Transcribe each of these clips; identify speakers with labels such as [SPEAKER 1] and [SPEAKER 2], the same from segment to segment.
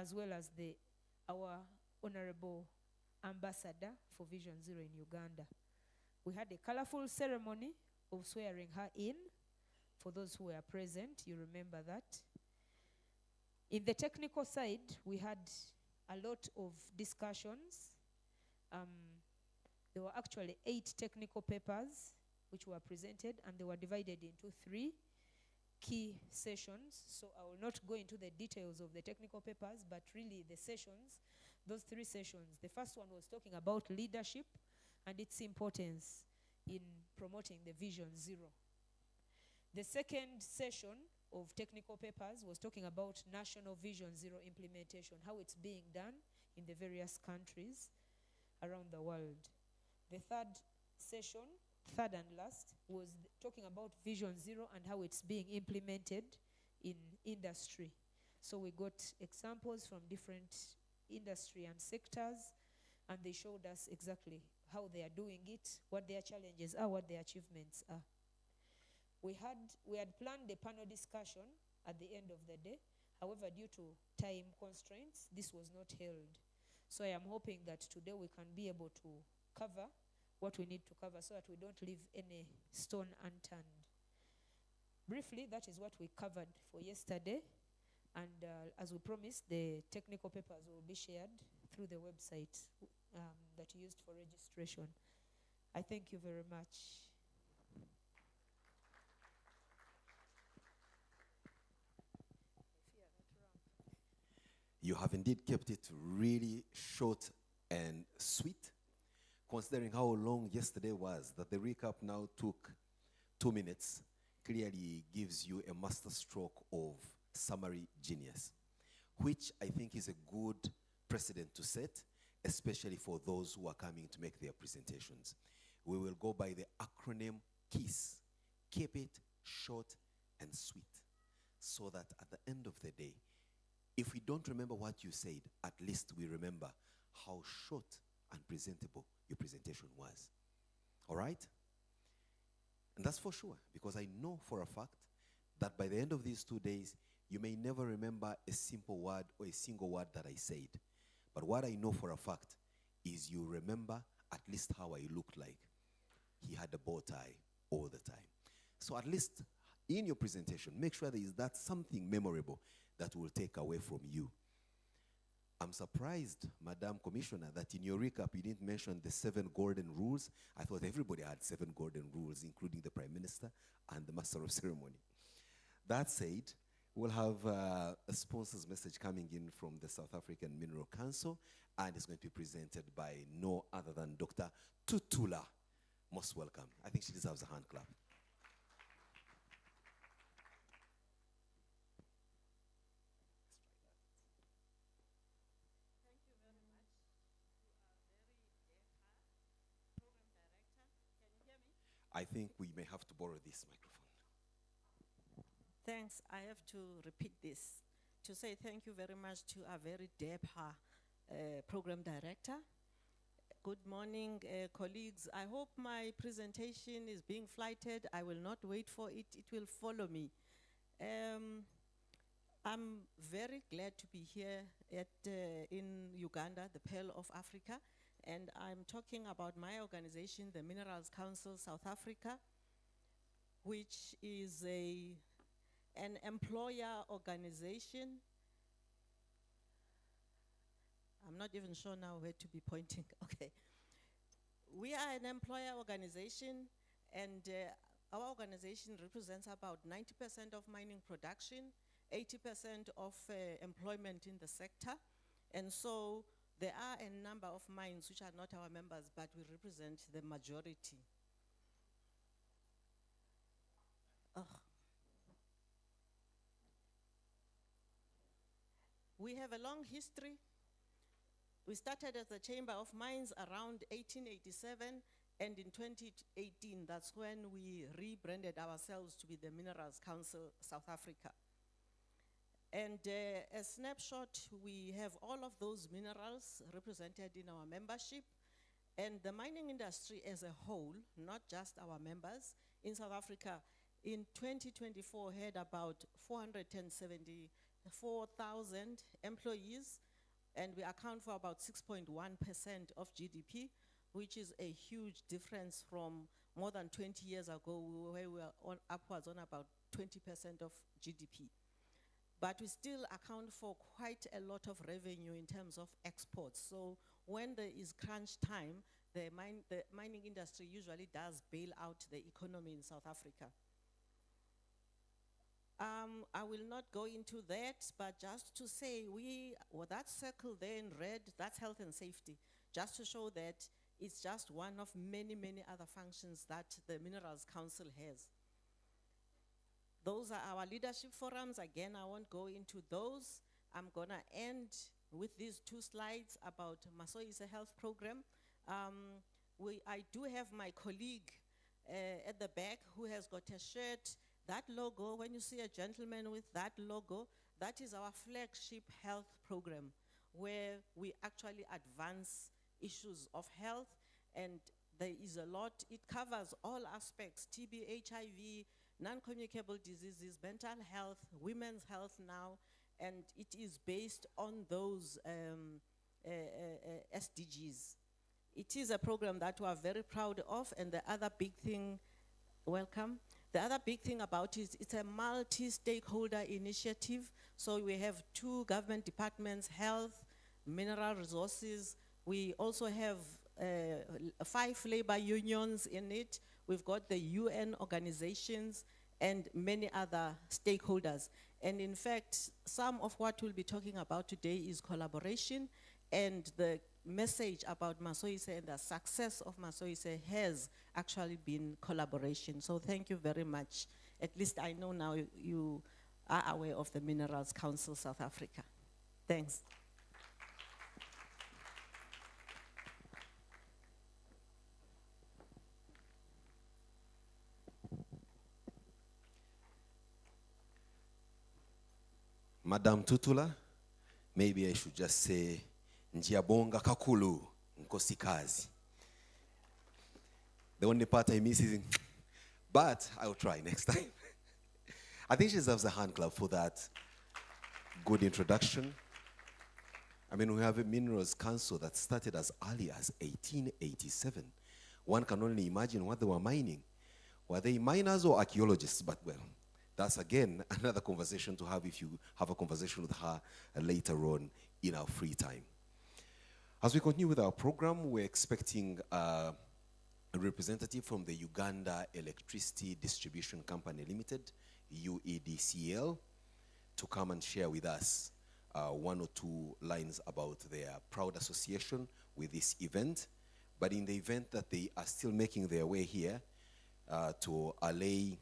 [SPEAKER 1] as well as our Honorable Ambassador for Vision Zero in Uganda. We had a colorful ceremony of swearing her in. For those who were present, you remember that. In the technical side, we had a lot of discussions. There were actually 8 technical papers which were presented, and they were divided into 3 key sessions. So I will not go into the details of the technical papers, but really the sessions, those 3 sessions. The first one was talking about leadership and its importance in promoting the Vision Zero. The second session of technical papers was talking about National Vision Zero implementation, how it's being done in the various countries around the world. The third session, third and last, was talking about Vision Zero and how it's being implemented in industry. So we got examples from different industry and sectors, and they showed us exactly how they are doing it, what their challenges are, what their achievements are. We had planned a panel discussion at the end of the day. However, due to time constraints, this was not held. So I am hoping that today we can be able to cover what we need to cover so that we don't leave any stone unturned. Briefly, that is what we covered for yesterday. And as we promised, the technical papers will be shared through the website that you used for registration. I thank you very much.
[SPEAKER 2] You have indeed kept it really short and sweet, considering how long yesterday was. That the recap now took 2 minutes clearly gives you a masterstroke of summary genius, which I think is a good precedent to set, especially for those who are coming to make their presentations. We will go by the acronym KISS. Keep it short and sweet, so that at the end of the day, if we don't remember what you said, at least we remember how short and presentable your presentation was. All right? And that's for sure, because I know for a fact that by the end of these 2 days, you may never remember a simple word or a single word that I said. But what I know for a fact is you remember at least how I looked like. He had a bow tie all the time. So at least in your presentation, make sure there is that something memorable that will take away from you. I'm surprised, Madam Commissioner, that in your recap you didn't mention the 7 golden rules. I thought everybody had 7 golden rules, including the Prime Minister and the Master of Ceremony. That said, we'll have a sponsor's message coming in from the South African Mineral Council, and it's going to be presented by no other than Dr. Tutula. Most welcome. I think she deserves a hand clap. I think we may have to borrow this microphone.
[SPEAKER 3] Thanks. I have to repeat this to say thank you very much to our very DEPA program director. Good morning, colleagues. I hope my presentation is being flighted. I will not wait for it. It will follow me. I'm very glad to be here in Uganda, the Pearl of Africa. And I'm talking about my organization, the Minerals Council South Africa, which is an employer organization. I'm not even sure now where to be pointing. Okay. We are an employer organization, and our organization represents about 90% of mining production, 80% of employment in the sector. And so there are a number of mines which are not our members, but we represent the majority. We have a long history. We started as the Chamber of Mines around 1887, and in 2018, that's when we rebranded ourselves to be the Minerals Council South Africa. And a snapshot, we have all of those minerals represented in our membership, and the mining industry as a whole, not just our members, in South Africa in 2024 had about 470 4,000 employees, and we account for about 6.1% of GDP, which is a huge difference from more than 20 years ago, where we were on upwards on about 20% of GDP. But we still account for quite a lot of revenue in terms of exports. So when there is crunch time, the mining industry usually does bail out the economy in South Africa. I will not go into that, but just to say, that circle there in red, that's health and safety, just to show that it's just one of many, many other functions that the Minerals Council has. Those are our leadership forums. Again, I won't go into those. I'm gonna end with these 2 slides about Masoyise Health Program. I do have my colleague at the back who has got a shirt. That logo, when you see a gentleman with that logo, that is our flagship health program, where we actually advance issues of health, and there is a lot. It covers all aspects: TB, HIV, non-communicable diseases, mental health, women's health now, and it is based on those SDGs. It is a program that we are very proud of, and the other big thing, welcome. The other big thing about it, it's a multi-stakeholder initiative. So we have 2 government departments, health, mineral resources. We also have 5 labor unions in it. We've got the UN organizations and many other stakeholders. And in fact, some of what we'll be talking about today is collaboration, and the message about Masoyise and the success of Masoyise has actually been collaboration. So thank you very much. At least I know now you are aware of the Minerals Council South Africa. Thanks.
[SPEAKER 2] Madam Tutula, maybe I should just say, Njiabonga kakulu, nkosikazi. The only part I miss is, but I'll try next time. I think she deserves a hand clap for that good introduction. I mean, we have a Minerals Council that started as early as 1887. One can only imagine what they were mining. Were they miners or archaeologists? But well, that's again another conversation to have if you have a conversation with her later on in our free time. As we continue with our program, we're expecting a representative from the Uganda Electricity Distribution Company Limited, UEDCL, to come and share with us 1 or 2 lines about their proud association with this event. But in the event that they are still making their way here, to allay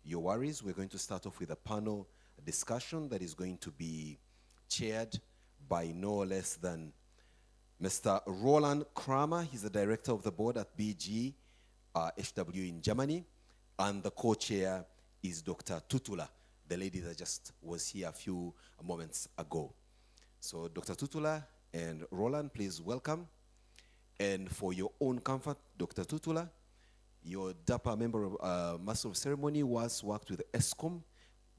[SPEAKER 2] your worries, we're going to start off with a panel discussion that is going to be chaired by no less than Mr. Roland Kramer. He's the director of the board at BG HW in Germany, and the co-chair is Dr. Tutula, the lady that just was here a few moments ago. So Dr. Tutula and Roland, please welcome. And for your own comfort, Dr. Tutula, your dapper member of Master of Ceremony worked with ESCOM,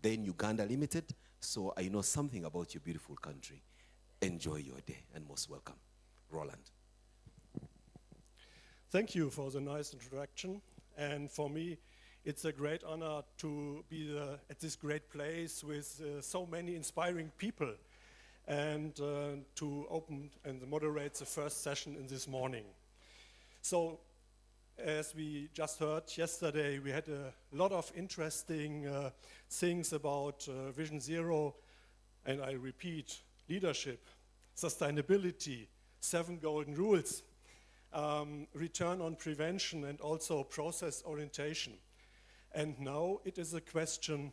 [SPEAKER 2] then Uganda Limited, so I know something about your beautiful country. Enjoy your day, and most welcome. Roland.
[SPEAKER 4] Thank you for the nice introduction. And for me, it's a great honor to be at this great place with so many inspiring people, and to open and moderate the first session in this morning. So, as we just heard yesterday, we had a lot of interesting things about Vision Zero, and I repeat, leadership, sustainability, 7 golden rules, return on prevention, and also process orientation. And now it is a question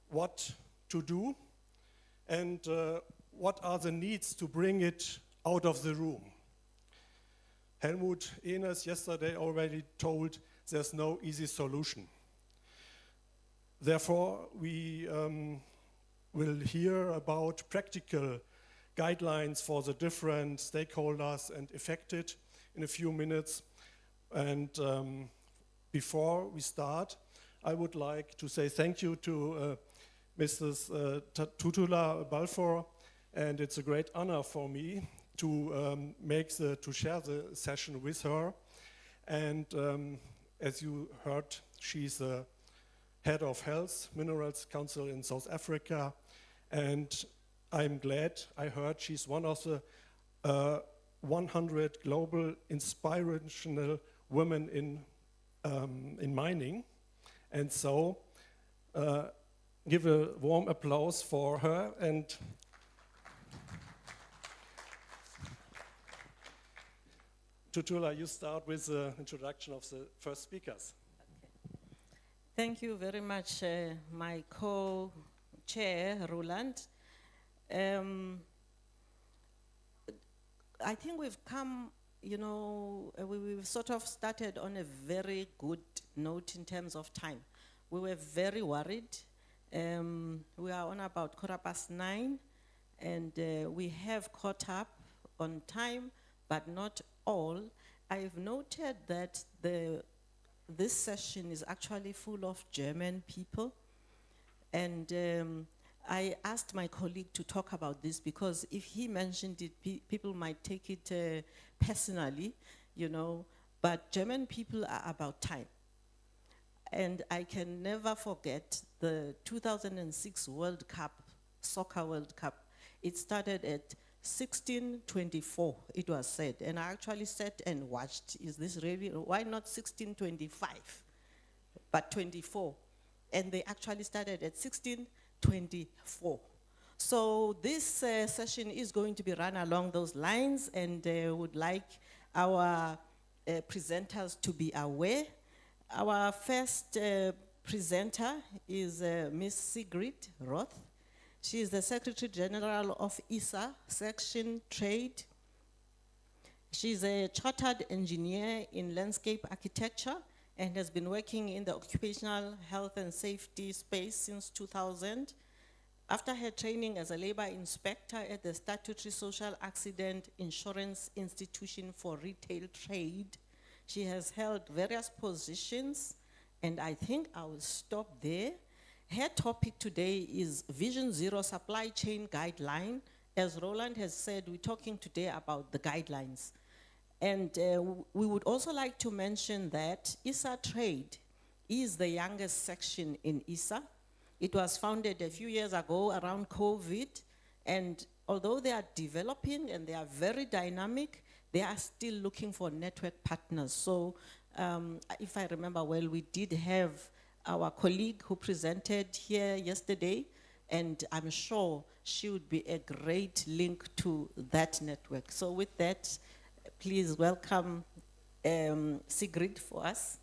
[SPEAKER 4] what to do and what are the needs to bring it out of the room. Helmut Ehners yesterday already told there's no easy solution. Therefore, we will hear about practical guidelines for the different stakeholders and affected in a few minutes. And before we start, I would like to say thank you to Mrs. Tutula Balfour, and it's a great honor for me to to share the session with her. And as you heard, she's a head of Health Minerals Council in South Africa, and I'm glad I heard she's one of the 100 global inspirational women in mining. And so give a warm applause for her. And Tutula, you start with the introduction of the first speakers.
[SPEAKER 3] Thank you very much, my co-chair, Roland. I think we've come, we've sort of started on a very good note in terms of time. We were very worried. We are on about 9:15, and we have caught up on time, but not all. I've noted that this session is actually full of German people, and I asked my colleague to talk about this because if he mentioned it, people might take it personally, but German people are about time. And I can never forget the 2006 World Cup, Soccer World Cup. It started at 16:24, it was said. And I actually sat and watched. Is this really, why not 16:25, but 24? And they actually started at 16:24. So this session is going to be run along those lines, and would like our presenters to be aware. Our first presenter is Ms. Sigrid Roth. She is the Secretary General of ISA, Section Trade. She's a chartered engineer in landscape architecture and has been working in the occupational health and safety space since 2000. After her training as a labor inspector at the Statutory Social Accident Insurance Institution for Retail Trade, she has held various positions, and I think I will stop there. Her topic today is Vision Zero Supply Chain Guideline. As Roland has said, we're talking today about the guidelines. And we would also like to mention that ISA Trade is the youngest section in ISA. It was founded a few years ago around COVID, and although they are developing and they are very dynamic, they are still looking for network partners. So if I remember well, we did have our colleague who presented here yesterday, and I'm sure she would be a great link to that network. So with that, please welcome Sigrid for us.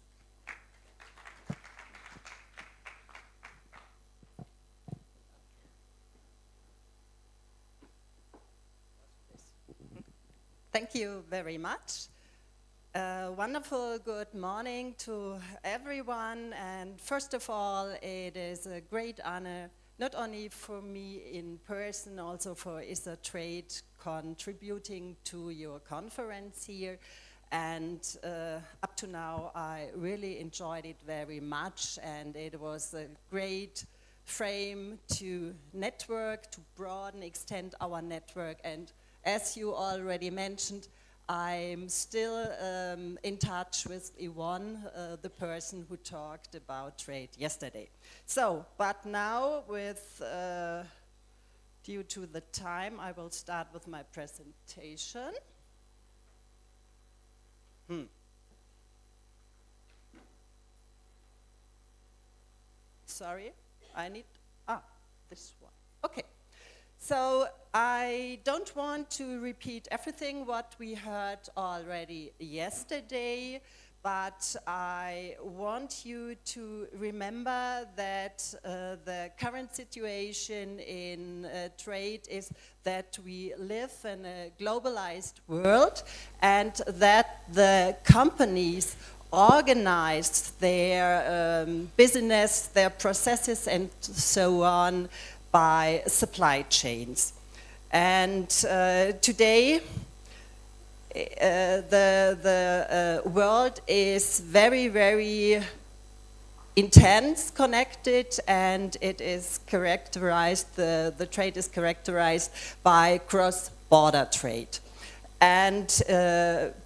[SPEAKER 5] Thank you very much. Wonderful good morning to everyone. And first of all, it is a great honor, not only for me in person, also for ISA Trade contributing to your conference here. And up to now, I really enjoyed it very much. And it was a great frame to network, to broaden, extend our network. And as you already mentioned, I'm still in touch with Yvonne, the person who talked about trade yesterday. So, but now due to the time, I will start with my presentation. Sorry, I need, this one. Okay. So I don't want to repeat everything what we heard already yesterday, but I want you to remember that the current situation in trade is that we live in a globalized world, and that the companies organize their business, their processes, and so on by supply chains. And today, the world is very, very intense connected, and it is characterized, the trade is characterized by cross-border trade. And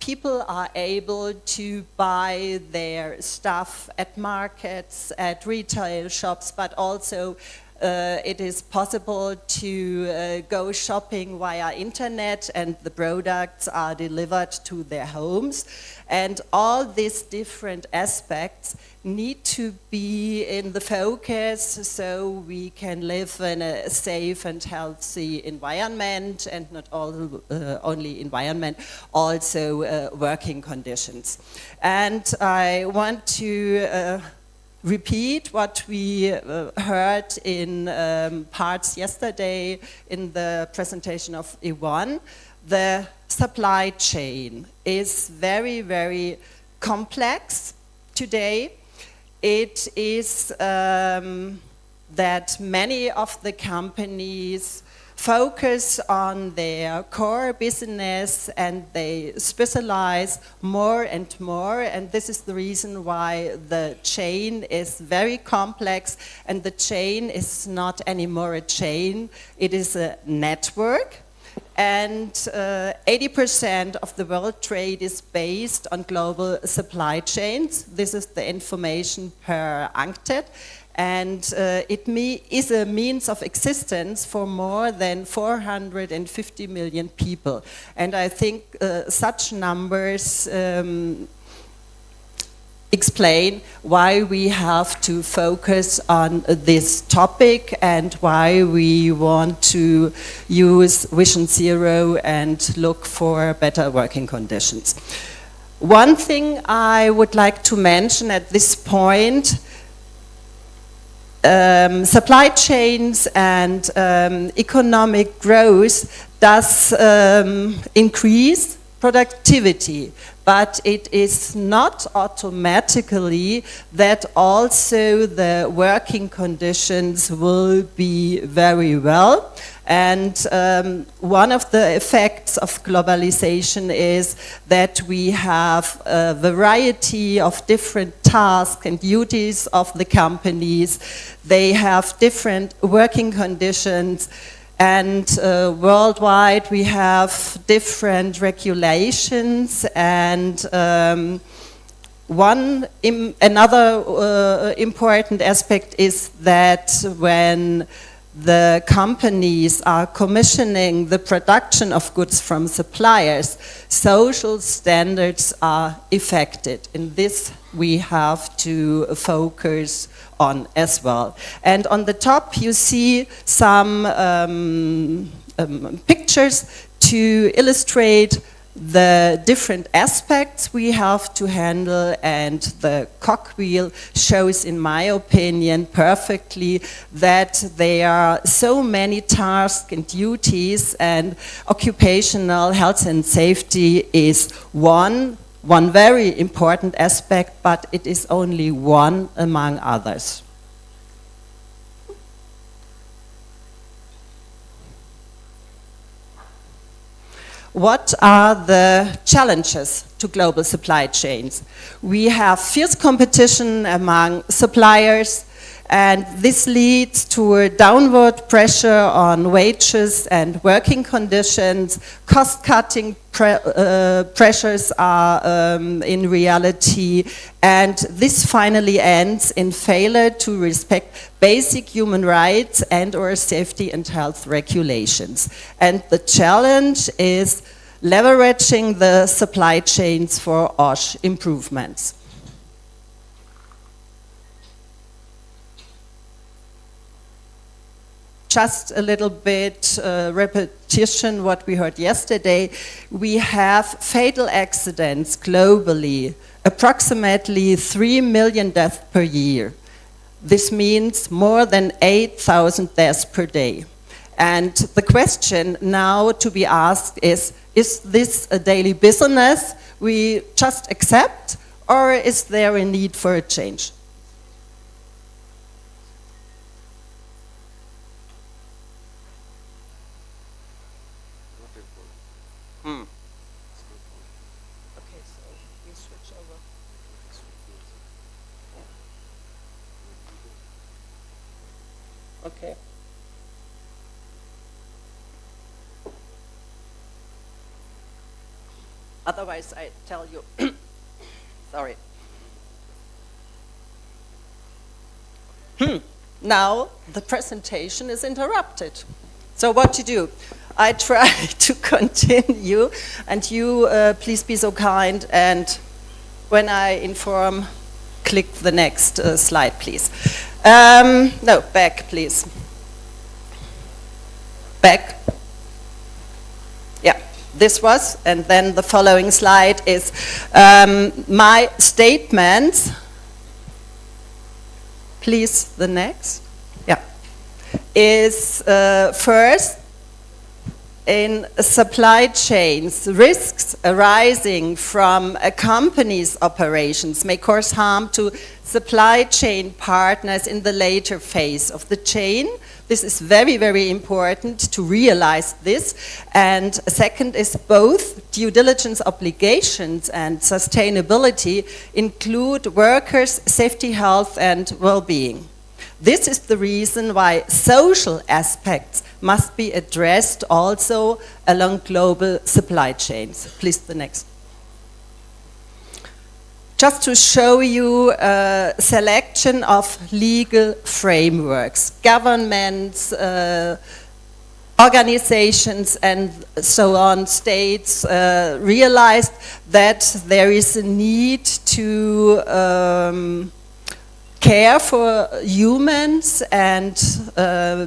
[SPEAKER 5] people are able to buy their stuff at markets, at retail shops, but also it is possible to go shopping via internet, and the products are delivered to their homes. And all these different aspects need to be in the focus so we can live in a safe and healthy environment, and not only environment, also working conditions. And I want to repeat what we heard in parts yesterday in the presentation of Yvonne. The supply chain is very, very complex today. It is that many of the companies focus on their core business, and they specialize more and more, and this is the reason why the chain is very complex, and the chain is not anymore a chain, it is a network. And 80% of the world trade is based on global supply chains. This is the information per UNCTAD. And it is a means of existence for more than 450 million people. And I think such numbers explain why we have to focus on this topic and why we want to use Vision Zero and look for better working conditions. One thing I would like to mention at this point, supply chains and economic growth does increase productivity, but it is not automatically that also the working conditions will be very well. And one of the effects of globalization is that we have a variety of different tasks and duties of the companies. They have different working conditions, and worldwide we have different regulations, and another important aspect is that when the companies are commissioning the production of goods from suppliers, social standards are affected. In this we have to focus on as well. And on the top you see some pictures to illustrate the different aspects we have to handle, and the cogwheel shows, in my opinion, perfectly that there are so many tasks and duties, and occupational health and safety is one very important aspect, but it is only one among others. What are the challenges to global supply chains? We have fierce competition among suppliers, and this leads to a downward pressure on wages and working conditions. Cost-cutting pressures are in reality, and this finally ends in failure to respect basic human rights and/or safety and health regulations. And the challenge is leveraging the supply chains for OSH improvements. Just a little bit repetition what we heard yesterday. We have fatal accidents globally, approximately 3 million deaths per year. This means more than 8,000 deaths per day. And the question now to be asked is this a daily business we just accept, or is there a need for a change? Okay, so we switch over. Okay. Otherwise, I tell you. Sorry. Now the presentation is interrupted. So what to do? I try to continue, and you please be so kind, and when I inform, click the next slide, please. No, back, please. Back. Yeah, this was, and then the following slide is my statements. Please, the next. Yeah. Is first, in supply chains, risks arising from a company's operations may cause harm to supply chain partners in the later phase of the chain. This is very, very important to realize this. And second is both due diligence obligations and sustainability include workers' safety, health, and well-being. This is the reason why social aspects must be addressed also along global supply chains. Please, the next. Just to show you a selection of legal frameworks, governments, organizations, and so on, states realized that there is a need to care for humans, and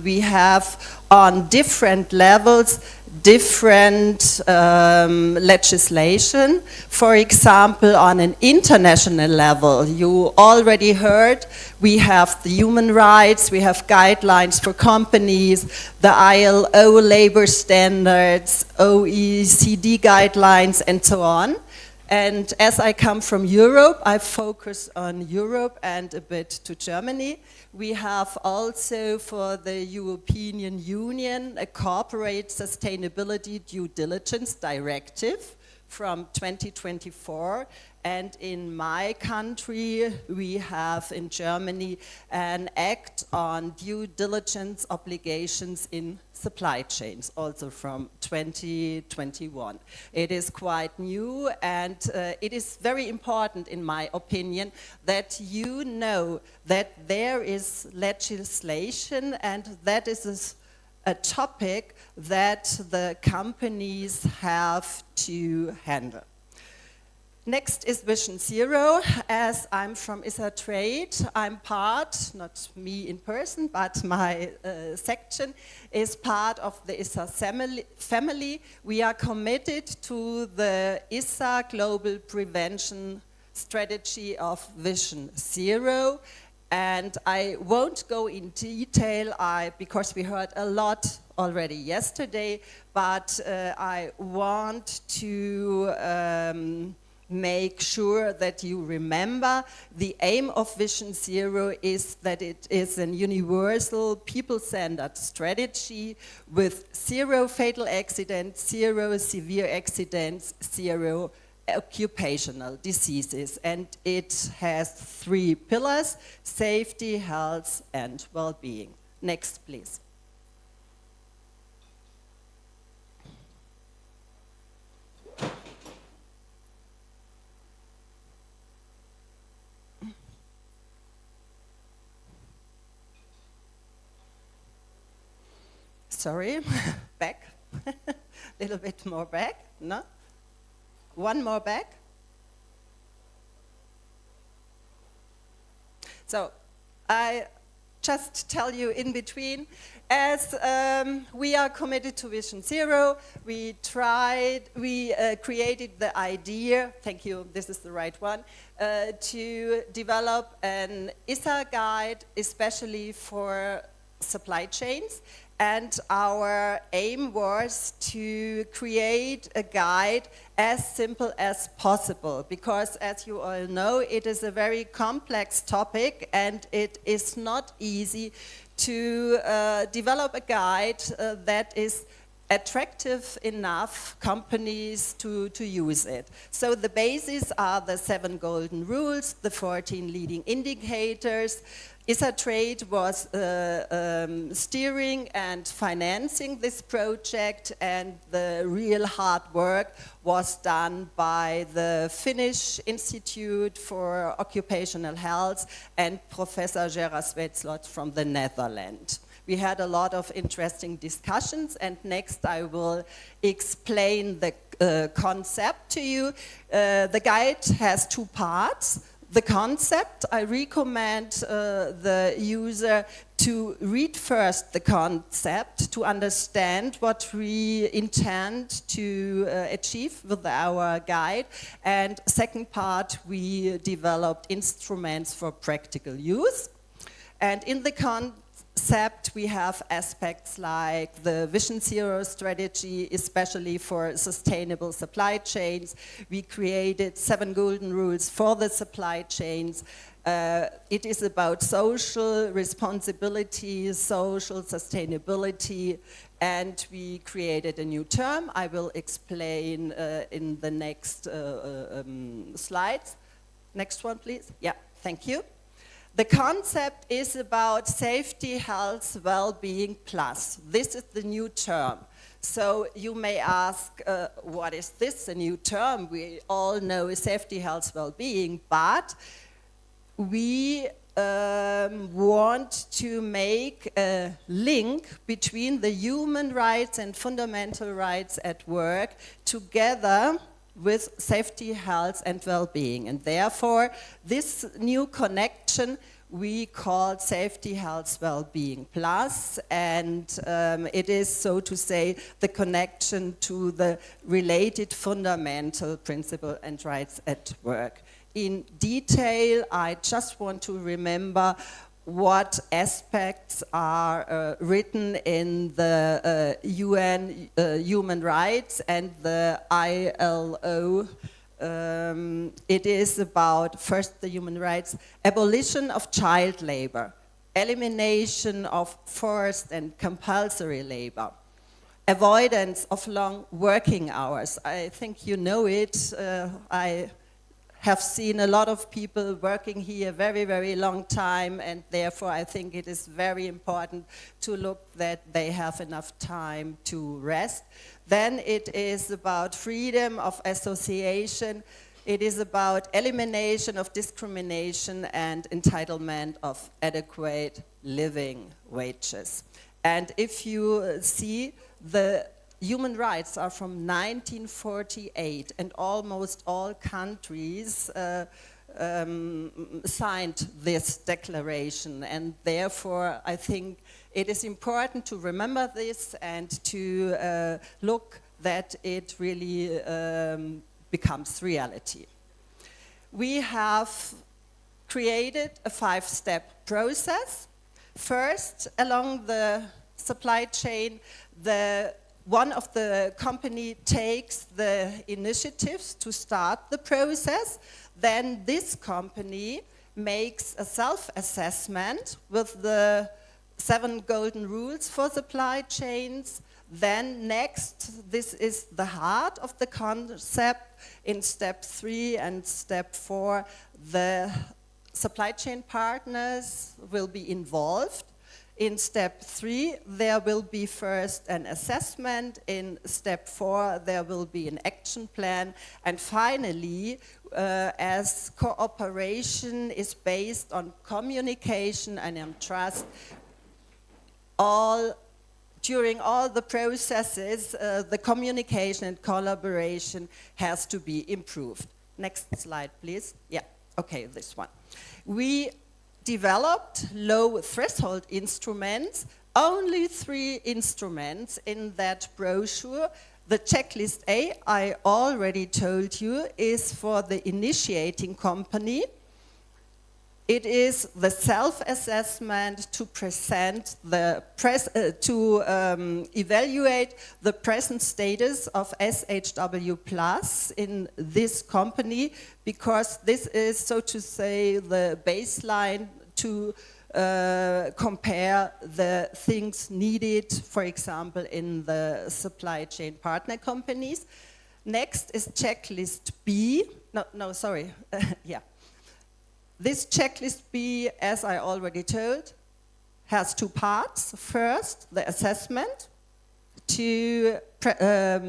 [SPEAKER 5] we have on different levels different legislation. For example, on an international level, you already heard, we have the human rights, we have guidelines for companies, the ILO labor standards, OECD guidelines, and so on. And as I come from Europe, I focus on Europe and a bit to Germany. We have also for the European Union a corporate sustainability due diligence directive from 2024. And in my country, we have in Germany an act on due diligence obligations in supply chains, also from 2021. It is quite new, and it is very important, in my opinion, that you know that there is legislation, and that is a topic that the companies have to handle. Next is Vision Zero. As I'm from ISA Trade, I'm part, not me in person, but my section is part of the ISA family. We are committed to the ISA Global Prevention Strategy of Vision Zero. And I won't go in detail because we heard a lot already yesterday, but I want to make sure that you remember the aim of Vision Zero is that it is a universal people-centered strategy with zero fatal accidents, zero severe accidents, zero occupational diseases. And it has 3 pillars: safety, health, and well-being. Next, please. Sorry, back, a little bit more back, no? One more back. So, I just tell you in between, as we are committed to Vision Zero, we created the idea, thank you, this is the right one, to develop an ISA guide, especially for supply chains. And our aim was to create a guide as simple as possible, because as you all know, it is a very complex topic and it is not easy to develop a guide that is attractive enough companies to use it. So the bases are the 7 golden rules, the 14 leading indicators. ISATrade was steering and financing this project, and the real hard work was done by the Finnish Institute for Occupational Health and Professor Gerard Zwetslot from the Netherlands. We had a lot of interesting discussions, and next I will explain the concept to you. The guide has 2 parts. The concept, I recommend the user to read first the concept to understand what we intend to achieve with our guide. And second part, we developed instruments for practical use. And in the concept, we have aspects like the Vision Zero strategy, especially for sustainable supply chains. We created 7 golden rules for the supply chains. It is about social responsibility, social sustainability, and we created a new term. I will explain in the next slides. Next one, please. Yeah, thank you. The concept is about safety, health, well-being plus. This is the new term. So you may ask, what is this, a new term? We all know safety, health, well-being, but we want to make a link between the human rights and fundamental rights at work together with safety, health, and well-being. And therefore, this new connection we call Safety, Health, Well-being Plus, and it is, so to say, the connection to the related fundamental principle and rights at work. In detail, I just want to remember what aspects are written in the UN human rights and the ILO. It is about, first, the human rights, abolition of child labor, elimination of forced and compulsory labor, avoidance of long working hours. I think you know it. I have seen a lot of people working here very, very long time, and therefore I think it is very important to look that they have enough time to rest. Then it is about freedom of association. It is about elimination of discrimination and entitlement of adequate living wages. And if you see, the human rights are from 1948, and almost all countries signed this declaration, and therefore I think it is important to remember this and to look that it really becomes reality. We have created a 5-step process. First, along the supply chain, one of the company takes the initiatives to start the process. Then this company makes a self-assessment with the 7 golden rules for supply chains. Then next, this is the heart of the concept. In step 3 and step 4, the supply chain partners will be involved. In step 3, there will be first an assessment. In step 4, there will be an action plan. And finally, as cooperation is based on communication and on trust, during all the processes, the communication and collaboration has to be improved. Next slide, please. Yeah, okay, this one. We developed low threshold instruments, only 3 instruments in that brochure. The checklist A, I already told you, is for the initiating company. It is the self-assessment to present evaluate the present status of SHW Plus in this company, because this is, so to say, the baseline to compare the things needed, for example, in the supply chain partner companies. Next is checklist B. No, sorry. Yeah. This checklist B, as I already told, has two parts. First, the assessment to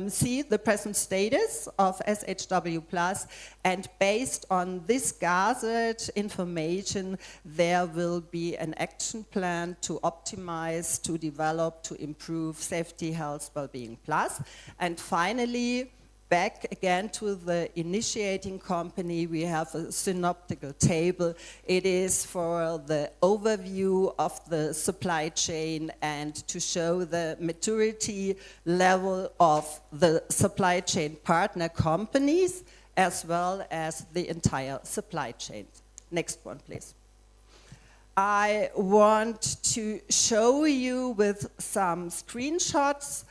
[SPEAKER 5] see the present status of SHW+, and based on this gathered information, there will be an action plan to optimize, to develop, to improve safety, health, well-being plus. And finally, back again to the initiating company, we have a synoptical table. It is for the overview of the supply chain and to show the maturity level of the supply chain partner companies as well as the entire supply chain. Next one, please. I want to show you with some screenshots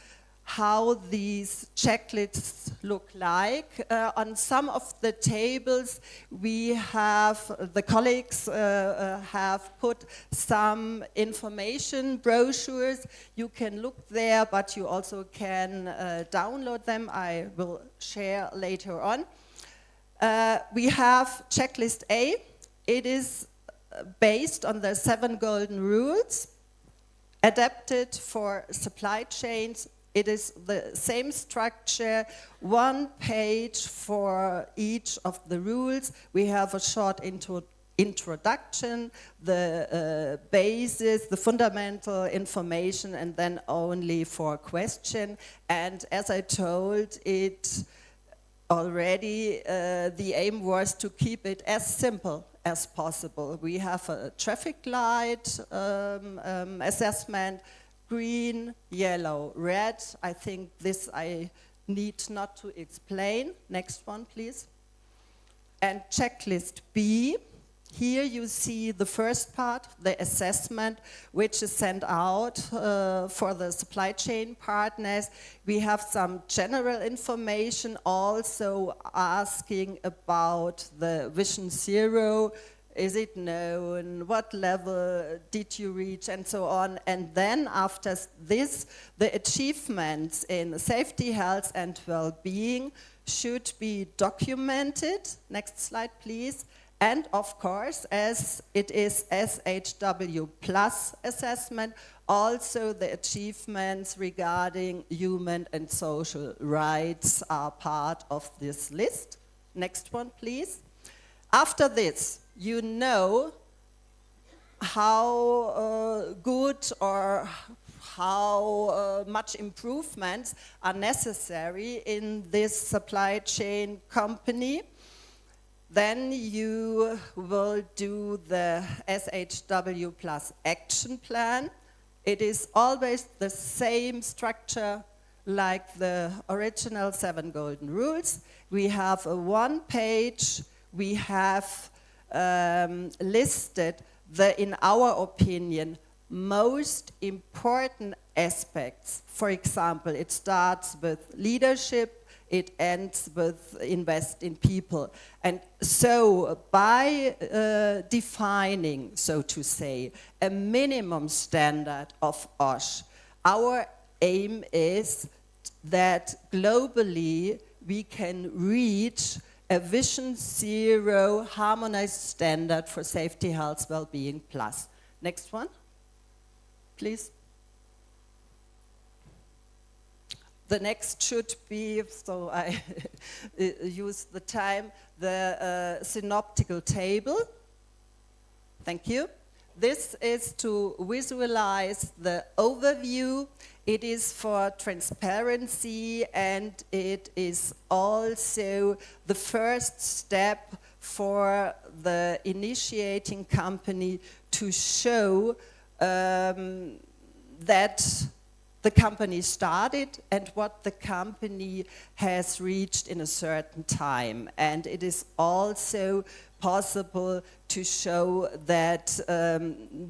[SPEAKER 5] how these checklists look like. On some of the tables, we have, the colleagues have put some information brochures. You can look there, but you also can download them. I will share later on. We have checklist A. It is based on the 7 golden rules, adapted for supply chains. It is the same structure, 1 page for each of the rules. We have a short introduction, the basis, the fundamental information, and then only for question. And as I told it already, the aim was to keep it as simple as possible. We have a traffic light assessment, green, yellow, red. I think this I need not to explain. Next one, please. And checklist B. Here you see the first part, the assessment, which is sent out for the supply chain partners. We have some general information also asking about the Vision Zero. Is it known? What level did you reach? And so on. And then after this, the achievements in safety, health, and well-being should be documented. Next slide, please. And of course, as it is SHW plus assessment, also the achievements regarding human and social rights are part of this list. Next one, please. After this, you know how good or how much improvements are necessary in this supply chain company. Then you will do the SHW plus action plan. It is always the same structure like the original 7 golden rules. We have a 1 page. We have listed the, in our opinion, most important aspects. For example, it starts with leadership, it ends with invest in people. And so by defining, so to say, a minimum standard of OSH, our aim is that globally we can reach a Vision Zero harmonized standard for safety, health, well-being plus. Next one, please. The next should be, so I use the time, the synoptical table. Thank you. This is to visualize the overview. It is for transparency, and it is also the first step for the initiating company to show that the company started and what the company has reached in a certain time. And it is also possible to show that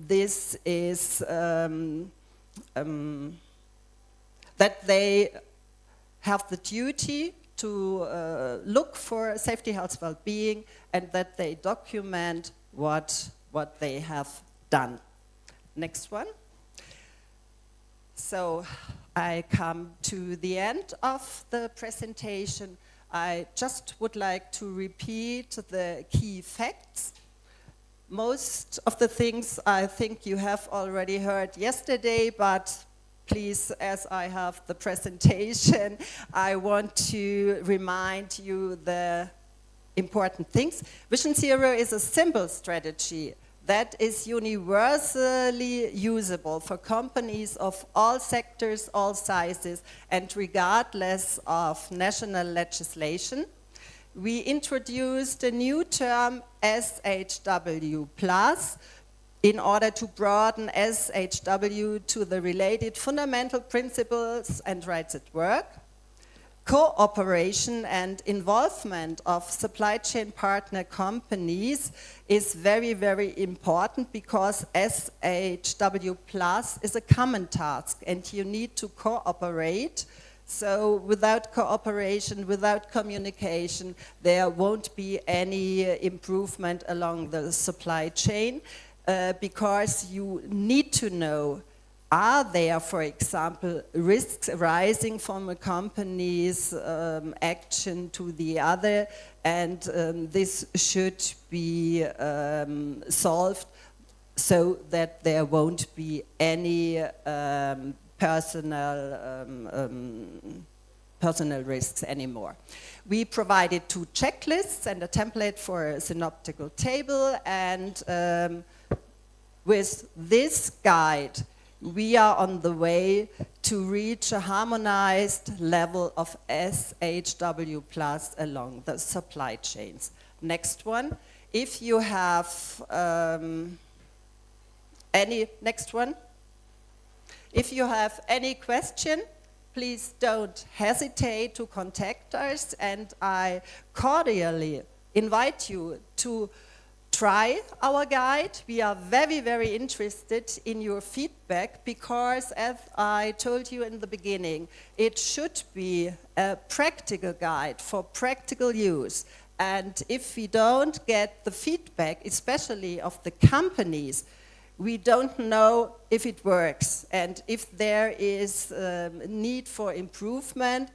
[SPEAKER 5] this is that they have the duty to look for safety, health, well-being, and that they document what they have done. Next one. So I come to the end of the presentation. I just would like to repeat the key facts. Most of the things I think you have already heard yesterday, but please, as I have the presentation, I want to remind you the important things. Vision Zero is a simple strategy that is universally usable for companies of all sectors, all sizes, and regardless of national legislation. We introduced a new term, SHW+, in order to broaden SHW to the related fundamental principles and rights at work. Cooperation and involvement of supply chain partner companies is very, very important because SHW Plus is a common task and you need to cooperate. So without cooperation, without communication, there won't be any improvement along the supply chain because you need to know, are there, for example, risks arising from a company's action to the other, and this should be solved so that there won't be any personal risks anymore. We provided 2 checklists and a template for a synoptical table, and with this guide, we are on the way to reach a harmonized level of SHW plus along the supply chains. Next one. If you have next one. If you have any question, please don't hesitate to contact us, and I cordially invite you to try our guide. We are very, very interested in your feedback because, as I told you in the beginning, it should be a practical guide for practical use. And if we don't get the feedback, especially of the companies, we don't know if it works. And if there is a need for improvement,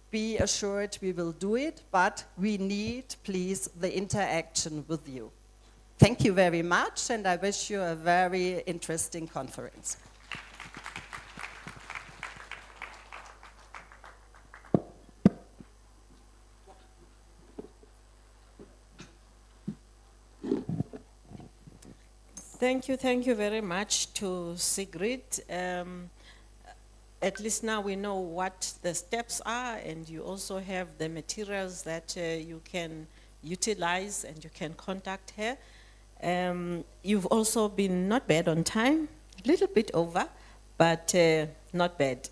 [SPEAKER 5] be assured we will do it, but we need, please, the interaction with you. Thank you very much, and I wish you a very interesting conference.
[SPEAKER 3] Thank you very much to Sigrid. At least now we know what the steps are, and you also have the materials that you can utilize, and you can contact her. You've also been not bad on time, a little bit over, but not bad.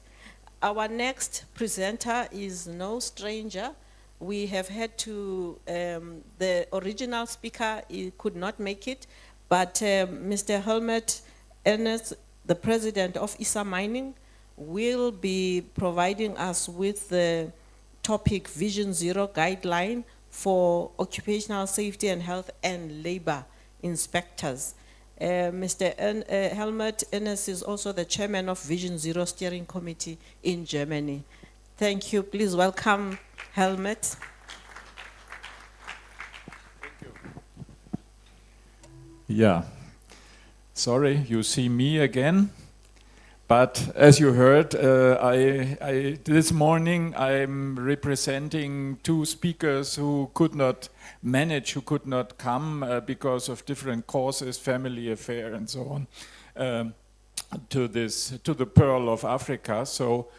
[SPEAKER 3] Our next presenter is no stranger. We have had to, the original speaker could not make it, but Mr. Helmut Ernest, the president of ISA Mining, will be providing us with the topic Vision Zero guideline for occupational safety and health and labor inspectors. Mr. Helmut Ernest is also the chairman of Vision Zero Steering Committee in Germany. Thank you. Please welcome Helmut.
[SPEAKER 6] Yeah, sorry, you see me again. But as you heard, this morning I'm representing 2 speakers who could not manage, who could not come because of different causes, family affair and so on, to the Pearl of Africa. So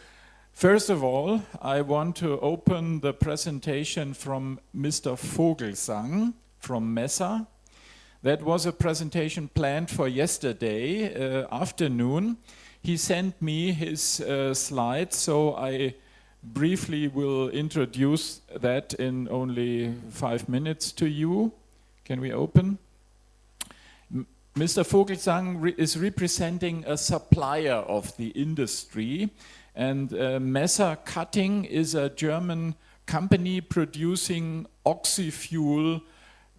[SPEAKER 6] first of all, I want to open the presentation from Mr. Vogelsang from Mesa. That was a presentation planned for yesterday afternoon. He sent me his slides, so I briefly will introduce that in only 5 minutes to you. Can we open? Mr. Vogelsang is representing a supplier of the industry, and Mesa Cutting is a German company producing oxy-fuel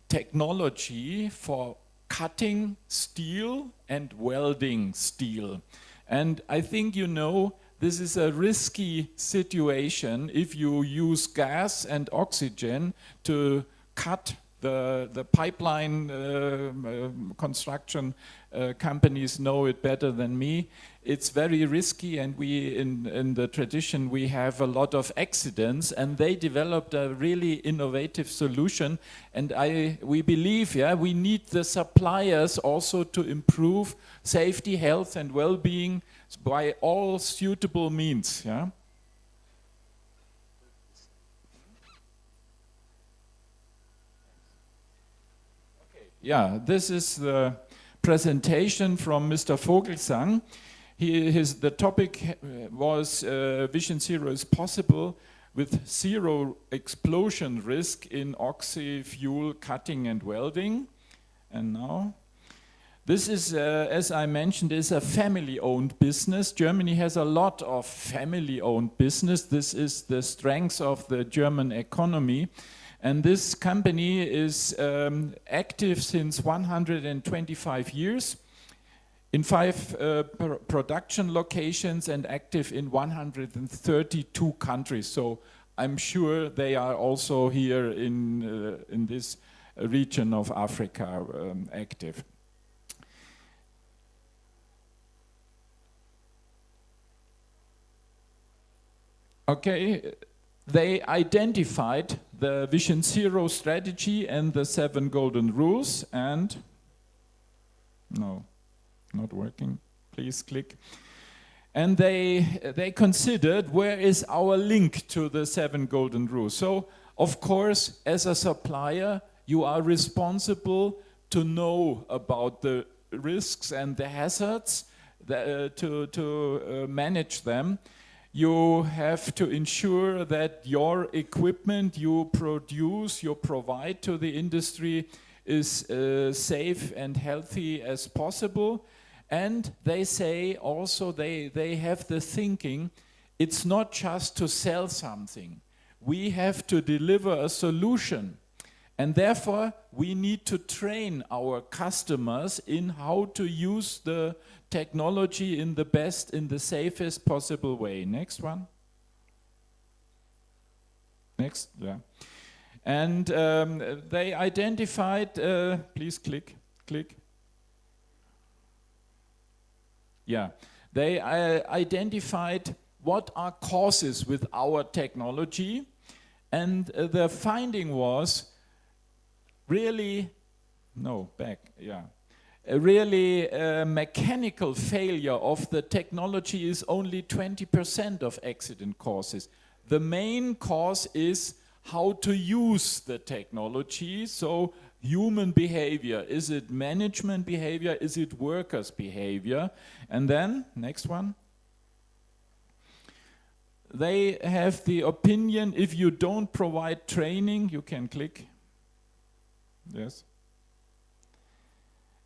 [SPEAKER 6] technology for cutting steel and welding steel. And I think you know this is a risky situation if you use gas and oxygen to cut the pipeline construction companies know it better than me. It's very risky, and we in the tradition we have a lot of accidents, and they developed a really innovative solution. And we believe, we need the suppliers also to improve safety, health, and well-being by all suitable means. This is the presentation from Mr. Vogelsang. The topic was Vision Zero is possible with zero explosion risk in oxy-fuel cutting and welding. And now, this is, as I mentioned, is a family-owned business. Germany has a lot of family-owned business. This is the strength of the German economy. And this company is active since 125 years in 5 production locations and active in 132 countries. So I'm sure they are also here in this region of Africa active. Okay. They identified the Vision Zero strategy and the 7 golden rules, and no, not working. Please click. And they considered where is our link to the 7 golden rules. So, of course, as a supplier, you are responsible to know about the risks and the hazards to manage them. You have to ensure that your equipment you produce, you provide to the industry is safe and healthy as possible. And they say also, they have the thinking, it's not just to sell something. We have to deliver a solution. And therefore, we need to train our customers in how to use the technology in the best, in the safest possible way. Next one. Next, And they identified, please click. They identified what are causes with our technology, and the finding was really, mechanical failure of the technology is only 20% of accident causes. The main cause is how to use the technology, so human behavior. Is it management behavior? Is it workers' behavior? And then, next one. They have the opinion, if you don't provide training, you can click. Yes.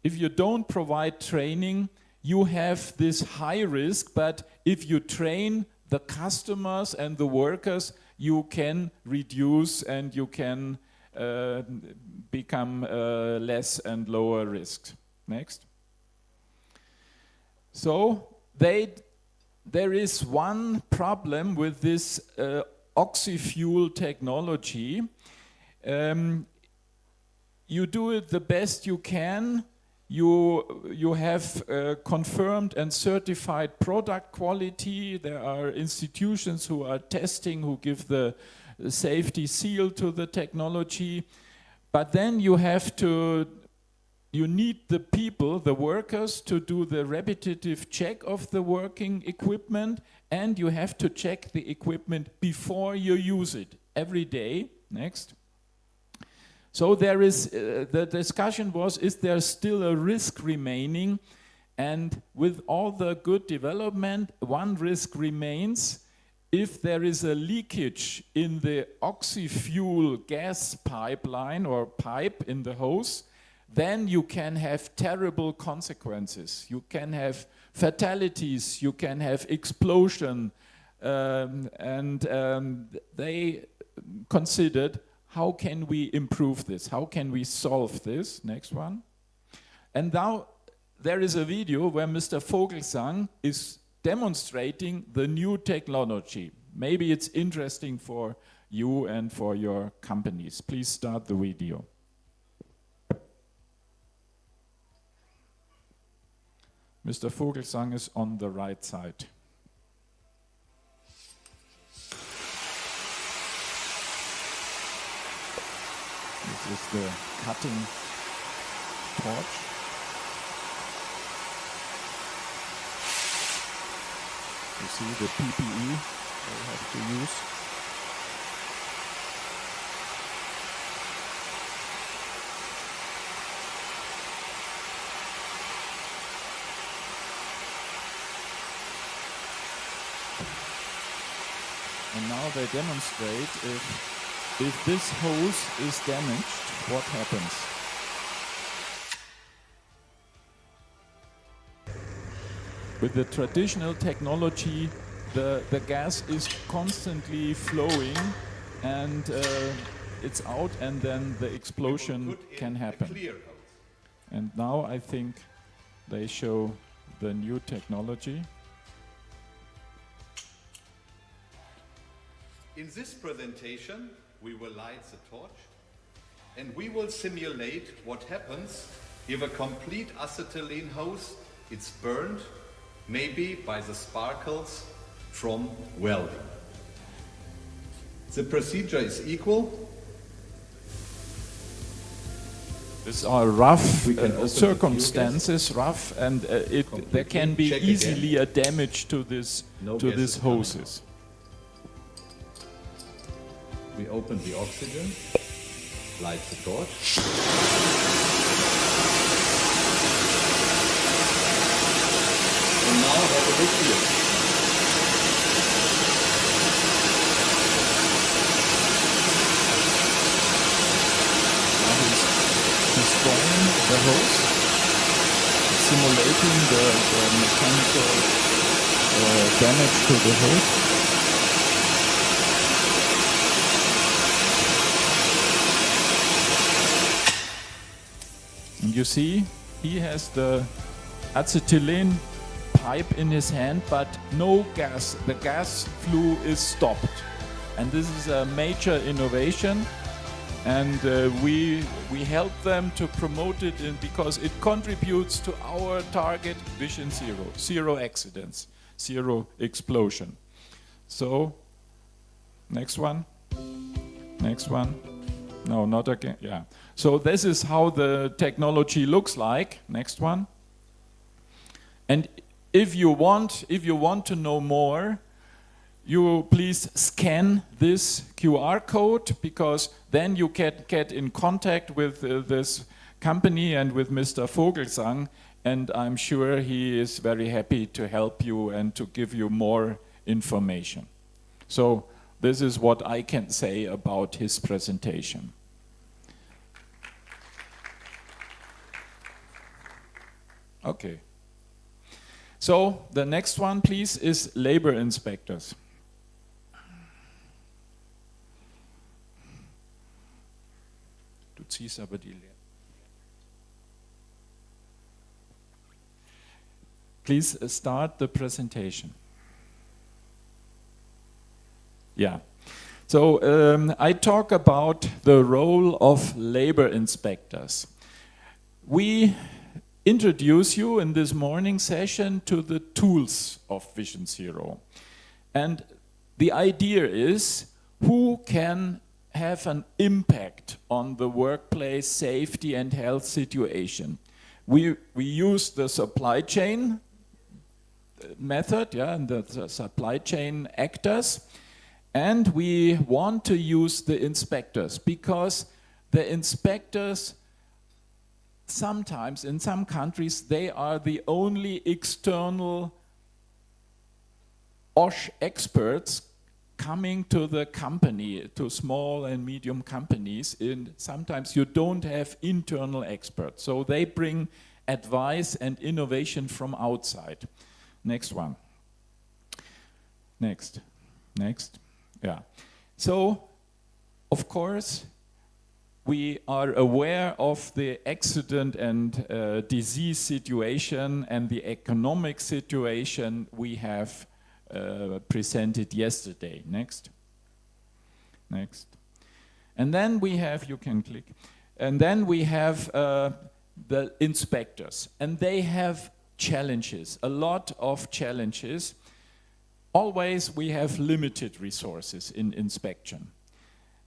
[SPEAKER 6] If you don't provide training, you have this high risk, but if you train the customers and the workers, you can reduce and you can become less and lower risk. Next. So there is one problem with this oxy-fuel technology. You do it the best you can. You have confirmed and certified product quality. There are institutions who are testing, who give the safety seal to the technology. But then you need the people, the workers, to do the repetitive check of the working equipment, and you have to check the equipment before you use it every day. Next. So there is, the discussion was, is there still a risk remaining? And with all the good development, one risk remains. If there is a leakage in the oxy-fuel gas pipeline or pipe in the hose, then you can have terrible consequences. You can have fatalities, you can have explosion, they considered, how can we improve this? How can we solve this? Next one. And now there is a video where Mr. Vogelsang is demonstrating the new technology. Maybe it's interesting for you and for your companies. Please start the video. Mr. Vogelsang is on the right side. This is the cutting torch. You see the PPE they have to use. And now they demonstrate if this hose is damaged, what happens. With the traditional technology, the gas is constantly flowing and it's out, and then the explosion can happen. And now I think they show the new technology.
[SPEAKER 7] In this presentation, we will light the torch and we will simulate what happens if a complete acetylene hose is burned, maybe by the sparkles from welding. The procedure is equal.
[SPEAKER 6] These are rough
[SPEAKER 7] We can open the
[SPEAKER 6] circumstances, rough, and there can be
[SPEAKER 7] Check
[SPEAKER 6] easily a damage to this
[SPEAKER 7] No
[SPEAKER 6] to
[SPEAKER 7] gas
[SPEAKER 6] these
[SPEAKER 7] is coming
[SPEAKER 6] hoses.
[SPEAKER 7] We open the oxygen, light the torch. And now have a look here.
[SPEAKER 6] Now he's destroying the hose, simulating the mechanical damage to the hose. And you see, he has the acetylene pipe in his hand, but no gas. The gas flow is stopped. And this is a major innovation. And we help them to promote it because it contributes to our target, Vision Zero. Zero accidents, zero explosion. So, next one. Next one. No, not again. Yeah. So this is how the technology looks like. Next one. And if you want to know more, you please scan this QR code, because then you can get in contact with this company and with Mr. Vogelsang, and I'm sure he is very happy to help you and to give you more information. So this is what I can say about his presentation. Okay. So the next one, please, is labor inspectors. Du ziehst aber die Leer. Please start the presentation. Yeah. So I talk about the role of labor inspectors. We introduce you in this morning session to the tools of Vision Zero. And the idea is, who can have an impact on the workplace safety and health situation? We use the supply chain method, yeah, and the supply chain actors, and we want to use the inspectors, because the inspectors sometimes, in some countries, they are the only external OSH experts coming to the company, to small and medium companies. And sometimes you don't have internal experts, so they bring advice and innovation from outside. Next one. Next. Yeah. So, of course, we are aware of the accident and disease situation and the economic situation we have presented yesterday. Next. Next. And then we have, you can click, and then we have the inspectors. And they have challenges, a lot of challenges. Always we have limited resources in inspection.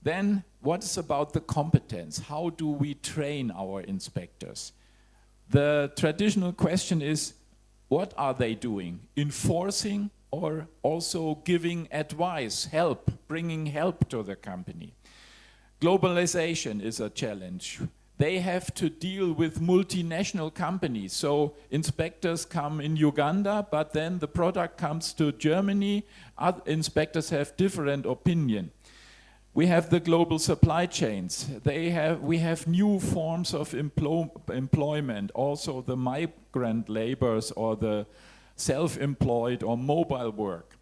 [SPEAKER 6] Then what is about the competence? How do we train our inspectors? The traditional question is, what are they doing? Enforcing or also giving advice, help, bringing help to the company? Globalization is a challenge. They have to deal with multinational companies. So inspectors come in Uganda, but then the product comes to Germany. Other inspectors have different opinion. We have the global supply chains. We have new forms of employment, also the migrant laborers or the self-employed or mobile work.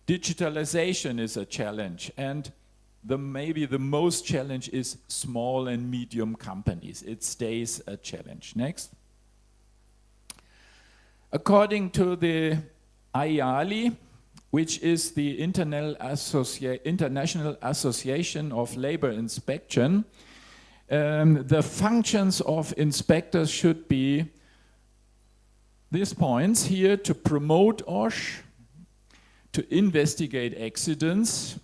[SPEAKER 6] Digitalization is a challenge, and maybe the most challenge is small and medium companies. It stays a challenge. Next. According to the IALI, which is the International Association of Labor Inspection, the functions of inspectors should be these points here: to promote OSH, to investigate accidents,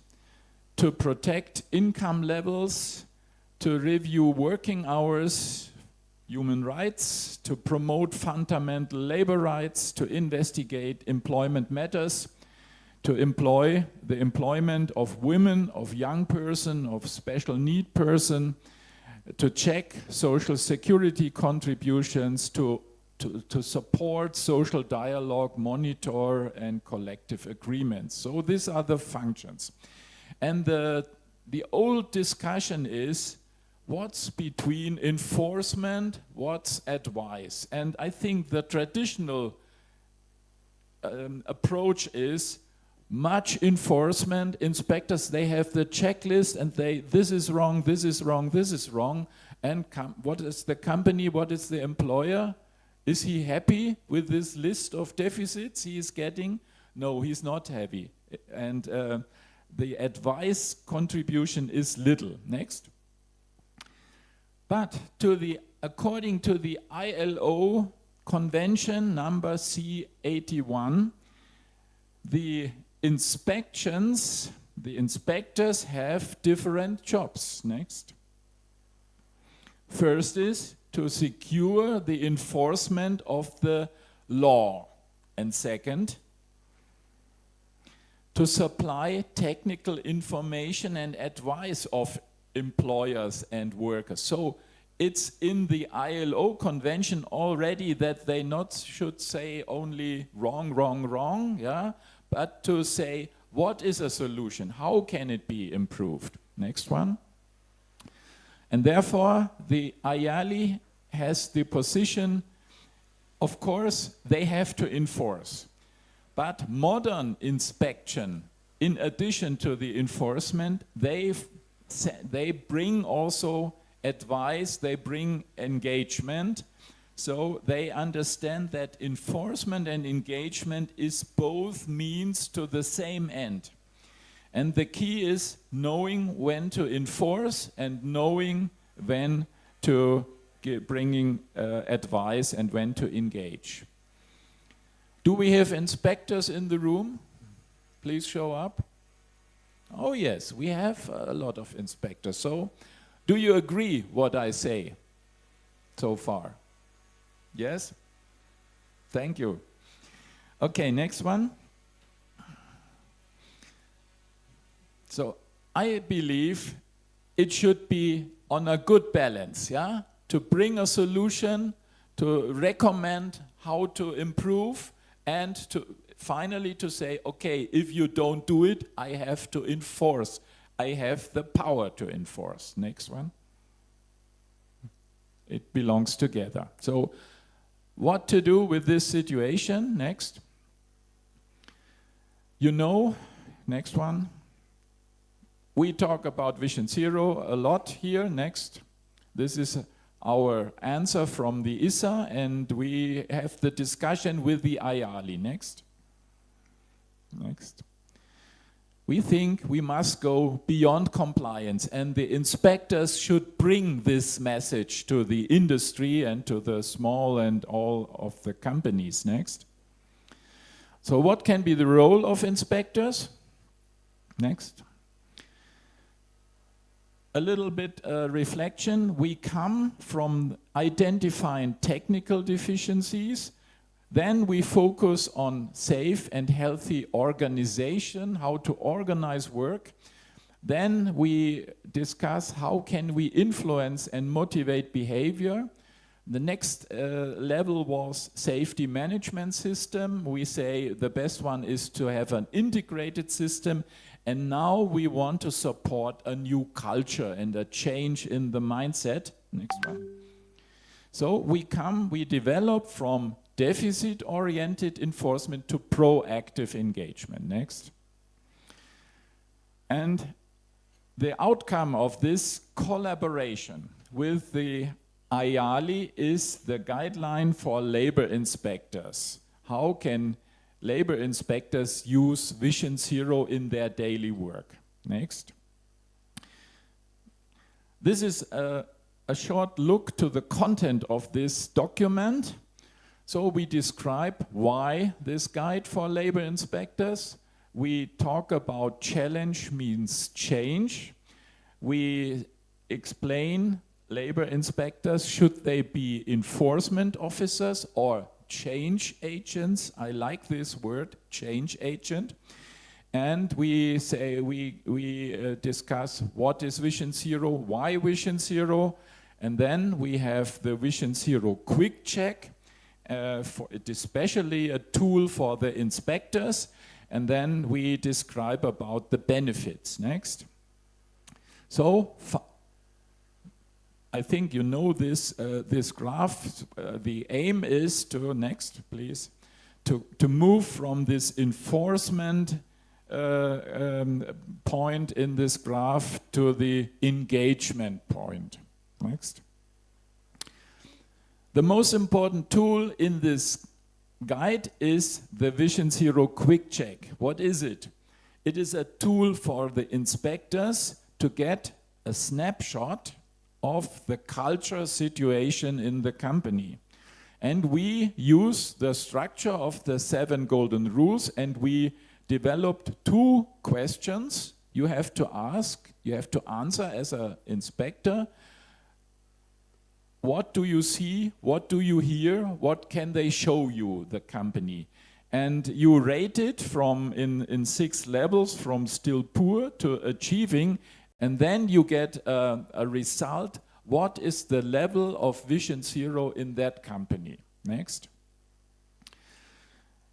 [SPEAKER 6] to protect income levels, to review working hours, human rights, to promote fundamental labor rights, to investigate employment matters, to employ the employment of women, of young person, of special need person, to check social security contributions, to support social dialogue, monitor and collective agreements. So these are the functions. And the old discussion is what's between enforcement, what's advice. And I think the traditional approach is much enforcement. Inspectors, they have the checklist and this is wrong, this is wrong, this is wrong. And what is the company, what is the employer? Is he happy with this list of deficits he is getting? No, he's not happy. And the advice contribution is little. Next. But according to the ILO Convention number C81, the inspectors have different jobs. Next. First is to secure the enforcement of the law. And second, to supply technical information and advice of employers and workers. So it's in the ILO convention already that they not should say only wrong, wrong, wrong, yeah, but to say what is a solution, how can it be improved. Next one. And therefore the IALI has the position, of course, they have to enforce. But modern inspection, in addition to the enforcement, they bring also advice, they bring engagement. So they understand that enforcement and engagement is both means to the same end. And the key is knowing when to enforce and knowing when to bringing advice and when to engage. Do we have inspectors in the room? Please show up. Oh yes, we have a lot of inspectors. So, do you agree what I say so far? Yes? Thank you. Okay, next one. So, I believe it should be on a good balance, yeah? To bring a solution, to recommend how to improve, and to finally to say, okay, if you don't do it, I have to enforce. I have the power to enforce. Next one. It belongs together. So what to do with this situation? Next. You know, next one. We talk about Vision Zero a lot here. Next. This is our answer from the ISA, and we have the discussion with the IALI. Next. Next. We think we must go beyond compliance, and the inspectors should bring this message to the industry and to the small and all of the companies. Next. So what can be the role of inspectors? Next. A little bit reflection. We come from identifying technical deficiencies. Then we focus on safe and healthy organization, how to organize work. Then we discuss how can we influence and motivate behavior. The next level was safety management system. We say the best one is to have an integrated system. And now we want to support a new culture and a change in the mindset. Next one. So we develop from deficit-oriented enforcement to proactive engagement. Next. And the outcome of this collaboration with the IALI is the guideline for labor inspectors. How can labor inspectors use Vision Zero in their daily work? Next. This is a short look to the content of this document. So we describe why this guide for labor inspectors. We talk about challenge means change. We explain labor inspectors, should they be enforcement officers or change agents? I like this word, change agent. And we say we discuss what is Vision Zero, why Vision Zero, and then we have the Vision Zero quick check. It is especially a tool for the inspectors, and then we describe about the benefits. Next. So I think you know this this graph. The aim is to, next please, to move from this enforcement point in this graph to the engagement point. Next. The most important tool in this guide is the Vision Zero quick check. What is it? It is a tool for the inspectors to get a snapshot of the culture situation in the company. And we use the structure of the 7 golden rules, and we developed 2 questions you have to ask, you have to answer as an inspector. What do you see? What do you hear? What can they show you, the company? And you rate it from in 6 levels, from still poor to achieving, and then you get a result. What is the level of Vision Zero in that company? Next.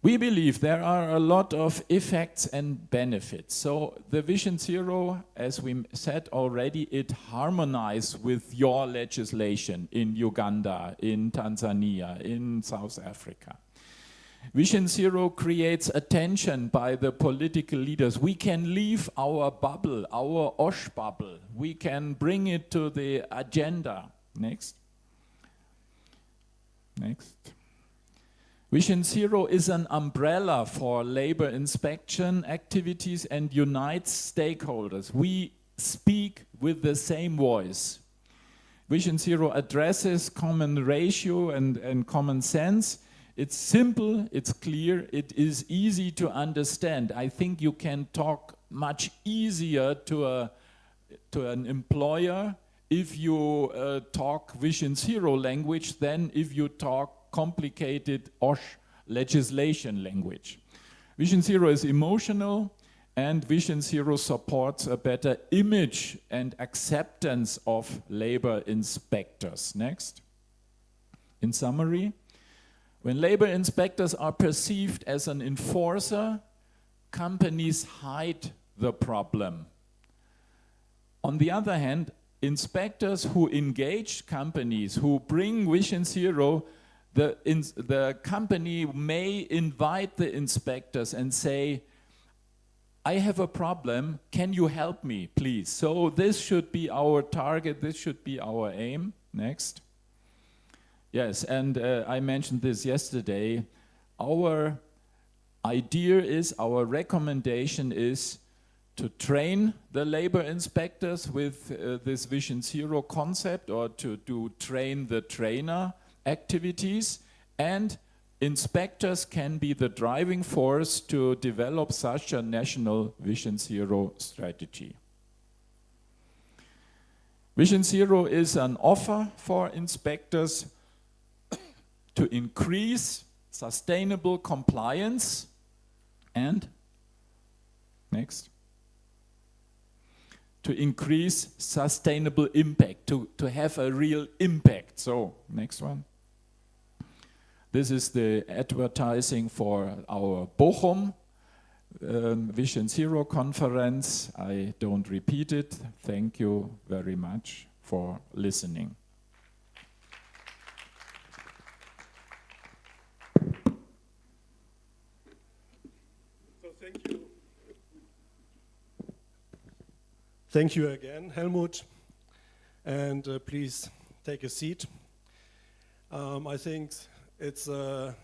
[SPEAKER 6] We believe there are a lot of effects and benefits. So the Vision Zero, as we said already, it harmonizes with your legislation in Uganda, in Tanzania, in South Africa. Vision Zero creates attention by the political leaders. We can leave our bubble, our OSH bubble. We can bring it to the agenda. Next. Next. Vision Zero is an umbrella for labor inspection activities and unites stakeholders. We speak with the same voice. Vision Zero addresses common ratio and common sense. It's simple, it's clear, it is easy to understand. I think you can talk much easier to an employer if you talk Vision Zero language than if you talk complicated OSH legislation language. Vision Zero is emotional, and Vision Zero supports a better image and acceptance of labor inspectors. Next. In summary, when labor inspectors are perceived as an enforcer, companies hide the problem. On the other hand, inspectors who engage companies, who bring Vision Zero, the company may invite the inspectors and say, I have a problem, can you help me, please? So this should be our target, this should be our aim. Next. Yes, and I mentioned this yesterday. Our idea is, our recommendation is to train the labor inspectors with this Vision Zero concept, or to train the trainer activities, and inspectors can be the driving force to develop such a national Vision Zero strategy. Vision Zero is an offer for inspectors to increase sustainable compliance and, next, to increase sustainable impact, to have a real impact. So, next one. This is the advertising for our Bochum Vision Zero conference. I don't repeat it. Thank you very much for listening.
[SPEAKER 4] So thank you. Thank you again, Helmut. And please take a seat. I think it's a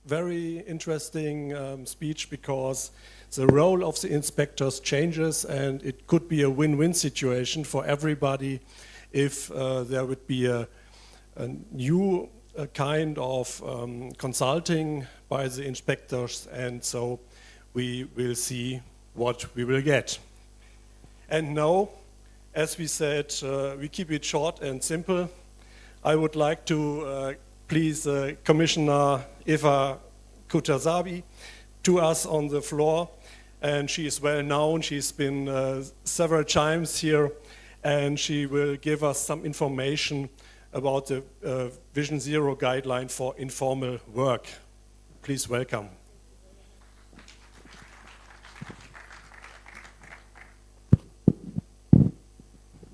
[SPEAKER 4] very interesting speech, because the role of the inspectors changes, and it could be a win-win situation for everybody if there would be a new kind of consulting by the inspectors, and so we will see what we will get. And now, as we said, we keep it short and simple. I would like to please Commissioner Eva Kutazabi to us on the floor. And she is well known. She's been several times here, and she will give us some information about the Vision Zero guideline for informal work. Please welcome.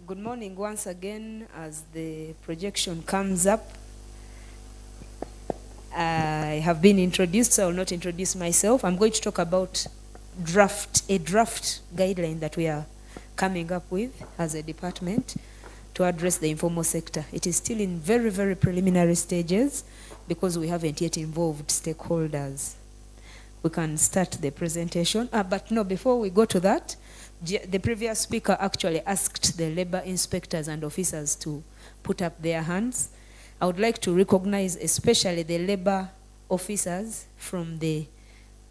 [SPEAKER 1] Good morning once again. As the projection comes up, I have been introduced, so I will not introduce myself. I'm going to talk about a draft guideline that we are coming up with as a department to address the informal sector. It is still in very, very preliminary stages because we haven't yet involved stakeholders. We can start the presentation. But no, before we go to that, the previous speaker actually asked the labor inspectors and officers to put up their hands. I would like to recognize especially the labor officers from the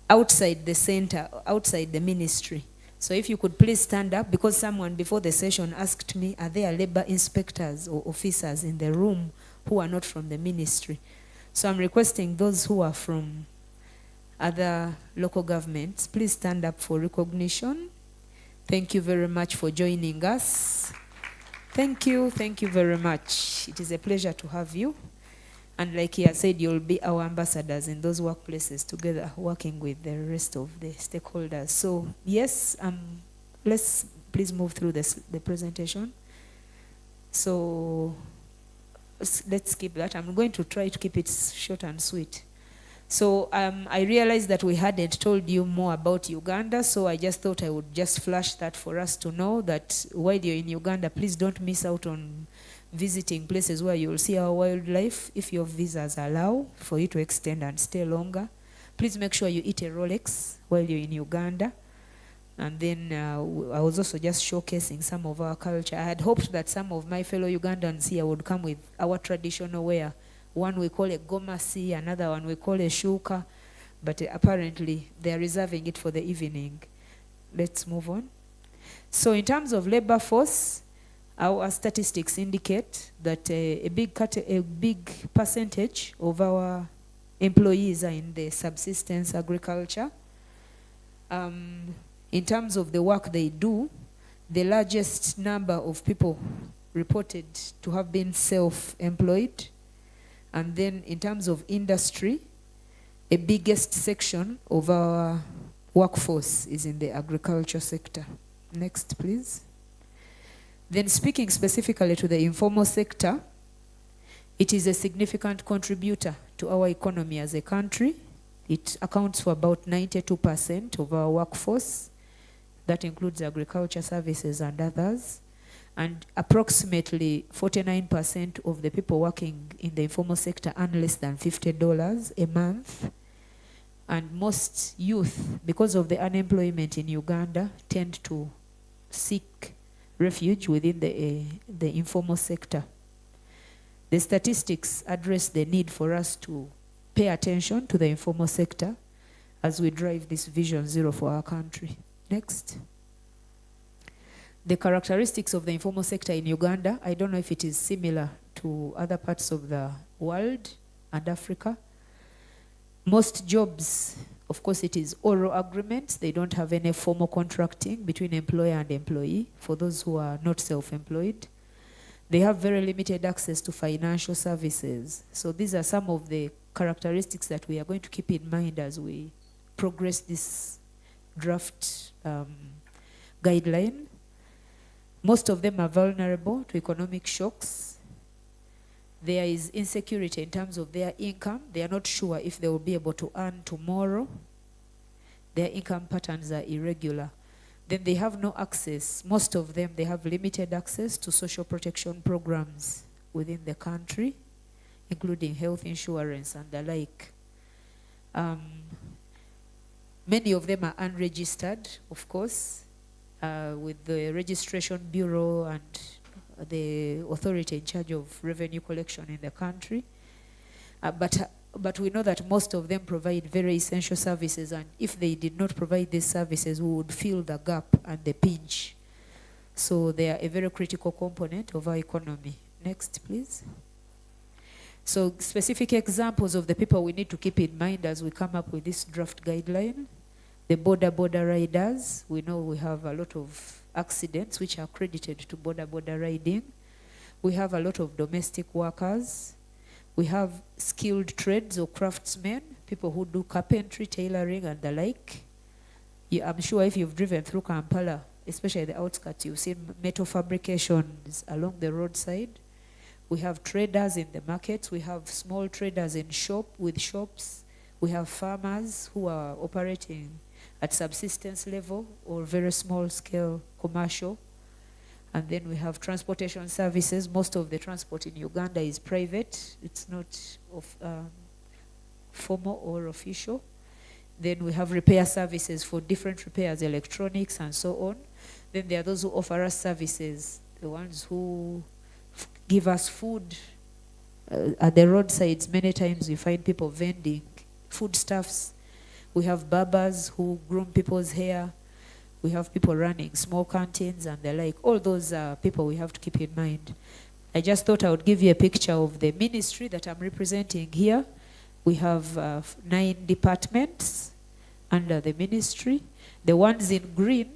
[SPEAKER 1] outside the center, outside the ministry. So if you could please stand up, because someone before the session asked me, are there labor inspectors or officers in the room who are not from the ministry? So I'm requesting those who are from other local governments, please stand up for recognition. Thank you very much for joining us. Thank you very much. It is a pleasure to have you. And like he has said, you'll be our ambassadors in those workplaces together, working with the rest of the stakeholders. So yes, let's please move through the presentation. So let's skip that. I'm going to try to keep it short and sweet. So I realized that we hadn't told you more about Uganda, so I just thought I would just flash that for us to know that while you're in Uganda, please don't miss out on visiting places where you'll see our wildlife if your visas allow for you to extend and stay longer. Please make sure you eat a Rolex while you're in Uganda. And then I was also just showcasing some of our culture. I had hoped that some of my fellow Ugandans here would come with our traditional wear. One we call a gomasi, another one we call a shuka, but apparently they're reserving it for the evening. Let's move on. So in terms of labor force, our statistics indicate that a big percentage of our employees are in the subsistence agriculture. In terms of the work they do, the largest number of people reported to have been self-employed. And then in terms of industry, a biggest section of our workforce is in the agriculture sector. Next, please. Then speaking specifically to the informal sector, it is a significant contributor to our economy as a country. It accounts for about 92% of our workforce. That includes agriculture services and others. And approximately 49% of the people working in the informal sector earn less than $50 a month. And most youth, because of the unemployment in Uganda, tend to seek refuge within the informal sector. The statistics address the need for us to pay attention to the informal sector as we drive this Vision Zero for our country. Next. The characteristics of the informal sector in Uganda, I don't know if it is similar to other parts of the world and Africa. Most jobs, of course, it is oral agreements. They don't have any formal contracting between employer and employee for those who are not self-employed. They have very limited access to financial services. So these are some of the characteristics that we are going to keep in mind as we progress this draft guideline. Most of them are vulnerable to economic shocks. There is insecurity in terms of their income. They are not sure if they will be able to earn tomorrow. Their income patterns are irregular. Then they have no access. Most of them, they have limited access to social protection programs within the country, including health insurance and the like. Many of them are unregistered, of course, with the Registration Bureau and the authority in charge of revenue collection in the country. But we know that most of them provide very essential services, and if they did not provide these services, we would feel the gap and the pinch. So they are a very critical component of our economy. Next, please. So specific examples of the people we need to keep in mind as we come up with this draft guideline. The border riders. We know we have a lot of accidents which are credited to border riding. We have a lot of domestic workers. We have skilled trades or craftsmen, people who do carpentry, tailoring, and the like. I'm sure if you've driven through Kampala, especially the outskirts, you've seen metal fabrications along the roadside. We have traders in the markets. We have small traders in shops. We have farmers who are operating at subsistence level or very small scale commercial. And then we have transportation services. Most of the transport in Uganda is private. It's not formal or official. Then we have repair services for different repairs, electronics and so on. Then there are those who offer us services, the ones who give us food. At the roadsides, many times we find people vending foodstuffs. We have barbers who groom people's hair. We have people running small canteens and the like. All those people we have to keep in mind. I just thought I would give you a picture of the ministry that I'm representing here. We have 9 departments under the ministry. The ones in green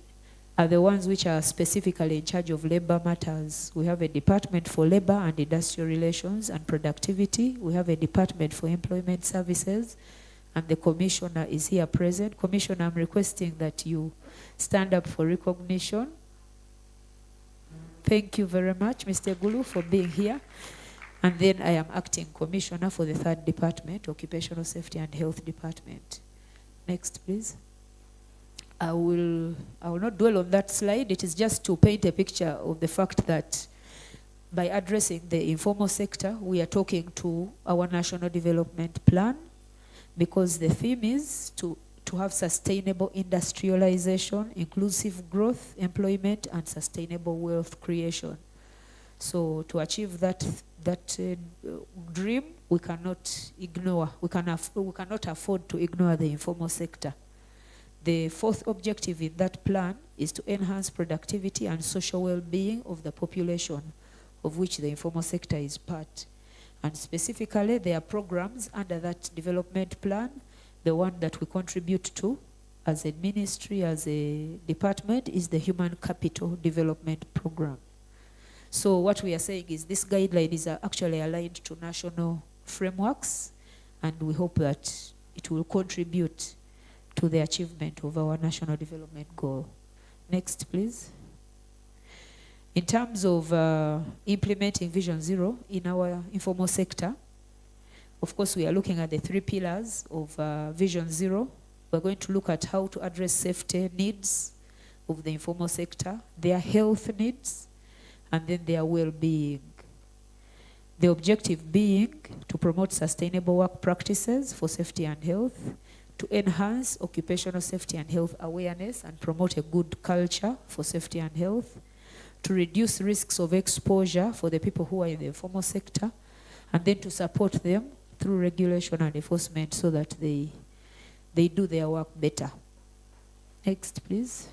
[SPEAKER 1] are the ones which are specifically in charge of labor matters. We have a department for labor and industrial relations and productivity. We have a department for employment services, and the commissioner is here present. Commissioner, I'm requesting that you stand up for recognition. Thank you very much, Mr. Gulu, for being here. And then I am acting commissioner for the 3rd department, Occupational Safety and Health Department. Next, please. I will not dwell on that slide. It is just to paint a picture of the fact that by addressing the informal sector, we are talking to our national development plan, because the theme is to have sustainable industrialization, inclusive growth, employment, and sustainable wealth creation. So to achieve that dream, we cannot afford to ignore the informal sector. The 4th objective in that plan is to enhance productivity and social well-being of the population, of which the informal sector is part. And specifically, there are programs under that development plan. The one that we contribute to as a ministry, as a department, is the Human Capital Development Program. So what we are saying is this guideline is actually aligned to national frameworks, and we hope that it will contribute to the achievement of our national development goal. Next, please. In terms of implementing Vision Zero in our informal sector, of course, we are looking at the 3 pillars of Vision Zero. We're going to look at how to address safety needs. of the informal sector, their health needs, and then their well-being. The objective being to promote sustainable work practices for safety and health, to enhance occupational safety and health awareness and promote a good culture for safety and health, to reduce risks of exposure for the people who are in the informal sector, and then to support them through regulation and enforcement so that they do their work better. Next, please.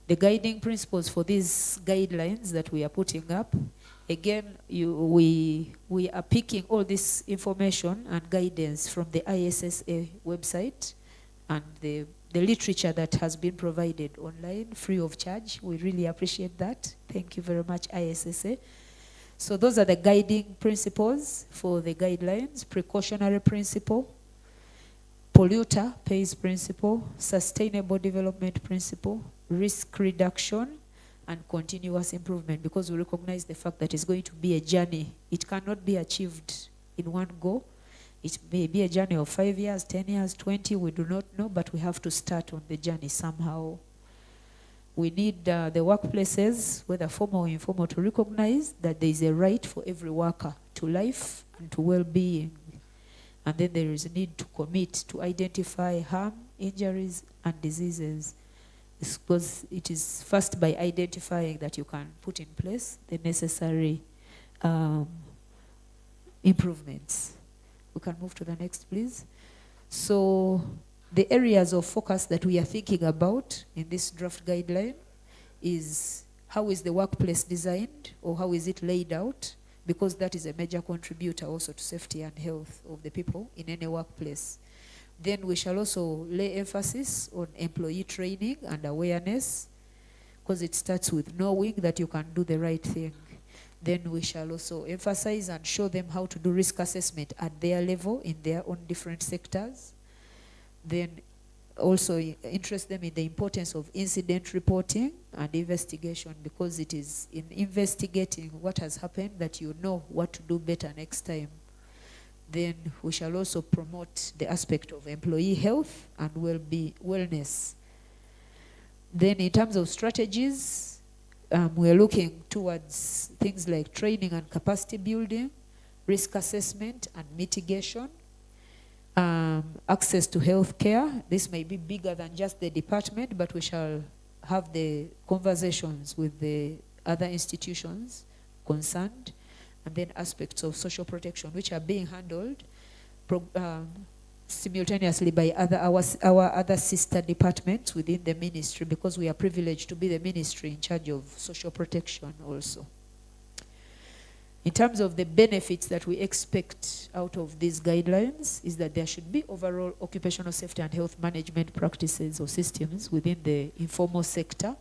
[SPEAKER 1] The guiding principles for these guidelines that we are putting up. Again, we are picking all this information and guidance from the ISSA website and the literature that has been provided online free of charge. We really appreciate that. Thank you very much, ISSA. So those are the guiding principles for the guidelines: precautionary principle, polluter pays principle, sustainable development principle, risk reduction, and continuous improvement, because we recognize the fact that it's going to be a journey. It cannot be achieved in one go. It may be a journey of 5 years, 10 years, 20, we do not know, but we have to start on the journey somehow. We need the workplaces, whether formal or informal, to recognize that there is a right for every worker to life and to well-being. And then there is a need to commit to identify harm, injuries, and diseases. Because it is first by identifying that you can put in place the necessary improvements. We can move to the next, please. So the areas of focus that we are thinking about in this draft guideline is how is the workplace designed, or how is it laid out, because that is a major contributor also to safety and health of the people in any workplace. Then we shall also lay emphasis on employee training and awareness, because it starts with knowing that you can do the right thing. Then we shall also emphasize and show them how to do risk assessment at their level in their own different sectors. Then also interest them in the importance of incident reporting and investigation, because it is in investigating what has happened that you know what to do better next time. Then we shall also promote the aspect of employee health and wellness. Then in terms of strategies, we are looking towards things like training and capacity building, risk assessment and mitigation, access to health care. This may be bigger than just the department, but we shall have the conversations with the other institutions concerned. And then aspects of social protection, which are being handled simultaneously by our other sister departments within the ministry, because we are privileged to be the ministry in charge of social protection also. In terms of the benefits that we expect out of these guidelines is that there should be overall occupational safety and health management practices or systems within the informal sector,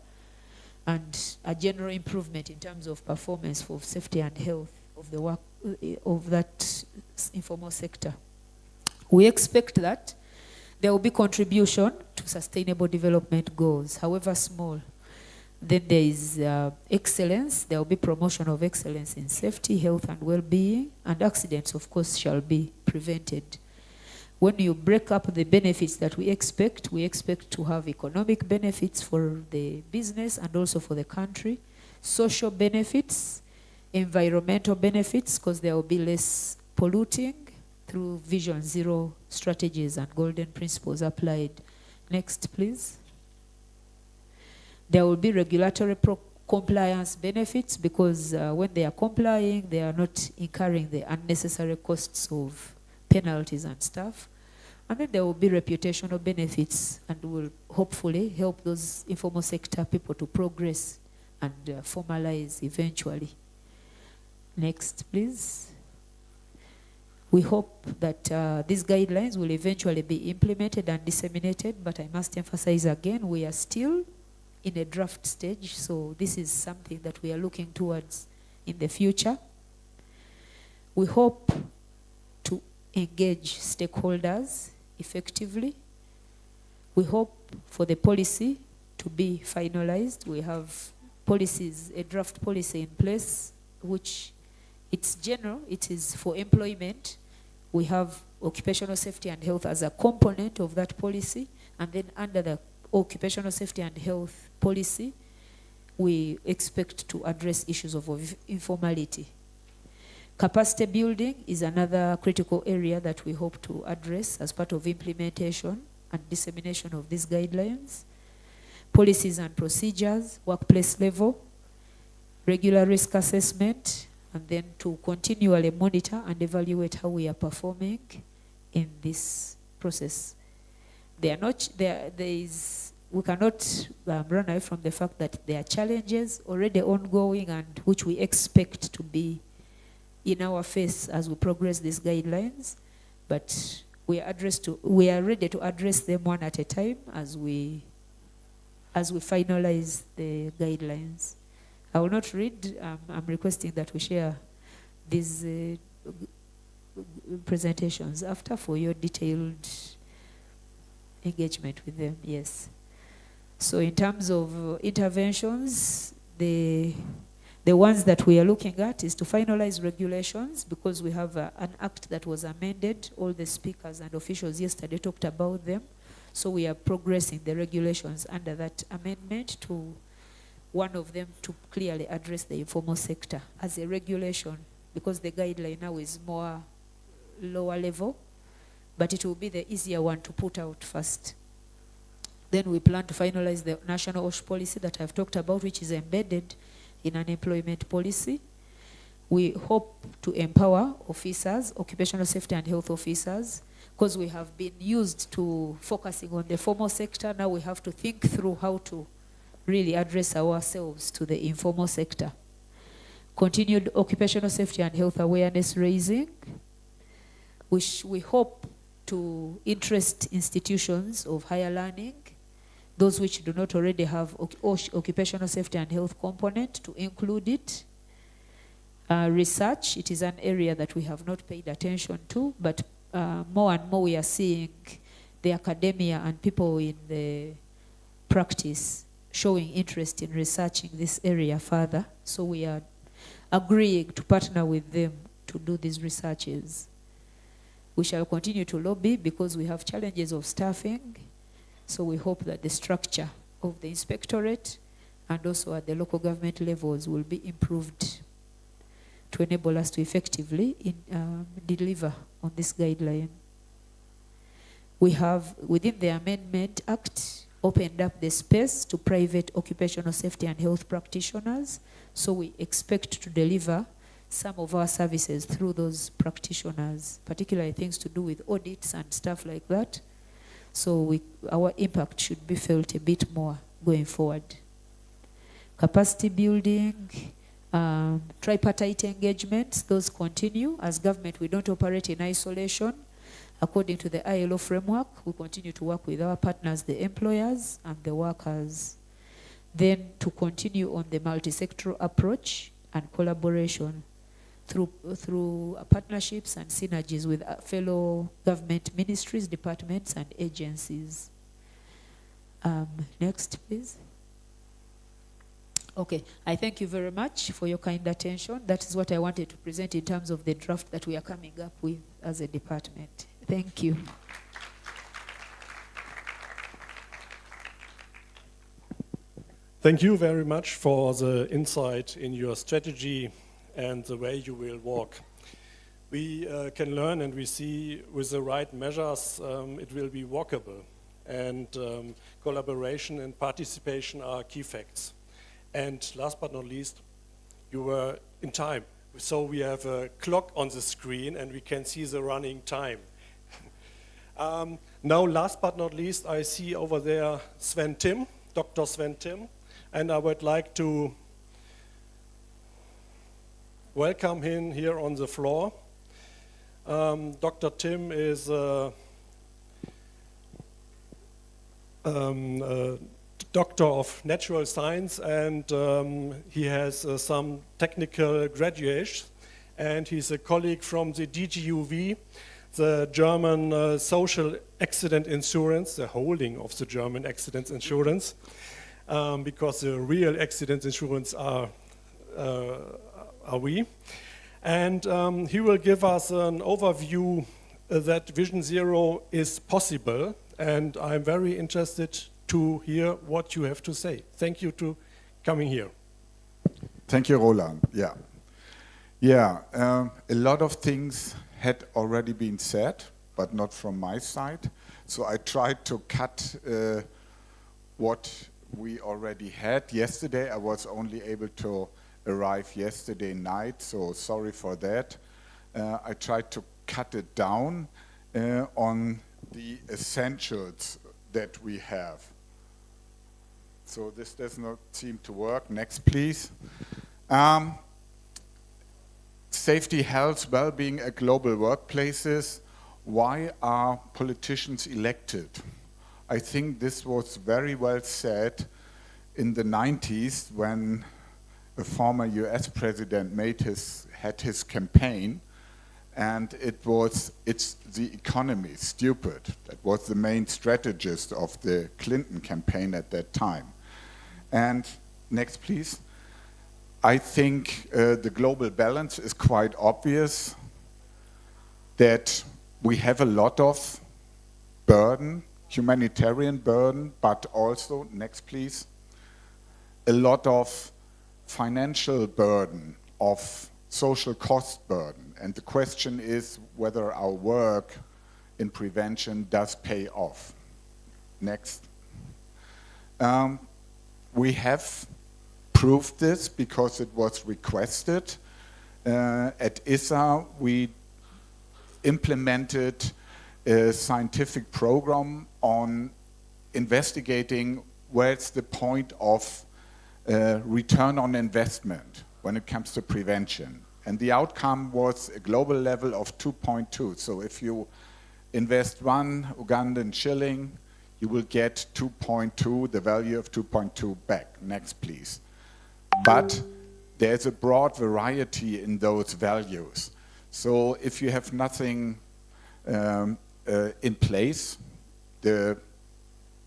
[SPEAKER 1] and a general improvement in terms of performance for safety and health of the work of that informal sector. We expect that there will be contribution to sustainable development goals, however small. Then there is excellence. There will be promotion of excellence in safety, health, and well-being, and accidents, of course, shall be prevented. When you break up the benefits that we expect to have economic benefits for the business and also for the country, social benefits, environmental benefits, because there will be less polluting through Vision Zero strategies and golden principles applied. Next, please. There will be regulatory compliance benefits, because when they are complying, they are not incurring the unnecessary costs of penalties and stuff. And then there will be reputational benefits, and will hopefully help those informal sector people to progress and formalize eventually. Next, please. We hope that these guidelines will eventually be implemented and disseminated, but I must emphasize again, we are still in a draft stage, so this is something that we are looking towards in the future. We hope to engage stakeholders effectively. We hope for the policy to be finalized. We have policies, a draft policy in place, which it's general, it is for employment. We have occupational safety and health as a component of that policy, and then under the occupational safety and health policy, we expect to address issues of informality. Capacity building is another critical area that we hope to address as part of implementation and dissemination of these guidelines. Policies and procedures, workplace level, regular risk assessment, and then to continually monitor and evaluate how we are performing in this process. We cannot run away from the fact that there are challenges already ongoing and which we expect to be in our face as we progress these guidelines, but we are ready to address them one at a time as we finalize the guidelines. I will not read. I'm requesting that we share these presentations after for your detailed engagement with them. Yes. So in terms of interventions, the ones that we are looking at is to finalize regulations, because we have an act that was amended. All the speakers and officials yesterday talked about them. So we are progressing the regulations under that amendment to one of them to clearly address the informal sector as a regulation, because the guideline now is more lower level, but it will be the easier one to put out first. Then we plan to finalize the national OSH policy that I've talked about, which is embedded in an employment policy. We hope to empower officers, occupational safety and health officers, because we have been used to focusing on the formal sector. Now we have to think through how to really address ourselves to the informal sector. Continued occupational safety and health awareness raising, which we hope to interest institutions of higher learning, those which do not already have occupational safety and health component, to include it. Research, it is an area that we have not paid attention to, but more and more we are seeing the academia and people in the practice showing interest in researching this area further. So we are agreeing to partner with them to do these researches. We shall continue to lobby because we have challenges of staffing. So we hope that the structure of the inspectorate and also at the local government levels will be improved to enable us to effectively deliver on this guideline. We have, within the Amendment Act, opened up the space to private occupational safety and health practitioners. So we expect to deliver some of our services through those practitioners, particularly things to do with audits and stuff like that. So our impact should be felt a bit more going forward. Capacity building, tripartite engagements, those continue. As government, we don't operate in isolation. According to the ILO framework, we continue to work with our partners, the employers and the workers. Then to continue on the multi-sectoral approach and collaboration through partnerships and synergies with fellow government ministries, departments and agencies. Next, please. Okay, I thank you very much for your kind attention. That is what I wanted to present in terms of the draft that we are coming up with as a department. Thank you.
[SPEAKER 4] Thank you very much for the insight in your strategy and the way you will walk. We can learn and we see with the right measures it will be walkable, and collaboration and participation are key facts. And last but not least, you were in time. So we have a clock on the screen and we can see the running time. Now, last but not least, I see over there Sven Tim, Dr. Sven Tim, and I would like to welcome him here on the floor. Dr. Tim is a doctor of natural science, and he has some technical graduates, and he's a colleague from the DGUV, the German Social Accident Insurance, the holding of the German accident insurance, because the real accident insurance are we. And he will give us an overview that Vision Zero is possible, and I'm very interested to hear what you have to say. Thank you to coming here.
[SPEAKER 8] Thank you, Roland. Yeah. Yeah, a lot of things had already been said, but not from my side. So I tried to cut what we already had. Yesterday, I was only able to arrive yesterday night, so sorry for that. I tried to cut it down on the essentials that we have. So this does not seem to work. Next, please. Safety, health, well-being at global workplaces. Why are politicians elected? I think this was very well said in the 90s when a former US president had his campaign, and it's the economy, stupid. That was the main strategist of the Clinton campaign at that time. And next, please. I think the global balance is quite obvious, that we have a lot of burden, humanitarian burden, but also, next please, a lot of financial burden, of social cost burden. And the question is whether our work in prevention does pay off. Next. We have proved this because it was requested. At ISA, we implemented a scientific program on investigating where's the point of return on investment when it comes to prevention. And the outcome was a global level of 2.2. So if you invest 1 Ugandan shilling, you will get 2.2, the value of 2.2 back. Next, please. But there's a broad variety in those values. So if you have nothing in place, the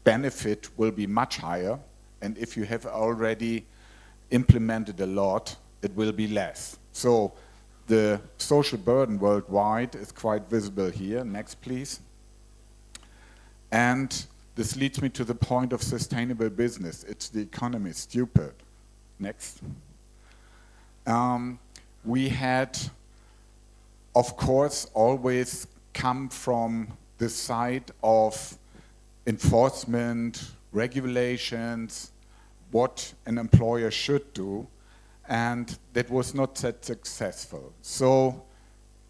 [SPEAKER 8] benefit will be much higher. And if you have already implemented a lot, it will be less. So the social burden worldwide is quite visible here. Next, please. And this leads me to the point of sustainable business. It's the economy, stupid. Next. We had, of course, always come from the side of enforcement, regulations, what an employer should do, and that was not that successful. So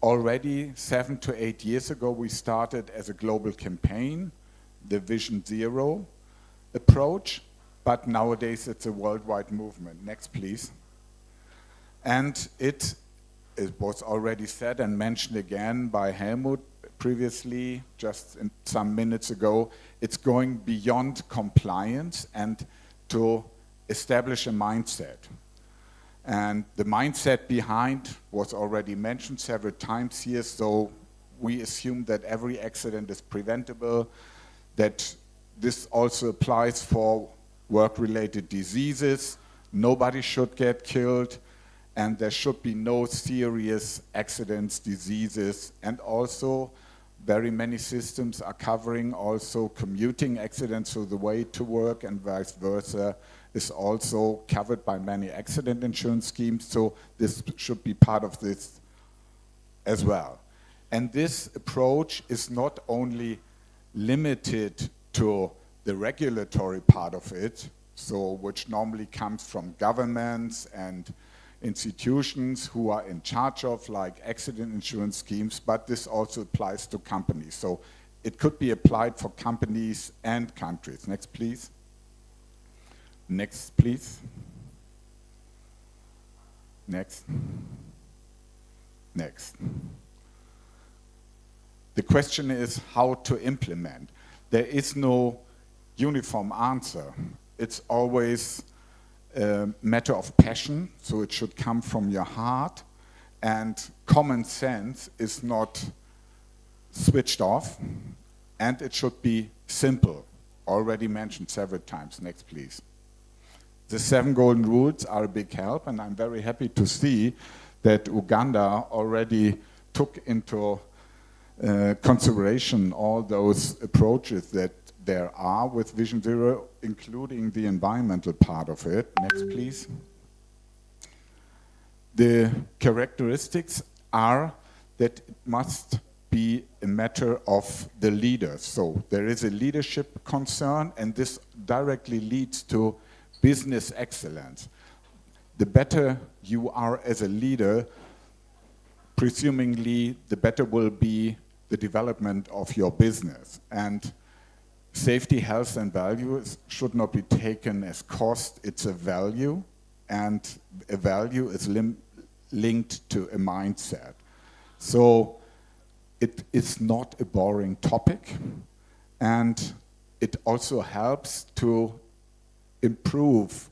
[SPEAKER 8] already 7 to 8 years ago, we started as a global campaign, the Vision Zero approach, but nowadays it's a worldwide movement. Next, please. And it was already said and mentioned again by Helmut previously, just some minutes ago, it's going beyond compliance and to establish a mindset. And the mindset behind was already mentioned several times here, so we assume that every accident is preventable, that this also applies for work-related diseases, nobody should get killed, and there should be no serious accidents, diseases, and also very many systems are covering also commuting accidents, so the way to work and vice versa is also covered by many accident insurance schemes, so this should be part of this as well. And this approach is not only limited to the regulatory part of it, so which normally comes from governments and institutions who are in charge of like accident insurance schemes, but this also applies to companies. So it could be applied for companies and countries. Next, please. Next, please. Next. Next. The question is how to implement. There is no uniform answer. It's always a matter of passion, so it should come from your heart, and common sense is not switched off, and it should be simple. Already mentioned several times. Next, please. The 7 golden rules are a big help, and I'm very happy to see that Uganda already took into consideration all those approaches that there are with Vision Zero, including the environmental part of it. Next, please. The characteristics are that it must be a matter of the leaders. So there is a leadership concern, and this directly leads to business excellence. The better you are as a leader, presumably the better will be the development of your business. And safety, health, and values should not be taken as cost. It's a value, and a value is linked to a mindset. So it is not a boring topic, and it also helps to improve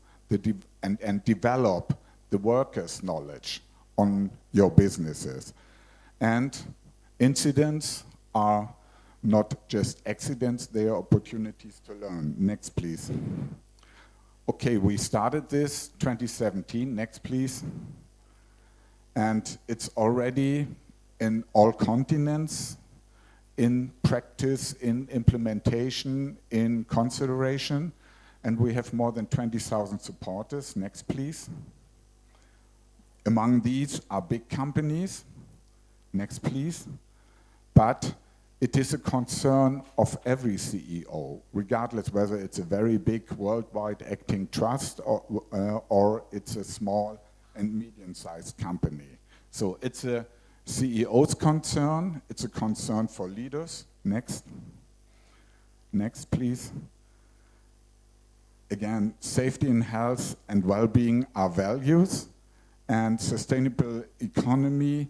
[SPEAKER 8] and develop the workers' knowledge on your businesses. And incidents are not just accidents, they are opportunities to learn. Next, please. Okay, we started this 2017. Next, please. And it's already in all continents, in practice, in implementation, in consideration. And we have more than 20,000 supporters. Next, please. Among these are big companies. Next, please. But it is a concern of every CEO, regardless whether it's a very big worldwide acting trust or it's a small and medium-sized company. So it's a CEO's concern, it's a concern for leaders. Next. Next, please. Again, safety and health and well-being are values, and sustainable economy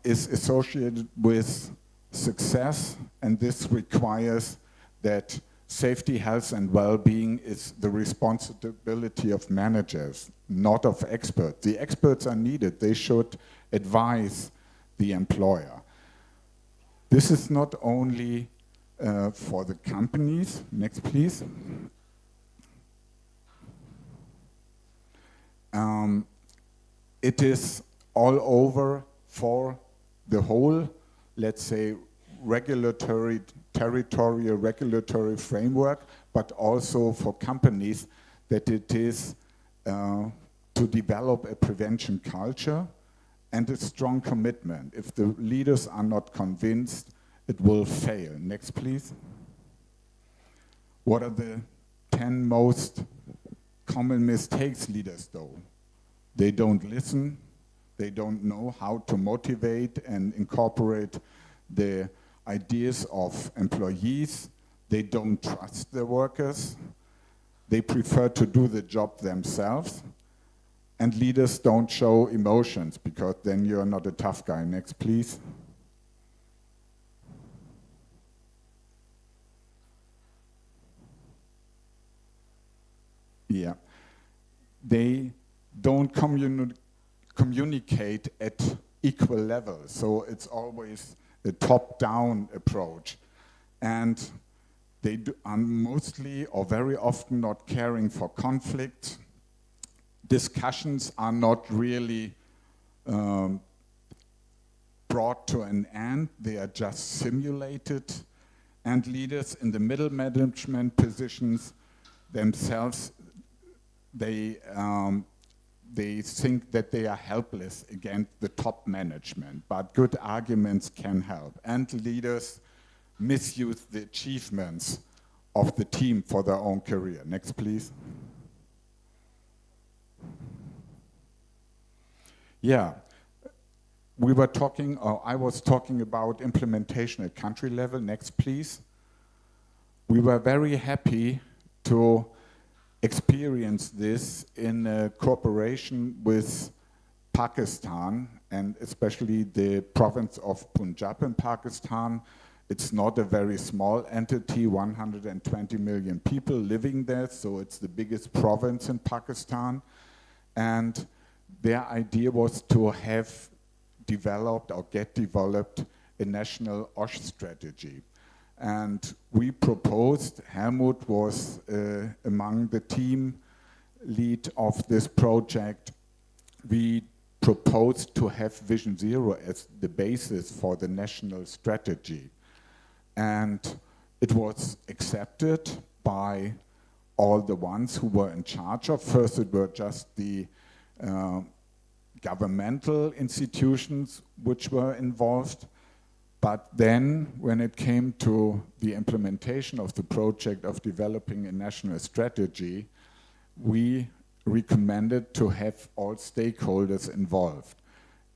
[SPEAKER 8] is associated with success, and this requires that safety, health, and well-being is the responsibility of managers, not of experts. The experts are needed. They should advise the employer. This is not only for the companies. Next, please. It is all over for the whole, let's say, territorial regulatory framework, but also for companies that it is to develop a prevention culture and a strong commitment. If the leaders are not convinced, it will fail. Next, please. What are the 10 most common mistakes leaders do? They don't listen. They don't know how to motivate and incorporate the ideas of employees. They don't trust their workers. They prefer to do the job themselves. And leaders don't show emotions, because then you're not a tough guy. Next, please. Yeah. They don't communicate at equal levels. So it's always a top-down approach. And they are mostly or very often not caring for conflict. Discussions are not really brought to an end. They are just simulated. And leaders in the middle management positions themselves, they think that they are helpless against the top management, but good arguments can help. And leaders misuse the achievements of the team for their own career. Next, please. Yeah, we were talking, or I was talking about implementation at country level. Next, please. We were very happy to experience this in cooperation with Pakistan, and especially the province of Punjab in Pakistan. It's not a very small entity, 120 million people living there, so it's the biggest province in Pakistan. And their idea was to have developed or get developed a national OSH strategy. And we proposed, Helmut was among the team lead of this project. We proposed to have Vision Zero as the basis for the national strategy. And it was accepted by all the ones who were in charge of. First, it were just the governmental institutions which were involved. But then, when it came to the implementation of the project of developing a national strategy, we recommended to have all stakeholders involved.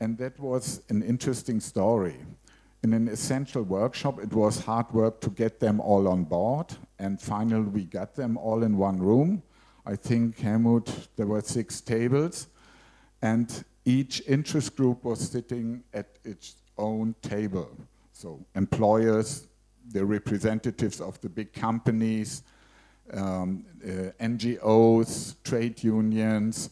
[SPEAKER 8] And that was an interesting story. In an essential workshop, it was hard work to get them all on board, and finally we got them all in one room. I think, Helmut, there were 6 tables, and each interest group was sitting at its own table. So employers, the representatives of the big companies, NGOs, trade unions,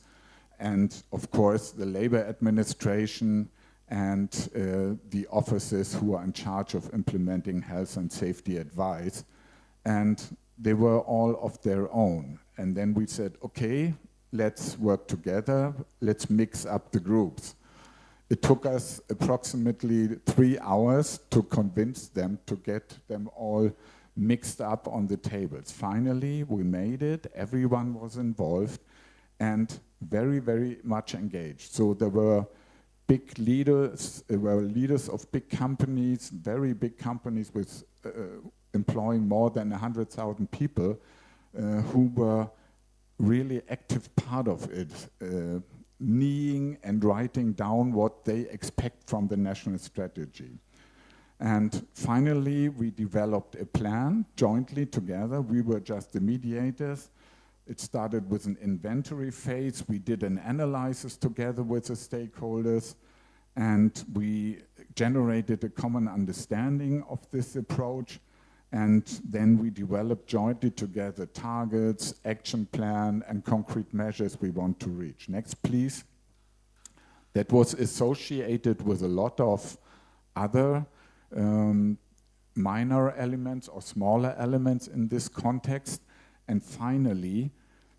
[SPEAKER 8] and of course the labor administration and the officers who are in charge of implementing health and safety advice. And they were all of their own. And then we said, okay, let's work together, let's mix up the groups. It took us approximately 3 hours to convince them to get them all mixed up on the tables. Finally, we made it, everyone was involved and very, very much engaged. So there were big leaders, leaders of big companies, very big companies with employing more than 100,000 people who were really active part of it, kneeing and writing down what they expect from the national strategy. And finally, we developed a plan jointly together. We were just the mediators. It started with an inventory phase. We did an analysis together with the stakeholders, and we generated a common understanding of this approach. And then we developed jointly together targets, action plan, and concrete measures we want to reach. Next, please. That was associated with a lot of other minor elements or smaller elements in this context. And finally,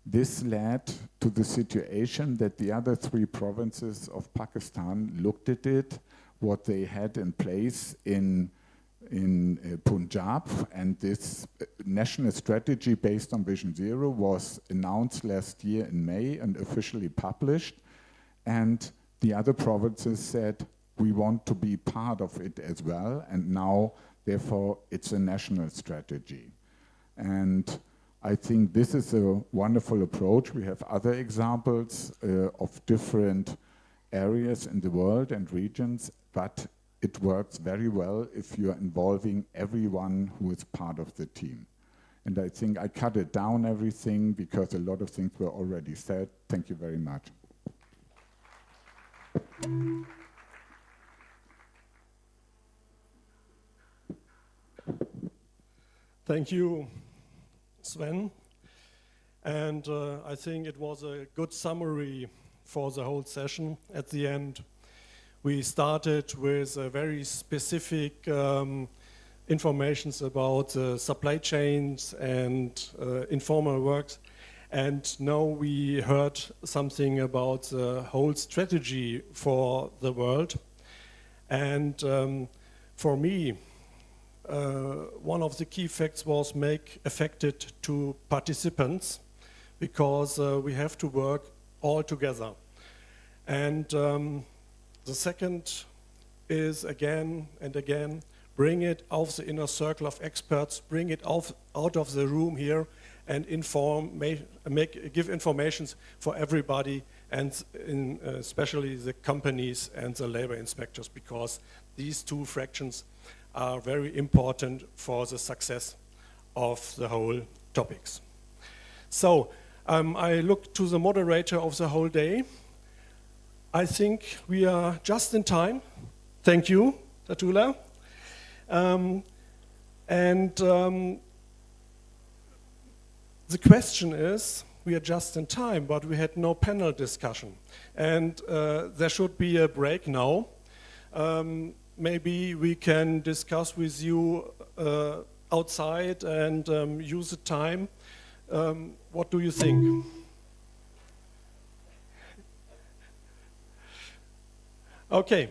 [SPEAKER 8] this led to the situation that the other 3 provinces of Pakistan looked at it, what they had in place in Punjab, and this national strategy based on Vision Zero was announced last year in May and officially published. And the other provinces said, we want to be part of it as well, and now, therefore, it's a national strategy. And I think this is a wonderful approach. We have other examples of different areas in the world and regions, but it works very well if you're involving everyone who is part of the team. And I think I cut it down everything because a lot of things were already said. Thank you very much.
[SPEAKER 4] Thank you, Sven. And I think it was a good summary for the whole session. At the end, we started with very specific informations about supply chains and informal works. And now we heard something about the whole strategy for the world. And for me, one of the key facts was make affected to participants, because we have to work all together. And the second is again and again, bring it out of the inner circle of experts, bring it out of the room here and inform, give informations for everybody, and especially the companies and the labor inspectors, because these 2 fractions are very important for the success of the whole topics. So I look to the moderator of the whole day. I think we are just in time. Thank you, Tatula. The question is, we are just in time, but we had no panel discussion. And there should be a break now. Maybe we can discuss with you outside and use the time. What do you think? Okay,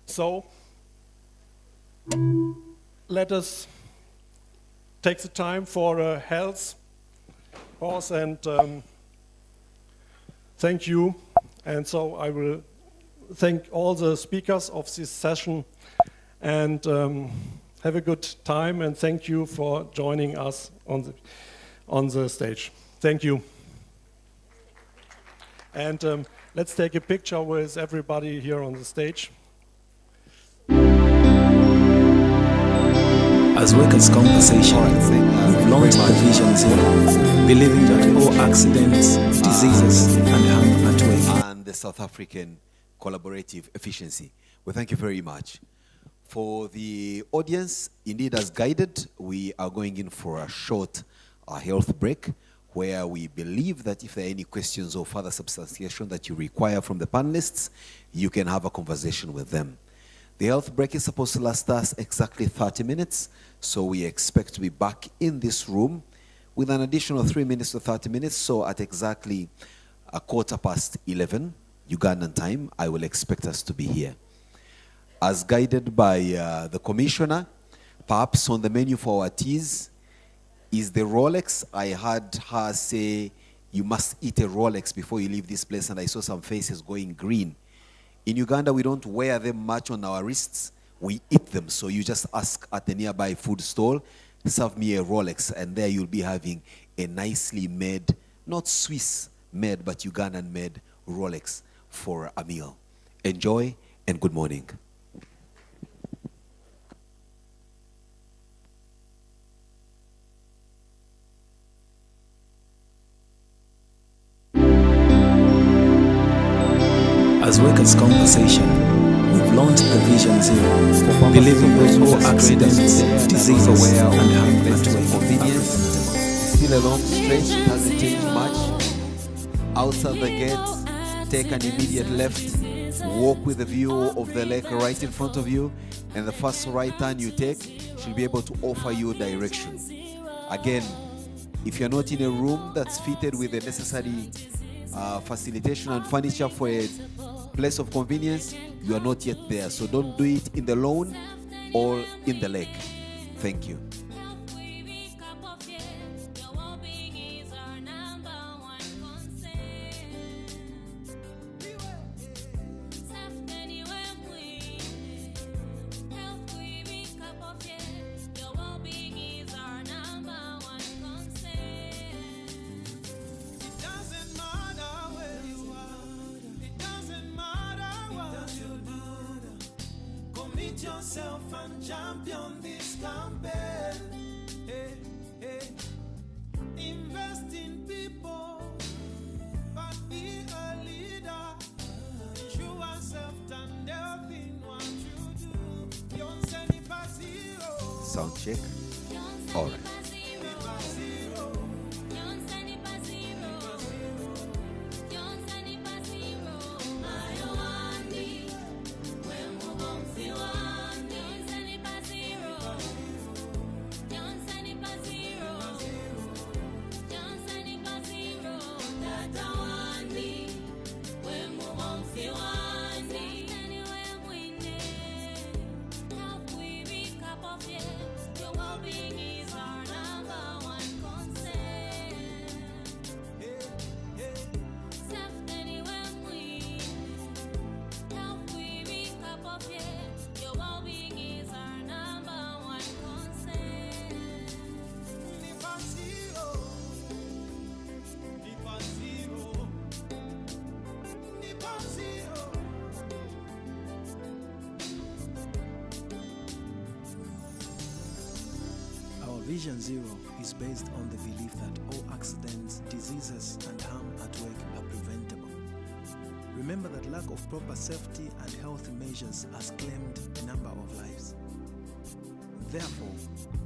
[SPEAKER 4] so let us take the time for a health pause and thank you. And so I will thank all the speakers of this session and have a good time, and thank you for joining us on the stage. Thank you. And let's take a picture with everybody here on the stage.
[SPEAKER 9] As workers' compensation, we've launched the Vision Zero, believing that all accidents, diseases, and harm at work.
[SPEAKER 2] And the South African collaborative efficiency. We thank you very much. For the audience, indeed as guided, we are going in for a short health break, where we believe that if there are any questions or further substantiation that you require from the panelists, you can have a conversation with them. The health break is supposed to last us exactly 30 minutes, so we expect to be back in this room with an additional 3 minutes to 30 minutes, so at exactly 11:15 Ugandan time, I will expect us to be here. As guided by the commissioner, perhaps on the menu for our teas is the Rolex. I heard her say, you must eat a Rolex before you leave this place, and I saw some faces going green. In Uganda, we don't wear them much on our wrists, we eat them. So you just ask at the nearby food stall, serve me a Rolex, and there you'll be having a nicely made, not Swiss made, but Ugandan made Rolex for a meal. Enjoy and good morning.
[SPEAKER 9] As workers' compensation, we've launched the Vision Zero, believing that all accidents, diseases, and harm at work.
[SPEAKER 2] Convenience, still a long stretch, it hasn't changed much. Outside the gates, take an immediate left, walk with a view of the lake right in front of you, and the first right turn you take should be able to offer you direction. Again, if you're not in a room that's fitted with the necessary facilitation and furniture for a place of convenience, you are not yet there. So don't do it in the lawn or in the lake. Thank you.
[SPEAKER 10] Yourself and champion this campaign. Hey, hey. Invest in people, but be a leader. Ensure self-turned in what you do. Don't send it by zero.
[SPEAKER 2] Sound check. All right.
[SPEAKER 9] Vision Zero is based on the belief that all accidents, diseases, and harm at work are preventable. Remember that lack of proper safety and health measures has claimed a number of lives. Therefore,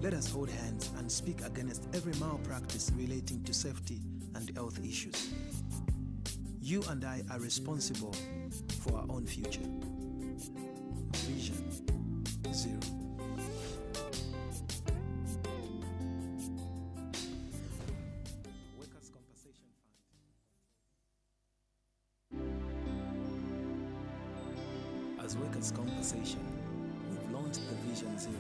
[SPEAKER 9] let us hold hands and speak against every malpractice relating to safety and health issues. You and I are responsible for our own future. Vision Zero. As workers' compensation, we've launched launched the Vision Zero,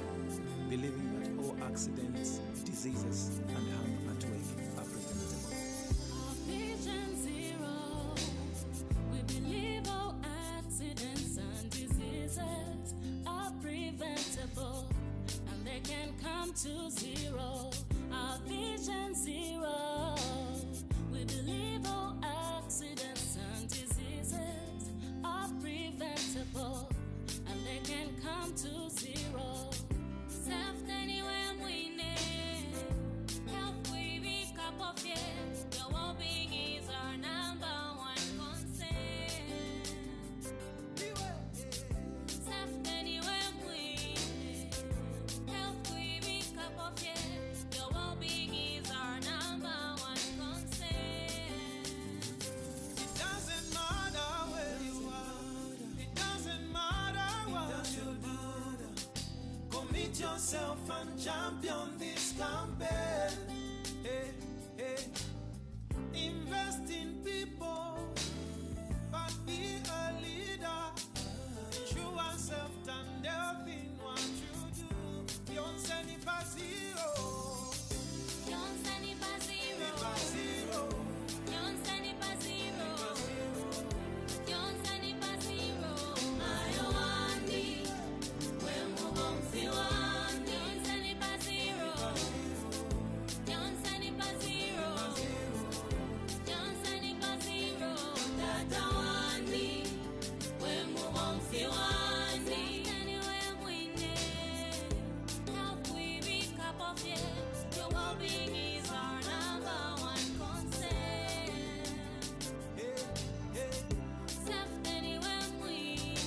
[SPEAKER 9] believing that all accidents, diseases, and harm at work are preventable.
[SPEAKER 11] Our Vision Zero, we believe all accidents and diseases are preventable, and they can come to zero. Our Vision Zero, we believe all accidents and diseases are preventable, and they can come to zero. Self anywhere we need, health we wake up of it. Your well-being is our number one concern. Self anywhere we need, health we wake up of it. Your well-being is our number one concern.
[SPEAKER 10] It doesn't matter where you are. It doesn't matter what you do. Commit yourself and champion this campaign. Hey, hey. Invest in people, but be a leader. Ensure self and health in what you do. Don't send it by zero.
[SPEAKER 11] Don't send it by zero.
[SPEAKER 10] By zero.
[SPEAKER 11] Don't send it by zero. Don't send it by zero. Ayowandi, when we won't feel one. Don't send it by zero. Don't send it by zero. Don't send it by zero. Tata wandi, when we won't feel one. Anywhere we need, help we wake up of it. Your well-being is our number one concern. Self anywhere we need,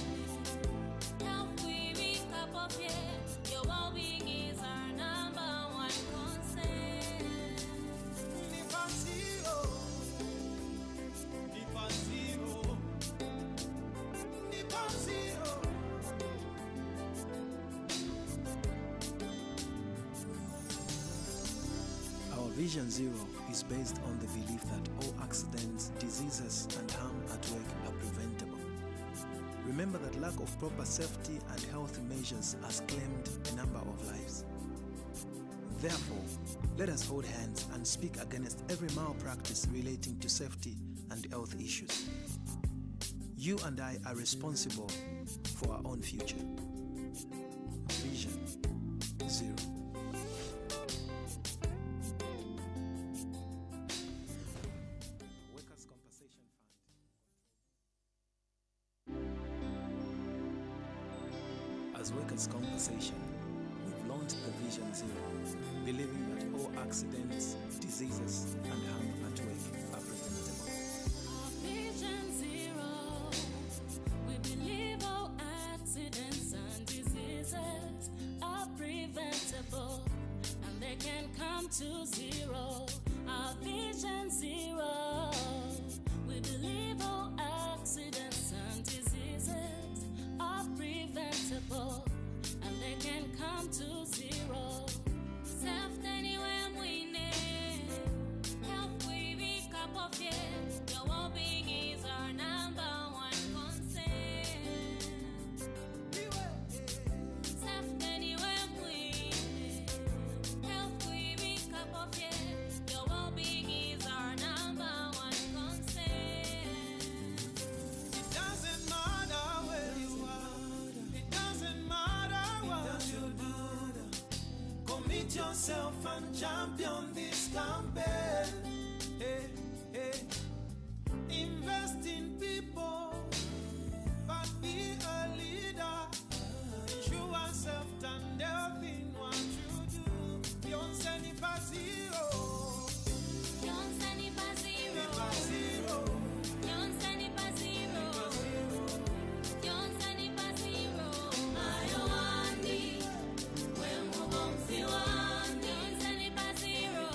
[SPEAKER 11] help we wake up of it. Your well-being is our number one concern.
[SPEAKER 10] By zero. By zero. By zero.
[SPEAKER 9] Our Vision Zero is based on the belief that all accidents, diseases, and harm at work are preventable. Remember that lack of proper safety and health measures has claimed a number of lives. Therefore, let us hold hands and speak against every malpractice relating to safety and health issues. You and I are responsible for our own future. Vision Zero. Workers' Compensation Fund. As Workers' Compensation, we've launched the Vision Zero, believing that all accidents, diseases, and harm at work are preventable.
[SPEAKER 11] Our Vision Zero, we believe all accidents and diseases are preventable, and they can come to zero. Our Vision Zero, we believe all accidents and diseases are preventable, and they can come to zero. Self anywhere we need, help we wake up of it. Your well-being is our number one concern. Self anywhere we need, help we wake up of it. Your well-being is our number one concern.
[SPEAKER 10] It doesn't matter where you are. It doesn't matter what you do. Commit yourself and champion this campaign. Hey, hey. Invest in people, but be a leader. Ensure self and health in what you do. Don't send it by zero.
[SPEAKER 11] Don't send it by zero.
[SPEAKER 10] By zero.
[SPEAKER 11] Don't send it by zero. Don't send it by zero. Ayowandi, when we won't feel one. Don't send it by zero.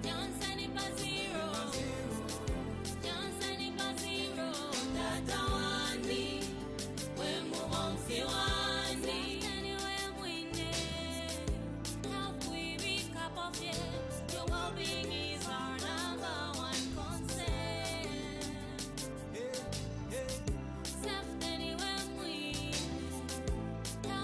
[SPEAKER 11] Don't send it by zero. Don't send it by zero. Tata wandi, when we won't feel one. Anywhere we need, help we wake up of it. Your well-being is our number one concern. Self anywhere we need, help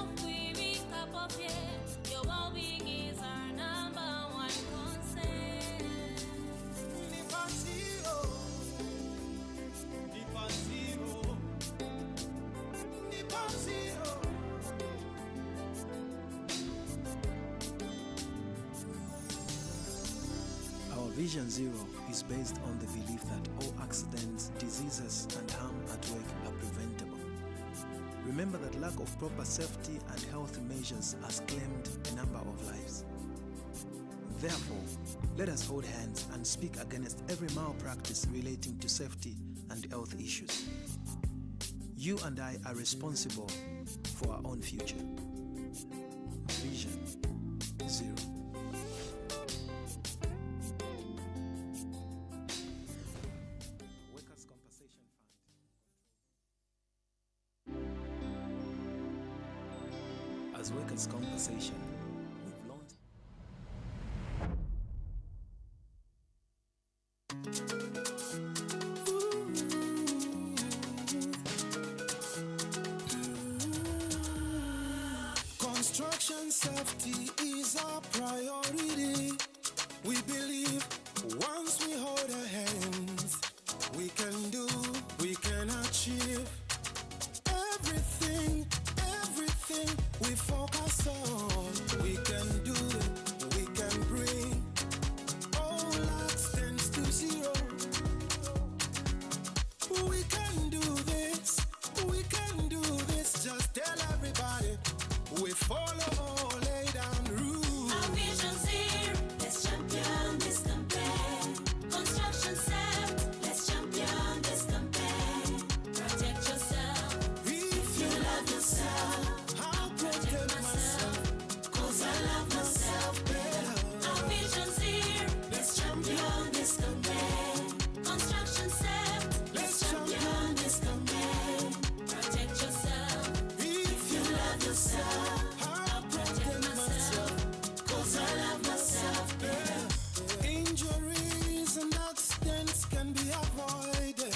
[SPEAKER 9] Vision Zero is based on the belief that all accidents, diseases, and harm at work are preventable. Remember that lack of proper safety and health measures has claimed a number of lives. Therefore, let us hold hands and speak against every malpractice relating to safety and health issues. You and I are responsible for our own future. Vision Zero. Workers' Compensation Fund. As workers' compensation, we've launched.
[SPEAKER 10] Construction safety is our priority. We believe once we hold our hands, we can do, we can achieve everything, everything we focus on. We can do it, we can bring all accidents to zero. We can do this, we can do this. Just tell everybody we follow lay down rules.
[SPEAKER 11] Our vision zero, let's champion this campaign. Construction safe, let's champion this campaign. Protect yourself,
[SPEAKER 10] If
[SPEAKER 11] you love yourself.
[SPEAKER 10] I'll protect myself,
[SPEAKER 11] 'Cause I love myself better. Our vision zero, let's champion this campaign. Construction safe, let's champion this campaign. Protect yourself,
[SPEAKER 10] if
[SPEAKER 11] you love yourself.
[SPEAKER 10] I'll protect myself.
[SPEAKER 11] 'Cause I love myself better.
[SPEAKER 10] Injuries and accidents can be avoided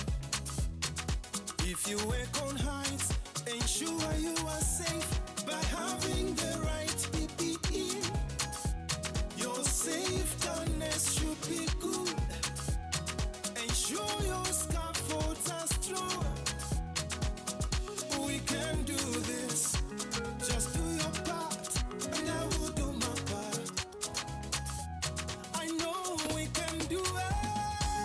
[SPEAKER 10] if you work on heights. Ensure you are safe by having the right PPE. Your safetyness should be good. Ensure your scaffolds are strong. We can do this. Just do your part, and I will do my part. I know we can do it.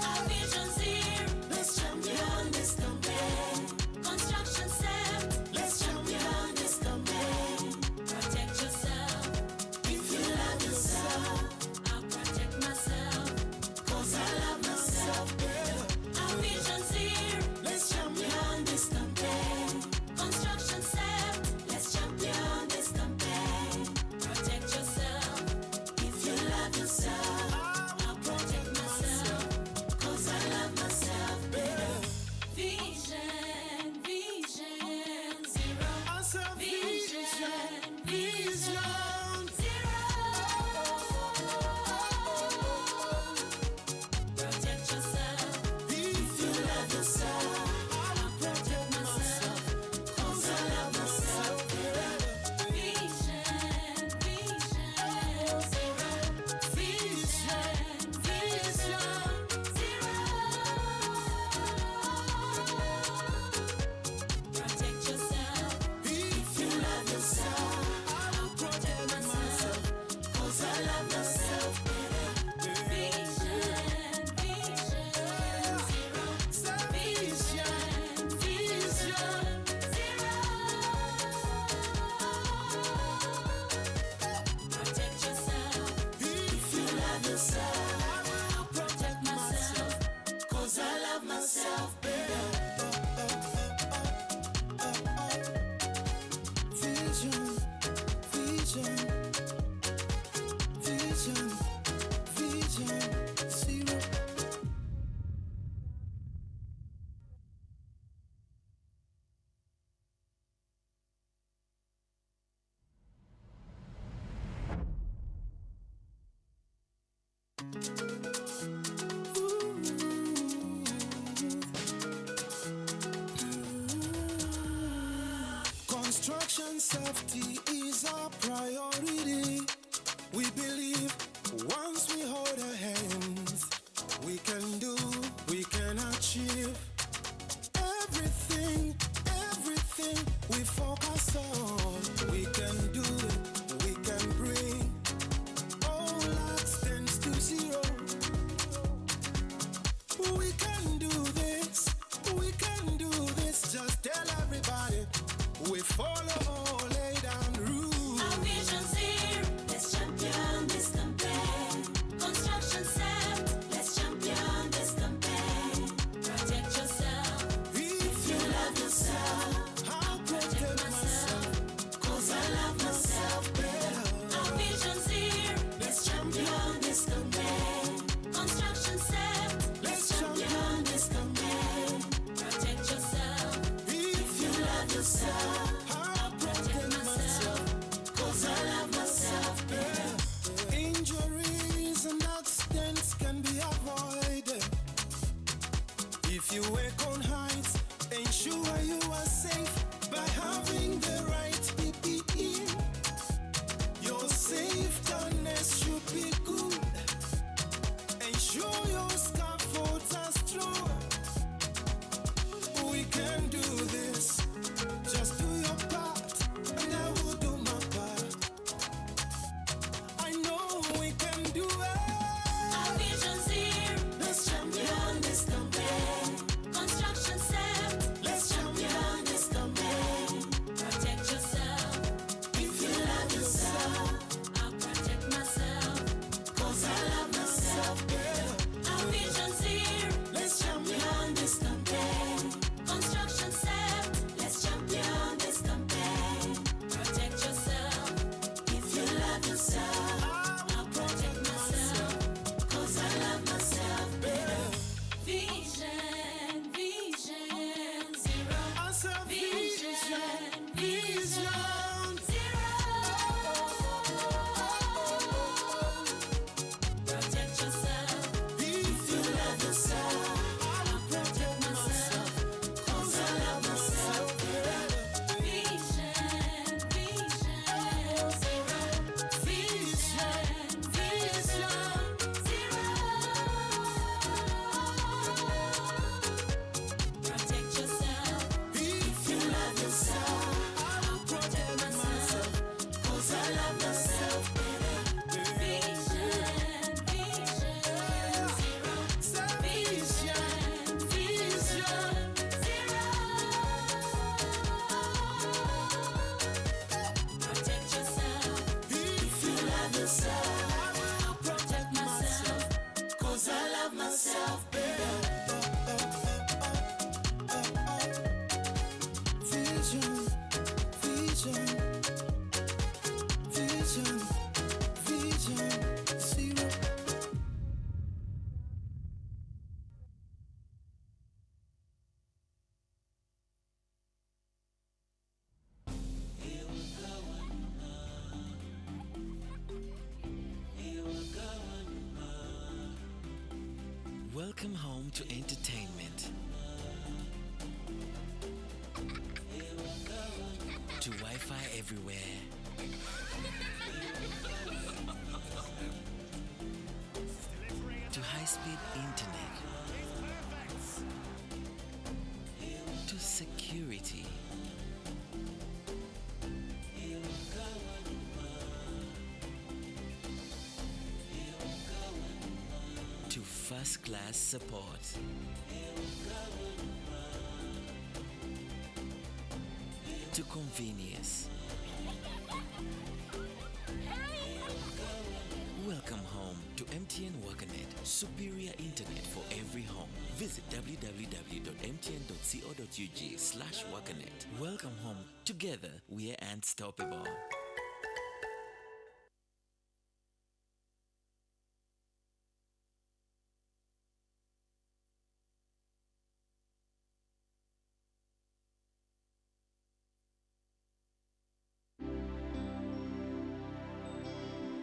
[SPEAKER 11] Our vision zero, let's champion this campaign. Construction safe, let's champion this campaign. Protect yourself, if you love yourself. I'll protect myself, 'cause I love myself better. Our vision zero, let's champion this campaign. Construction safe, let's champion this campaign. Protect yourself, if you love yourself. I'll protect myself, 'cause I love myself better. Vision, vision zero.
[SPEAKER 10] I said
[SPEAKER 11] Vision,
[SPEAKER 10] vision.
[SPEAKER 11] zero. Protect yourself,
[SPEAKER 10] If
[SPEAKER 11] you love yourself. I'll protect myself, 'cause I love myself better. Vision, vision zero. Vision, vision zero. Protect yourself,
[SPEAKER 10] if
[SPEAKER 11] you love yourself. I'll protect myself, 'cause I love myself better. Vision, vision zero. Vision, vision zero. Protect yourself,
[SPEAKER 10] if
[SPEAKER 11] you love yourself. I'll protect myself, 'cause I love myself better.
[SPEAKER 10] vision, vision, vision, vision, zero. Construction safety is our priority. We believe once we hold our hands, we can do, we can achieve everything, everything we focus on. We can do it, we can bring all accidents to zero. follow, lay down rules.
[SPEAKER 11] Our vision's here, let's champion this campaign. Construction set, let's champion this campaign. Protect yourself,
[SPEAKER 10] If
[SPEAKER 11] you love yourself.
[SPEAKER 10] I'll protect myself,
[SPEAKER 11] 'Cause I love myself better. Our vision's here, let's champion this campaign. Construction set, let's champion this campaign. Protect yourself,
[SPEAKER 10] if
[SPEAKER 11] you love yourself.
[SPEAKER 10] I'll protect myself.
[SPEAKER 11] 'Cause I love myself better.
[SPEAKER 10] Injuries and accidents can be avoided if you work on heights. Ensure you are safe by having the right PPE. Your safetiness should be good. Ensure your scaffolds are strong. We can do this. Just do your part, and I will do my part. I know we can do it.
[SPEAKER 11] Our vision's here, let's champion this campaign. Construction set, let's champion this campaign. Protect yourself,
[SPEAKER 10] If you love yourself,
[SPEAKER 11] I'll protect myself. 'Cause I love myself better. Our vision's here, let's champion this campaign. Construction set, let's champion this campaign. Protect yourself, if you love yourself, I'll protect myself. 'Cause I love myself better. Vision, vision, zero.
[SPEAKER 10] I said vision, vision.
[SPEAKER 11] Protect yourself,
[SPEAKER 10] If you
[SPEAKER 11] love yourself.
[SPEAKER 10] I'll protect myself, 'cause I love myself better.
[SPEAKER 11] Vision, vision, zero.
[SPEAKER 10] Vision, vision.
[SPEAKER 11] Protect yourself,
[SPEAKER 10] If you
[SPEAKER 11] love yourself.
[SPEAKER 10] I'll protect myself,
[SPEAKER 11] 'Cause I love myself better. Vision, vision, zero.
[SPEAKER 10] Say
[SPEAKER 11] Vision, vision, zero. Protect yourself,
[SPEAKER 10] if you
[SPEAKER 11] love yourself.
[SPEAKER 10] I'll protect myself,
[SPEAKER 11] 'Cause I love myself better.
[SPEAKER 10] Vision, vision, vision, vision, zero.
[SPEAKER 12] Welcome home to entertainment. To Wi-Fi everywhere. To high-speed internet. To security. To first-class support. To convenience. Welcome home to MTN WakaNet, superior internet for every home. Visit www.mtn.co.ug/wakanet. Welcome home. Together, we are unstoppable.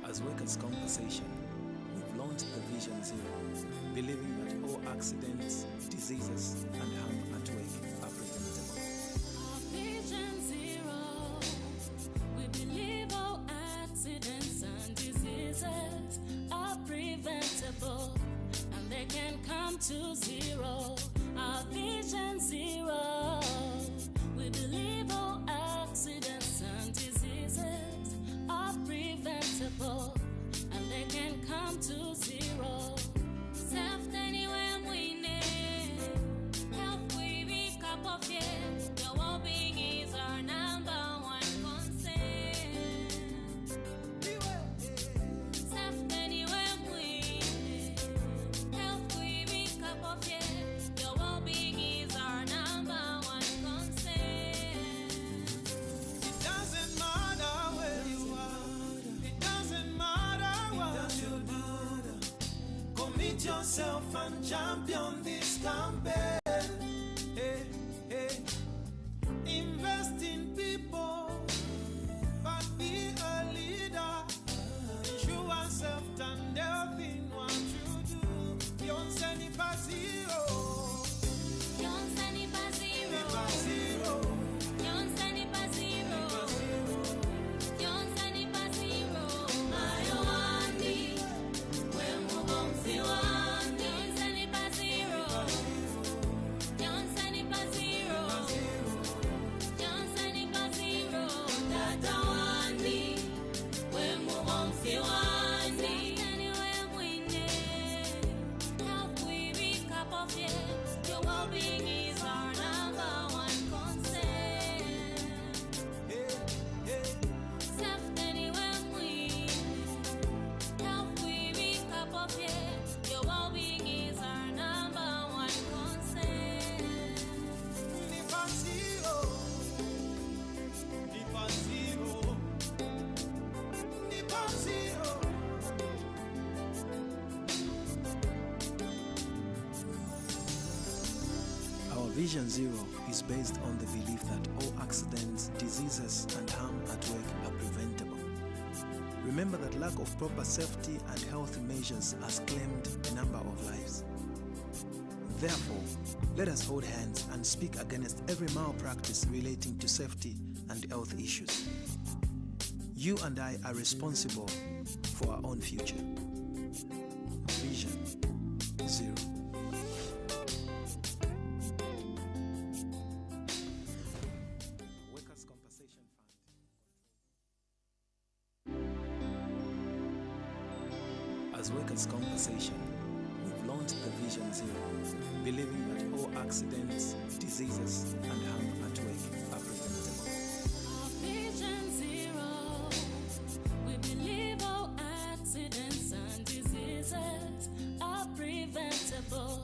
[SPEAKER 9] As Workers' Conversation, we've launched the Vision Zero, believing that all accidents, diseases, and harm at work are preventable.
[SPEAKER 11] Our vision zero. We believe all accidents and diseases are preventable, and they can come to zero. Our vision zero. We believe all accidents and diseases are preventable, and they can come to zero. Self anywhere we need. Health we be cup of it. Your well-being is our number
[SPEAKER 10] yourself and champion this campaign. Hey, hey. Invest in people, but be a leader. Ensure yourself and health in what you do. Don't send it by zero.
[SPEAKER 11] Don't send it by zero.
[SPEAKER 10] By zero.
[SPEAKER 11] Don't send it by zero. Don't send it by zero. Ayowandi, when we won't see one. Don't send it by zero. Don't send it by zero. Don't send it by zero. Tata wandi, when we won't see one. Anywhere we need, help we pick up of it. Your well-being is our number one concern. Self anywhere we help we pick up of it. Your well-being is our number one concern.
[SPEAKER 10] By zero. By zero. By zero.
[SPEAKER 9] Our Vision Zero is based on the belief that all accidents, diseases, and harm at work are preventable. Remember that lack of proper safety and health measures has claimed a number of lives. Therefore, let us hold hands and speak against every malpractice relating to safety and health issues. You and I are responsible for our own future. Vision Zero. Workers' Compensation Fund. As Workers' Compensation, we've launched the Vision Zero, believing that all accidents, diseases, and harm at work are preventable.
[SPEAKER 11] Our Vision Zero, we believe all accidents and diseases are preventable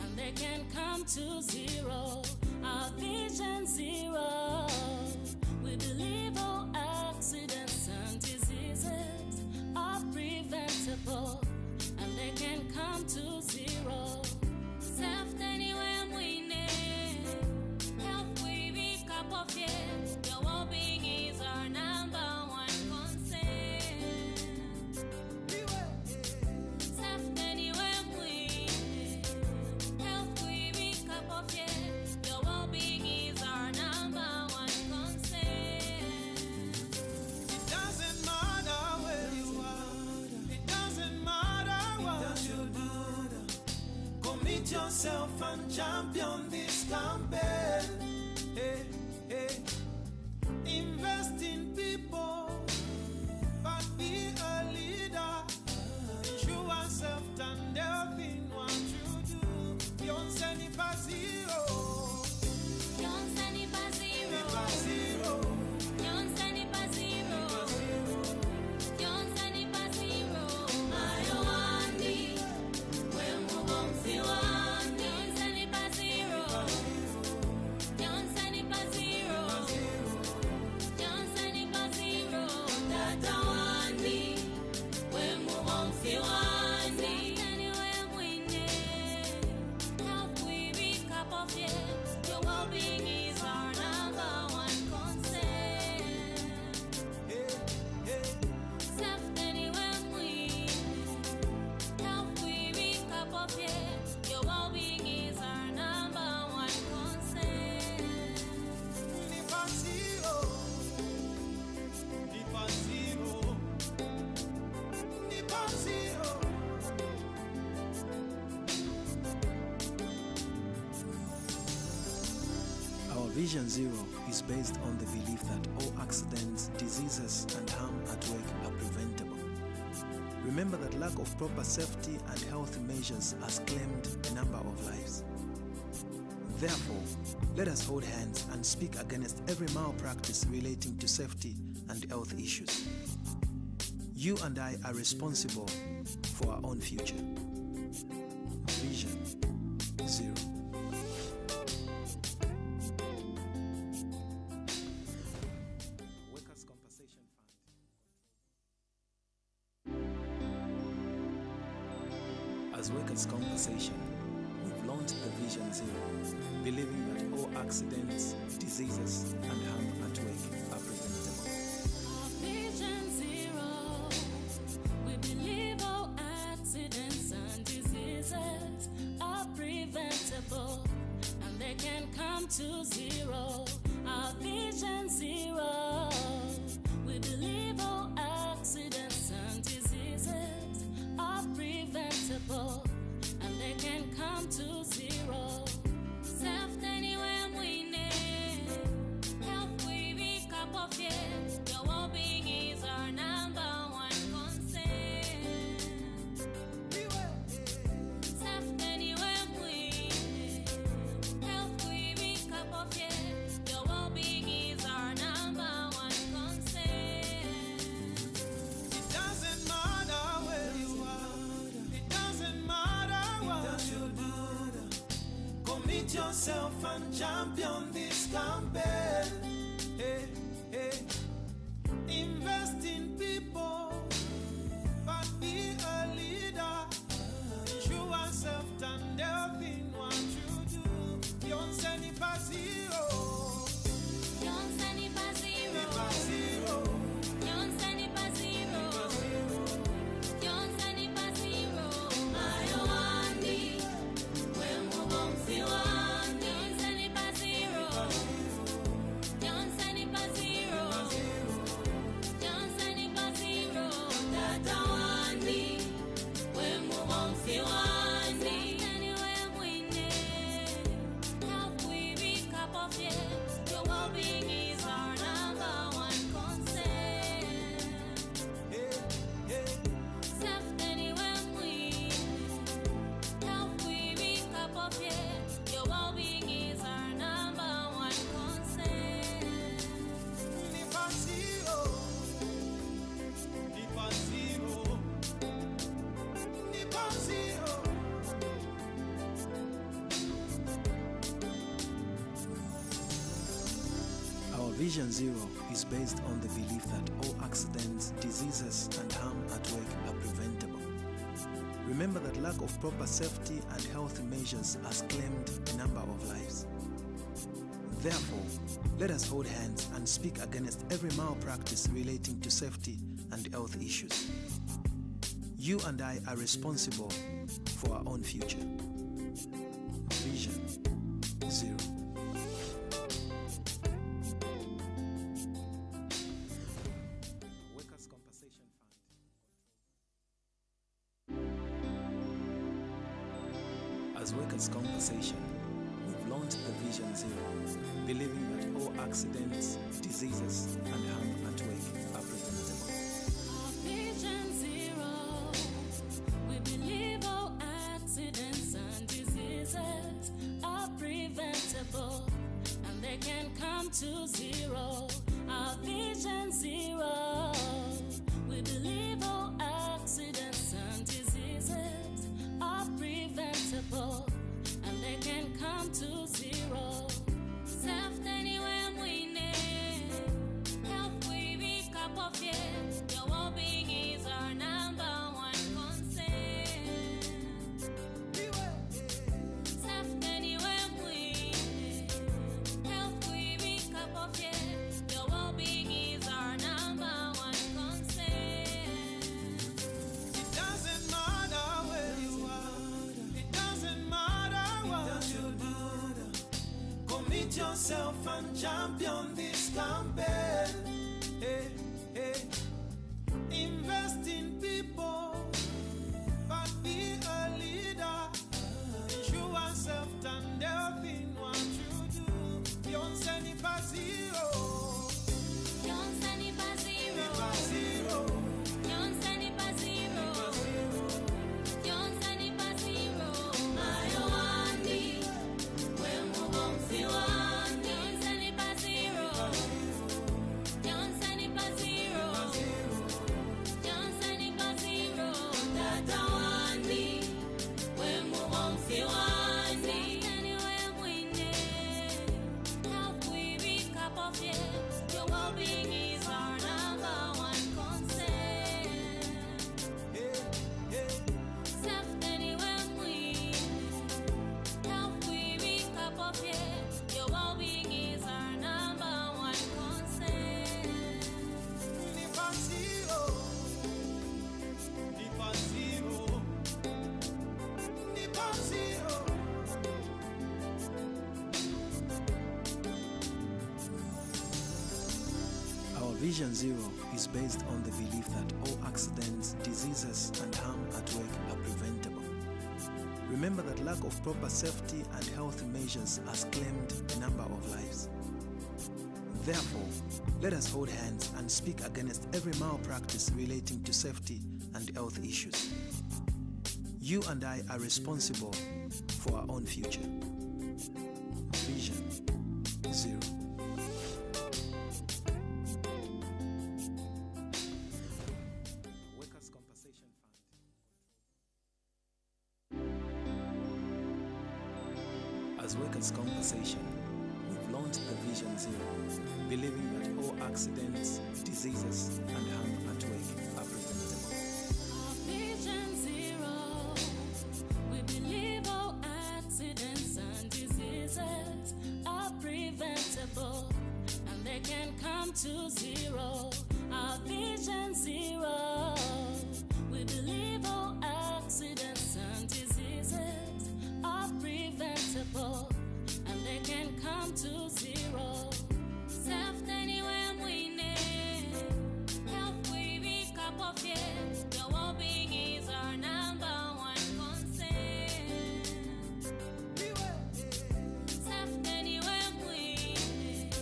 [SPEAKER 11] and they can come to zero. Our Vision Zero, we believe all accidents and diseases are preventable and they can come to zero. Self anywhere we need, help we pick up of it. Your well-being is our number one concern. Self anywhere we need, help we pick up of it. Your well-being is our number one concern.
[SPEAKER 10] It doesn't matter where you are. It doesn't matter what you do. Commit yourself and champion this campaign. Hey, hey. Invest in people, but be a leader. Ensure yourself and health in what you do. Don't send it by zero.
[SPEAKER 11] Don't send it by zero.
[SPEAKER 10] By zero.
[SPEAKER 11] Don't send it by zero. Don't send it by zero. Ayowandi, when we won't see one. Don't send it by zero. Don't send it by zero. Don't send it by zero. Tata wandi, when we won't see one. Anywhere we need, help we pick up of it. Your well-being is our number one concern. Self anywhere we help we pick up of it. Your well-being is our number one concern.
[SPEAKER 10] By zero. By zero. By zero.
[SPEAKER 9] Our Vision Zero is based on the belief that all accidents, diseases, and harm at work are preventable. Remember that lack of proper safety and health measures has claimed a number of lives. Therefore, let us hold hands and speak against every malpractice relating to safety and health issues. You and I are responsible for our own future. Vision Zero. Workers' Compensation Fund. As Workers' Compensation, we've launched the Vision Zero, believing that all accidents, diseases, and harm at work are preventable.
[SPEAKER 11] Vision Zero. We believe all accidents and diseases are preventable, and they can come to zero. Our Vision Zero. We believe all accidents and diseases are preventable, and they can come to zero. Safety anywhere we need. Health we be cup of it. Your well-being is our number one concern. Safety anywhere we need. Health we be cup of it. Your well-being is our number one concern.
[SPEAKER 10] It doesn't matter where you are. It doesn't matter what you do. Commit yourself and champion this campaign. Hey, hey. Invest in people, but be a leader. Ensure yourself and health in what you do. Yonse ni pa zero.
[SPEAKER 11] Yonse ni pa zero.
[SPEAKER 10] Ni pa zero.
[SPEAKER 11] Yonse ni pa zero. Yonse ni pa zero. Ayo wandi, wemu bomfi wandi. Yonse ni pa zero. Yonse ni pa zero. Yonse ni pa zero. Tata wandi, wemu bomfi wandi. Anywhere we need, health we be cup of it. Your well-being is our number one concern.
[SPEAKER 10] Hey, hey.
[SPEAKER 11] Safety anywhere we need, health we be cup of it. Your well-being is our number one concern.
[SPEAKER 10] Ni pa zero. Ni pa zero. Ni pa zero.
[SPEAKER 9] Our Vision Zero is based on the belief that all accidents, diseases, and harm at work are preventable. Remember that lack of proper safety and health measures has claimed a number of lives. Therefore, let us hold hands and speak against every malpractice relating to safety and health issues. You and I are responsible for our own future. Vision Zero. Workers' Compensation Fund. As Workers' Compensation, we've launched the Vision Zero, believing that all accidents, diseases, and harm at work are preventable.
[SPEAKER 11] Vision Zero. We believe all accidents and diseases are preventable, and they can come to zero. Our Vision Zero. We believe all accidents and diseases are preventable, and they can come to zero. Safety anywhere we need. Health we be cup of it. Your well-being is our number one concern. Safety anywhere we need. Health we be cup of it. Your well-being is our number one concern.
[SPEAKER 10] It doesn't matter where you are. It doesn't matter what you do. Commit yourself and champion this campaign. Hey, hey. Invest in people, but be a leader. Ensure yourself and health in what you do. Yonse ni pa zero.
[SPEAKER 11] Yonse ni pa
[SPEAKER 10] Ni
[SPEAKER 11] zero.
[SPEAKER 10] pa zero.
[SPEAKER 11] Yonse ni pa zero. Yonse ni pa zero. Ayo wandi, wemu bomfi wandi. Yonse ni pa zero. Yonse ni pa zero. Yonse ni pa zero. Tata wandi, wemu bomfi wandi. Anywhere we need, health we be cup of
[SPEAKER 9] Vision Zero is based on the belief that all accidents, diseases, and harm at work are preventable. Remember that lack of proper safety and health measures has claimed a number of lives. Therefore, let us hold hands and speak against every malpractice relating to safety and health issues. You and I are responsible for our own future. Vision Zero. Workers' Compensation Fund. As Workers' Compensation, we've launched the Vision Zero, believing that all accidents, diseases, and harm at work are preventable.
[SPEAKER 11] Vision Zero. We believe all accidents and diseases are preventable, and they can come to zero. Our Vision Zero. We believe all accidents and diseases are preventable, and they can come to zero. Self anywhere we need. Health we wake up of it. Your well-being is our number one concern. Self anywhere we need.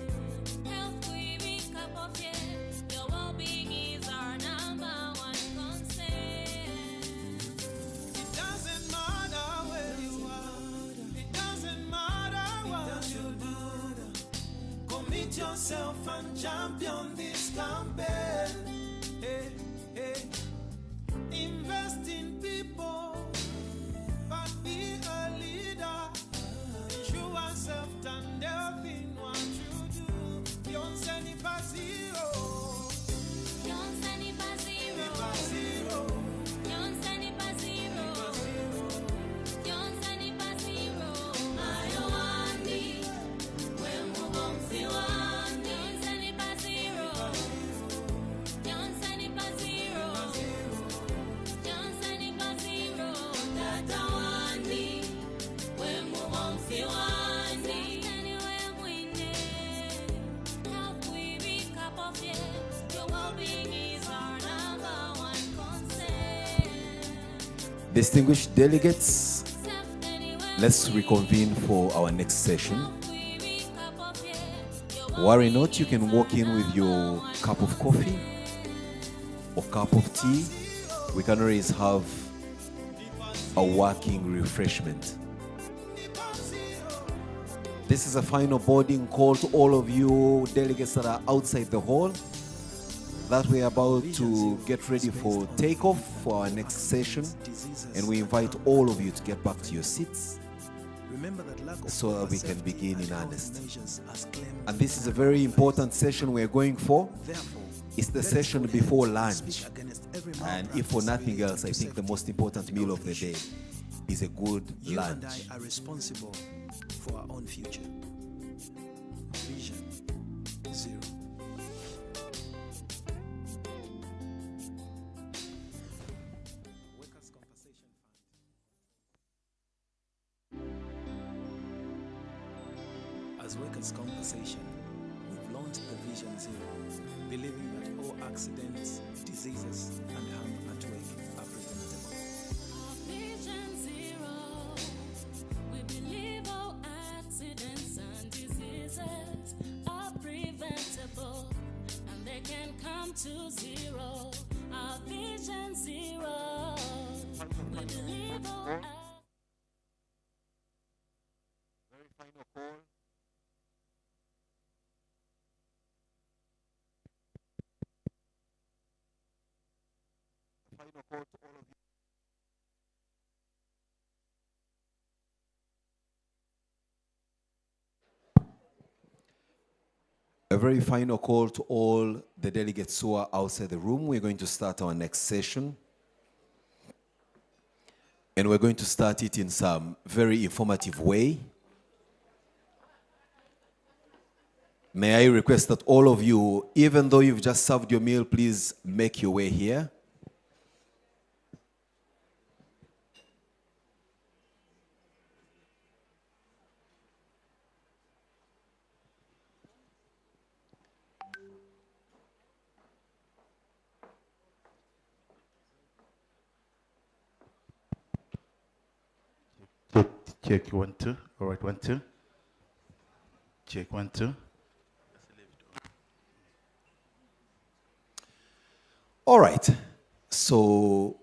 [SPEAKER 11] Health we wake up of it. Your well-being is our number one concern.
[SPEAKER 10] It doesn't matter where you are. It doesn't matter what you do. Commit yourself and champion this campaign. Hey, hey. Invest in people, but be a leader. Ensure self and health in what you do. Don't send it by zero.
[SPEAKER 11] Don't send it by zero.
[SPEAKER 10] By zero.
[SPEAKER 11] Don't send it by zero. Don't send it by zero. Ayowandi, when we won't see one. Don't send it by zero. Don't send it by zero. Don't send it by zero. Tata wandi, when we won't see one. Anywhere we need. Help we wake up of it. Your well-being is our number one concern.
[SPEAKER 2] Distinguished delegates, let's reconvene for our next session. Worry not, you can walk in with your cup of coffee or cup of tea. We can always have a working refreshment. This is a final boarding call to all of you delegates that are outside the hall, that we're about to get ready for takeoff for our next session, and we invite all of you to get back to your seats
[SPEAKER 9] Remember that lack of
[SPEAKER 2] so that
[SPEAKER 9] proper
[SPEAKER 2] we can
[SPEAKER 9] safety
[SPEAKER 2] begin
[SPEAKER 9] and
[SPEAKER 2] in
[SPEAKER 9] health
[SPEAKER 2] earnest.
[SPEAKER 9] measures has claimed
[SPEAKER 2] And this is a very important session we're going for.
[SPEAKER 9] Therefore,
[SPEAKER 2] It's the
[SPEAKER 9] let us
[SPEAKER 2] session
[SPEAKER 9] hold
[SPEAKER 2] before
[SPEAKER 9] hands and
[SPEAKER 2] lunch.
[SPEAKER 9] speak against every
[SPEAKER 2] And if for
[SPEAKER 9] malpractice
[SPEAKER 2] nothing
[SPEAKER 9] relating
[SPEAKER 2] else, I
[SPEAKER 9] to
[SPEAKER 2] think the
[SPEAKER 9] safety
[SPEAKER 2] most important
[SPEAKER 9] and
[SPEAKER 2] meal
[SPEAKER 9] health
[SPEAKER 2] of the day
[SPEAKER 9] issues.
[SPEAKER 2] is a good
[SPEAKER 9] You and
[SPEAKER 2] lunch.
[SPEAKER 9] I are responsible for our own future. Vision Zero. Workers' Compensation Fund. As Workers' Compensation, we've launched the Vision Zero, believing that all accidents, diseases, and harm at work are preventable.
[SPEAKER 11] Vision Zero. We believe all accidents and diseases are preventable, and they can come to zero. Our Vision Zero. We believe all
[SPEAKER 2] Very final call. Final call to all of you. A very final call to all the delegates who are outside the room. We're going to start our next session. And we're going to start it in some very informative way. May I request that all of you, even though you've just served your meal, please make your way here.
[SPEAKER 13] Check 1, 2. All right, 1, 2. Check 1, 2.
[SPEAKER 2] All right. So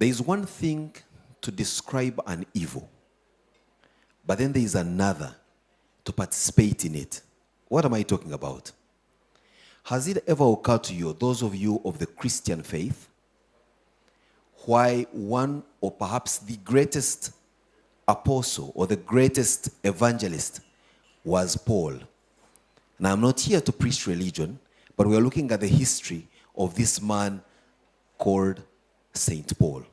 [SPEAKER 2] there is one thing to describe an evil, but then there is another to participate in it. What am I talking about? Has it ever occurred to you, those of you of the Christian faith, why one or perhaps the greatest apostle or the greatest evangelist was Paul? Now, I'm not here to preach religion, but we're looking at the history of this man called Saint Paul.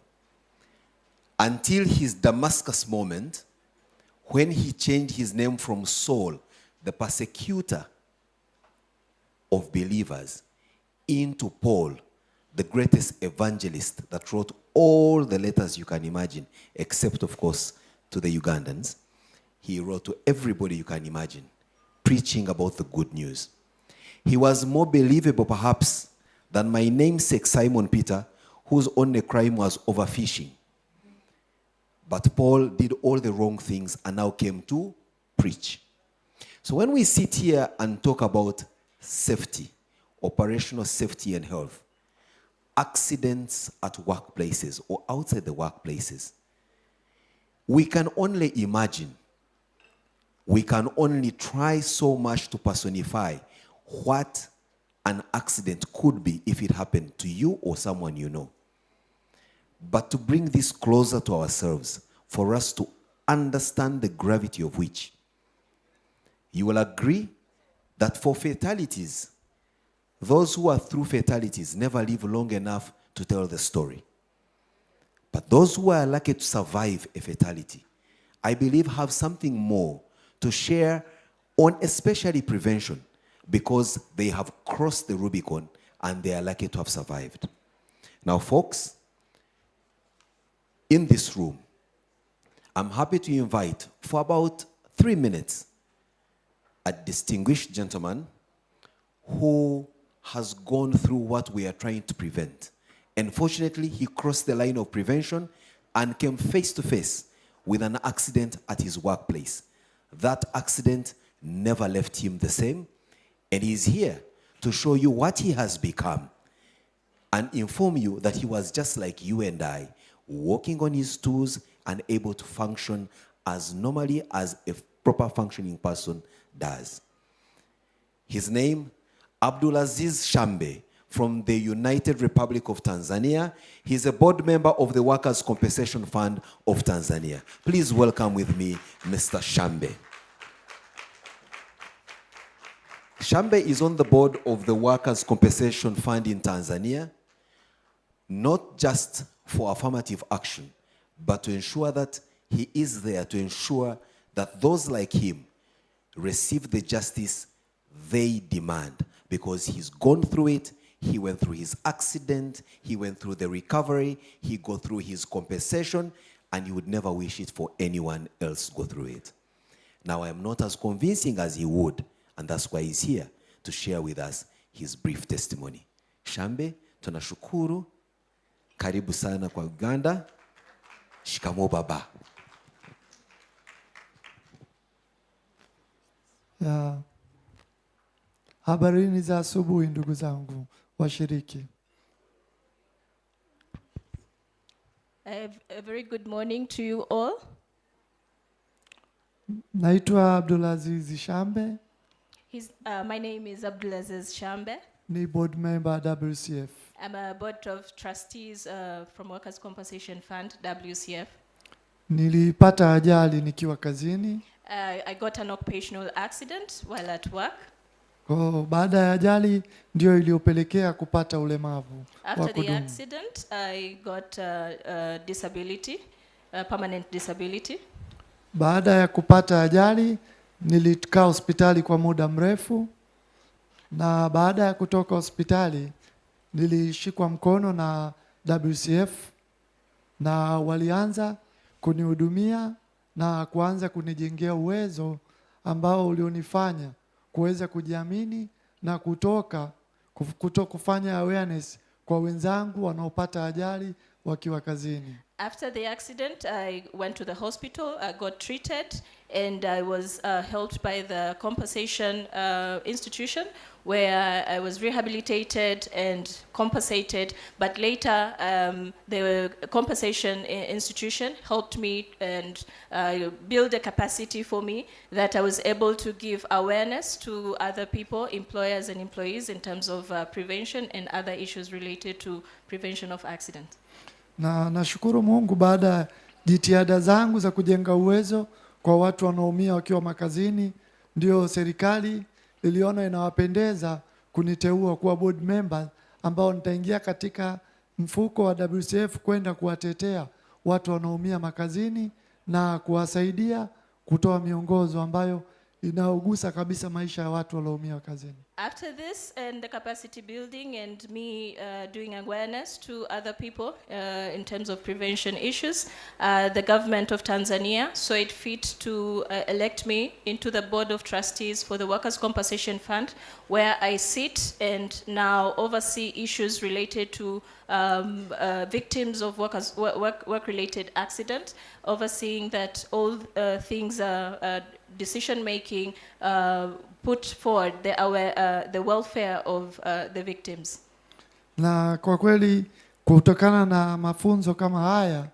[SPEAKER 2] Until his Damascus moment, when he changed his name from Saul, the persecutor of believers, into Paul, the greatest evangelist that wrote all the letters you can imagine, except, of course, to the Ugandans. He wrote to everybody you can imagine, preaching about the good news. He was more believable, perhaps, than my namesake Simon Peter, whose only crime was overfishing. But Paul did all the wrong things and now came to preach. So when we sit here and talk about safety, operational safety and health, accidents at workplaces or outside the workplaces, we can only imagine, we can only try so much to personify what an accident could be if it happened to you or someone you know. But to bring this closer to ourselves, for us to understand the gravity of which, you will agree that for fatalities, those who are through fatalities never live long enough to tell the story. But those who are lucky to survive a fatality, I believe have something more to share on, especially prevention, because they have crossed the Rubicon and they are lucky to have survived. Now, folks, in this room, I'm happy to invite for about 3 minutes a distinguished gentleman who has gone through what we are trying to prevent. Unfortunately, he crossed the line of prevention and came face to face with an accident at his workplace. That accident never left him the same, and he's here to show you what he has become and inform you that he was just like you and I, walking on his toes and able to function as normally as a proper functioning person does. His name, Abdulaziz Shambe, from the United Republic of Tanzania. He's a board member of the Workers' Compensation Fund of Tanzania. Please welcome with me, Mr. Shambe. Shambe is on the board of the Workers' Compensation Fund in Tanzania, not just for affirmative action, but to ensure that he is there to ensure that those like him receive the justice they demand, because he's gone through it. He went through his accident, he went through the recovery, he go through his compensation, and he would never wish it for anyone else to go through it. Now, I am not as convincing as he would, and that's why he's here to share with us his brief testimony. Shambe, tunashukuru. Karibu sana kwa Uganda. Shikamo baba.
[SPEAKER 14] Ya, habarini za asubuhi ndugu zangu washiriki.
[SPEAKER 15] A very good morning to you all.
[SPEAKER 14] Naitwa Abdulaziz Shambe,
[SPEAKER 15] My name is Abdulaziz Shambe.
[SPEAKER 14] ni board member WCF.
[SPEAKER 15] I'm a board of trustees from Workers' Compensation Fund, WCF.
[SPEAKER 14] Nilipata ajali nikiwa kazini.
[SPEAKER 15] I got an occupational accident while at work.
[SPEAKER 14] Kwa baada ya ajali ndio iliyopelekea kupata ulemavu wa
[SPEAKER 15] After the
[SPEAKER 14] kudumu.
[SPEAKER 15] accident, I got disability, permanent disability.
[SPEAKER 14] Baada ya kupata ajali nilikaa hospitali kwa muda mrefu, na baada ya kutoka hospitali nilishikwa mkono na WCF na walianza kunihudumia na kuanza kunijengea uwezo ambao ulionifanya kuweza kujiamini na kufanya awareness kwa wenzangu wanaopata ajali wakiwa kazini.
[SPEAKER 15] After the accident, I went to the hospital, I got treated, and I was helped by the compensation institution where I was rehabilitated and compensated. But later, the compensation institution helped me and build a capacity for me that I was able to give awareness to other people, employers and employees, in terms of prevention and other issues related to prevention of accidents.
[SPEAKER 14] Na nashukuru Mungu, baada ya jitihada zangu za kujenga uwezo kwa watu wanaoumia wakiwa makazini, ndio serikali iliona inawapendeza kuniteua kuwa board member, ambao nitaingia katika mfuko wa WCF kwenda kuwatetea watu wanaoumia makazini na kuwasaidia kutoa miongozo ambayo inaogusa kabisa maisha ya watu walioumia kazini.
[SPEAKER 15] After this and the capacity building and me doing awareness to other people in terms of prevention issues, the government of Tanzania saw it fit to elect me into the board of trustees for the Workers' Compensation Fund, where I sit and now oversee issues related to victims of work-related accident, overseeing that all things are decision-making put forward the welfare of the victims.
[SPEAKER 14] Na kwa kweli kutokana na mafunzo kama haya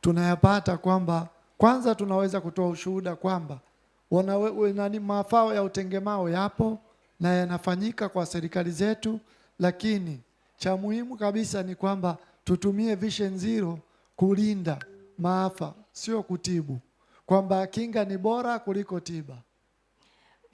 [SPEAKER 14] tunayapata kwamba kwanza tunaweza kutoa ushuhuda kwamba mafao ya utengemao yapo na yanafanyika kwa serikali zetu, lakini cha muhimu kabisa ni kwamba tutumie Vision Zero kulinda maafa, sio kutibu, kwamba kinga ni bora kuliko tiba.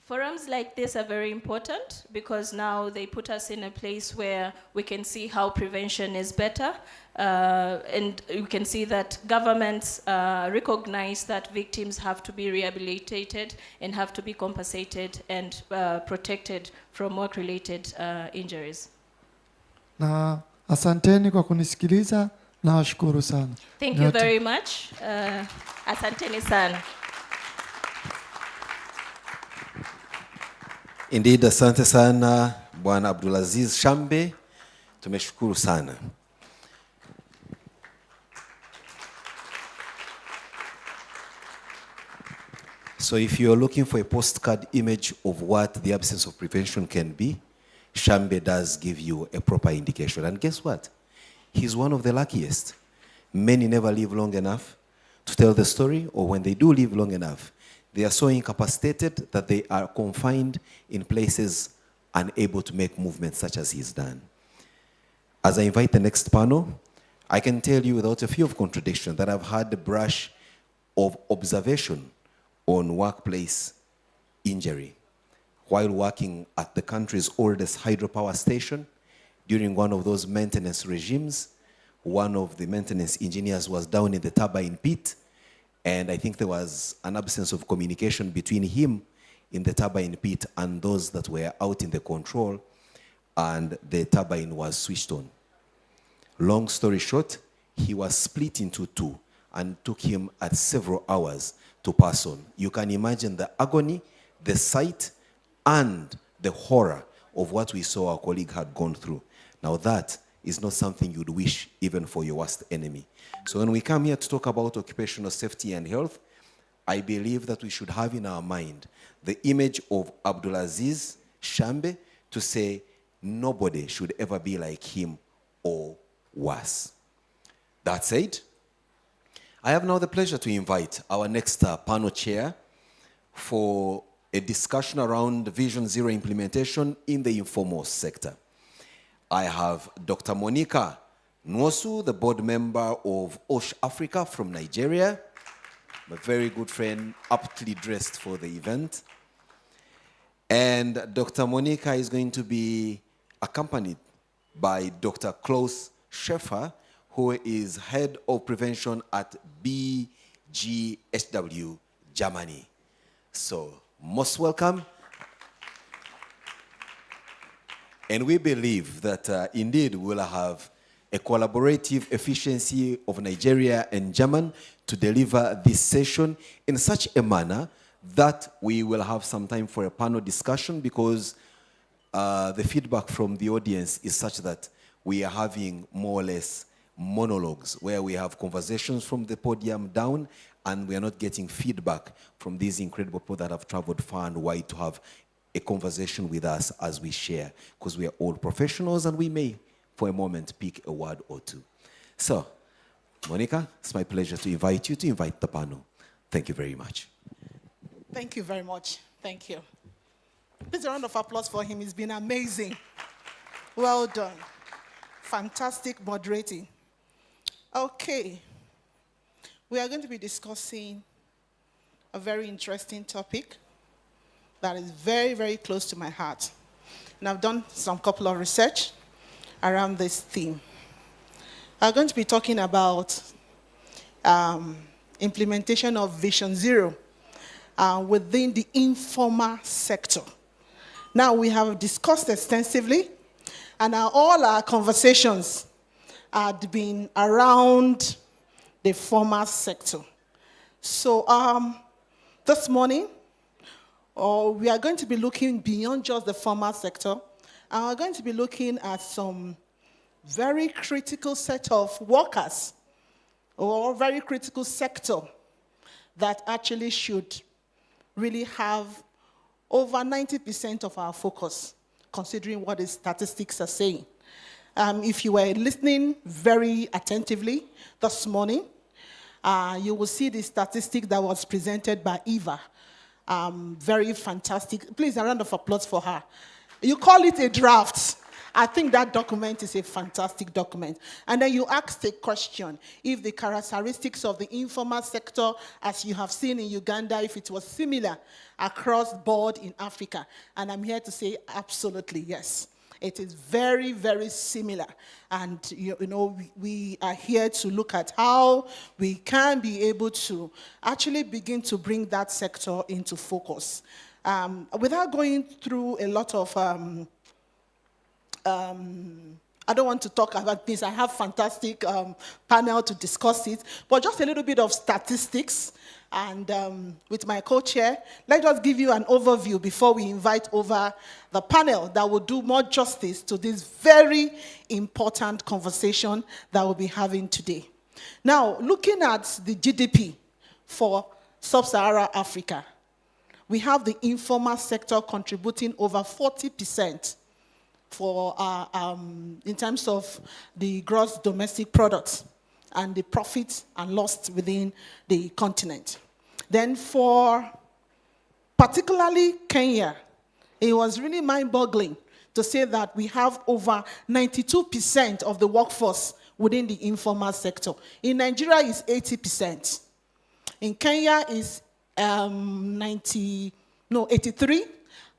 [SPEAKER 15] Forums like this are very important because now they put us in a place where we can see how prevention is better, and you can see that governments recognize that victims have to be rehabilitated and have to be compensated and protected from work-related injuries.
[SPEAKER 14] Na asanteni kwa kunisikiliza na washukuru sana.
[SPEAKER 15] Thank you very much. Asanteni sana.
[SPEAKER 2] Indeed, asante sana Bwana Abdulaziz Shambe. Tumeshukuru sana. So if you're looking for a postcard image of what the absence of prevention can be, Shambe does give you a proper indication. And guess what? He's one of the luckiest. Many never live long enough to tell the story, or when they do live long enough, they are so incapacitated that they are confined in places unable to make movements such as he's done. As I invite the next panel, I can tell you without a fear of contradiction that I've had the brush of observation on workplace injury while working at the country's oldest hydropower station. During one of those maintenance regimes, one of the maintenance engineers was down in the turbine pit, and I think there was an absence of communication between him in the turbine pit and those that were out in the control, and the turbine was switched on. Long story short, he was split into two and took him at several hours to pass on. You can imagine the agony, the sight, and the horror of what we saw our colleague had gone through. Now that is not something you'd wish even for your worst enemy. So when we come here to talk about occupational safety and health, I believe that we should have in our mind the image of Abdulaziz Shambe to say nobody should ever be like him or worse. That said, I have now the pleasure to invite our next panel chair for a discussion around Vision Zero implementation in the informal sector. I have Dr. Monica Nwosu, the board member of OSH Africa from Nigeria, my very good friend, aptly dressed for the event. And Dr. Monica is going to be accompanied by Dr. Klaus Schäfer, who is head of prevention at BGHW, Germany. So, most welcome. And we believe that indeed we'll have a collaborative efficiency of Nigeria and German to deliver this session in such a manner that we will have some time for a panel discussion, because the feedback from the audience is such that we are having more or less monologues where we have conversations from the podium down and we are not getting feedback from these incredible people that have traveled far and wide to have a conversation with us as we share, because we are all professionals and we may, for a moment, pick a word or two. So, Monica, it's my pleasure to invite you to invite the panel. Thank you very much.
[SPEAKER 16] Thank you very much. Thank you. Please, a round of applause for him. It's been amazing. Well done. Fantastic moderating. Okay. We are going to be discussing a very interesting topic that is very, very close to my heart. And I've done some couple of research around this theme. I'm going to be talking about implementation of Vision Zero within the informal sector. Now, we have discussed extensively, and all our conversations had been around the formal sector. So this morning, we are going to be looking beyond just the formal sector, and we're going to be looking at some very critical set of workers or very critical sector that actually should really have over 90% of our focus, considering what the statistics are saying. If you were listening very attentively this morning, you will see the statistic that was presented by Eva. Very fantastic. Please, a round of applause for her. You call it a draft. I think that document is a fantastic document. And then you asked a question, if the characteristics of the informal sector, as you have seen in Uganda, if it was similar across board in Africa. And I'm here to say absolutely yes. It is very, very similar. And we are here to look at how we can be able to actually begin to bring that sector into focus. Without going through a lot of I don't want to talk about this. I have fantastic panel to discuss it, but just a little bit of statistics. And with my co-chair, let us give you an overview before we invite over the panel that will do more justice to this very important conversation that we'll be having today. Now, looking at the GDP for Sub-Saharan Africa, we have the informal sector contributing over 40% for in terms of the gross domestic product and the profits and loss within the continent. Then for particularly Kenya, it was really mind-boggling to say that we have over 92% of the workforce within the informal sector. In Nigeria, it's 80%. In Kenya, it's 83.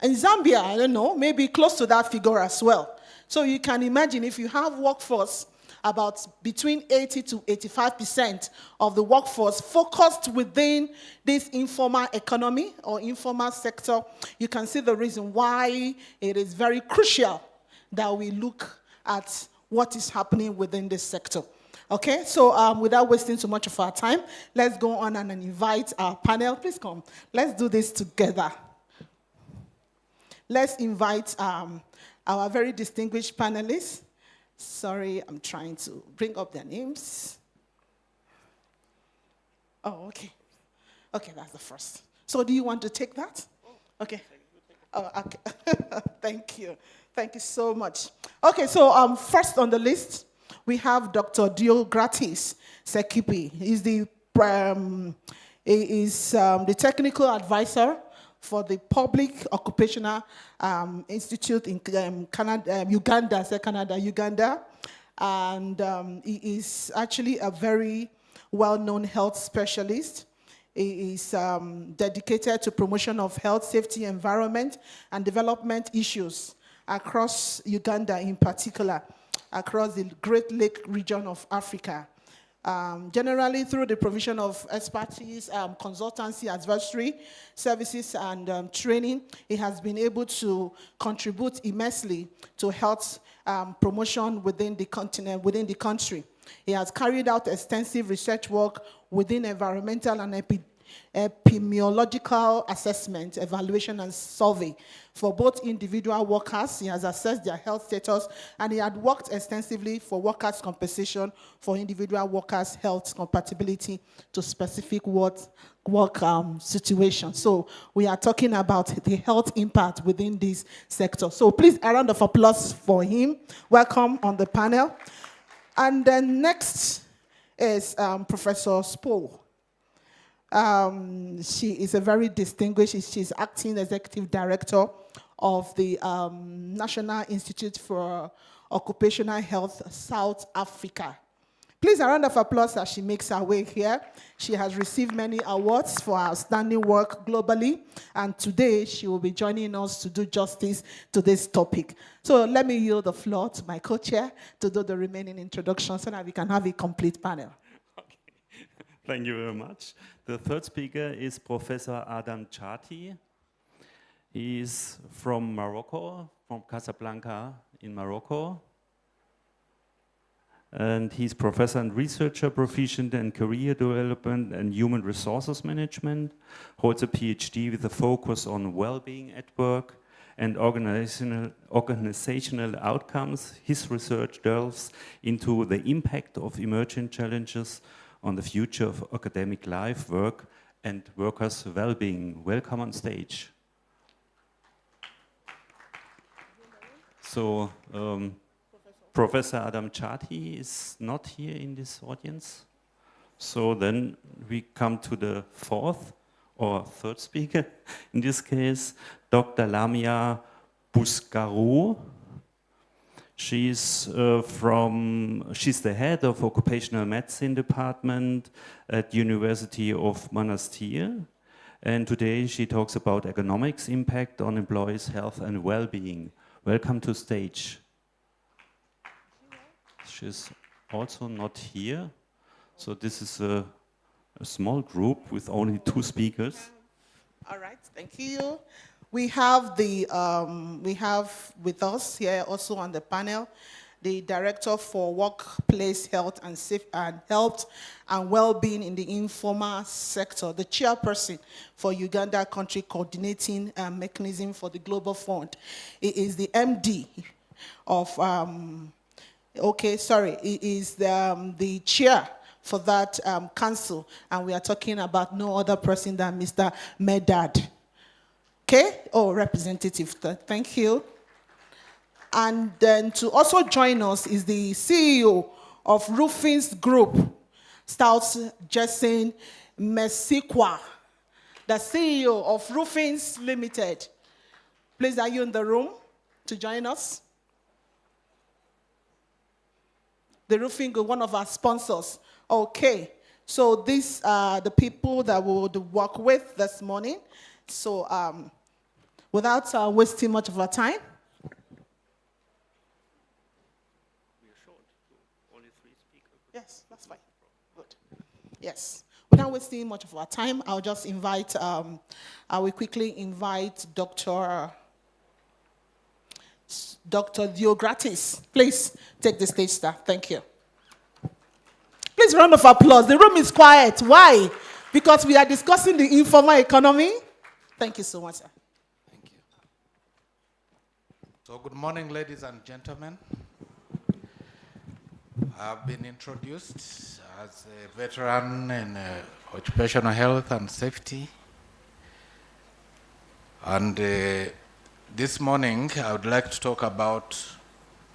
[SPEAKER 16] In Zambia, I don't know, maybe close to that figure as well. So you can imagine if you have workforce, about between 80 to 85% of the workforce focused within this informal economy or informal sector, you can see the reason why it is very crucial that we look at what is happening within this sector. Okay, so without wasting too much of our time, let's go on and invite our panel. Please come. Let's do this together. Let's invite our very distinguished panelists. Sorry, I'm trying to bring up their names. Oh, okay. Okay, that's the first. So do you want to take that? Okay. Oh, okay. Thank you. Thank you so much. Okay, so first on the list, we have Dr. Deogratis Sekipi. He's the technical advisor for the Public Occupational Institute in Uganda. And he is actually a very well-known health specialist. He is dedicated to promotion of health, safety, environment, and development issues across Uganda in particular, across the Great Lake region of Africa. Generally through the provision of expertise, consultancy, advisory services, and training, he has been able to contribute immensely to health promotion within the continent, within the country. He has carried out extensive research work within environmental and epidemiological assessment, evaluation, and survey for both individual workers. He has assessed their health status, and he had worked extensively for workers' compensation for individual workers' health compatibility to specific work situations. So we are talking about the health impact within this sector. So please, a round of applause for him. Welcome on the panel. And then next is Professor Spohl. She is a very distinguished, she's acting executive director of the National Institute for Occupational Health, South Africa. Please, a round of applause as she makes her way here. She has received many awards for her outstanding work globally, and today she will be joining us to do justice to this topic. So let me yield the floor to my co-chair to do the remaining introductions so that we can have a complete panel.
[SPEAKER 17] Thank you very much. The third speaker is Professor Adam Chati. He is from Morocco, from Casablanca in Morocco. And he's professor and researcher, proficient in career development and human resources management, holds a PhD with a focus on well-being at work and organizational outcomes. His research delves into the impact of emerging challenges on the future of academic life, work, and workers' well-being. Welcome on stage. So, Professor Adam Chati is not here in this audience. So then we come to the fourth or third speaker, in this case, Dr. Lamia Buscarou. She's the head of Occupational Medicine Department at University of Monastir. And today she talks about economics impact on employees' health and well-being. Welcome to stage. She's also not here. So this is a small group with only 2 speakers.
[SPEAKER 16] All right, thank you. We have with us here also on the panel the Director for Workplace Health and Well-being in the Informal Sector, the chairperson for Uganda Country Coordinating Mechanism for the Global Fund. It is the MD of, it is the chair for that council, and we are talking about no other person than Mr. Medad. Okay? Oh, representative, thank you. And then to also join us is the CEO of Roofings Group, Stout Jason Mesikwa, the CEO of Roofings Limited. Please, are you in the room to join us? The Roofing Group, one of our sponsors. Okay, so these are the people that we will work with this morning. So without wasting much of our time. Yes, that's fine. Good. Yes. Without wasting much of our time, I'll just invite, I will quickly invite Dr. Diokratis. Please take the stage, sir. Thank you. Please, round of applause. The room is quiet. Why? Because we are discussing the informal economy. Thank you so much, sir.
[SPEAKER 18] Thank you. So good morning, ladies and gentlemen. I've been introduced as a veteran in occupational health and safety. And this morning, I would like to talk about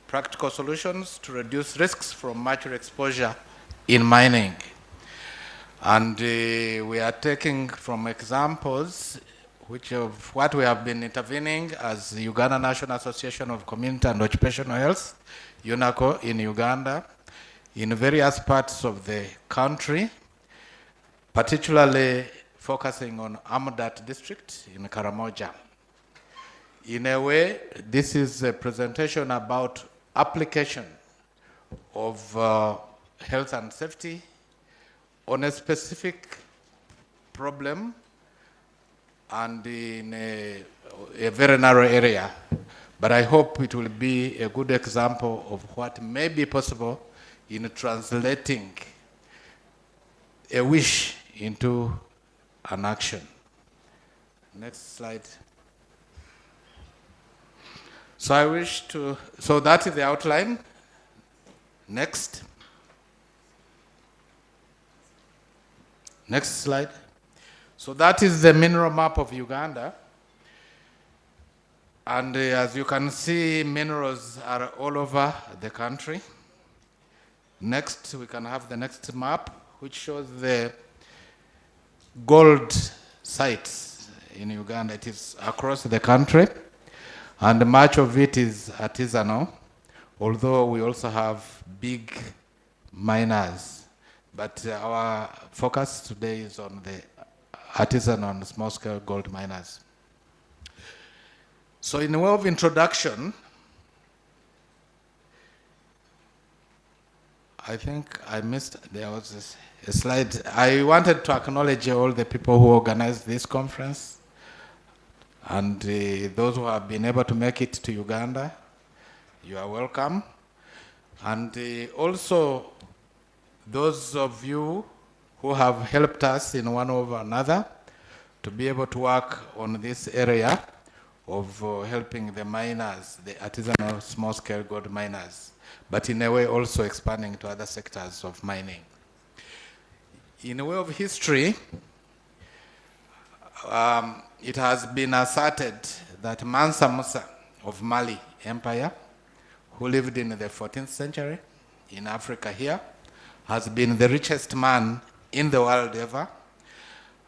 [SPEAKER 18] practical solutions to reduce risks from mercury exposure in mining. And we are taking from examples which of what we have been intervening as the Uganda National Association of Community and Occupational Health, UNACO, in Uganda, in various parts of the country, particularly focusing on Amudat district in Karamoja. In a way, this is a presentation about application of health and safety on a specific problem and in a very narrow area. But I hope it will be a good example of what may be possible in translating a wish into an action. Next slide. So I wish to, so that is the outline. Next. Next slide. So that is the mineral map of Uganda. And as you can see, minerals are all over the country. Next, we can have the next map, which shows the gold sites in Uganda. It is across the country, and much of it is artisanal, although we also have big miners. But our focus today is on the artisanal and small-scale gold miners. So in the way of introduction, I think I missed, there was a slide. I wanted to acknowledge all the people who organized this conference and those who have been able to make it to Uganda. You are welcome. And also those of you who have helped us in one way or another to be able to work on this area of helping the miners, the artisanal small-scale gold miners, but in a way also expanding to other sectors of mining. In a way of history, it has been asserted that Mansa Musa of Mali Empire, who lived in the 14th century in Africa here, has been the richest man in the world ever,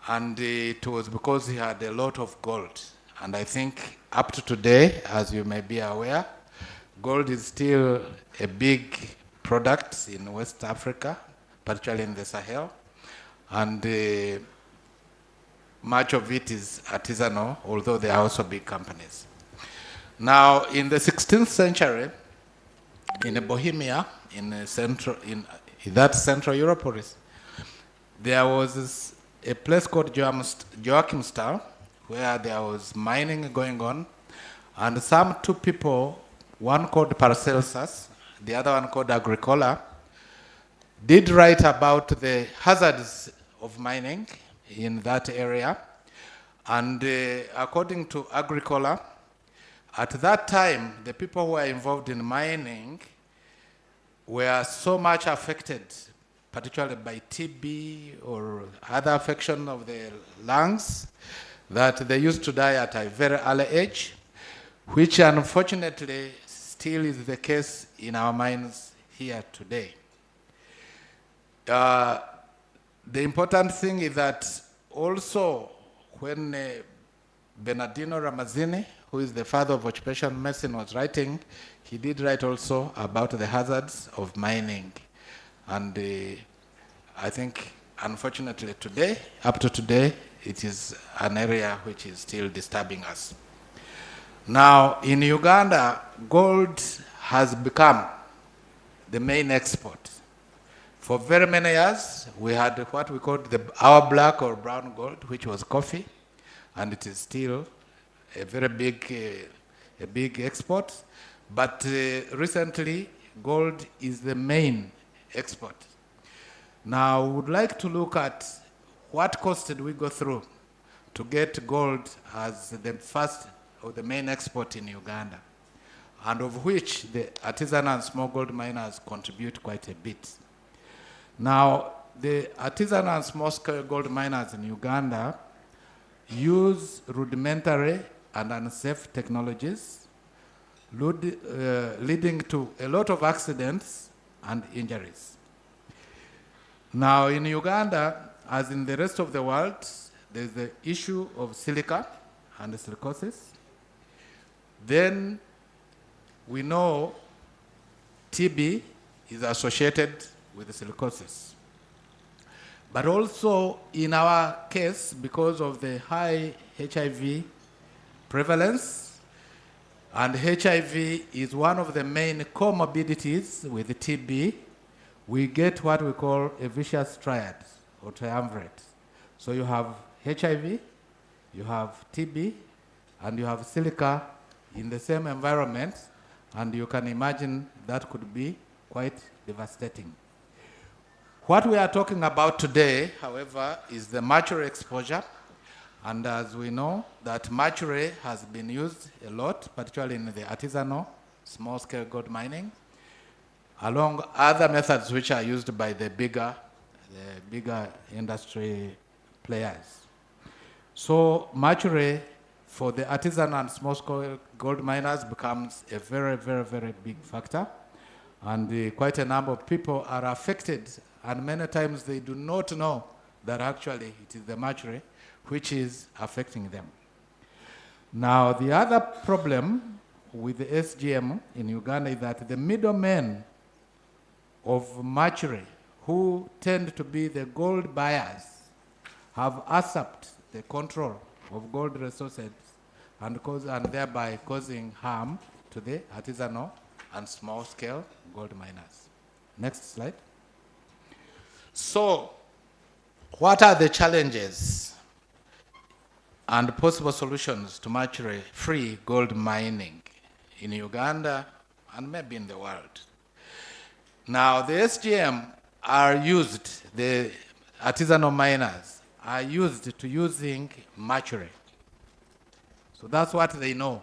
[SPEAKER 18] and it was because he had a lot of gold. And I think up to today, as you may be aware, gold is still a big product in West Africa, particularly in the Sahel, and much of it is artisanal, although there are also big companies. Now, in the 16th century, in Bohemia, in that Central Europe, there was a place called Joachimsthal, where there was mining going on, and some two people, one called Paracelsus, the other one called Agricola, did write about the hazards of mining in that area. And according to Agricola, at that time, the people who were involved in mining were so much affected, particularly by TB or other affection of the lungs, that they used to die at a very early age, which unfortunately still is the case in our mines here today. The important thing is that also when Bernardino Ramazzini, who is the father of occupational medicine, was writing, he did write also about the hazards of mining. And I think, unfortunately today, up to today, it is an area which is still disturbing us. Now, in Uganda, gold has become the main export. For very many years, we had what we called our black or brown gold, which was coffee, and it is still a very big export. But recently, gold is the main export. Now, we would like to look at what cost did we go through to get gold as the first or the main export in Uganda, and of which the artisanal and small gold miners contribute quite a bit. Now, the artisanal and small-scale gold miners in Uganda use rudimentary and unsafe technologies, leading to a lot of accidents and injuries. Now, in Uganda, as in the rest of the world, there's the issue of silica and silicosis. Then we know TB is associated with the silicosis. But also in our case, because of the high HIV prevalence, and HIV is one of the main comorbidities with TB, we get what we call a vicious triad or triumvirate. So you have HIV, you have TB, and you have silica in the same environment, and you can imagine that could be quite devastating. What we are talking about today, however, is the mercury exposure. And as we know, that mercury has been used a lot, particularly in the artisanal, small-scale gold mining, along other methods which are used by the bigger industry players. So mercury for the artisan and small-scale gold miners becomes a very, very, very big factor. And quite a number of people are affected, and many times they do not know that actually it is the mercury which is affecting them. Now, the other problem with the SGM in Uganda is that the middlemen of mercury, who tend to be the gold buyers, have usurped the control of gold resources and thereby causing harm to the artisanal and small-scale gold miners. Next slide. So, what are the challenges and possible solutions to mercury-free gold mining in Uganda and maybe in the world? Now, the SGM are used, the artisanal miners are used to using mercury. So that's what they know.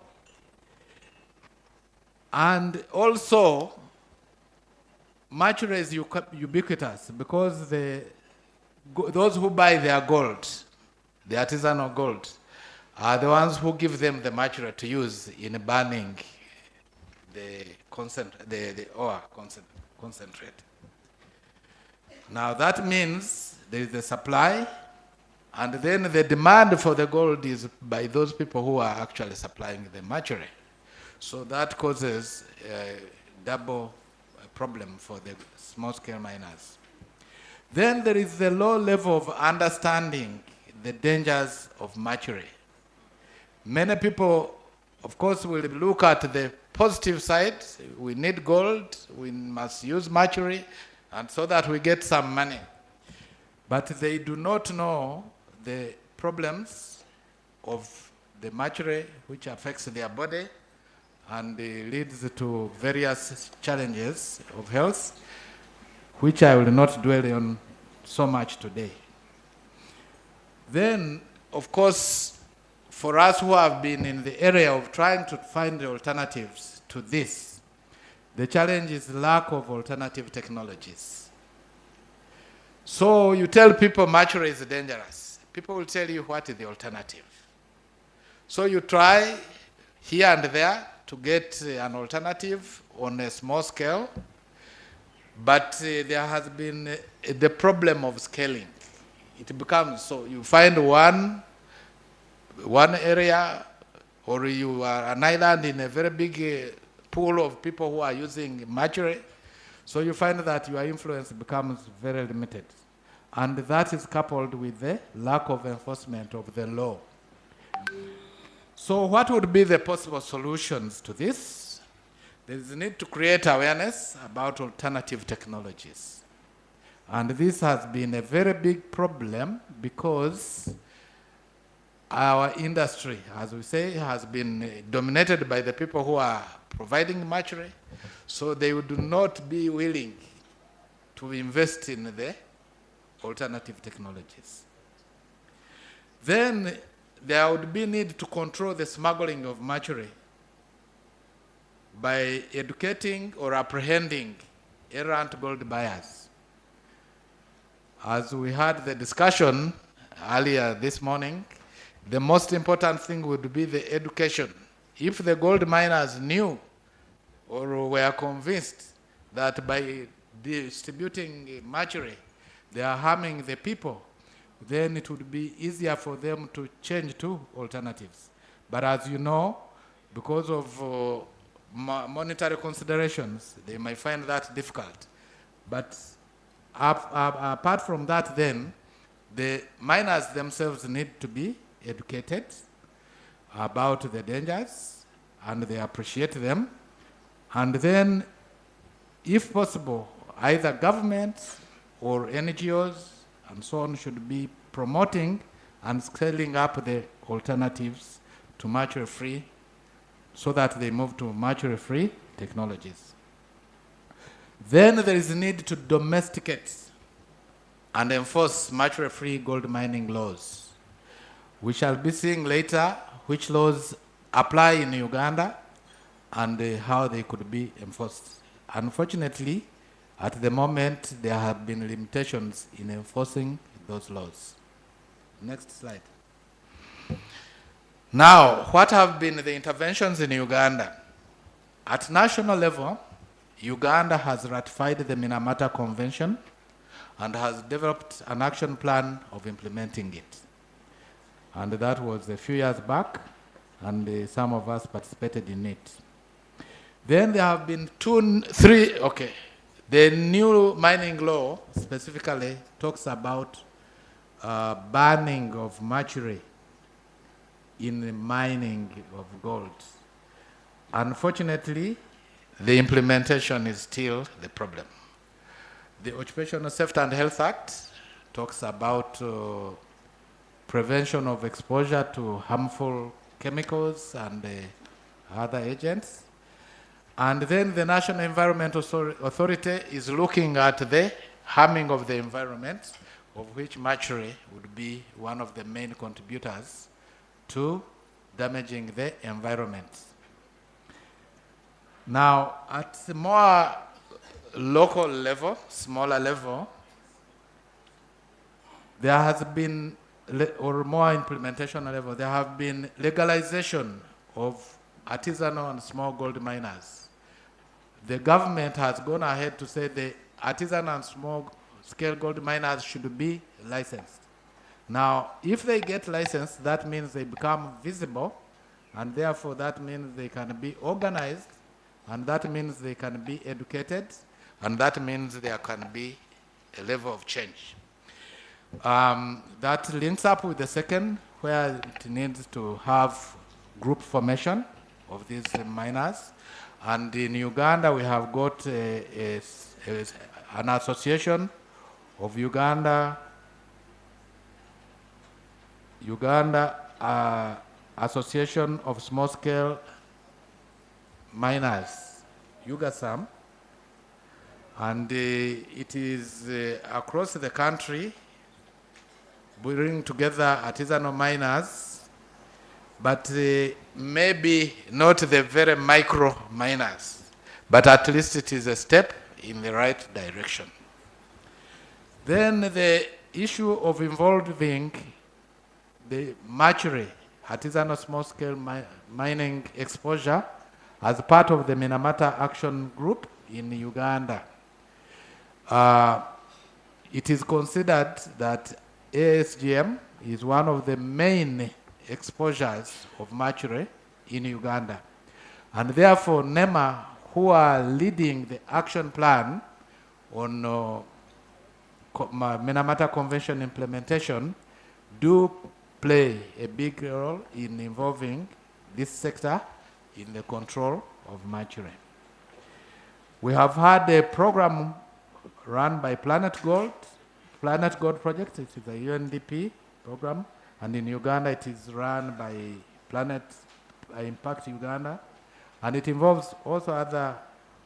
[SPEAKER 18] And also, mercury is ubiquitous because those who buy their gold, the artisanal gold, are the ones who give them the mercury to use in burning the ore concentrate. Now that means there is a supply, and then the demand for the gold is by those people who are actually supplying the mercury. So that causes a double problem for the small-scale miners. Then there is the low level of understanding the dangers of mercury. Many people, of course, will look at the positive side. We need gold, we must use mercury, and so that we get some money. But they do not know the problems of the mercury which affects their body and leads to various challenges of health, which I will not dwell on so much today. Then, of course, for us who have been in the area of trying to find alternatives to this, the challenge is lack of alternative technologies. So you tell people mercury is dangerous. People will tell you what is the alternative. So you try here and there to get an alternative on a small scale, but there has been the problem of scaling. It becomes so you find one area, or you are an island in a very big pool of people who are using mercury, so you find that your influence becomes very limited. And that is coupled with the lack of enforcement of the law. So what would be the possible solutions to this? There is a need to create awareness about alternative technologies. And this has been a very big problem because our industry, as we say, has been dominated by the people who are providing mercury. So they would not be willing to invest in the alternative technologies. Then there would be need to control the smuggling of mercury by educating or apprehending errant gold buyers. As we had the discussion earlier this morning, the most important thing would be the education. If the gold miners knew or were convinced that by distributing mercury they are harming the people, then it would be easier for them to change to alternatives. But as you know, because of monetary considerations, they might find that difficult. But apart from that, then, the miners themselves need to be educated about the dangers, and they appreciate them. And then, if possible, either governments or NGOs and so on should be promoting and scaling up the alternatives to mercury-free so that they move to mercury-free technologies. Then there is a need to domesticate and enforce mercury-free gold mining laws. We shall be seeing later which laws apply in Uganda and how they could be enforced. Unfortunately, at the moment, there have been limitations in enforcing those laws. Next slide. Now, what have been the interventions in Uganda? At national level, Uganda has ratified the Minamata Convention and has developed an action plan of implementing it. And that was a few years back, and some of us participated in it. Then there have been the new mining law specifically talks about banning of mercury in the mining of gold. Unfortunately, the implementation is still the problem. The Occupational Safety and Health Act talks about prevention of exposure to harmful chemicals and other agents. And then the National Environmental Authority is looking at the harming of the environment, of which mercury would be one of the main contributors to damaging the environment. Now, at the more local level, smaller level, there has been, or more implementation level, there have been legalization of artisanal and small gold miners. The government has gone ahead to say the artisanal and small-scale gold miners should be licensed. Now, if they get licensed, that means they become visible, and therefore that means they can be organized, and that means they can be educated, and that means there can be a level of change. That links up with the second, where it needs to have group formation of these miners. And in Uganda, we have got an association of Uganda Association of Small-Scale Miners, UGASAM, and it is across the country, bringing together artisanal miners, but maybe not the very micro miners, but at least it is a step in the right direction. Then the issue of involving the mercury, artisanal small-scale mining exposure as part of the Minamata Action Group in Uganda. It is considered that ASGM is one of the main exposures of mercury in Uganda. And therefore, NEMA, who are leading the action plan on Minamata Convention implementation, do play a big role in involving this sector in the control of mercury. We have had a program run by Planet Gold Project. It is a UNDP program, and in Uganda it is run by Impact Uganda, and it involves also other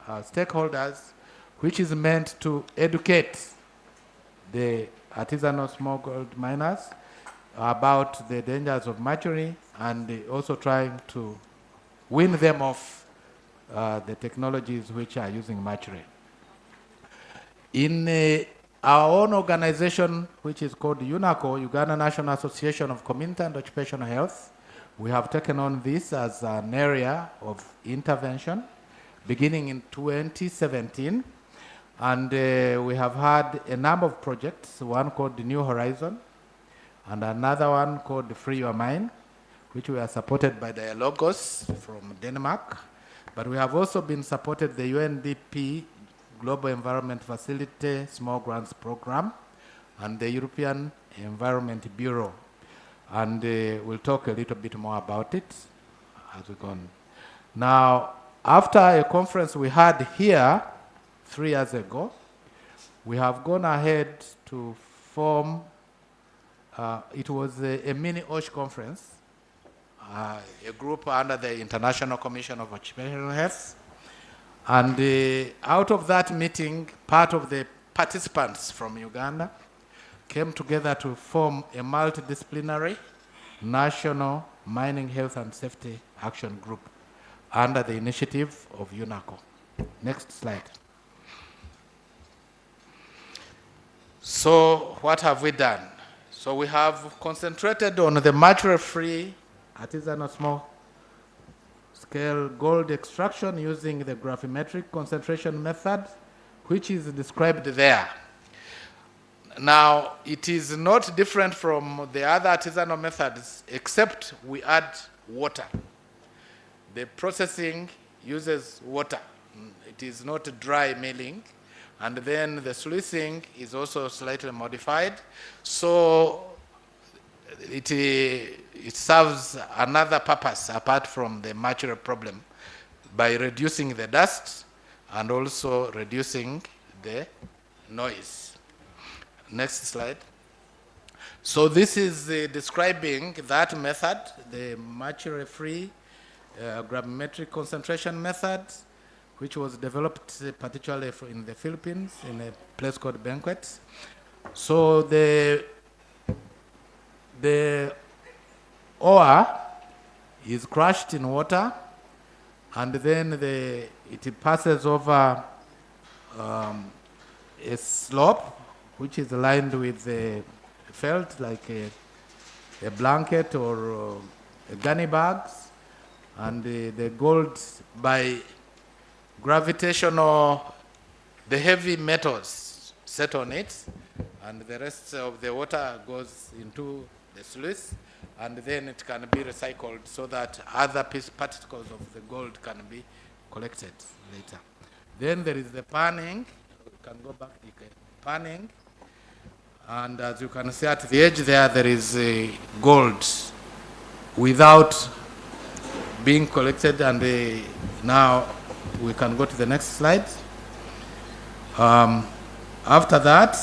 [SPEAKER 18] stakeholders, which is meant to educate the artisanal small gold miners about the dangers of mercury, and also trying to win them off the technologies which are using mercury. In our own organization, which is called UNACO, Uganda National Association of Community and Occupational Health, we have taken on this as an area of intervention beginning in 2017. And we have had a number of projects, one called the New Horizon, and another one called Free Your Mind, which we are supported by Dialogos from Denmark. But we have also been supported the UNDP Global Environment Facility Small Grants Program and the European Environment Bureau. And we'll talk a little bit more about it as we go on. Now, after a conference we had here 3 years ago, we have gone ahead to form, it was a mini OSH conference, a group under the International Commission of Occupational Health. And out of that meeting, part of the participants from Uganda came together to form a multidisciplinary national mining health and safety action group under the initiative of UNACO. Next slide. So what have we done? So we have concentrated on the mercury-free artisanal small-scale gold extraction using the gravimetric concentration method, which is described there. Now, it is not different from the other artisanal methods, except we add water. The processing uses water. It is not dry milling. And then the sluicing is also slightly modified. So it serves another purpose apart from the mercury problem by reducing the dust and also reducing the noise. Next slide. So this is describing that method, the mercury-free gravimetric concentration method, which was developed particularly in the Philippines in a place called Banquet. So the ore is crushed in water, and then it passes over a slope which is lined with felt like a blanket or a gunny bags, and the gold by gravitational, the heavy metals set on it, and the rest of the water goes into the sluice, and then it can be recycled so that other particles of the gold can be collected later. Then there is the panning. You can go back to the panning. And as you can see at the edge there is gold without being collected, and now we can go to the next slide. After that,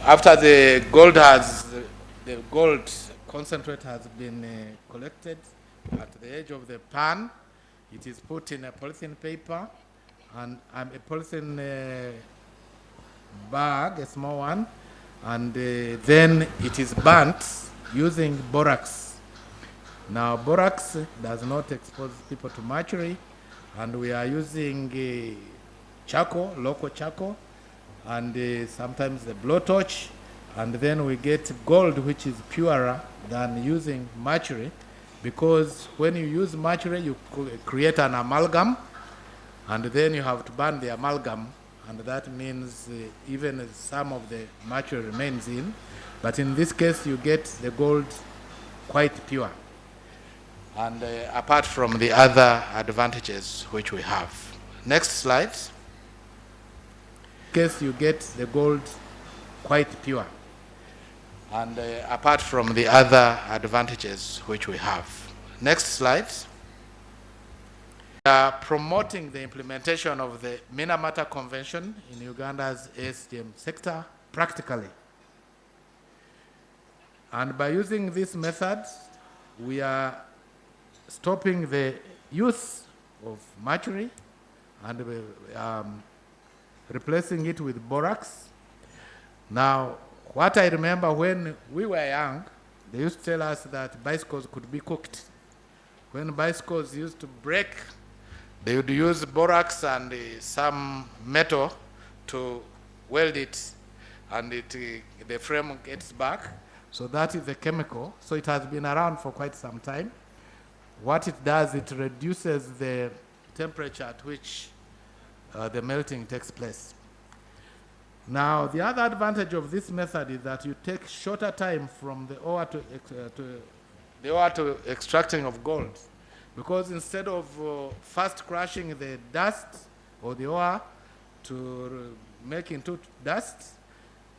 [SPEAKER 18] after the gold concentrate has been collected at the edge of the pan, it is put in a polythene paper and a polythene bag, a small one, and then it is burnt using borax. Now, borax does not expose people to mercury, and we are using charcoal, local charcoal, and sometimes the blowtorch, and then we get gold, which is purer than using mercury, because when you use mercury, you create an amalgam, and then you have to burn the amalgam, and that means even some of the mercury remains in, but in this case, you get the gold quite pure. And apart from the other advantages which we have. Next slide. In case you get the gold quite pure. And apart from the other advantages which we have. Next slide. We are promoting the implementation of the Minamata Convention in Uganda's ASTM sector practically. And by using this method, we are stopping the use of mercury and replacing it with borax. Now, what I remember when we were young, they used to tell us that bicycles could be cooked. When bicycles used to break, they would use borax and some metal to weld it, and the frame gets back. So that is the chemical. So it has been around for quite some time. What it does, it reduces the temperature at which the melting takes place. Now, the other advantage of this method is that you take shorter time from the ore to extracting of gold, because instead of first crushing the dust or the ore to make into dust,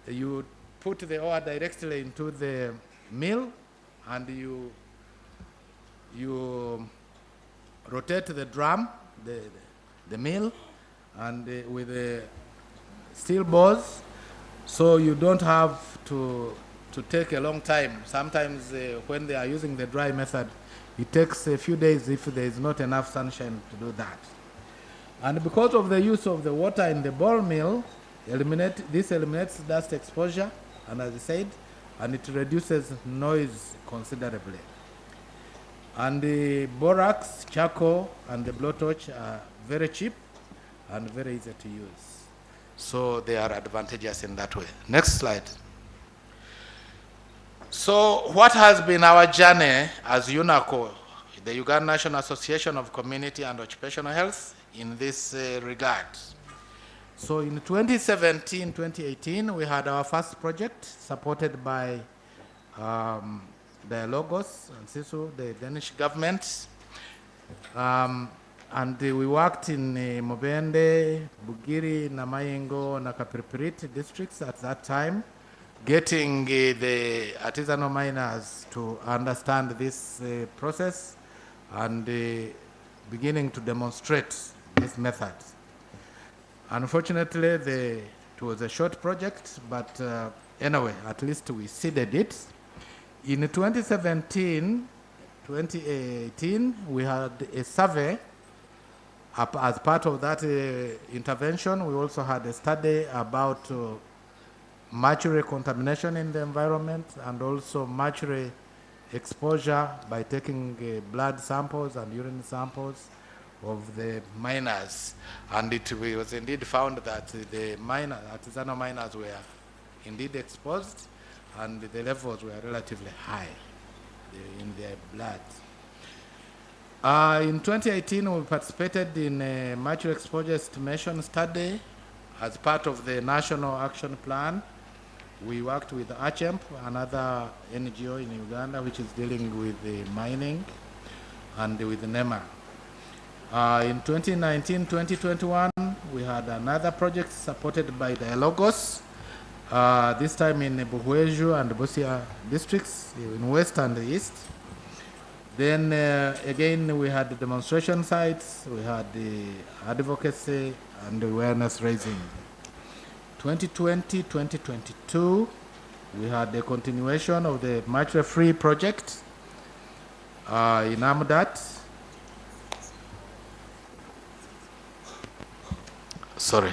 [SPEAKER 18] you put the ore directly into the mill, and you rotate the drum, the mill, and with the steel bars, so you don't have to take a long time. Sometimes when they are using the dry method, it takes a few days if there is not enough sunshine to do that. And because of the use of the water in the ball mill, this eliminates dust exposure, and as I said, and it reduces noise considerably. And the borax, charcoal, and the blowtorch are very cheap and very easy to use. So they are advantageous in that way. Next slide. So what has been our journey as UNACO, the Uganda National Association of Community and Occupational Health, in this regard? So in 2017, 2018, we had our first project supported by the Logos and CISU, the Danish government. And we worked in Mubende, Bugiri, Namayengo, Nakapripirit districts at that time, getting the artisanal miners to understand this process and beginning to demonstrate this method. Unfortunately, it was a short project, but anyway, at least we seeded it. In 2017, 2018, we had a survey. As part of that intervention, we also had a study about mercury contamination in the environment and also mercury exposure by taking blood samples and urine samples of the miners. And it was indeed found that the artisanal miners were indeed exposed and the levels were relatively high in their blood. In 2018, we participated in a mercury exposure estimation study as part of the National Action Plan. We worked with ACHEMP, another NGO in Uganda, which is dealing with the mining, and with NEMA. In 2019-2021, we had another project supported by Dialogos, this time in Buhweju and Busia districts in west and east. Then again, we had the demonstration sites, we had the advocacy and awareness raising. 2020-2022, we had the continuation of the mercury-free project in Amdat. Sorry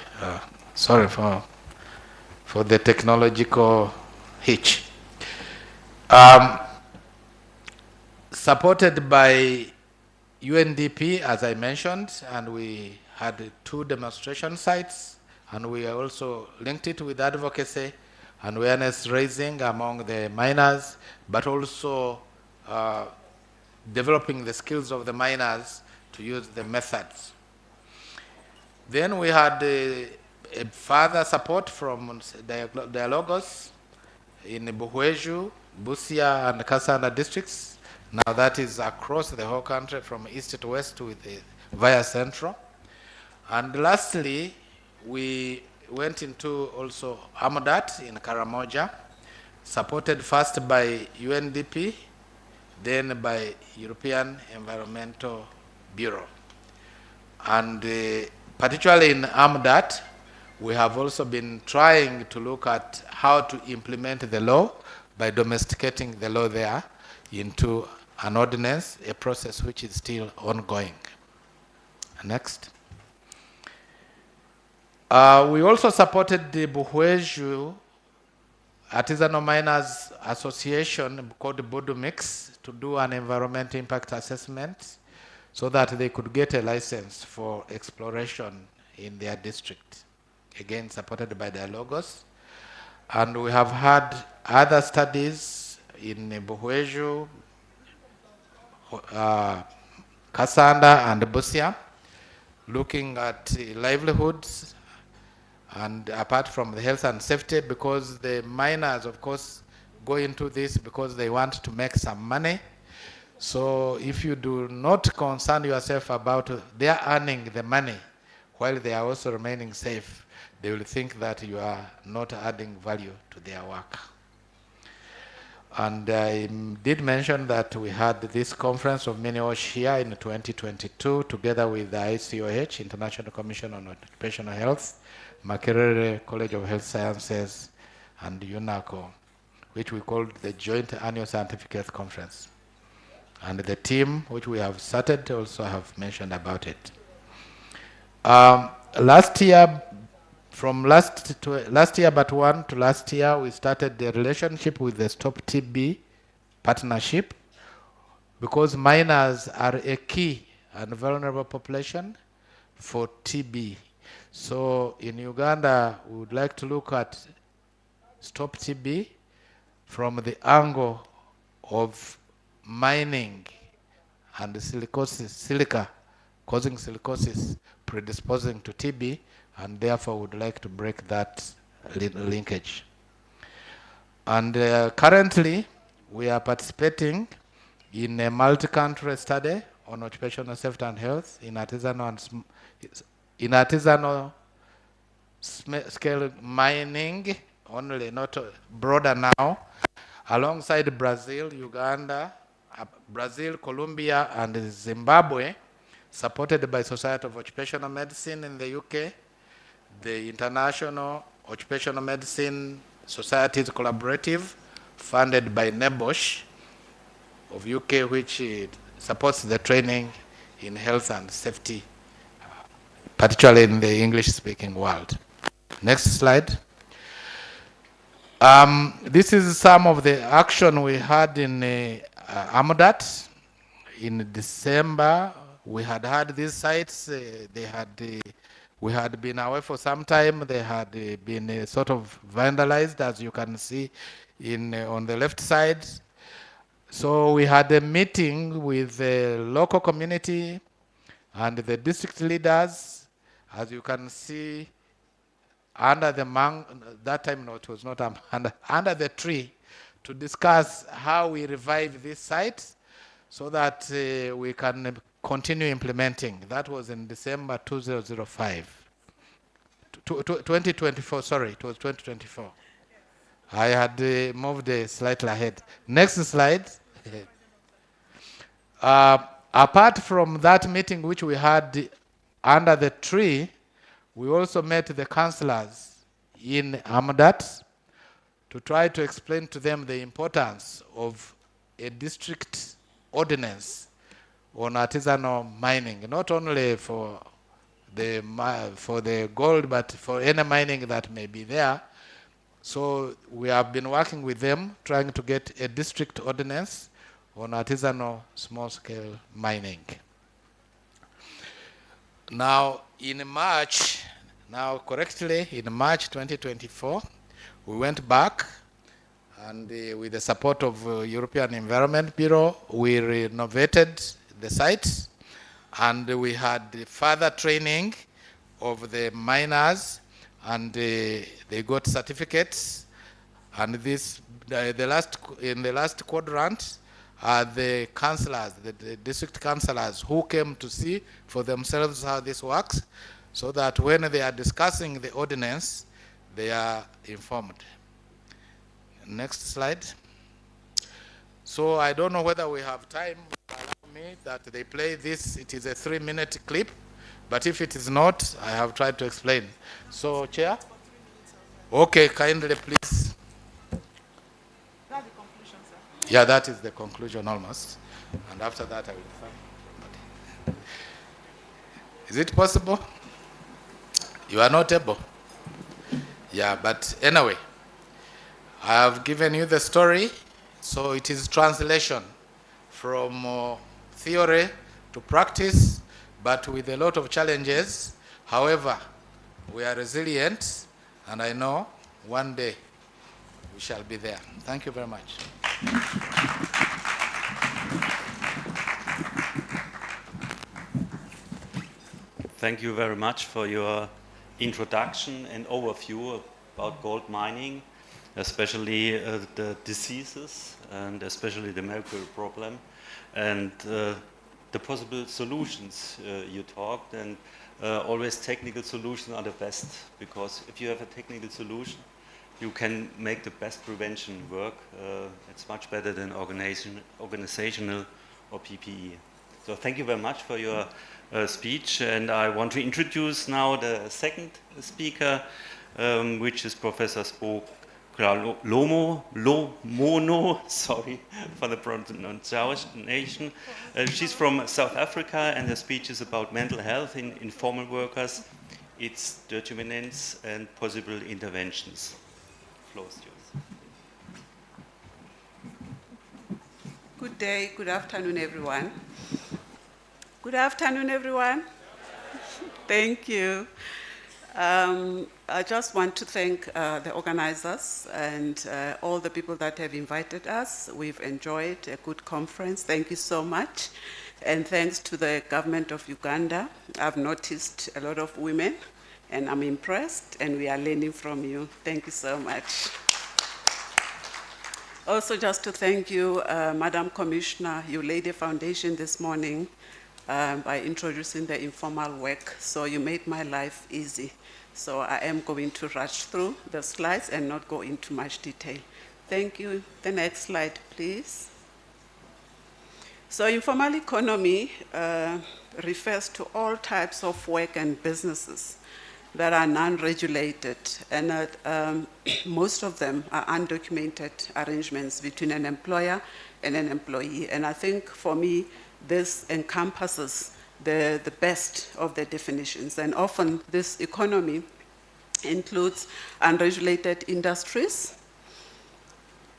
[SPEAKER 18] for the technological hitch. Supported by UNDP, as I mentioned, and we had 2 demonstration sites, and we also linked it with advocacy and awareness raising among the miners, but also developing the skills of the miners to use the methods. Then we had a further support from Dialogos in Buhweju, Busia, and Kasanda districts. Now that is across the whole country from east to west via central. And lastly, we went into also Amadat in Karamoja, supported first by UNDP, then by European Environmental Bureau. And particularly in Amadat, we have also been trying to look at how to implement the law by domesticating the law there into an ordinance, a process which is still ongoing. Next. We also supported the Buhweju Artisanal Miners Association called Budumix to do an environmental impact assessment so that they could get a license for exploration in their district. Again, supported by their logos. And we have had other studies in Buhweju, Kasanda, and Busia, looking at livelihoods and apart from the health and safety, because the miners, of course, go into this because they want to make some money. So if you do not concern yourself about their earning the money while they are also remaining safe, they will think that you are not adding value to their work. And I did mention that we had this conference of MINIOSH here in 2022 together with the ICOH, International Commission on Occupational Health, Makerere College of Health Sciences, and UNACO, which we called the Joint Annual Scientific Health Conference. And the team, which we have started, also have mentioned about it. Last year, From last year, but one to last year, we started the relationship with the Stop TB partnership, because minors are a key and vulnerable population for TB. So in Uganda, we would like to look at Stop TB from the angle of mining and silicosis, silica causing silicosis, predisposing to TB, and therefore would like to break that linkage. And currently, we are participating in a multi-country study on occupational safety and health in artisanal scale mining, only not broader now, alongside Brazil, Uganda, Brazil, Colombia, and Zimbabwe, supported by Society of Occupational Medicine in the UK, the International Occupational Medicine Societies Collaborative, funded by NEBOSH of UK, which supports the training in health and safety, particularly in the English-speaking world. Next slide. This is some of the action we had in Amudat. In December, we had these sites. We had been away for some time. They had been sort of vandalized, as you can see on the left side. So we had a meeting with the local community and the district leaders, as you can see, under the that time no, it was not under the tree, to discuss how we revive this site so that we can continue implementing. That was in December 2005. 2024, sorry, it was 2024. I had moved slightly ahead. Next slide. Apart from that meeting which we had under the tree, we also met the councillors in Amudat to try to explain to them the importance of a district ordinance on artisanal mining, not only for the gold, but for any mining that may be there. So we have been working with them, trying to get a district ordinance on artisanal small-scale mining. Now, in March 2024, we went back, and with the support of European Environment Bureau, we renovated the site, and we had further training of the miners, and they got certificates. And this, in the last quadrant, are the councillors, the district councillors, who came to see for themselves how this works, so that when they are discussing the ordinance, they are informed. Next slide. So I don't know whether we have time. Allow me that they play this. It is a 3-minute clip, but if it is not, I have tried to explain. So, Chair? Okay, kindly, please.
[SPEAKER 16] That's the conclusion, sir.
[SPEAKER 18] Yeah, that is the conclusion almost. And after that, I will find. Is it possible? You are not able. Yeah, but anyway, I have given you the story. So it is translation from theory to practice, but with a lot of challenges. However, we are resilient, and I know one day we shall be there. Thank you very much.
[SPEAKER 17] Thank you very much for your introduction and overview about gold mining, especially the diseases and especially the mercury problem and the possible solutions you talked. And always technical solutions are the best, because if you have a technical solution, you can make the best prevention work. It's much better than organizational or PPE. So thank you very much for your speech, and I want to introduce now the second speaker, which is Professor Spo Lomono, sorry for the pronunciation. She's from South Africa, and her speech is about mental health in informal workers its determinants and possible interventions. Floor is yours.
[SPEAKER 19] Good day, good afternoon, everyone. Good afternoon, everyone. Thank you. I just want to thank the organizers and all the people that have invited us. We've enjoyed a good conference. Thank you so much. And thanks to the government of Uganda. I've noticed a lot of women, and I'm impressed, and we are learning from you. Thank you so much. Also, just to thank you, Madam Commissioner, you laid a foundation this morning by introducing the informal work, so you made my life easy. So I am going to rush through the slides and not go into much detail. Thank you. The next slide, please. So informal economy refers to all types of work and businesses that are non-regulated, and most of them are undocumented arrangements between an employer and an employee. And I think for me, this encompasses the best of the definitions. And often this economy includes unregulated industries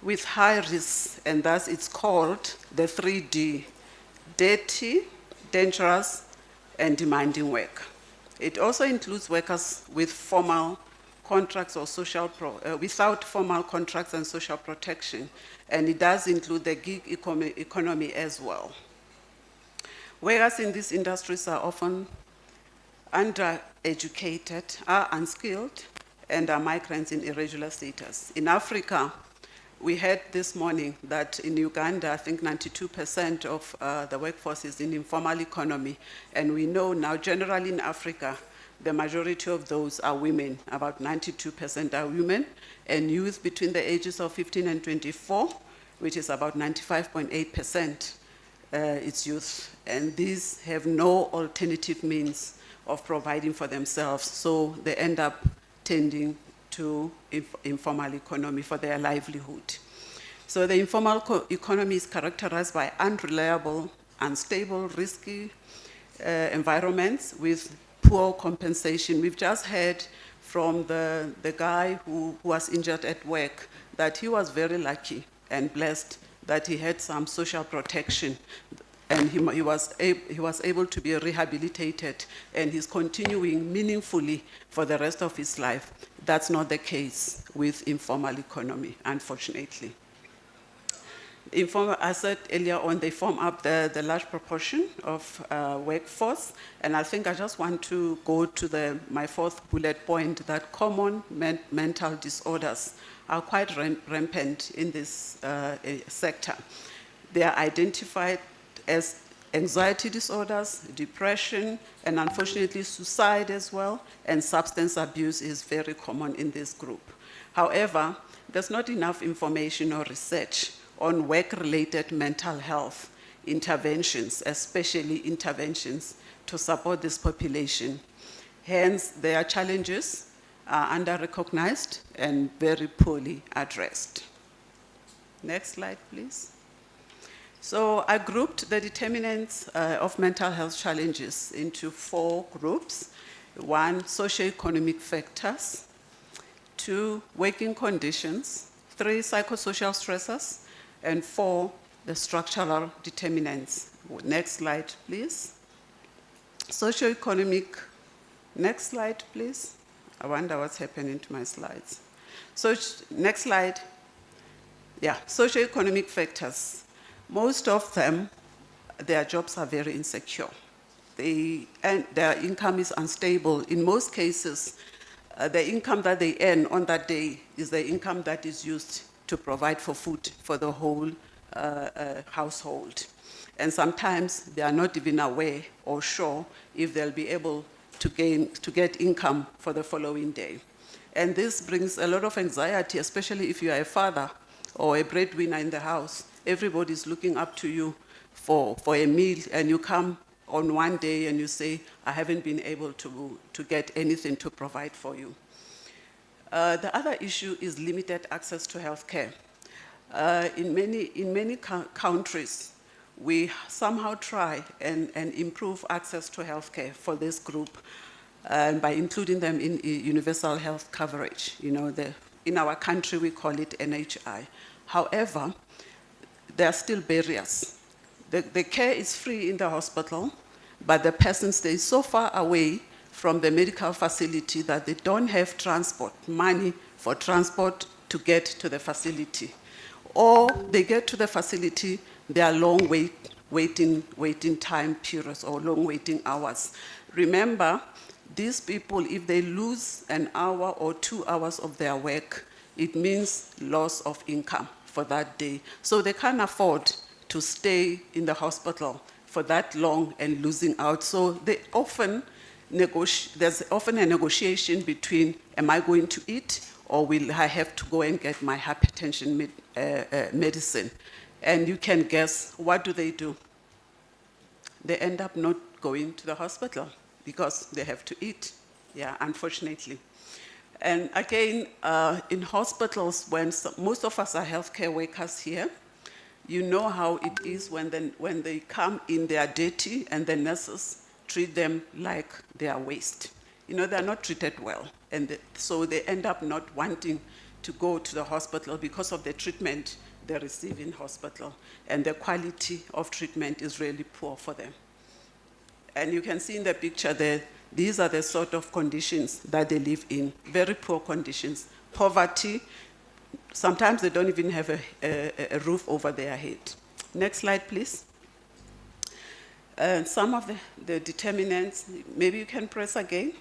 [SPEAKER 19] with high risks, and thus it's called the 3D: dirty, dangerous, and demanding work. It also includes workers with formal contracts or without formal contracts and social protection, and it does include the gig economy as well. Workers in these industries are often undereducated, are unskilled, and are migrants in irregular status. In Africa, we heard this morning that in Uganda, I think 92% of the workforce is in informal economy. And we know now, generally in Africa, the majority of those are women. About 92% are women, and youth between the ages of 15 and 24, which is about 95.8%, it's youth. And these have no alternative means of providing for themselves, so they end up tending to informal economy for their livelihood. So the informal economy is characterized by unreliable, unstable, risky environments with poor compensation. We've just heard from the guy who was injured at work that he was very lucky and blessed that he had some social protection, and he was able to be rehabilitated, and he's continuing meaningfully for the rest of his life. That's not the case with informal economy, unfortunately. Informal, I said earlier on, they form up the large proportion of workforce, and I think I just want to go to my fourth bullet point, that common mental disorders are quite rampant in this sector. They are identified as anxiety disorders, depression, and unfortunately suicide as well, and substance abuse is very common in this group. However, there's not enough information or research on work-related mental health interventions, especially interventions to support this population. Hence, their challenges are under-recognized and very poorly addressed. Next slide, please. So I grouped the determinants of mental health challenges into 4 groups. 1, socioeconomic factors. 2, working conditions. 3, psychosocial stressors. And 4, the structural determinants. Next slide, please. Socioeconomic, next slide, please. I wonder what's happening to my slides. So next slide. Yeah, socioeconomic factors. Most of them, their jobs are very insecure. And their income is unstable. In most cases, the income that they earn on that day is the income that is used to provide for food for the whole household. And sometimes they are not even aware or sure if they'll be able to get income for the following day. And this brings a lot of anxiety, especially if you are a father or a breadwinner in the house. Everybody's looking up to you for a meal, and you come on one day and you say, I haven't been able to get anything to provide for you. The other issue is limited access to healthcare. In many countries, we somehow try and improve access to healthcare for this group. by including them in universal health coverage. You know, in our country we call it NHI. However, there are still barriers. The care is free in the hospital, but the person stays so far away from the medical facility that they don't have transport, money for transport to get to the facility. Or they get to the facility, there are long waiting time periods or long waiting hours. Remember, these people, if they lose an hour or 2 hours of their work, it means loss of income for that day. So they can't afford to stay in the hospital for that long and losing out. So they often there's often a negotiation between, am I going to eat or will I have to go and get my hypertension medicine? And you can guess, what do? They end up not going to the hospital because they have to eat, yeah, unfortunately. And again, in hospitals, most of us are healthcare workers here, you know how it is when they come in, they are dirty, and the nurses treat them like they are waste. You know, they're not treated well. And so they end up not wanting to go to the hospital because of the treatment they receive in hospital. And the quality of treatment is really poor for them. And you can see in the picture there, these are the sort of conditions that they live in, very poor conditions. Poverty, sometimes they don't even have a roof over their head. Next slide, please. Some of the determinants, maybe you can press again,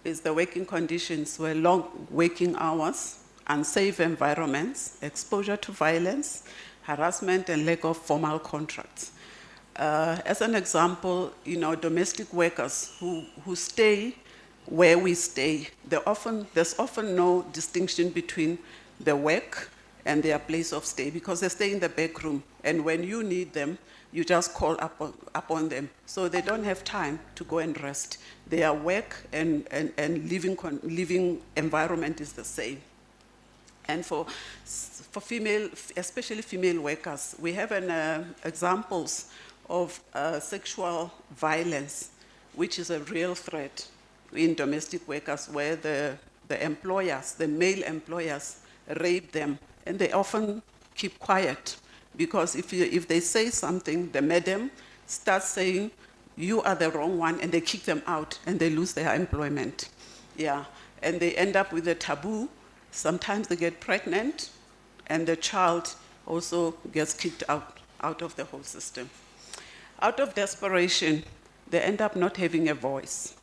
[SPEAKER 19] is the working conditions where long working hours, unsafe environments, exposure to violence, harassment, and lack of formal contracts. As an example, you know, domestic workers who stay where we stay, there's often no distinction between their work and their place of stay because they stay in the back room. And when you need them, you just call upon them. So they don't have time to go and rest. Their work and living environment is the same. And for female, especially female workers, we have examples of sexual violence, which is a real threat in domestic workers, where the employers, the male employers, rape them, and they often keep quiet. Because if they say something, the madam starts saying, you are the wrong one, and they kick them out, and they lose their employment. Yeah, and they end up with a taboo. Sometimes they get pregnant, and the child also gets kicked out of the whole system. Out of desperation, they end up not having a voice.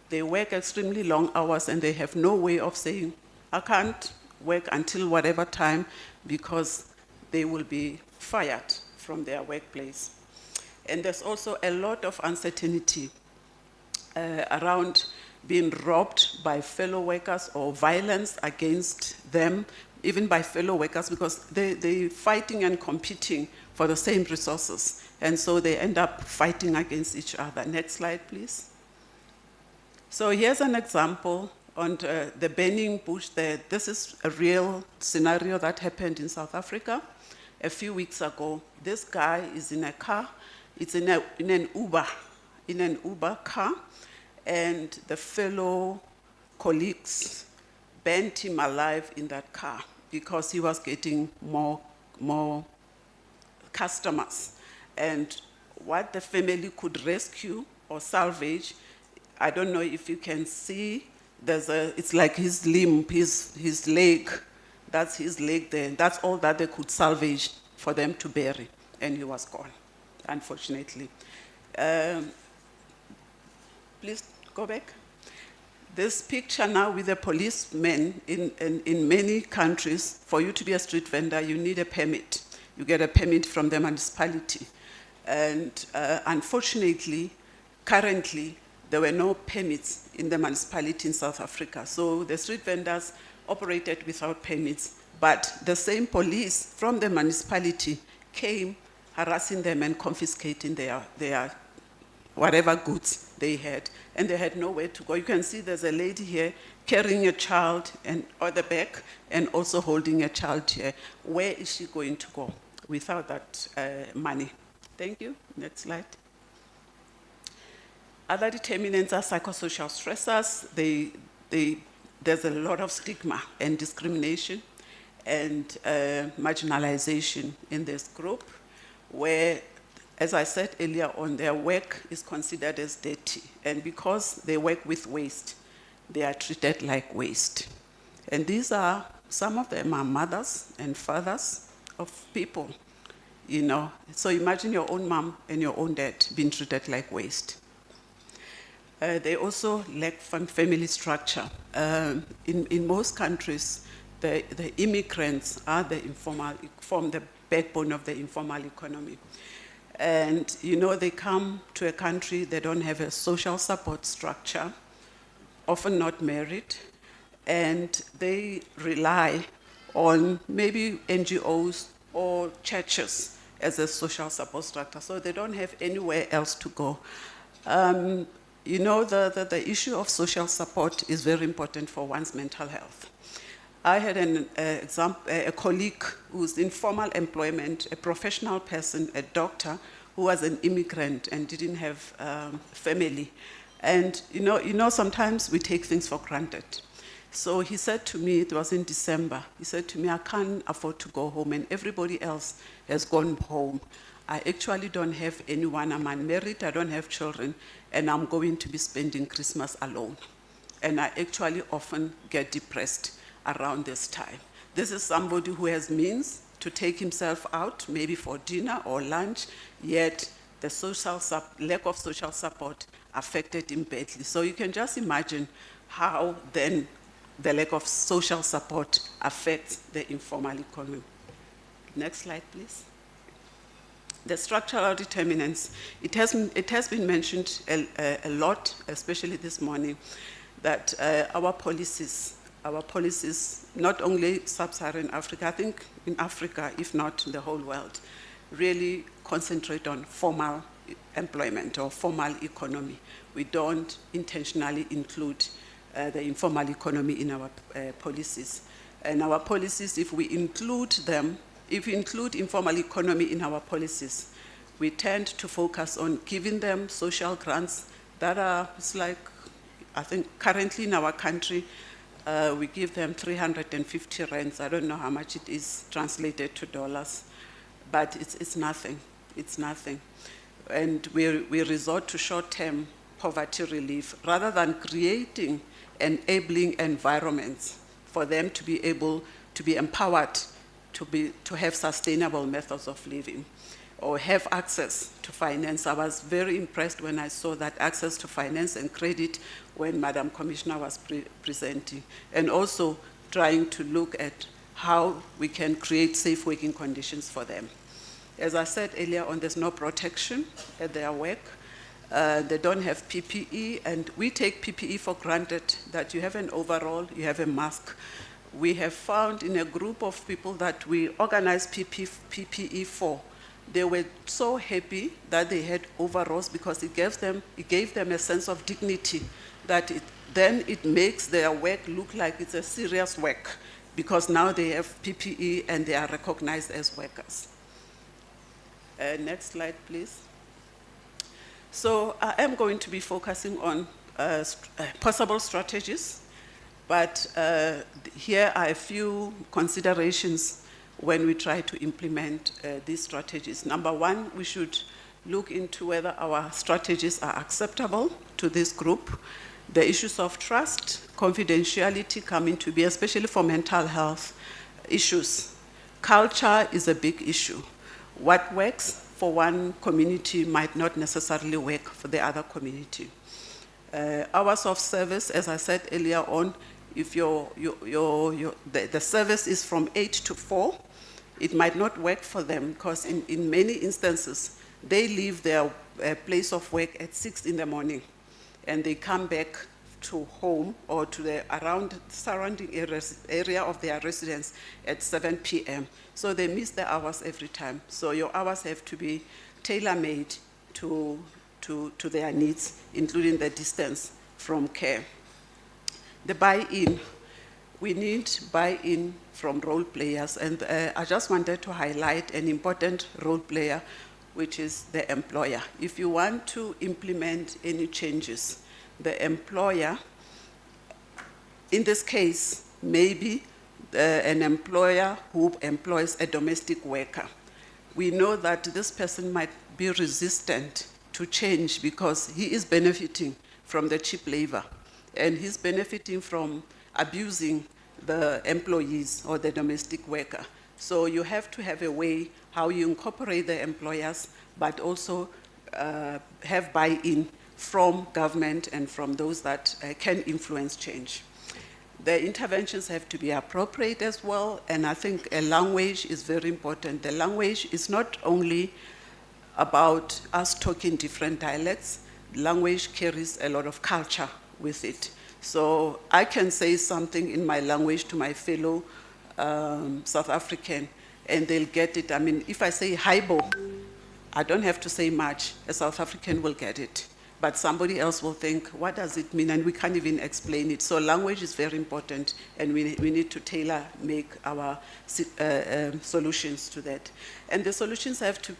[SPEAKER 19] They work extremely long hours, and they have no way of saying, I can't work until whatever time, because they will be fired from their workplace. And there's also a lot of uncertainty around being robbed by fellow workers or violence against them, even by fellow workers, because they're fighting and competing for the same resources. And so they end up fighting against each other. Next slide, please. So here's an example on the burning bush there. This is a real scenario that happened in South Africa a few weeks ago. This guy is in a car. It's in an Uber car, and the fellow colleagues burnt him alive in that car because he was getting more customers. And what the family could rescue or salvage, I don't know if you can see, it's like his limb, his leg, that's his leg there. That's all that they could salvage for them to bury, and he was gone, unfortunately. Please go back. This picture now with the policemen in many countries, for you to be a street vendor, you need a permit. You get a permit from the municipality. And unfortunately, currently, there were no permits in the municipality in South Africa. So the street vendors operated without permits, but the same police from the municipality came harassing them and confiscating their whatever goods they had, and they had nowhere to go. You can see there's a lady here carrying a child on the back and also holding a child here. Where is she going to go without that money? Thank you. Next slide. Other determinants are psychosocial stressors. There's a lot of stigma and discrimination and marginalization in this group, where, as I said earlier on, their work is considered as dirty. And because they work with waste, they are treated like waste. And these are, some of them are mothers and fathers of people, you know. So imagine your own mom and your own dad being treated like waste. They also lack family structure. In most countries, the immigrants are form the backbone of the informal economy. And, you know, they come to a country, they don't have a social support structure, often not married, and they rely on maybe NGOs or churches as a social support structure, so they don't have anywhere else to go. You know, the issue of social support is very important for one's mental health. I had a colleague who's in formal employment, a professional person, a doctor, who was an immigrant and didn't have family. And you know, sometimes we take things for granted. So he said to me, it was in December, he said to me, I can't afford to go home, and everybody else has gone home. I actually don't have anyone, I'm unmarried, I don't have children, and I'm going to be spending Christmas alone. And I actually often get depressed around this time. This is somebody who has means to take himself out, maybe for dinner or lunch, yet the lack of social support affected him badly. So you can just imagine how then the lack of social support affects the informal economy. Next slide, please. The structural determinants. It has been mentioned a lot, especially this morning, that our policies, not only sub-Saharan Africa, I think in Africa, if not the whole world, really concentrate on formal employment or formal economy. We don't intentionally include the informal economy in our policies. And our policies, if we include them, if we include informal economy in our policies, we tend to focus on giving them social grants that are, it's like, I think currently in our country, we give them 350 rands. I don't know how much it is translated to dollars, but it's nothing. It's nothing. And we resort to short-term poverty relief rather than creating enabling environments for them to be able to be empowered to have sustainable methods of living or have access to finance. I was very impressed when I saw that access to finance and credit when Madam Commissioner was presenting, and also trying to look at how we can create safe working conditions for them. As I said earlier on, there's no protection at their work. They don't have PPE, and we take PPE for granted, that you have an overall, you have a mask. We have found in a group of people that we organized PPE for, they were so happy that they had overalls because it gave them a sense of dignity, that then it makes their work look like it's a serious work because now they have PPE and they are recognized as workers. Next slide, please. So I am going to be focusing on possible strategies, but here are a few considerations when we try to implement these strategies. Number one, we should look into whether our strategies are acceptable to this group. The issues of trust, confidentiality come into be, especially for mental health issues. Culture is a big issue. What works for one community might not necessarily work for the other community. Hours of service, as I said earlier on, if the service is from 8 to 4, it might not work for them because in many instances, they leave their place of work at 6 in the morning and they come back to home or to the surrounding area of their residence at 7 p.m. So they miss their hours every time. So your hours have to be tailor-made to their needs, including the distance from care. The buy-in. We need buy-in from role players, and I just wanted to highlight an important role player which is the employer. If you want to implement any changes, the employer, in this case, maybe an employer who employs a domestic worker. We know that this person might be resistant to change because he is benefiting from the cheap labor and he's benefiting from abusing the employees or the domestic worker. So you have to have a way how you incorporate the employers, but also have buy-in from government and from those that can influence change. The interventions have to be appropriate as well, and I think a language is very important. The language is not only about us talking different dialects. Language carries a lot of culture with it. So I can say something in my language to my fellow South African, and they'll get it. I mean, if I say haibo, I don't have to say much. A South African will get it. But somebody else will think, what does it mean? And we can't even explain it. So language is very important, and we need to tailor-make our solutions to that. And the solutions have to,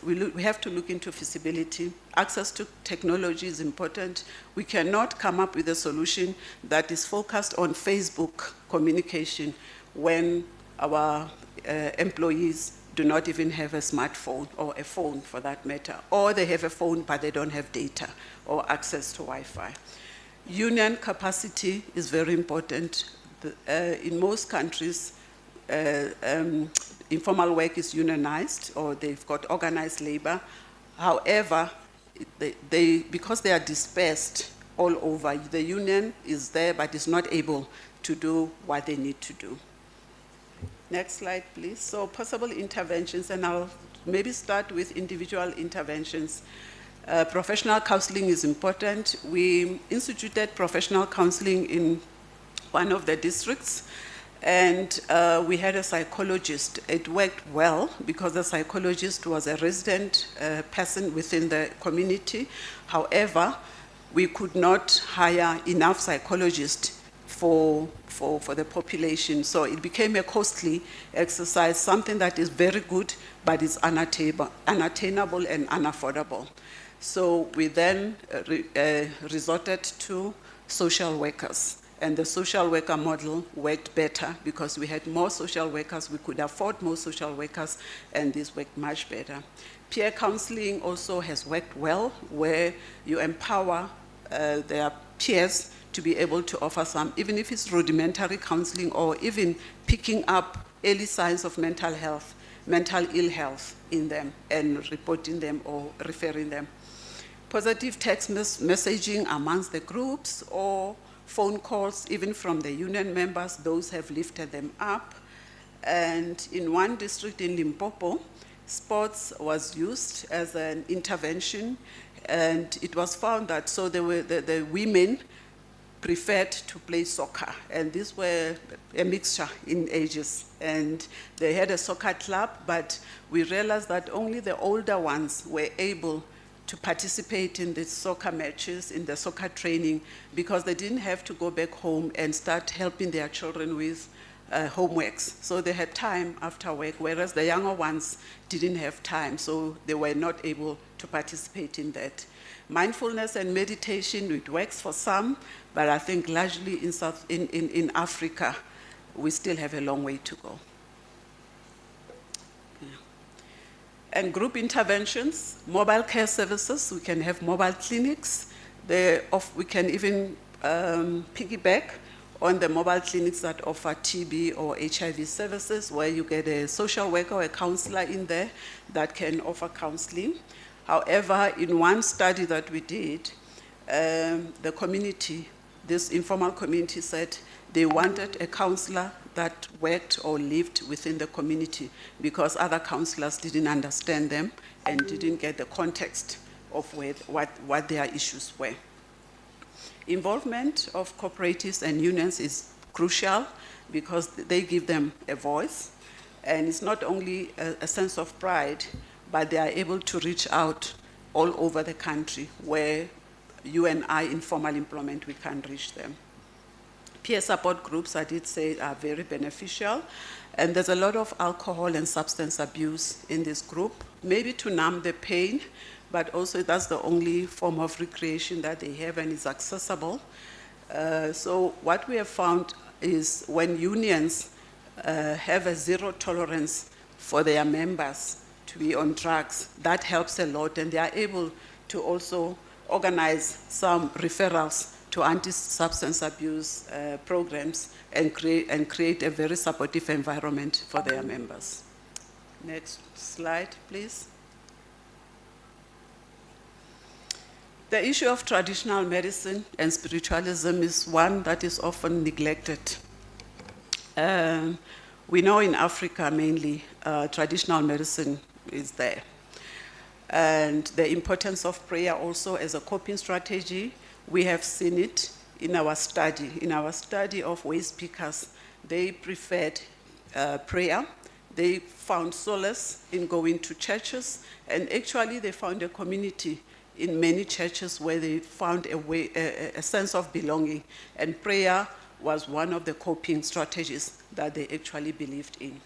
[SPEAKER 19] we have to look into feasibility. Access to technology is important. We cannot come up with a solution that is focused on Facebook communication when our employees do not even have a smartphone or a phone for that matter, or they have a phone but they don't have data or access to Wi-Fi. Union capacity is very important. In most countries, informal work is unionized or they've got organized labor. However, because they are dispersed all over, the union is there but is not able to do what they need to do. Next slide, please. So possible interventions, and I'll maybe start with individual interventions. Professional counseling is important. We instituted professional counseling in one of the districts, and we had a psychologist. It worked well because the psychologist was a resident person within the community. However, we could not hire enough psychologists for the population. So it became a costly exercise, something that is very good, but is unattainable and unaffordable. So we then resorted to social workers. And the social worker model worked better because we had more social workers, we could afford more social workers, and this worked much better. Peer counseling also has worked well, where you empower their peers to be able to offer some, even if it's rudimentary counseling or even picking up early signs of mental health, mental ill health in them and reporting them or referring them. Positive text messaging amongst the groups or phone calls, even from the union members, those have lifted them up. And in one district in Limpopo, sports was used as an intervention, and it was found that so the women preferred to play soccer, and these were a mixture in ages, and they had a soccer club, but we realized that only the older ones were able to participate in the soccer matches, in the soccer training, because they didn't have to go back home and start helping their children with homeworks. So they had time after work, whereas the younger ones didn't have time, so they were not able to participate in that. Mindfulness and meditation, it works for some, but I think largely in Africa, we still have a long way to go. Yeah. And group interventions, mobile care services, we can have mobile clinics. We can even piggyback on the mobile clinics that offer TB or HIV services, where you get a social worker or a counselor in there that can offer counseling. However, in one study that we did, the community, this informal community, said they wanted a counselor that worked or lived within the community because other counselors didn't understand them and didn't get the context of what their issues were. Involvement of cooperatives and unions is crucial because they give them a voice, and it's not only a sense of pride, but they are able to reach out all over the country where you and I, informal employment, we can't reach them. Peer support groups, I did say, are very beneficial, and there's a lot of alcohol and substance abuse in this group, maybe to numb the pain, but also that's the only form of recreation that they have and is accessible. So what we have found is when unions have a zero tolerance for their members to be on drugs, that helps a lot, and they are able to also organize some referrals to anti-substance abuse programs and create a very supportive environment for their members. Next slide, please. The issue of traditional medicine and spiritualism is one that is often neglected. We know in Africa mainly, traditional medicine is there. And the importance of prayer also as a coping strategy, we have seen it in our study. In our study of waste pickers, they preferred prayer. They found solace in going to churches, and actually they found a community in many churches where they found a sense of belonging, and prayer was one of the coping strategies that they actually believed in.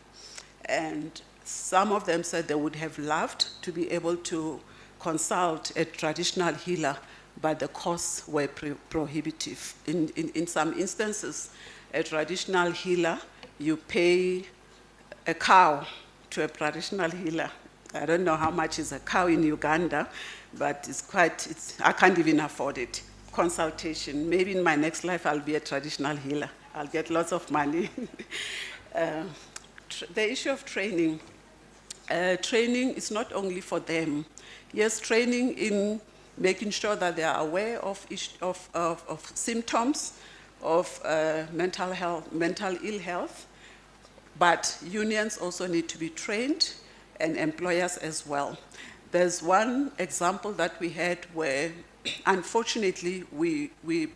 [SPEAKER 19] And some of them said they would have loved to be able to consult a traditional healer, but the costs were prohibitive. In some instances, a traditional healer, you pay a cow to a traditional healer. I don't know how much is a cow in Uganda, but I can't even afford it. Consultation, maybe in my next life I'll be a traditional healer. I'll get lots of money. The issue of training. Training is not only for them. Yes, training in making sure that they are aware of symptoms of mental ill health, but unions also need to be trained, and employers as well. There's one example that we had where, unfortunately,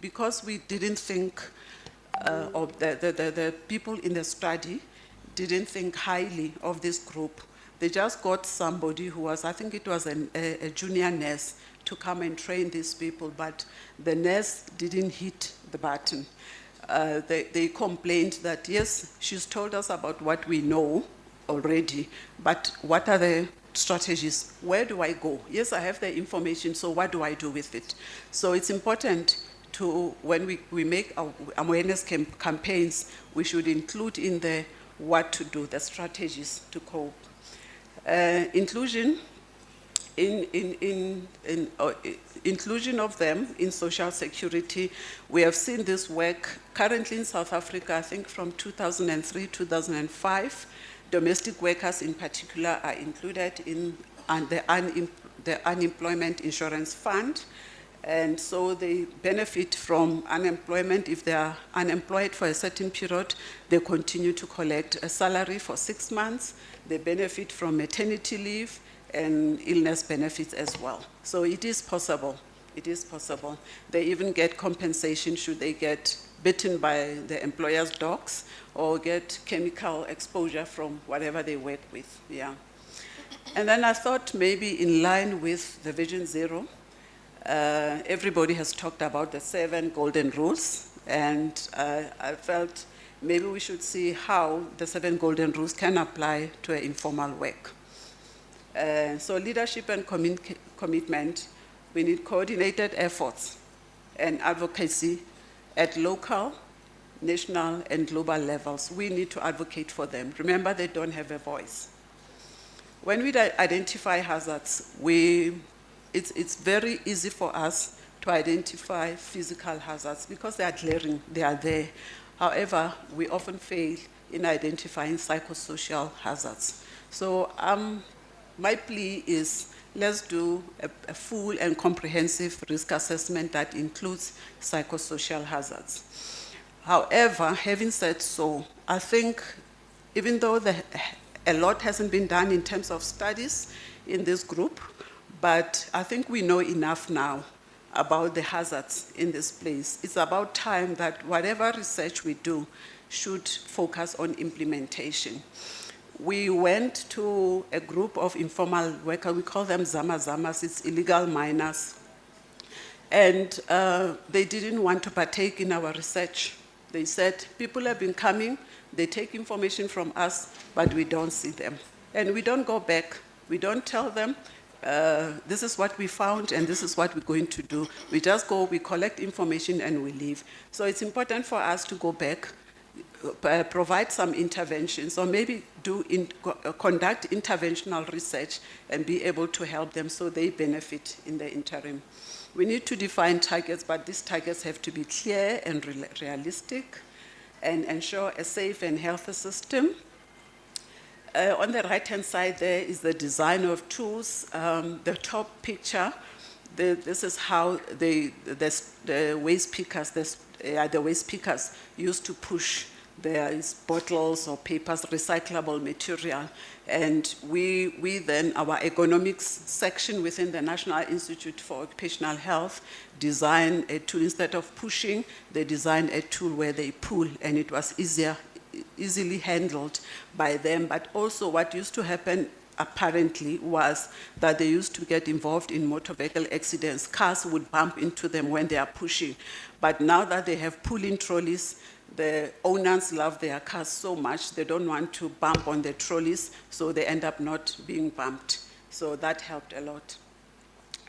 [SPEAKER 19] because we didn't think, or the people in the study didn't think highly of this group. They just got somebody who was, I think it was a junior nurse, to come and train these people, but the nurse didn't hit the button. They complained that, yes, she's told us about what we know already, but what are the strategies? Where do I go? Yes, I have the information, so what do I do with it? So it's important to, when we make awareness campaigns, we should include in there what to do, the strategies to cope. Inclusion inclusion of them in social security. We have seen this work currently in South Africa, I think from 2003, 2005. Domestic workers in particular are included in the Unemployment Insurance Fund. And so they benefit from unemployment. If they are unemployed for a certain period, they continue to collect a salary for 6 months. They benefit from maternity leave and illness benefits as well. So it is possible. It is possible. They even get compensation should they get bitten by the employer's dogs or get chemical exposure from whatever they work with. Yeah. And then I thought maybe in line with the Vision Zero, everybody has talked about the 7 golden rules, and I felt maybe we should see how the 7 golden rules can apply to informal work. So leadership and commitment, we need coordinated efforts and advocacy at local, national, and global levels. We need to advocate for them. Remember, they don't have a voice. When we identify hazards, it's very easy for us to identify physical hazards because they are glaring, they are there. However, we often fail in identifying psychosocial hazards. So my plea is let's do a full and comprehensive risk assessment that includes psychosocial hazards. However, having said so, I think even though a lot hasn't been done in terms of studies in this group, but I think we know enough now about the hazards in this place. It's about time that whatever research we do should focus on implementation. We went to a group of informal workers, we call them Zama-Zamas, it's illegal miners. And they didn't want to partake in our research. They said, people have been coming, they take information from us, but we don't see them. And we don't go back We don't tell them, this is what we found and this is what we're going to do. We just go, we collect information and we leave. So it's important for us to go back, provide some interventions, or maybe conduct interventional research and be able to help them so they benefit in the interim. We need to define targets, but these targets have to be clear and realistic and ensure a safe and healthy system. On the right-hand side there is the design of tools. The top picture, this is how the waste pickers, the waste pickers used to push their bottles or papers, recyclable material. And we then, our economics section within the National Institute for Occupational Health, designed a tool. Instead of pushing, they designed a tool where they pull, and it was easily handled by them. But also what used to happen apparently was that they used to get involved in motor vehicle accidents. Cars would bump into them when they are pushing. But now that they have pull-in trolleys, the owners love their cars so much, they don't want to bump on the trolleys, so they end up not being bumped. So that helped a lot.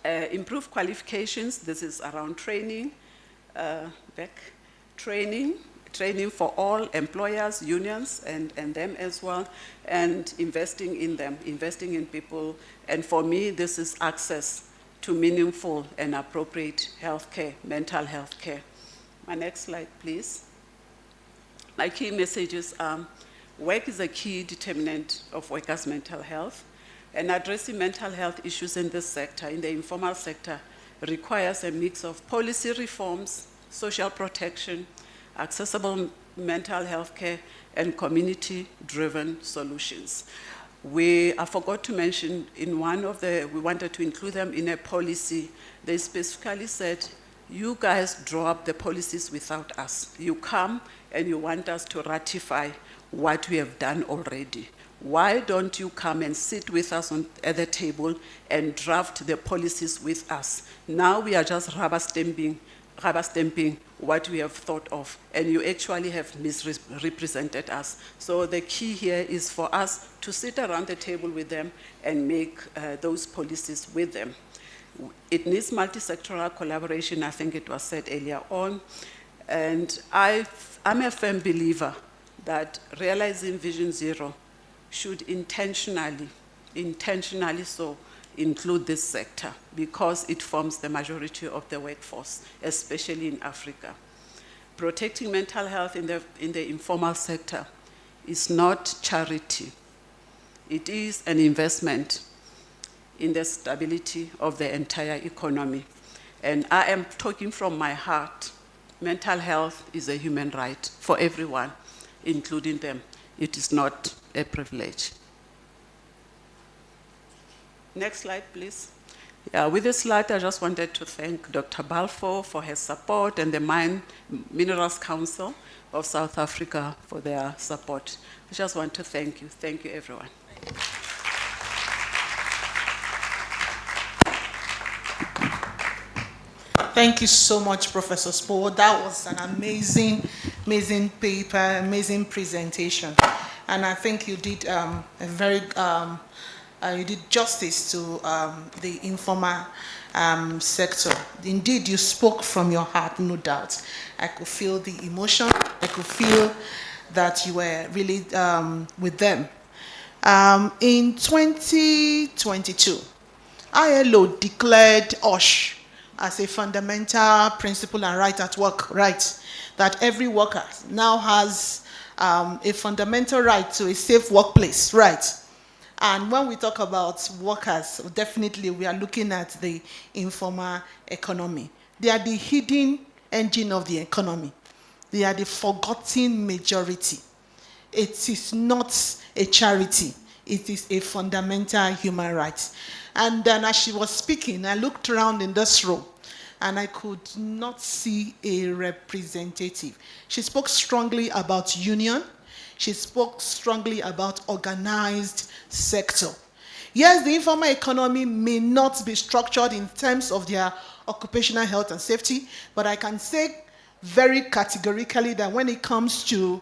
[SPEAKER 19] Improved qualifications, this is around training, training for all employers, unions, and them as well, and investing in them, investing in people. And for me, this is access to meaningful and appropriate healthcare, mental health care. My next slide, please. My key messages are, work is a key determinant of workers' mental health, and addressing mental health issues in this sector, in the informal sector, requires a mix of policy reforms, social protection, accessible mental health care, and community-driven solutions. I forgot to mention in one of we wanted to include them in a policy. They specifically said, you guys draw up the policies without us. You come and you want us to ratify what we have done already. Why don't you come and sit with us at the table and draft the policies with us? Now we are just rubber stamping what we have thought of, and you actually have misrepresented us. So the key here is for us to sit around the table with them and make those policies with them. It needs multi-sectoral collaboration, I think it was said earlier on, and I'm a firm believer that realizing Vision Zero should intentionally so include this sector, because it forms the majority of the workforce, especially in Africa. Protecting mental health in the informal sector is not charity. It is an investment in the stability of the entire economy. And I am talking from my heart. Mental health is a human right for everyone, including them. It is not a privilege. Next slide, please. With this slide, I just wanted to thank Dr. Balfour for her support and the Minerals Council of South Africa for their support. I just want to thank you. Thank you, everyone.
[SPEAKER 16] Thank you so much, Professor Spohr. That was an amazing paper, amazing presentation. And I think you did you did justice to the informal sector. Indeed, you spoke from your heart, no doubt. I could feel the emotion. I could feel that you were really with them. In 2022, ILO declared OSH as a fundamental principle and right at work, right? That every worker now has a fundamental right to a safe workplace, right? And when we talk about workers, definitely we are looking at the informal economy. They are the hidden engine of the economy. They are the forgotten majority. It is not a charity. It is a fundamental human right. And then as she was speaking, I looked around in this room and I could not see a representative. She spoke strongly about union. She spoke strongly about organized sector. Yes, the informal economy may not be structured in terms of their occupational health and safety, but I can say very categorically that when it comes to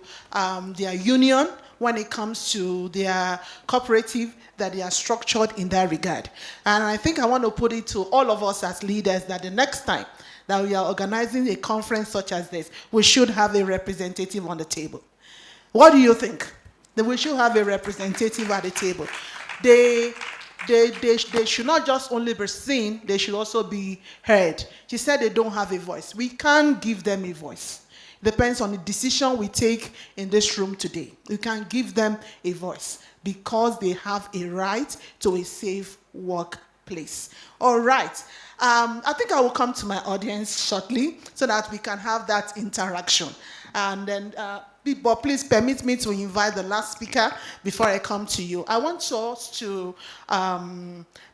[SPEAKER 16] their union when it comes to their cooperative, that they are structured in that regard. And I think I want to put it to all of us as leaders that the next time that we are organizing a conference such as this, we should have a representative on the table. What do you think? That we should have a representative at the table. They should not just only be seen, they should also be heard. She said they don't have a voice. We can't give them a voice. Depends on the decision we take in this room today. We can give them a voice because they have a right to a safe workplace. All right. I think I will come to my audience shortly so that we can have that interaction. And then, but please permit me to invite the last speaker before I come to you. I want us to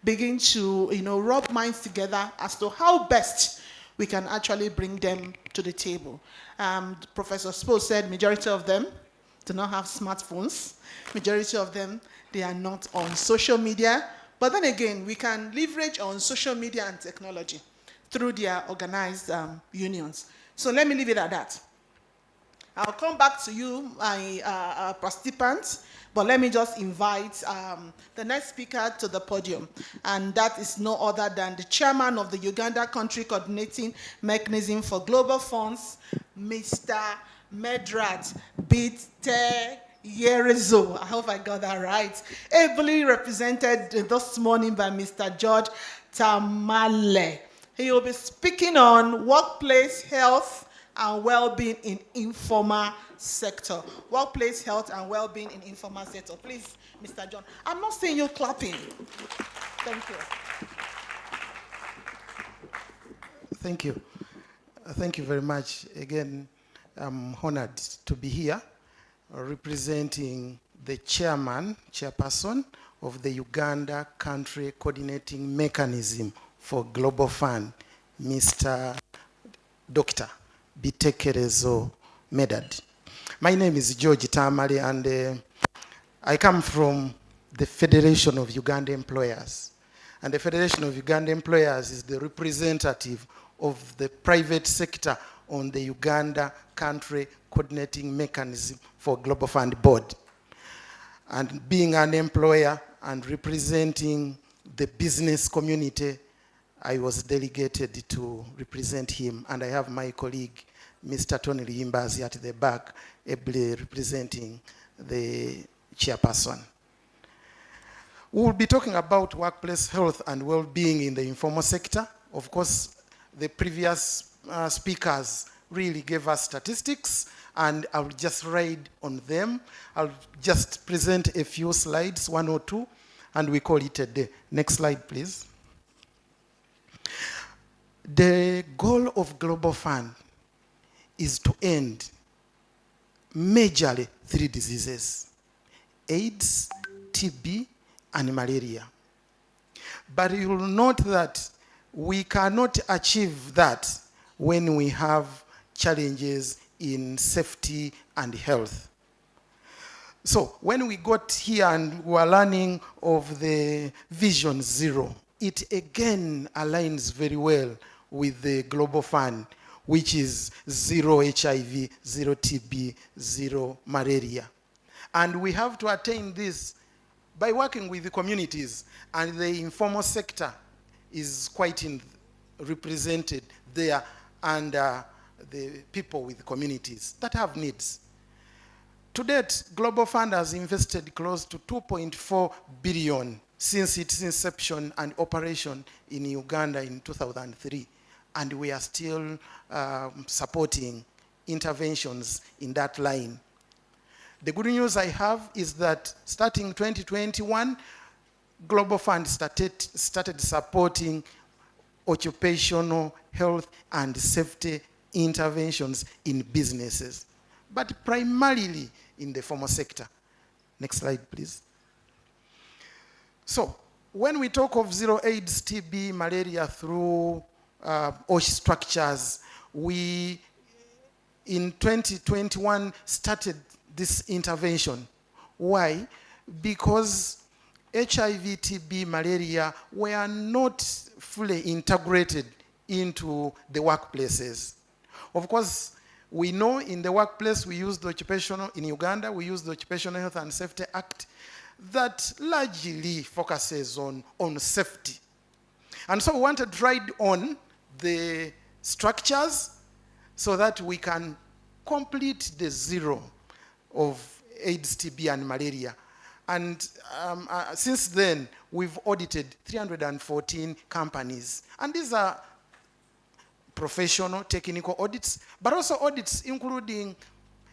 [SPEAKER 16] begin to, rub minds together as to how best we can actually bring them to the table. Professor Spo said majority of them do not have smartphones. Majority of them, they are not on social media. But then again, we can leverage on social media and technology through their organized unions. So let me leave it at that. I'll come back to you, my participants, but let me just invite the next speaker to the podium. And that is no other than the chairman of the Uganda Country Coordinating Mechanism for Global Funds, Mr. Medrat Biteyerezo. I hope I got that right. Ably represented this morning by Mr. George Tamale. He will be speaking on workplace health and well-being in informal sector. Workplace health and well-being in informal sector. Please, Mr. John. I'm not seeing you clapping. Thank you.
[SPEAKER 20] Thank you. Thank you very much. Again, I'm honored to be here representing the chairperson of the Uganda Country Coordinating Mechanism for Global Fund, Mr. Dr. Bitekerezo Medad. My name is George Tamale, and I come from the Federation of Uganda Employers. And the Federation of Uganda Employers is the representative of the private sector on the Uganda Country Coordinating Mechanism for Global Fund Board. And being an employer and representing the business community, I was delegated to represent him, and I have my colleague, Mr. Tony Limbazi, at the back, ably representing the chairperson. We will be talking about workplace health and well-being in the informal sector. Of course, the previous speakers really gave us statistics, and I'll just ride on them. I'll just present a few slides, one or two, and we call it a day. Next slide, please. The goal of Global Fund is to end majorly 3 diseases: AIDS, TB, and malaria. But you will note that we cannot achieve that when we have challenges in safety and health. So when we got here and we were learning of the Vision Zero, it again aligns very well with the Global Fund, which is 0 HIV, 0 TB, 0 malaria. And we have to attain this by working with the communities, and the informal sector is quite represented there, and the people with communities that have needs. To date, Global Fund has invested close to 2.4 billion since its inception and operation in Uganda in 2003. And we are still supporting interventions in that line. The good news I have is that starting 2021, Global Fund started supporting occupational health and safety interventions in businesses, but primarily in the formal sector. Next slide, please. So, when we talk of 0 AIDS, TB, malaria through OSH structures, we, in 2021, started this intervention. Why? Because HIV, TB, malaria were not fully integrated into the workplaces. Of course, We know in the workplace we use the in Uganda, we use the Occupational Health and Safety Act that largely focuses on safety. And so we wanted to ride on the structures so that we can complete the zero of AIDS, TB, and malaria. And since then, we've audited 314 companies. And these are professional, technical audits, but also audits including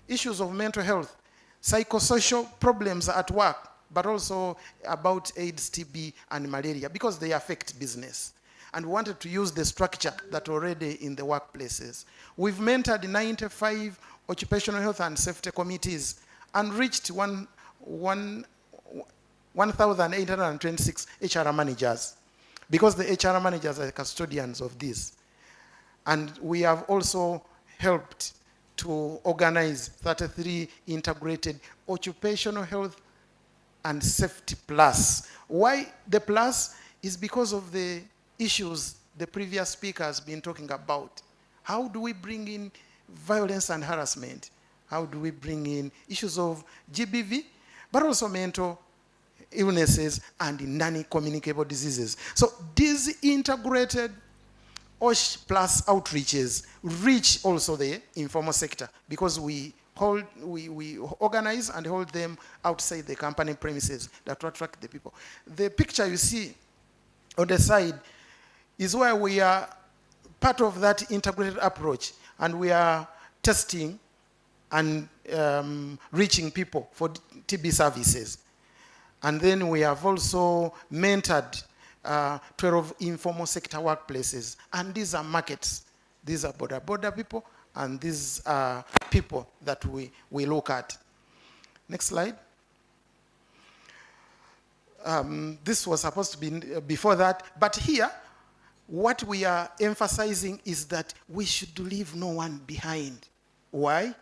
[SPEAKER 20] issues of mental health, psychosocial problems at work, but also about AIDS, TB, and malaria, because they affect business. And we wanted to use the structure that already in the workplaces. We've mentored 95 occupational health and safety committees and reached 1,826 HR managers, because the HR managers are custodians of this. And we have also helped to organize 33 integrated occupational health and safety plus. Why the plus is because of the issues the previous speaker has been talking about. How do we bring in violence and harassment? How do we bring in issues of GBV, but also mental illnesses and non-communicable diseases? So these integrated OSH plus outreaches reach also the informal sector, because we organize and hold them outside the company premises that attract the people. The picture you see on the side is where we are part of that integrated approach, and we are testing and reaching people for TB services. And then we have also mentored 12 informal sector workplaces, and these are markets. These are border people, and these are people that we look at. Next slide. This was supposed to be before that, but here, what we are emphasizing is that we should leave no one behind. Why?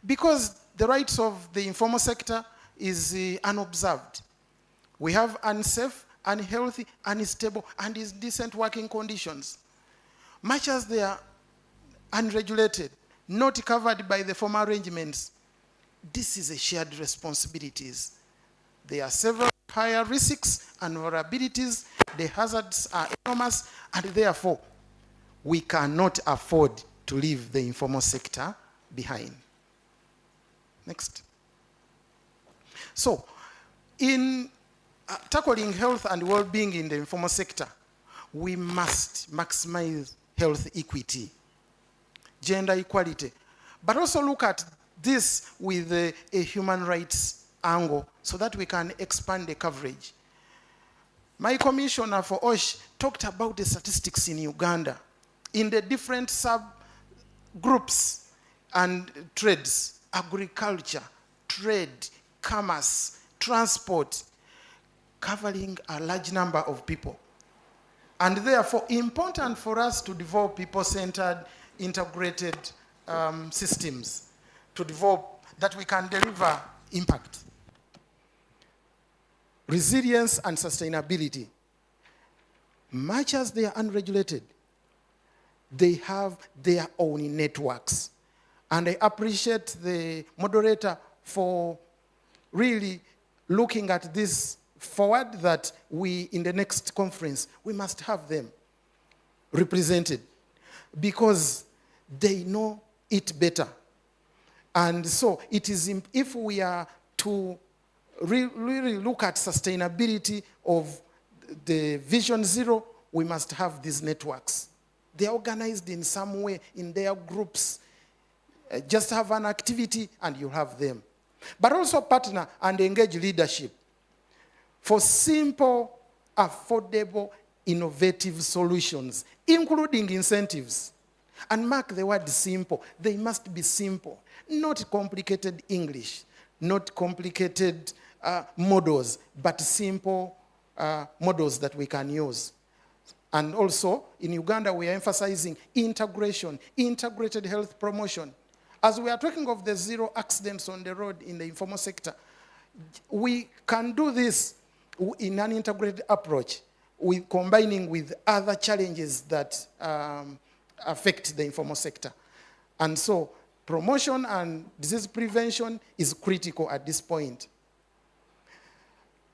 [SPEAKER 20] Because the rights of the informal sector is unobserved. We have unsafe, unhealthy, unstable, and indecent working conditions. Much as they are unregulated, not covered by the formal arrangements, this is a shared responsibilities. There are several higher risks and vulnerabilities. The hazards are enormous, and therefore, we cannot afford to leave the informal sector behind. Next. So, in tackling health and well-being in the informal sector, we must maximize health equity, gender equality, but also look at this with a human rights angle so that we can expand the coverage. My commissioner for OSH talked about the statistics in Uganda in the different subgroups and trades: agriculture, trade, commerce, transport, covering a large number of people. And therefore, important for us to develop people-centered, integrated systems, to develop that we can deliver impact. Resilience and sustainability. Much as they are unregulated, they have their own networks. And I appreciate the moderator for really looking at this forward, that we, in the next conference, we must have them represented, because they know it better. And so it is, if we are to really look at sustainability of the Vision Zero, we must have these networks. They are organized in some way in their groups. Just have an activity and you have them. But also partner and engage leadership for simple, affordable, innovative solutions, including incentives. And mark the word simple. They must be simple, not complicated English, not complicated models, but simple models that we can use. And also, in Uganda, we are emphasizing integration, integrated health promotion. As we are talking of the zero accidents on the road in the informal sector, we can do this in an integrated approach, with combining with other challenges that affect the informal sector. And so promotion and disease prevention is critical at this point.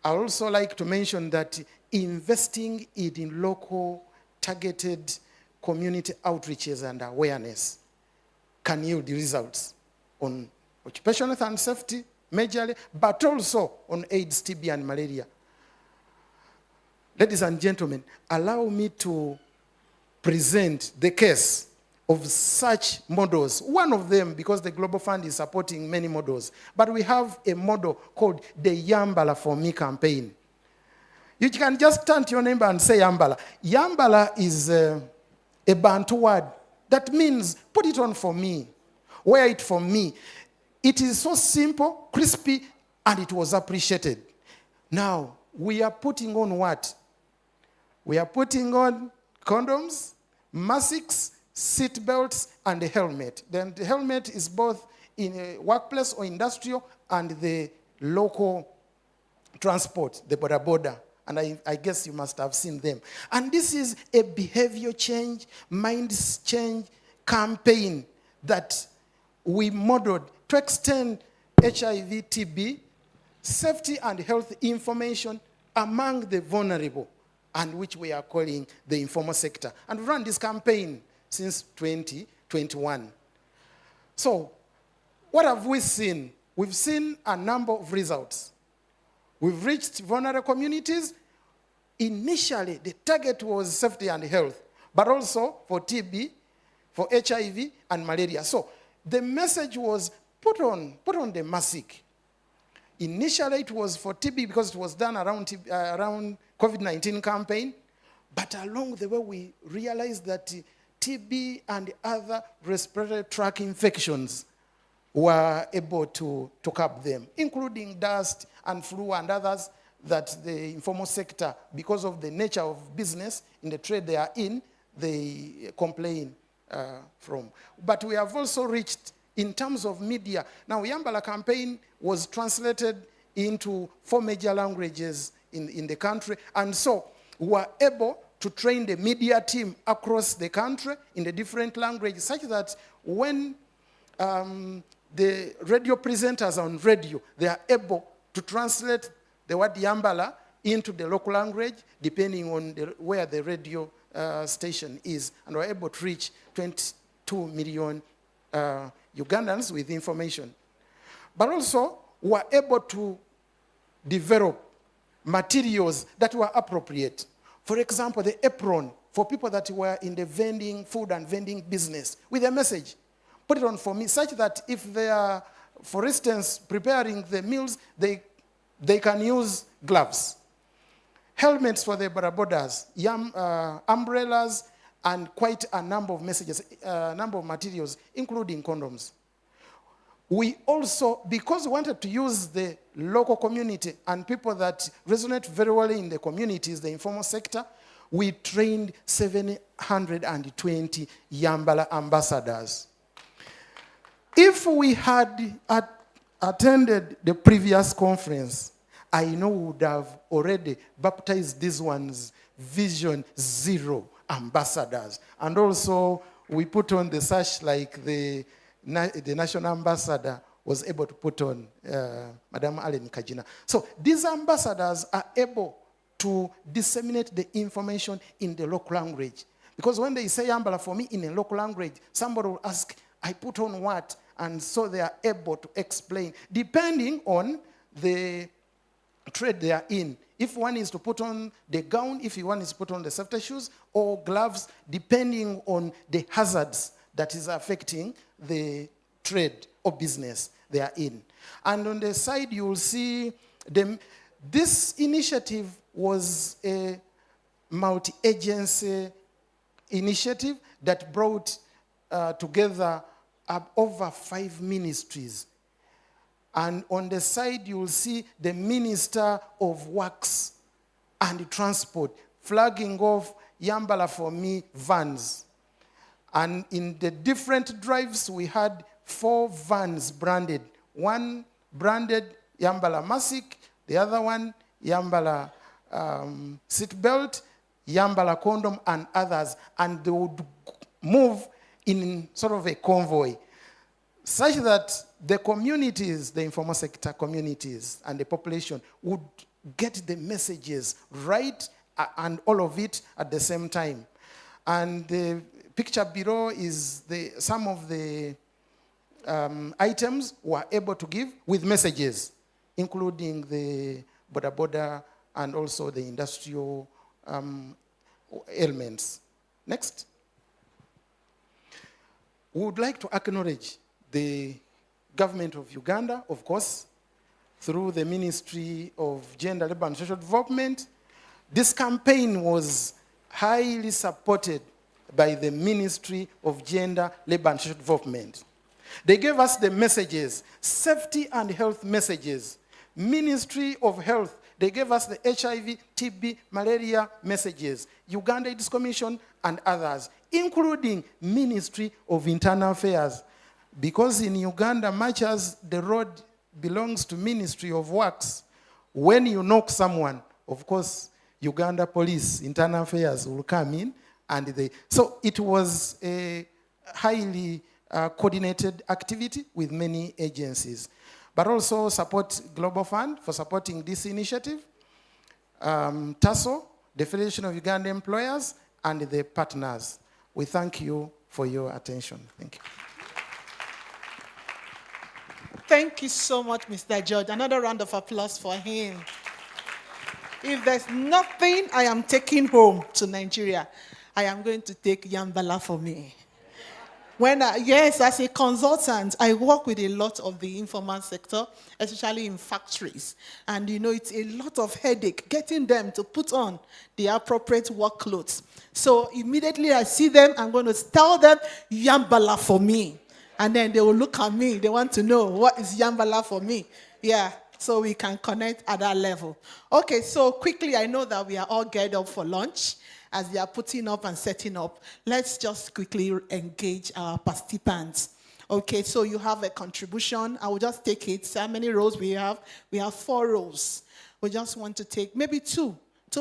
[SPEAKER 20] I also like to mention that investing in local targeted community outreaches and awareness can yield results on occupational health and safety, majorly, but also on AIDS, TB, and malaria. Ladies and gentlemen, allow me to present the case of such models. One of them, because the Global Fund is supporting many models, but we have a model called the Yambala for Me campaign. You can just turn to your neighbor and say Yambala. Yambala is a Bantu word that means put it on for me, wear it for me. It is so simple, crispy, and it was appreciated. Now, we are putting on what? We are putting on condoms, masks, seat belts, and a helmet. Then the helmet is both in a workplace or industrial and the local transport, the boda boda. And I guess you must have seen them. And this is a behavior change, minds change campaign that we modeled to extend HIV, TB, safety and health information among the vulnerable, and which we are calling the informal sector. And we've run this campaign since 2021. So, what have we seen? We've seen a number of results. We've reached vulnerable communities. Initially, the target was safety and health, but also for TB, for HIV, and malaria. So, the message was put on the mask. Initially, it was for TB because it was done around COVID-19 campaign, but along the way, we realized that TB and other respiratory tract infections were able to curb them, including dust and flu and others that the informal sector, because of the nature of business in the trade they are in, they complain from. But we have also reached, in terms of media, now Yambala campaign was translated into 4 major languages in the country, and so we were able to train the media team across the country in the different languages, such that when the radio presenters on radio, they are able to translate the word Yambala into the local language, depending on where the radio station is. And we're able to reach 22 million Ugandans with information. But also, we're able to develop materials that were appropriate. For example, the apron for people that were in the food and vending business, with a message. Put it on for me, such that if they are, for instance, preparing the meals, they can use gloves. Helmets for the bodabodas, umbrellas, and quite a number of messages, a number of materials, including condoms. We also, because we wanted to use the local community and people that resonate very well in the communities, the informal sector, we trained 720 Yambala ambassadors. If we had attended the previous conference, I know we would have already baptized these ones Vision Zero ambassadors. And also, we put on the sash like the national ambassador was able to put on, Madam Allen Kajina. So these ambassadors are able to disseminate the information in the local language. Because when they say Yambala for me in a local language, somebody will ask, I put on what? And so they are able to explain, depending on the trade they are in. If one is to put on the gown, if one is to put on the safety shoes or gloves, depending on the hazards that is affecting the trade or business they are in. And on the side, you will see this initiative was a multi-agency initiative that brought together over 5 ministries. And on the side, you will see the Minister of Works and Transport flagging off Yambala for Me vans. And in the different drives, we had 4 vans branded. One branded Yambala Masik, the other one Yambala seatbelt, Yambala condom, and others. And they would move in sort of a convoy. such that the communities, the informal sector communities and the population would get the messages right and all of it at the same time. And the picture below is some of the items we're able to give with messages, including the boda and also the industrial elements. Next. We would like to acknowledge the government of Uganda, of course, through the Ministry of Gender, Labour and Social Development. This campaign was highly supported by the Ministry of Gender, Labour and Social Development. They gave us the messages, safety and health messages. Ministry of Health, they gave us the HIV, TB, malaria messages. Uganda AIDS Commission and others, including Ministry of Internal Affairs. Because in Uganda, much as the road belongs to Ministry of Works, when you knock someone, of course, Uganda Police, Internal Affairs will come in, and so it was a highly coordinated activity with many agencies. But also support Global Fund for supporting this initiative, TASO, the Federation of Uganda Employers, and the partners. We thank you for your attention. Thank you.
[SPEAKER 16] Thank you so much, Mr. George. Another round of applause for him. If there's nothing I am taking home to Nigeria, I am going to take Yambala for me. Yes, as a consultant, I work with a lot of the informal sector, especially in factories. And it's a lot of headache getting them to put on the appropriate work clothes. So immediately I see them, I'm going to tell them, Yambala for me. And then they will look at me. They want to know, what is Yambala for me? Yeah, so we can connect at that level. Okay, so quickly, I know that we are all geared up for lunch. As they are putting up and setting up, let's just quickly engage our participants. Okay, so you have a contribution. I will just take it. So how many rows we have? We have 4 rows. We just want to take maybe 2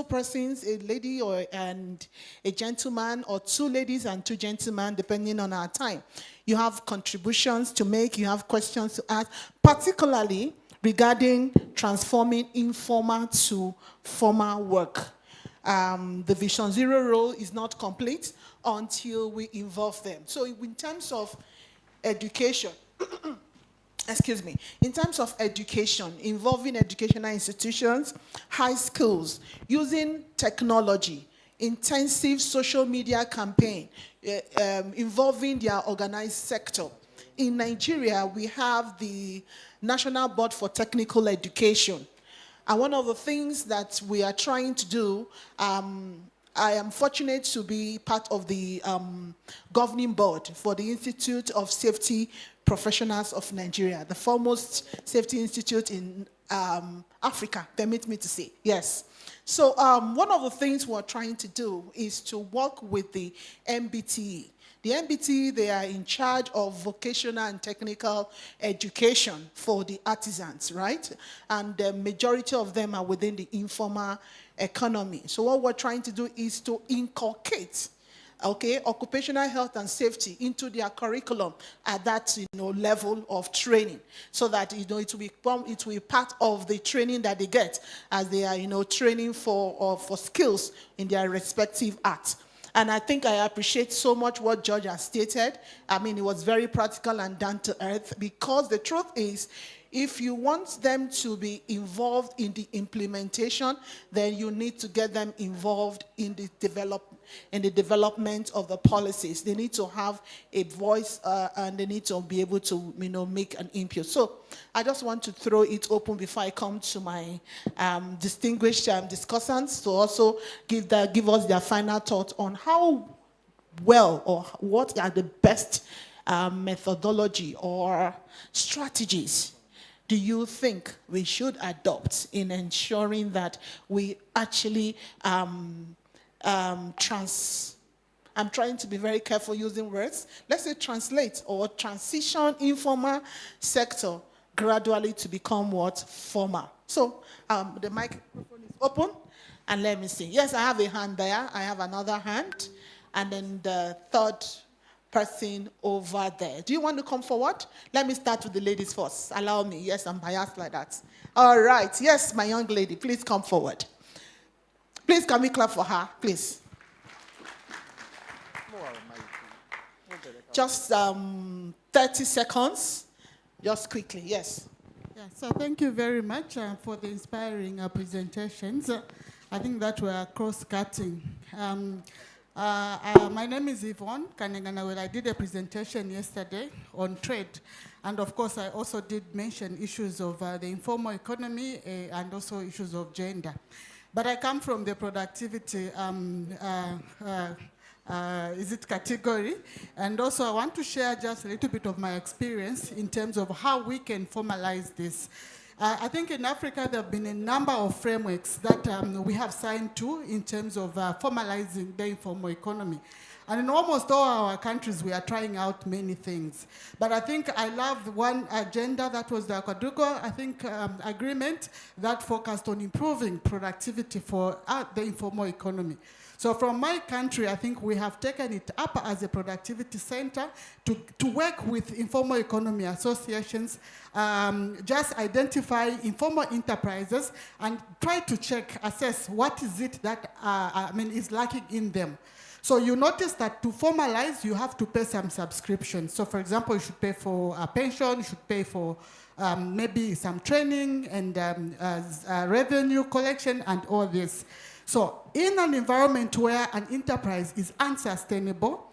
[SPEAKER 16] persons, a lady and a gentleman, or 2 ladies and 2 gentlemen, depending on our time. You have contributions to make. You have questions to ask, particularly regarding transforming informal to formal work. The Vision Zero role is not complete until we involve them. So in terms of education, excuse me, in terms of education, involving educational institutions, high schools, using technology, intensive social media campaign, involving their organized sector. In Nigeria, we have the National Board for Technical Education. And one of the things that we are trying to do, I am fortunate to be part of the governing board for the Institute of Safety Professionals of Nigeria, the foremost safety institute in Africa, permit me to say, yes. So one of the things we're trying to do is to work with the MBTE. The MBTE, they are in charge of vocational and technical education for the artisans, right? And the majority of them are within the informal economy. So what we're trying to do is to inculcate, occupational health and safety into their curriculum at that level of training, so that it will be part of the training that they get as they are training for skills in their respective arts. And I think I appreciate so much what George has stated. I mean, it was very practical and down to earth, because the truth is, if you want them to be involved in the implementation, then you need to get them involved in the development of the policies. They need to have a voice, and they need to be able to make an input. So I just want to throw it open before I come to my distinguished discussants to also give us their final thoughts on how well, or what are the best methodology or strategies do you think we should adopt in ensuring that we actually I'm trying to be very careful using words. Let's say translate or transition informal sector gradually to become what? Formal. So the microphone is open, and let me see. Yes, I have a hand there. I have another hand. And then the third person over there. Do you want to come forward? Let me start with the ladies first. Allow me. Yes, I'm biased like that. All right. Yes, my young lady, please come forward. Please, can we clap for her, please? Just 30 seconds. Just quickly, yes.
[SPEAKER 21] Yeah, so thank you very much for the inspiring presentations. I think that were cross-cutting. My name is Yvonne Kanenganawela. I did a presentation yesterday on trade. And of course, I also did mention issues of the informal economy and also issues of gender. But I come from the productivity category. And also I want to share just a little bit of my experience in terms of how we can formalize this. I think in Africa there have been a number of frameworks that we have signed to in terms of formalizing the informal economy. And in almost all our countries, we are trying out many things. But I think I love one agenda that was the Ouagadougou, agreement that focused on improving productivity for the informal economy. So from my country, I think we have taken it up as a productivity center to work with informal economy associations, just identify informal enterprises and try to assess what is it that is lacking in them. So you notice that to formalize, you have to pay some subscription. So for example, you should pay for a pension, you should pay for maybe some training and revenue collection and all this. So in an environment where an enterprise is unsustainable,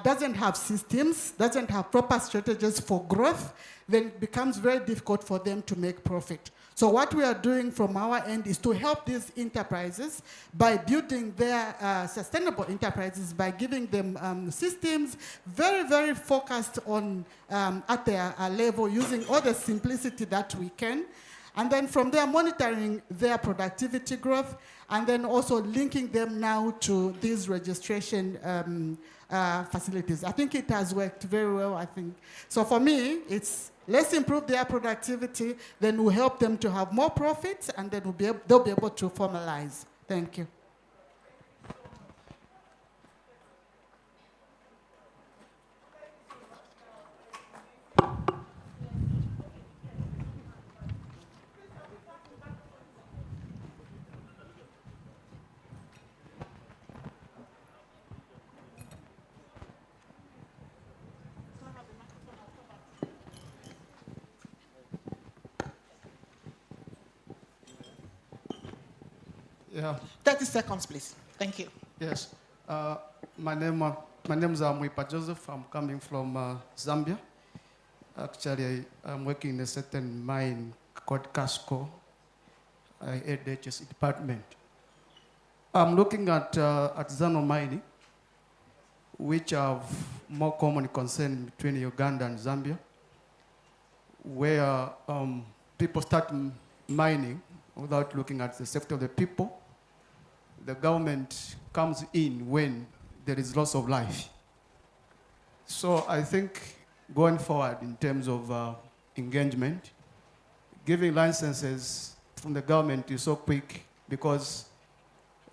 [SPEAKER 21] doesn't have systems, doesn't have proper strategies for growth, then it becomes very difficult for them to make profit. So what we are doing from our end is to help these enterprises by building their sustainable enterprises, by giving them systems very, very focused on at their level, using all the simplicity that we can. And then from there, monitoring their productivity growth, and then also linking them now to these registration facilities. I think it has worked very well, I think. So for me, it's let's improve their productivity, then we'll help them to have more profits, and then they'll be able to formalize. Thank you.
[SPEAKER 22] Yeah.
[SPEAKER 16] 30 seconds, please. Thank you.
[SPEAKER 22] Yes. My name is Mwipa Joseph. I'm coming from Zambia. Actually, I'm working in a certain mine called Casco. I head the HSE department. I'm looking at artisanal mining, which have more common concern between Uganda and Zambia, where people start mining without looking at the safety of the people. The government comes in when there is loss of life. So I think going forward in terms of engagement, giving licenses from the government is so quick, because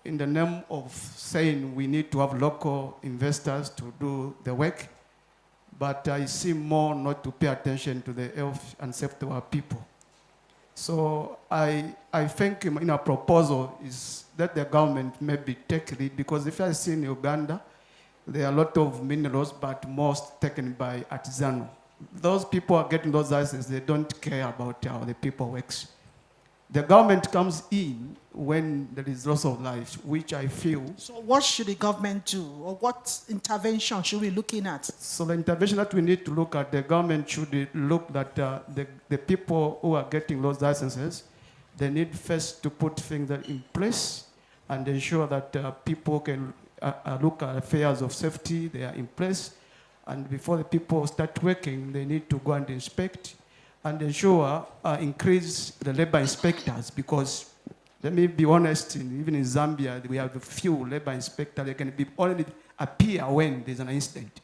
[SPEAKER 22] in the name of saying we need to have local investors to do the work, but I see more not to pay attention to the health and safety of our people. So I think in our proposal is that the government maybe take lead, because if I see in Uganda, there are a lot of minerals, but most taken by artisanal. Those people are getting those licenses, they don't care about how the people works. The government comes in when there is loss of life, which I feel.
[SPEAKER 16] So what should the government do, or what intervention should we be looking at?
[SPEAKER 22] So the intervention that we need to look at, the government should look at the people who are getting those licenses, they need first to put things in place and ensure that people can look at affairs of safety, they are in place. And before the people start working, they need to go and inspect and ensure increase the labor inspectors, because let me be honest, even in Zambia, we have a few labor inspectors. They can only appear when there's an incident.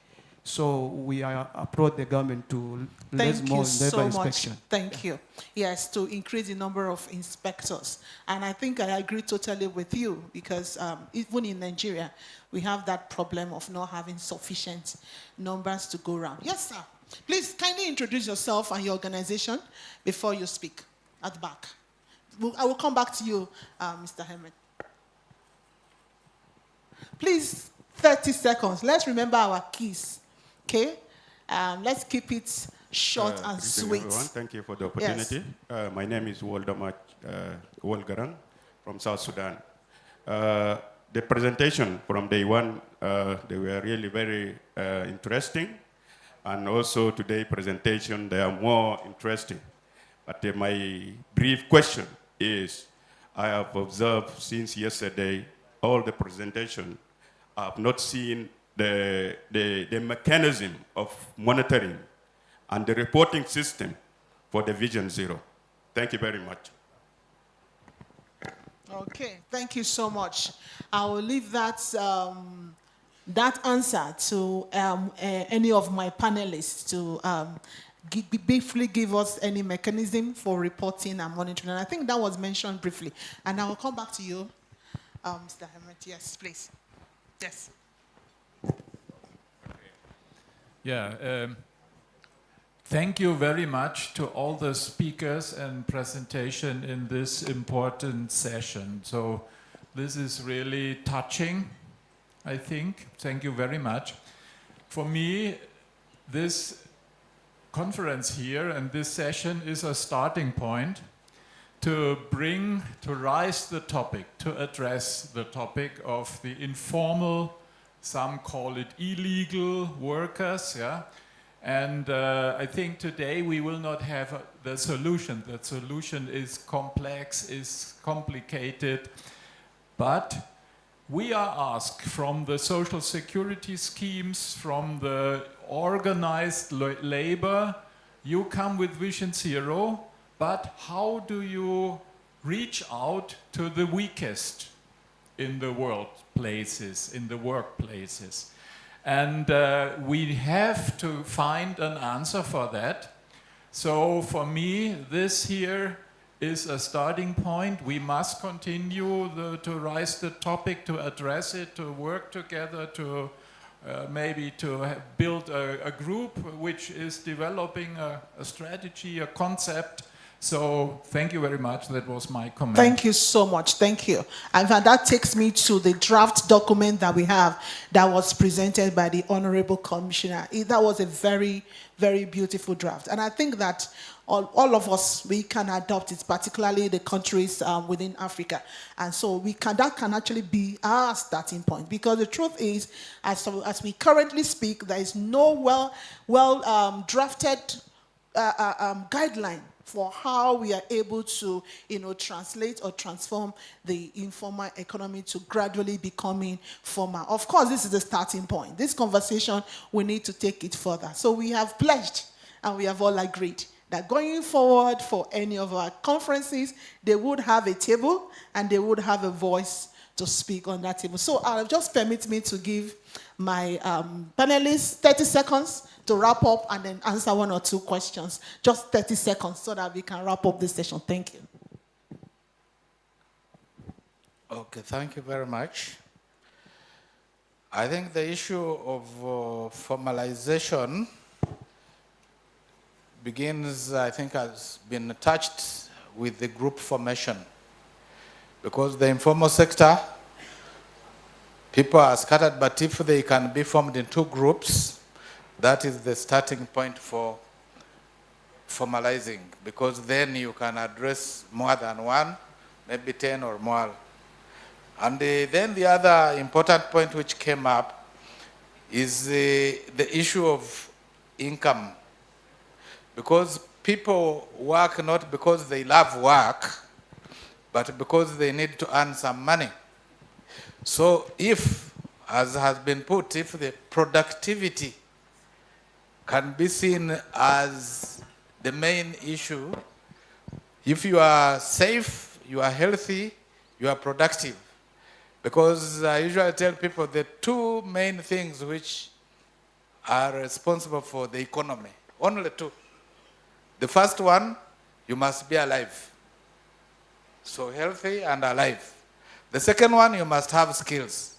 [SPEAKER 22] So we approach the government to less
[SPEAKER 16] Thank
[SPEAKER 22] more
[SPEAKER 16] you
[SPEAKER 22] labor
[SPEAKER 16] so
[SPEAKER 22] inspection.
[SPEAKER 16] much. Thank you. Yes, to increase the number of inspectors. And I think I agree totally with you because even in Nigeria, we have that problem of not having sufficient numbers to go around. Yes, sir. Please kindly introduce yourself and your organization before you speak at the back. I will come back to you, Mr. Herman. Please, 30 seconds. Let's remember our keys. Okay? Let's keep it short and
[SPEAKER 3] Greeting
[SPEAKER 16] sweet.
[SPEAKER 3] everyone. Thank you for the opportunity. My name is Wolgarang from South Sudan. The presentation from day one, they were really very interesting. And also today's presentation, they are more interesting. But my brief question is, I have observed since yesterday all the presentation. I have not seen the mechanism of monitoring and the reporting system for the Vision Zero. Thank you very much.
[SPEAKER 16] Okay, thank you so much. I will leave that, that answer to any of my panelists to briefly give us any mechanism for reporting and monitoring. And I think that was mentioned briefly. And I will come back to you, Mr. Herman. Yes, please. Yes.
[SPEAKER 6] Yeah. Thank you very much to all the speakers and presentation in this important session. So this is really touching, I think. Thank you very much. For me, this conference here and this session is a starting point to rise the topic, to address the topic of the informal, some call it illegal workers, yeah. And I think today we will not have the solution. The solution is complex, is complicated, but we are asked from the social security schemes, from the organized labor, you come with Vision Zero, but how do you reach out to the weakest in the workplaces? And we have to find an answer for that. So for me, this here is a starting point. We must continue to rise the topic, to address it, to work together, to maybe to build a group which is developing a strategy, a concept. So thank you very much. That was my comment.
[SPEAKER 16] Thank you so much. Thank you. And that takes me to the draft document that we have that was presented by the Honorable Commissioner. That was a very, very beautiful draft. And I think that all of us, we can adopt it, particularly the countries within Africa. And so that can actually be our starting point. Because the truth is, as we currently speak, there is no drafted guideline for how we are able to, translate or transform the informal economy to gradually becoming formal. Of course, this is the starting point. This conversation, we need to take it further. So we have pledged and we have all agreed that going forward for any of our conferences, they would have a table and they would have a voice to speak on that table. So just permit me to give my panelists 30 seconds to wrap up and then answer one or two questions. Just 30 seconds so that we can wrap up this session. Thank you.
[SPEAKER 18] Okay, thank you very much. I think the issue of formalization begins, I think, has been touched with the group formation. Because the informal sector, people are scattered, but if they can be formed in two groups, that is the starting point for formalizing, because then you can address more than one, maybe 10 or more. And then the other important point which came up is the issue of income. Because people work not because they love work, but because they need to earn some money. So if, as has been put, if the productivity can be seen as the main issue, if you are safe, you are healthy, you are productive. Because I usually tell people the two main things which are responsible for the economy. Only two. The first one, you must be alive. So healthy and alive. The second one, you must have skills.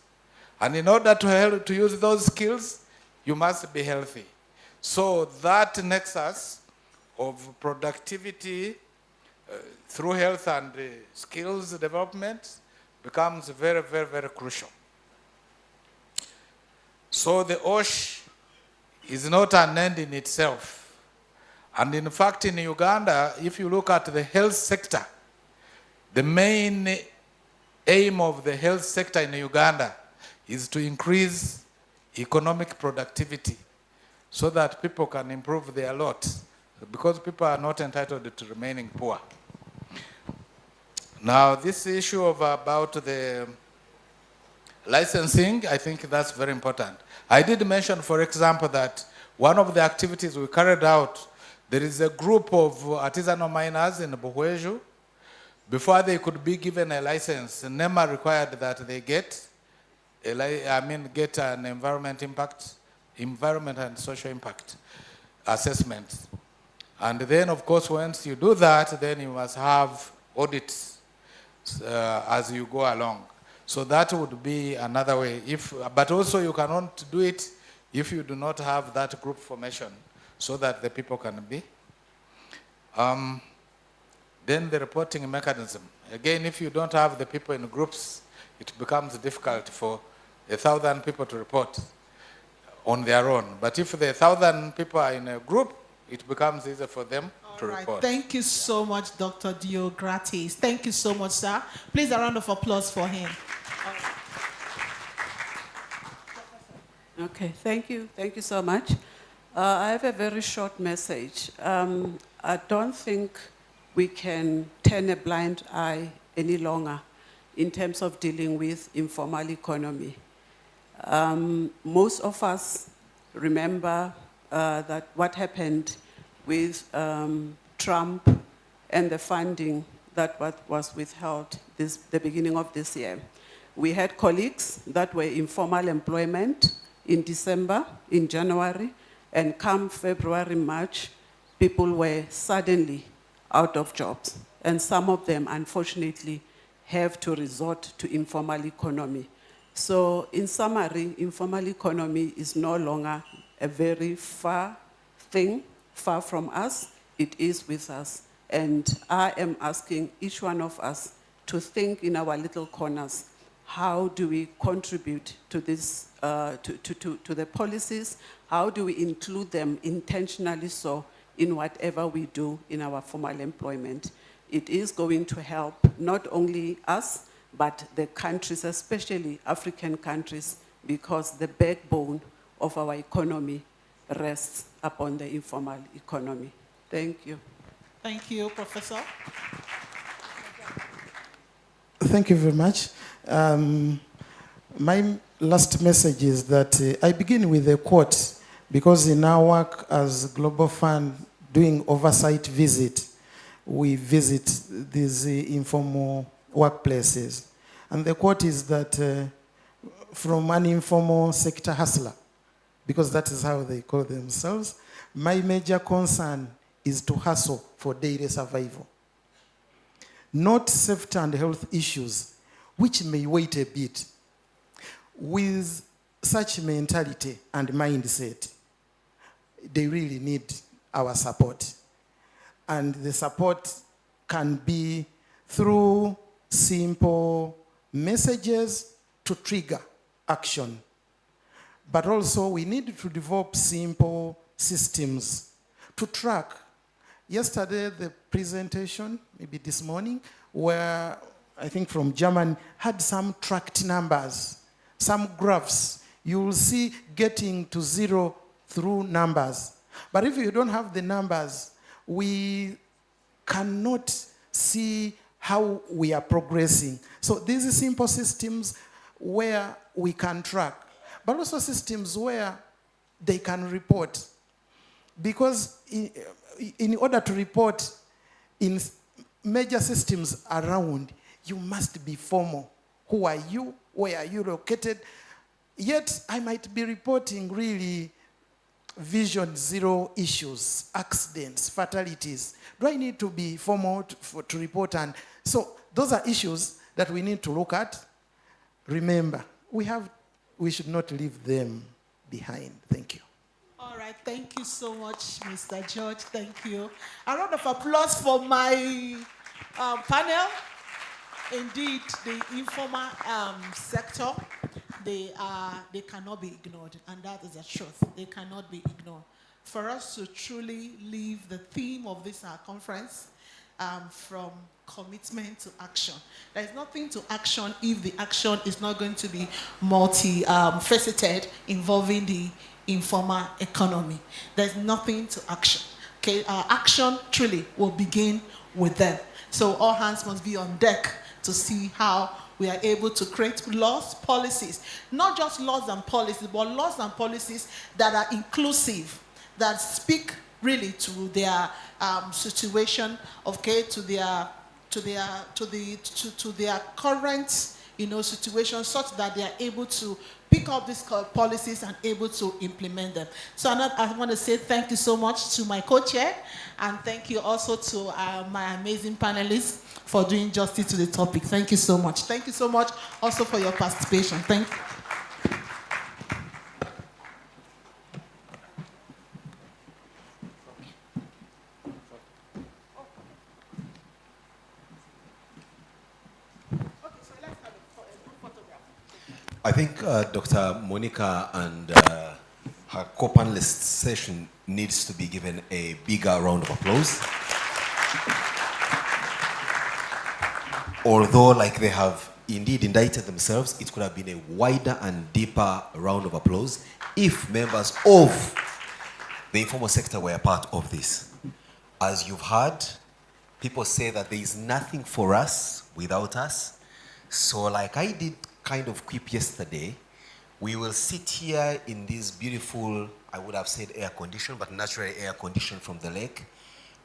[SPEAKER 18] And in order to use those skills, you must be healthy. So that nexus of productivity through health and skills development becomes very, very, very crucial. So the OSH is not an end in itself. And in fact, in Uganda, if you look at the health sector, the main aim of the health sector in Uganda is to increase economic productivity so that people can improve their lot, because people are not entitled to remaining poor. Now, this issue about the licensing, I think that's very important. I did mention, for example, that one of the activities we carried out, there is a group of artisanal miners in Buhweju. Before they could be given a license, NEMA required that they get an environment and social impact assessment. And then, of course, once you do that, then you must have audits as you go along. So that would be another way. But also you cannot do it if you do not have that group formation so that the people can be. Then the reporting mechanism. Again, if you don't have the people in groups, it becomes difficult for 1,000 people to report on their own. But if the 1,000 people are in a group, it becomes easier for them to report.
[SPEAKER 16] Thank you so much, Dr. Diokratis. Thank you so much, sir. Please, a round of applause for him.
[SPEAKER 19] Okay, thank you. Thank you so much. I have a very short message. I don't think we can turn a blind eye any longer in terms of dealing with informal economy. Most of us remember that what happened with Trump and the funding that was withheld the beginning of this year. We had colleagues that were in formal employment in December, in January, and come February, March, people were suddenly out of jobs. And some of them, unfortunately, have to resort to informal economy. So in summary, informal economy is no longer a very far thing, far from us. It is with us. And I am asking each one of us to think in our little corners, how do we contribute to this, to the policies? How do we include them intentionally so in whatever we do in our formal employment? It is going to help not only us, but the countries, especially African countries, because the backbone of our economy rests upon the informal economy. Thank you.
[SPEAKER 16] Thank you, Professor.
[SPEAKER 20] Thank you very much. My last message is that I begin with a quote, because in our work as Global Fund doing oversight visit, we visit these informal workplaces. And the quote is that from an informal sector hustler, because that is how they call themselves, my major concern is to hustle for daily survival. Not safety and health issues, which may wait a bit. With such mentality and mindset, they really need our support. And the support can be through simple messages to trigger action. But also we need to develop simple systems to track. Yesterday, the presentation, maybe this morning, where I think from Germany, had some tracked numbers, some graphs. You will see getting to zero through numbers. But if you don't have the numbers, we cannot see how we are progressing. So these are simple systems where we can track, but also systems where they can report. Because in order to report in major systems around, you must be formal. Who are you? Where are you located? Yet I might be reporting really Vision Zero issues, accidents, fatalities? Do I need to be formal to report? And so those are issues that we need to look at. Remember, we should not leave them behind. Thank you.
[SPEAKER 16] All right, thank you so much, Mr. George. Thank you. A round of applause for my panel. Indeed, the informal sector, they cannot be ignored, and that is the truth. They cannot be ignored. For us to truly leave the theme of this conference from commitment to action. There is nothing to action if the action is not going to be multi-faceted, involving the informal economy. There's nothing to action. Okay, action truly will begin with them. So all hands must be on deck to see how we are able to create laws, policies, not just laws and policies, but laws and policies that are inclusive, that speak really to their situation, okay, to their current, situation, such that they are able to pick up these policies and able to implement them. So I want to say thank you so much to my co-chair, and thank you also to my amazing panelists for doing justice to the topic. Thank you so much. Thank you so much also for your participation. Thank you.
[SPEAKER 2] I think Dr. Monica and her co-panelist session needs to be given a bigger round of applause. Although, like they have indeed indicted themselves, it could have been a wider and deeper round of applause if members of the informal sector were a part of this. As you've heard, people say that there is nothing for us without us. So like I did kind of quip yesterday, we will sit here in this beautiful, I would have said air condition, but naturally air condition from the lake,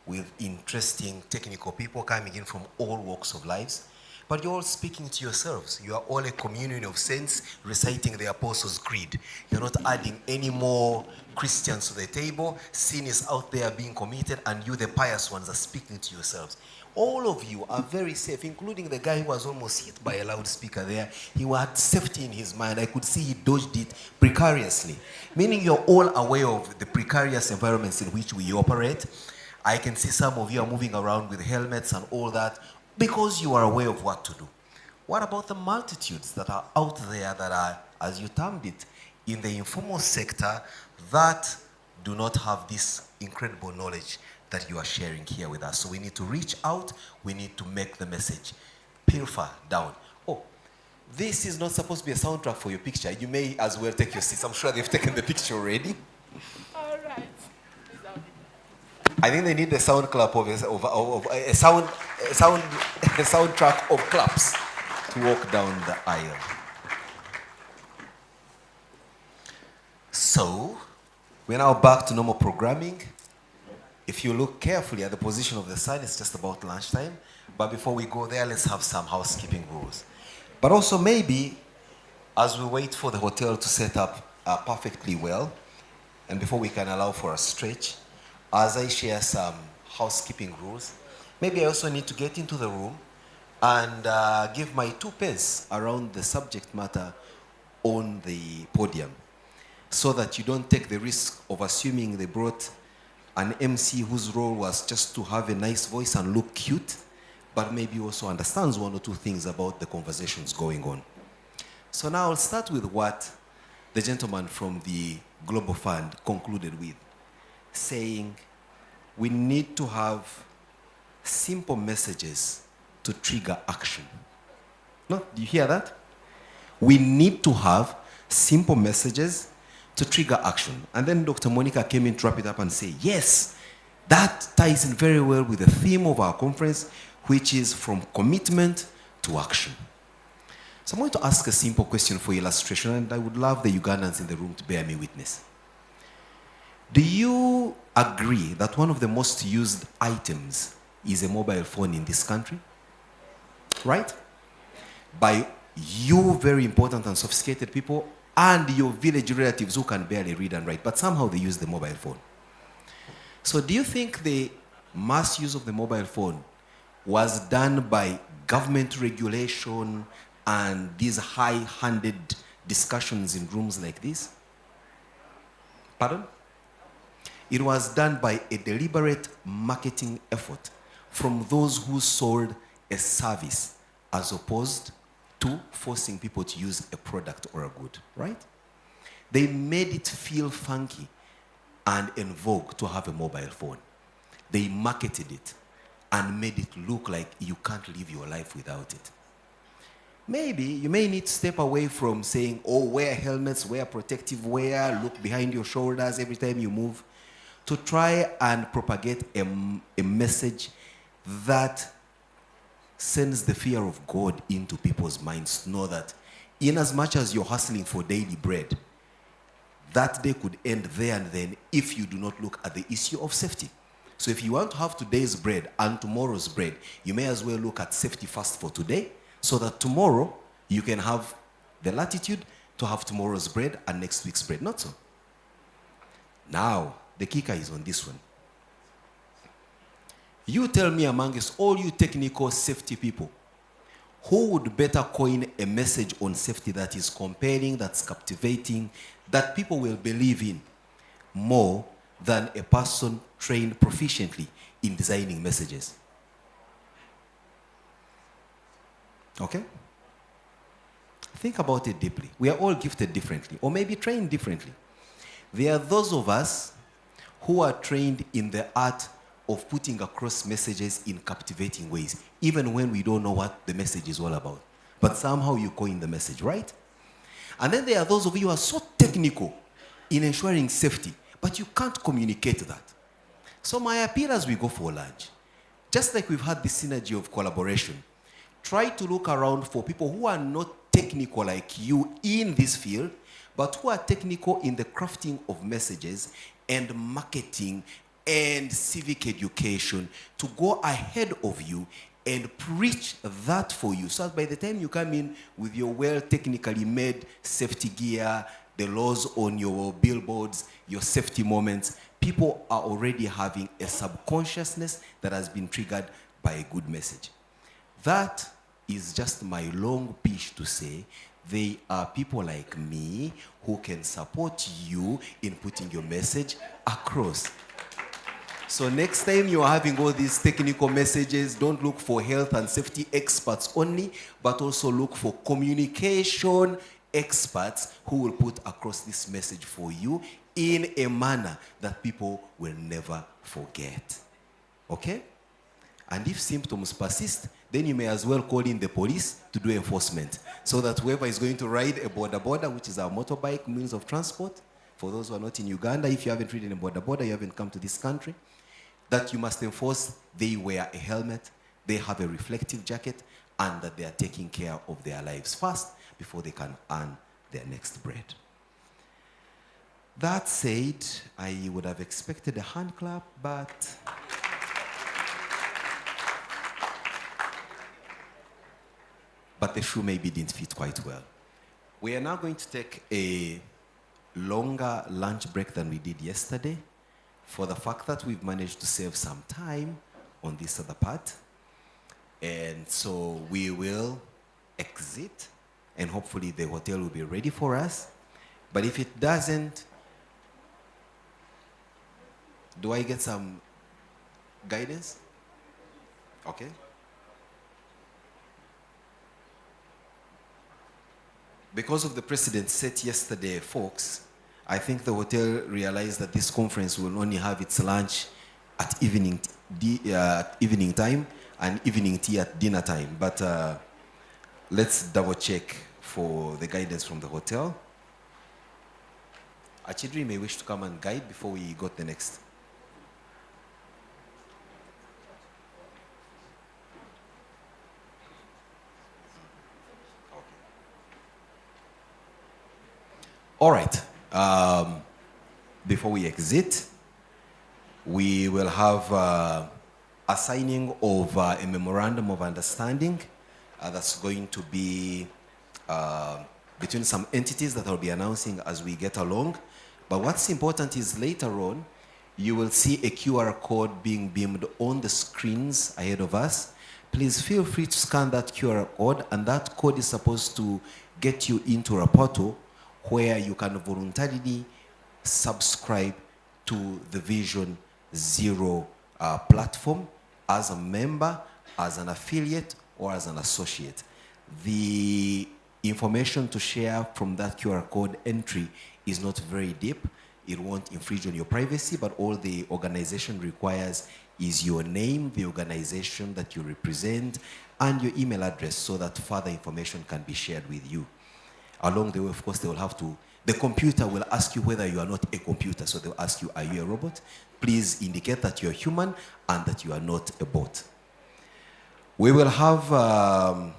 [SPEAKER 2] with interesting technical people coming in from all walks of lives. But you're all speaking to yourselves. You are all a communion of saints reciting the Apostles' Creed. You're not adding any more Christians to the table. Sin is out there being committed, and you, the pious ones, are speaking to yourselves. All of you are very safe, including the guy who was almost hit by a loudspeaker there. He had safety in his mind. I could see he dodged it precariously. Meaning you're all aware of the precarious environments in which we operate. I can see some of you are moving around with helmets and all that because you are aware of what to do. What about the multitudes that are out there that are, as you termed it, in the informal sector that do not have this incredible knowledge that you are sharing here with us? So we need to reach out, we need to make the message pilfer down. Oh, this is not supposed to be a soundtrack for your picture. You may as well take your seats. I'm sure they've taken the picture already.
[SPEAKER 16] All right.
[SPEAKER 2] I think they need a sound clap of a soundtrack of claps to walk down the aisle. So, we're now back to normal programming. If you look carefully at the position of the sun, it's just about lunchtime. But before we go there, let's have some housekeeping rules. But also maybe, as we wait for the hotel to set up perfectly well, and before we can allow for a stretch, as I share some housekeeping rules, maybe I also need to get into the room and give my 2 pence around the subject matter on the podium, so that you don't take the risk of assuming they brought an MC whose role was just to have a nice voice and look cute, but maybe also understands 1 or 2 things about the conversations going on. So now I'll start with what the gentleman from the Global Fund concluded with, saying we need to have simple messages to trigger action. No, do you hear that? We need to have simple messages to trigger action. And then Dr. Monica came in to wrap it up and say, yes, that ties in very well with the theme of our conference, which is from commitment to action. So I'm going to ask a simple question for illustration, and I would love the Ugandans in the room to bear me witness. Do you agree that one of the most used items is a mobile phone in this country? Right? By you very important and sophisticated people, and your village relatives who can barely read and write, but somehow they use the mobile phone. So do you think the mass use of the mobile phone was done by government regulation and these high-handed discussions in rooms like this? Pardon? It was done by a deliberate marketing effort from those who sold a service as opposed to forcing people to use a product or a good, right? They made it feel funky and in vogue to have a mobile phone. They marketed it and made it look like you can't live your life without it. Maybe you may need to step away from saying, oh, wear helmets, wear protective wear, look behind your shoulders every time you move, to try and propagate a message that sends the fear of God into people's minds to know that in as much as you're hustling for daily bread, that day could end there and then if you do not look at the issue of safety. So if you want to have today's bread and tomorrow's bread, you may as well look at safety first for today so that tomorrow you can have the latitude to have tomorrow's bread and next week's bread. Not so. Now, the kicker is on this one. You tell me amongst all you technical safety people, who would better coin a message on safety that is compelling, that's captivating, that people will believe in more than a person trained proficiently in designing messages? Okay? Think about it deeply. We are all gifted differently, or maybe trained differently. There are those of us who are trained in the art of putting across messages in captivating ways, even when we don't know what the message is all about. But somehow you coin the message, right? And then there are those of you who are so technical in ensuring safety, but you can't communicate that. So my appeal as we go for lunch, just like we've had this synergy of collaboration, try to look around for people who are not technical like you in this field, but who are technical in the crafting of messages and marketing and civic education to go ahead of you and preach that for you, so that by the time you come in with your well technically made safety gear, the laws on your billboards, your safety moments, people are already having a subconsciousness that has been triggered by a good message. That is just my long pitch to say they are people like me who can support you in putting your message across. So next time you're having all these technical messages, don't look for health and safety experts only, but also look for communication experts who will put across this message for you in a manner that people will never forget. Okay? And if symptoms persist, then you may as well call in the police to do enforcement, so that whoever is going to ride a border, which is our motorbike means of transport, for those who are not in Uganda, if you haven't ridden a border, you haven't come to this country, that you must enforce they wear a helmet, they have a reflective jacket, and that they are taking care of their lives first before they can earn their next bread. That said, I would have expected a hand clap, but the shoe maybe didn't fit quite well. We are now going to take a longer lunch break than we did yesterday, for the fact that we've managed to save some time on this other part. And so we will exit, and hopefully the hotel will be ready for us. But if it doesn't, do I get some guidance? Okay. Because of the precedent set yesterday, folks, I think the hotel realized that this conference will only have its lunch at evening time and evening tea at dinner time. But let's double check for the guidance from the hotel. Achidri may wish to come and guide before we got the next. All right. Before we exit, we will have a signing of a memorandum of understanding that's going to be between some entities that I'll be announcing as we get along. But what's important is later on, you will see a QR code being beamed on the screens ahead of us. Please feel free to scan that QR code, and that code is supposed to get you into a portal where you can voluntarily subscribe to the Vision Zero platform as a member, as an affiliate, or as an associate. The information to share from that QR code entry is not very deep. It won't infringe on your privacy, but all the organization requires is your name, the organization that you represent, and your email address so that further information can be shared with you. Along the way, of course, they will have to, the computer will ask you whether you are not a computer. So they'll ask you, are you a robot? Please indicate that you're human and that you are not a bot. We will have a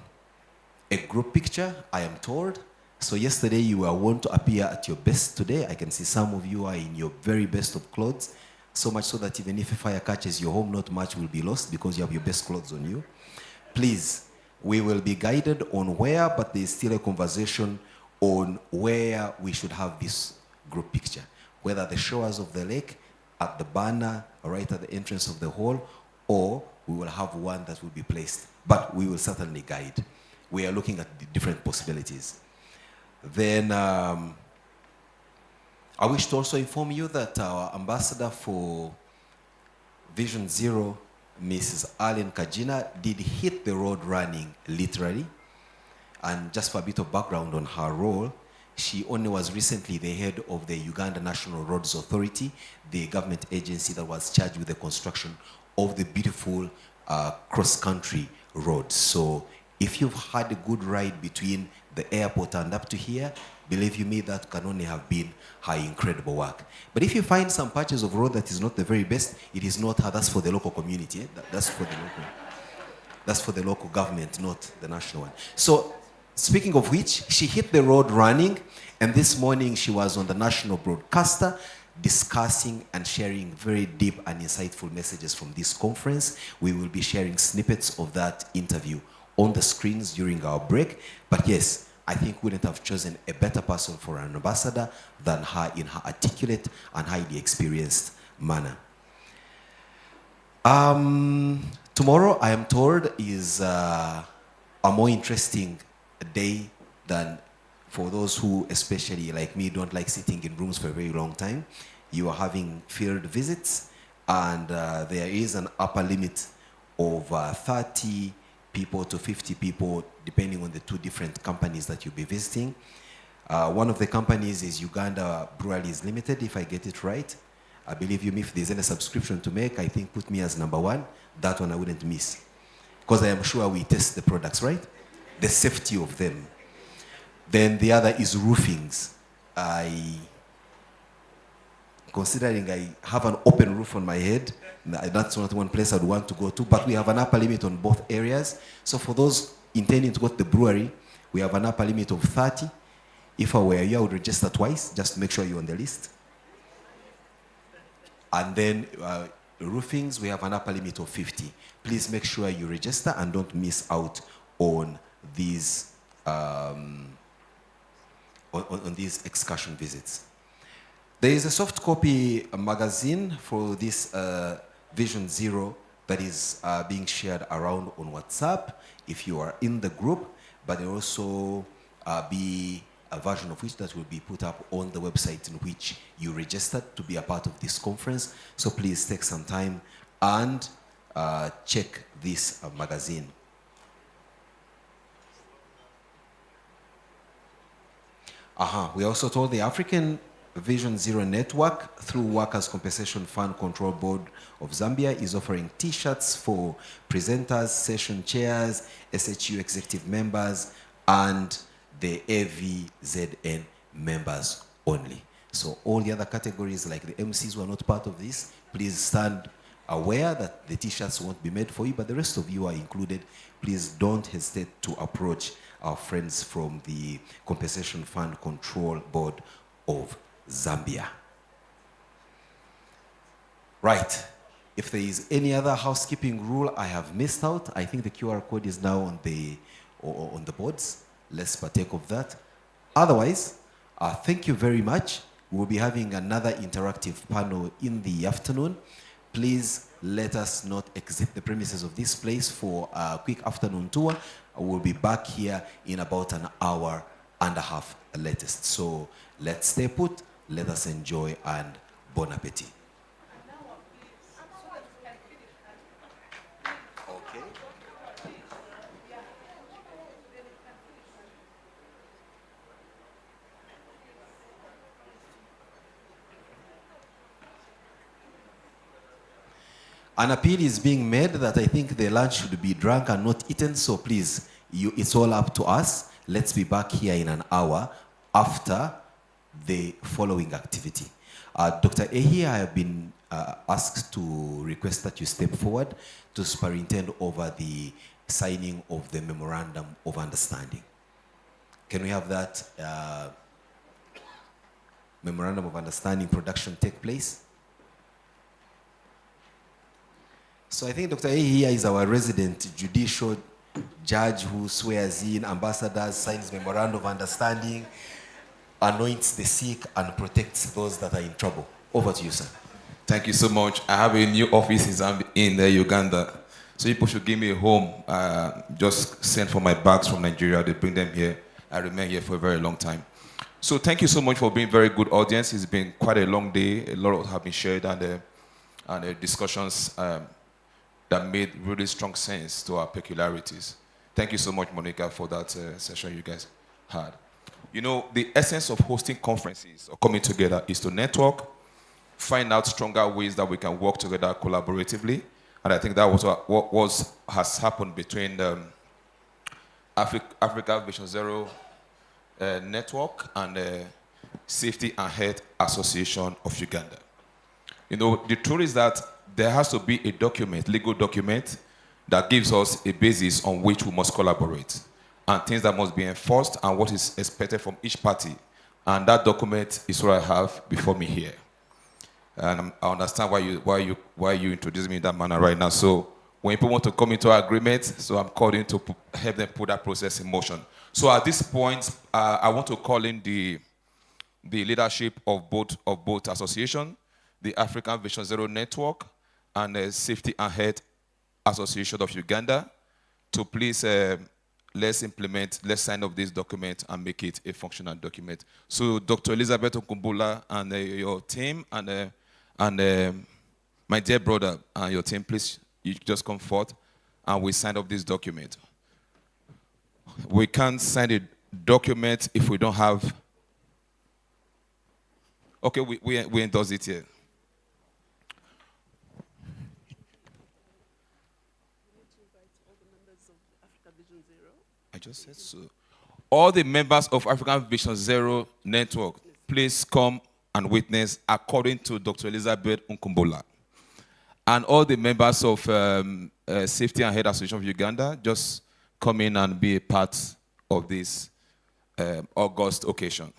[SPEAKER 2] group picture, I am told. So yesterday you were wont to appear at your best. Today I can see some of you are in your very best of clothes, so much so that even if a fire catches your home, not much will be lost because you have your best clothes on you. Please, we will be guided on where, but there's still a conversation on where we should have this group picture, whether the shores of the lake, at the banner, or right at the entrance of the hall, or we will have one that will be placed, but we will certainly guide. We are looking at the different possibilities. Then I wish to also inform you that our ambassador for Vision Zero, Mrs. Arlene Kajina, did hit the road running, literally. And just for a bit of background on her role, she only was recently the head of the Uganda National Roads Authority, the government agency that was charged with the construction of the beautiful cross-country roads. So if you've had a good ride between the airport and up to here, believe you me, that can only have been her incredible work. But if you find some patches of road that is not the very best, it is not her, that's for the local community. Eh? That's for the local government, not the national one. So speaking of which, she hit the road running, and this morning she was on the national broadcaster discussing and sharing very deep and insightful messages from this conference. We will be sharing snippets of that interview on the screens during our break. But yes, I think we wouldn't have chosen a better person for an ambassador than her in her articulate and highly experienced manner. Tomorrow, I am told, is a more interesting day than for those who, especially like me, don't like sitting in rooms for a very long time. You are having field visits, and there is an upper limit of 30 people to 50 people, depending on the two different companies that you'll be visiting. One of the companies is Uganda Breweries Limited, if I get it right. I believe you, if there's any subscription to make, I think put me as number one. That one I wouldn't miss. Because I am sure we test the products, right? The safety of them. Then the other is roofings. Considering I have an open roof on my head, that's not one place I'd want to go to, but we have an upper limit on both areas. So for those intending to go to the brewery, we have an upper limit of 30. If I were you, I would register twice, just to make sure you're on the list. And then roofings, we have an upper limit of 50. Please make sure you register and don't miss out on these on these excursion visits. There is a soft copy magazine for this Vision Zero that is being shared around on WhatsApp if you are in the group, but there will also be a version of which that will be put up on the website in which you registered to be a part of this conference. So please take some time and check this magazine. We also told the African Vision Zero Network through Workers' Compensation Fund Control Board of Zambia is offering t-shirts for presenters, session chairs, SHU executive members, and the AVZN members only. So all the other categories like the MCs who are not part of this, please stand aware that the t-shirts won't be made for you, but the rest of you are included. Please don't hesitate to approach our friends from the Compensation Fund Control Board of Zambia. Right. If there is any other housekeeping rule I have missed out, I think the QR code is now on the boards. Let's partake of that Otherwise, thank you very much. We'll be having another interactive panel in the afternoon. Please let us not exit the premises of this place for a quick afternoon tour. We'll be back here in about an hour and a half latest. So let's stay put, let us enjoy, and bon appetit. An appeal is being made that I think the lunch should be drunk and not eaten, so please, it's all up to us. Let's be back here in an hour after the following activity. Dr. Ehi, I have been asked to request that you step forward to superintend over the signing of the Memorandum of Understanding. Can we have that Memorandum of Understanding production take place? So I think Dr. A here is our resident judicial judge who swears in, ambassadors, signs memorandum of understanding, anoints the sick, and protects those that are in trouble. Over to you, sir.
[SPEAKER 5] Thank you so much. I have a new office in Uganda. So people should give me a home. Just send for my bags from Nigeria. They bring them here. I remain here for a very long time. So thank you so much for being a very good audience. It's been quite a long day. A lot have been shared and discussions that made really strong sense to our peculiarities. Thank you so much, Monica, for that session you guys had. You know, the essence of hosting conferences or coming together is to network, find out stronger ways that we can work together collaboratively. And I think that was what has happened between the Africa Vision Zero Network and the Safety and Health Association of Uganda. You know, the truth is that there has to be a document, legal document, that gives us a basis on which we must collaborate, and things that must be enforced and what is expected from each party. And that document is what I have before me here. And I understand why you introduce me in that manner right now. So when people want to come into agreement, so I'm called in to help them put that process in motion. So at this point, I want to call in the leadership of both associations, the African Vision Zero Network and the Safety and Health Association of Uganda, to please let's sign up this document and make it a functional document. So Dr. Elizabeth Nkumbula and your team and my dear brother and your team, please, you just come forth and we sign up this document. We can't sign a document if we don't have. Okay, we endorse it here. I just said so. All the members of African Vision Zero Network, please come and witness according to Dr. Elizabeth Nkumbula. And all the members of Safety and Health Association of Uganda, just come in and be a part of this August occasion.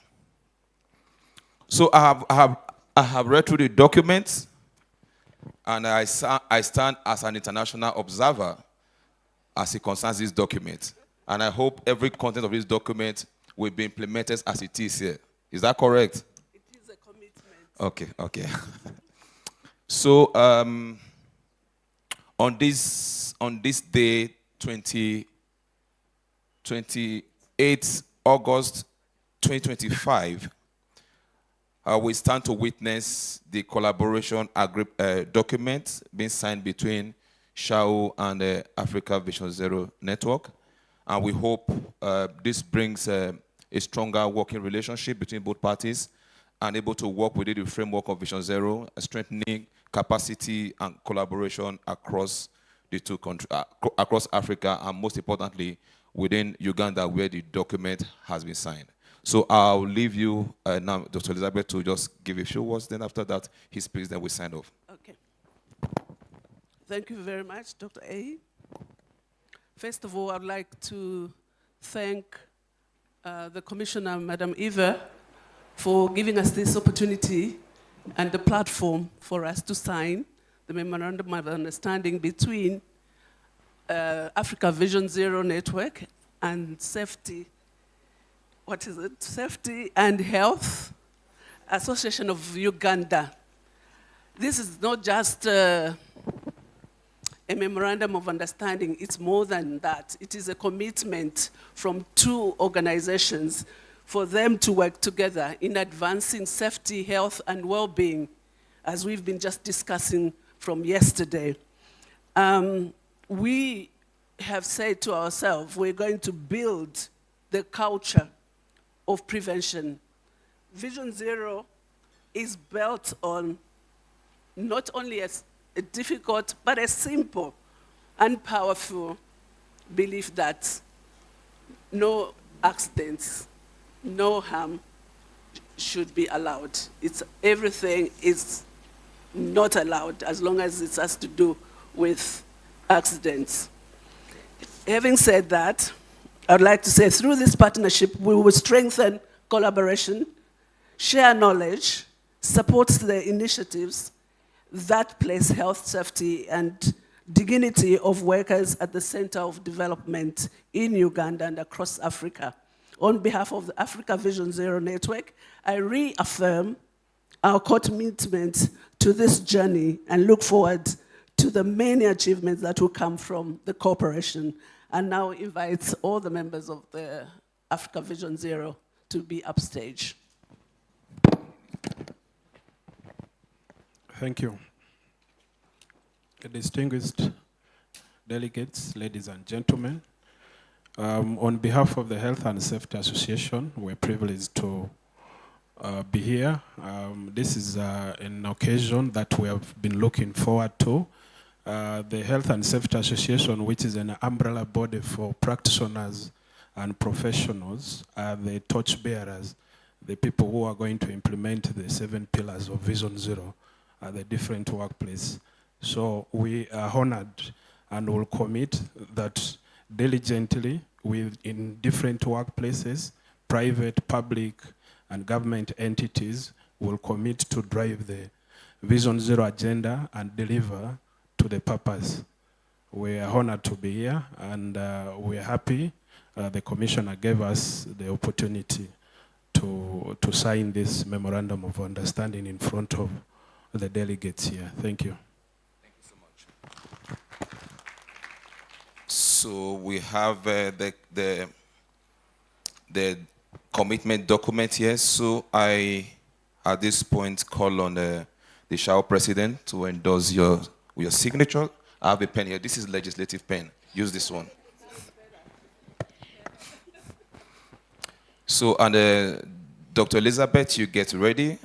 [SPEAKER 5] So I have read through the documents, and I stand as an international observer as it concerns this document. And I hope every content of this document will be implemented as it is here. Is that correct?
[SPEAKER 7] It is a commitment.
[SPEAKER 5] Okay. So on this day, 28 August 2025, we stand to witness the collaboration document being signed between SHAO and the Africa Vision Zero Network. And we hope this brings a stronger working relationship between both parties and able to work within the framework of Vision Zero, strengthening capacity and collaboration across the two countries, across Africa, and most importantly, within Uganda, where the document has been signed. So I'll leave you now, Dr. Elizabeth, to just give a few words. Then after that, he speaks, then we sign off.
[SPEAKER 7] Okay. Thank you very much, Dr. A. First of all, I'd like to thank the Commissioner, Madam Eva, for giving us this opportunity and the platform for us to sign the Memorandum of Understanding between Africa Vision Zero Network and Safety what is it? Safety and Health Association of Uganda. This is not just a memorandum of understanding, it's more than that. It is a commitment from two organizations for them to work together in advancing safety, health, and well-being, as we've been just discussing from yesterday. We have said to ourselves, we're going to build the culture of prevention. Vision Zero is built on not only a difficult, but a simple and powerful belief that no accidents, no harm should be allowed. Everything is not allowed as long as it has to do with accidents. Having said that, I'd like to say through this partnership, we will strengthen collaboration, share knowledge, support the initiatives that place health, safety, and dignity of workers at the center of development in Uganda and across Africa. On behalf of the Africa Vision Zero Network, I reaffirm our commitment to this journey and look forward to the many achievements that will come from the cooperation, and now invite all the members of the Africa Vision Zero to be upstage.
[SPEAKER 1] Thank you. Distinguished delegates, ladies and gentlemen, on behalf of the Health and Safety Association, we're privileged to be here. This is an occasion that we have been looking forward to. The Health and Safety Association, which is an umbrella body for practitioners and professionals, are the torchbearers, the people who are going to implement the 7 pillars of Vision Zero at the different workplaces. So we are honored and will commit that diligently in different workplaces, private, public, and government entities will commit to drive the Vision Zero agenda and deliver to the purpose. We are honored to be here, and we are happy the Commissioner gave us the opportunity to sign this memorandum of understanding in front of the delegates here. Thank you.
[SPEAKER 5] Thank you so much. So we have the commitment document here. So I, at this point, call on the SHAO president to endorse your signature. I have a pen here. This is legislative pen. Use this one. So, and Dr. Elizabeth, you get ready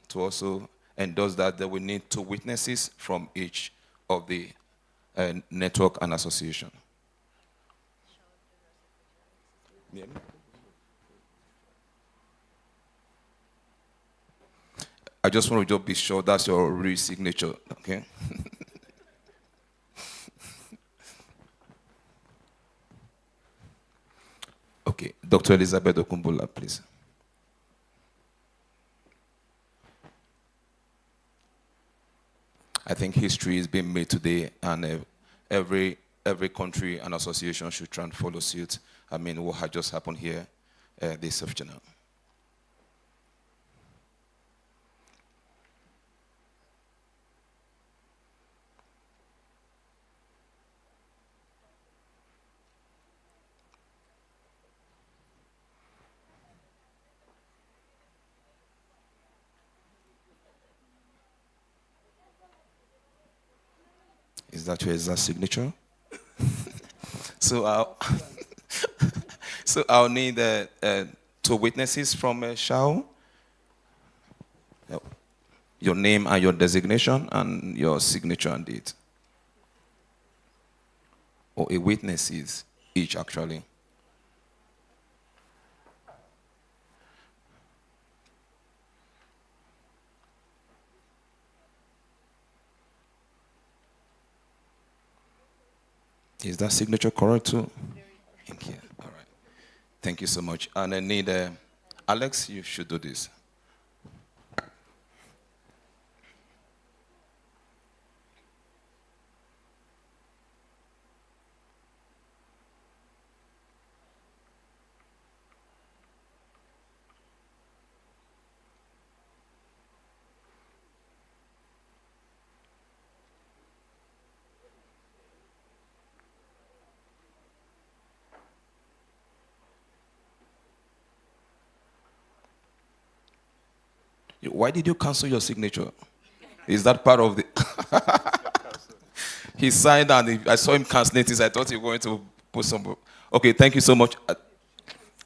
[SPEAKER 5] to also endorse that. That we need 2 witnesses from each of the network and association. Yeah. I just want to be sure that's your real signature, okay? Okay, Dr. Elizabeth Okumbula, please. I think history is being made today, and every country and association should try and follow suit. I mean, what had just happened here this afternoon. Is that your exact signature? So I'll need 2 witnesses from SHAO. Your name and your designation and your signature and date. Or a witnesses each, actually. Is that signature correct too? Thank you. All right. Thank you so much. And I need Alex, you should do this. Why did you cancel your signature? Is that part of the... He signed and I saw him canceling it. I thought you were going to put some... Okay, thank you so much.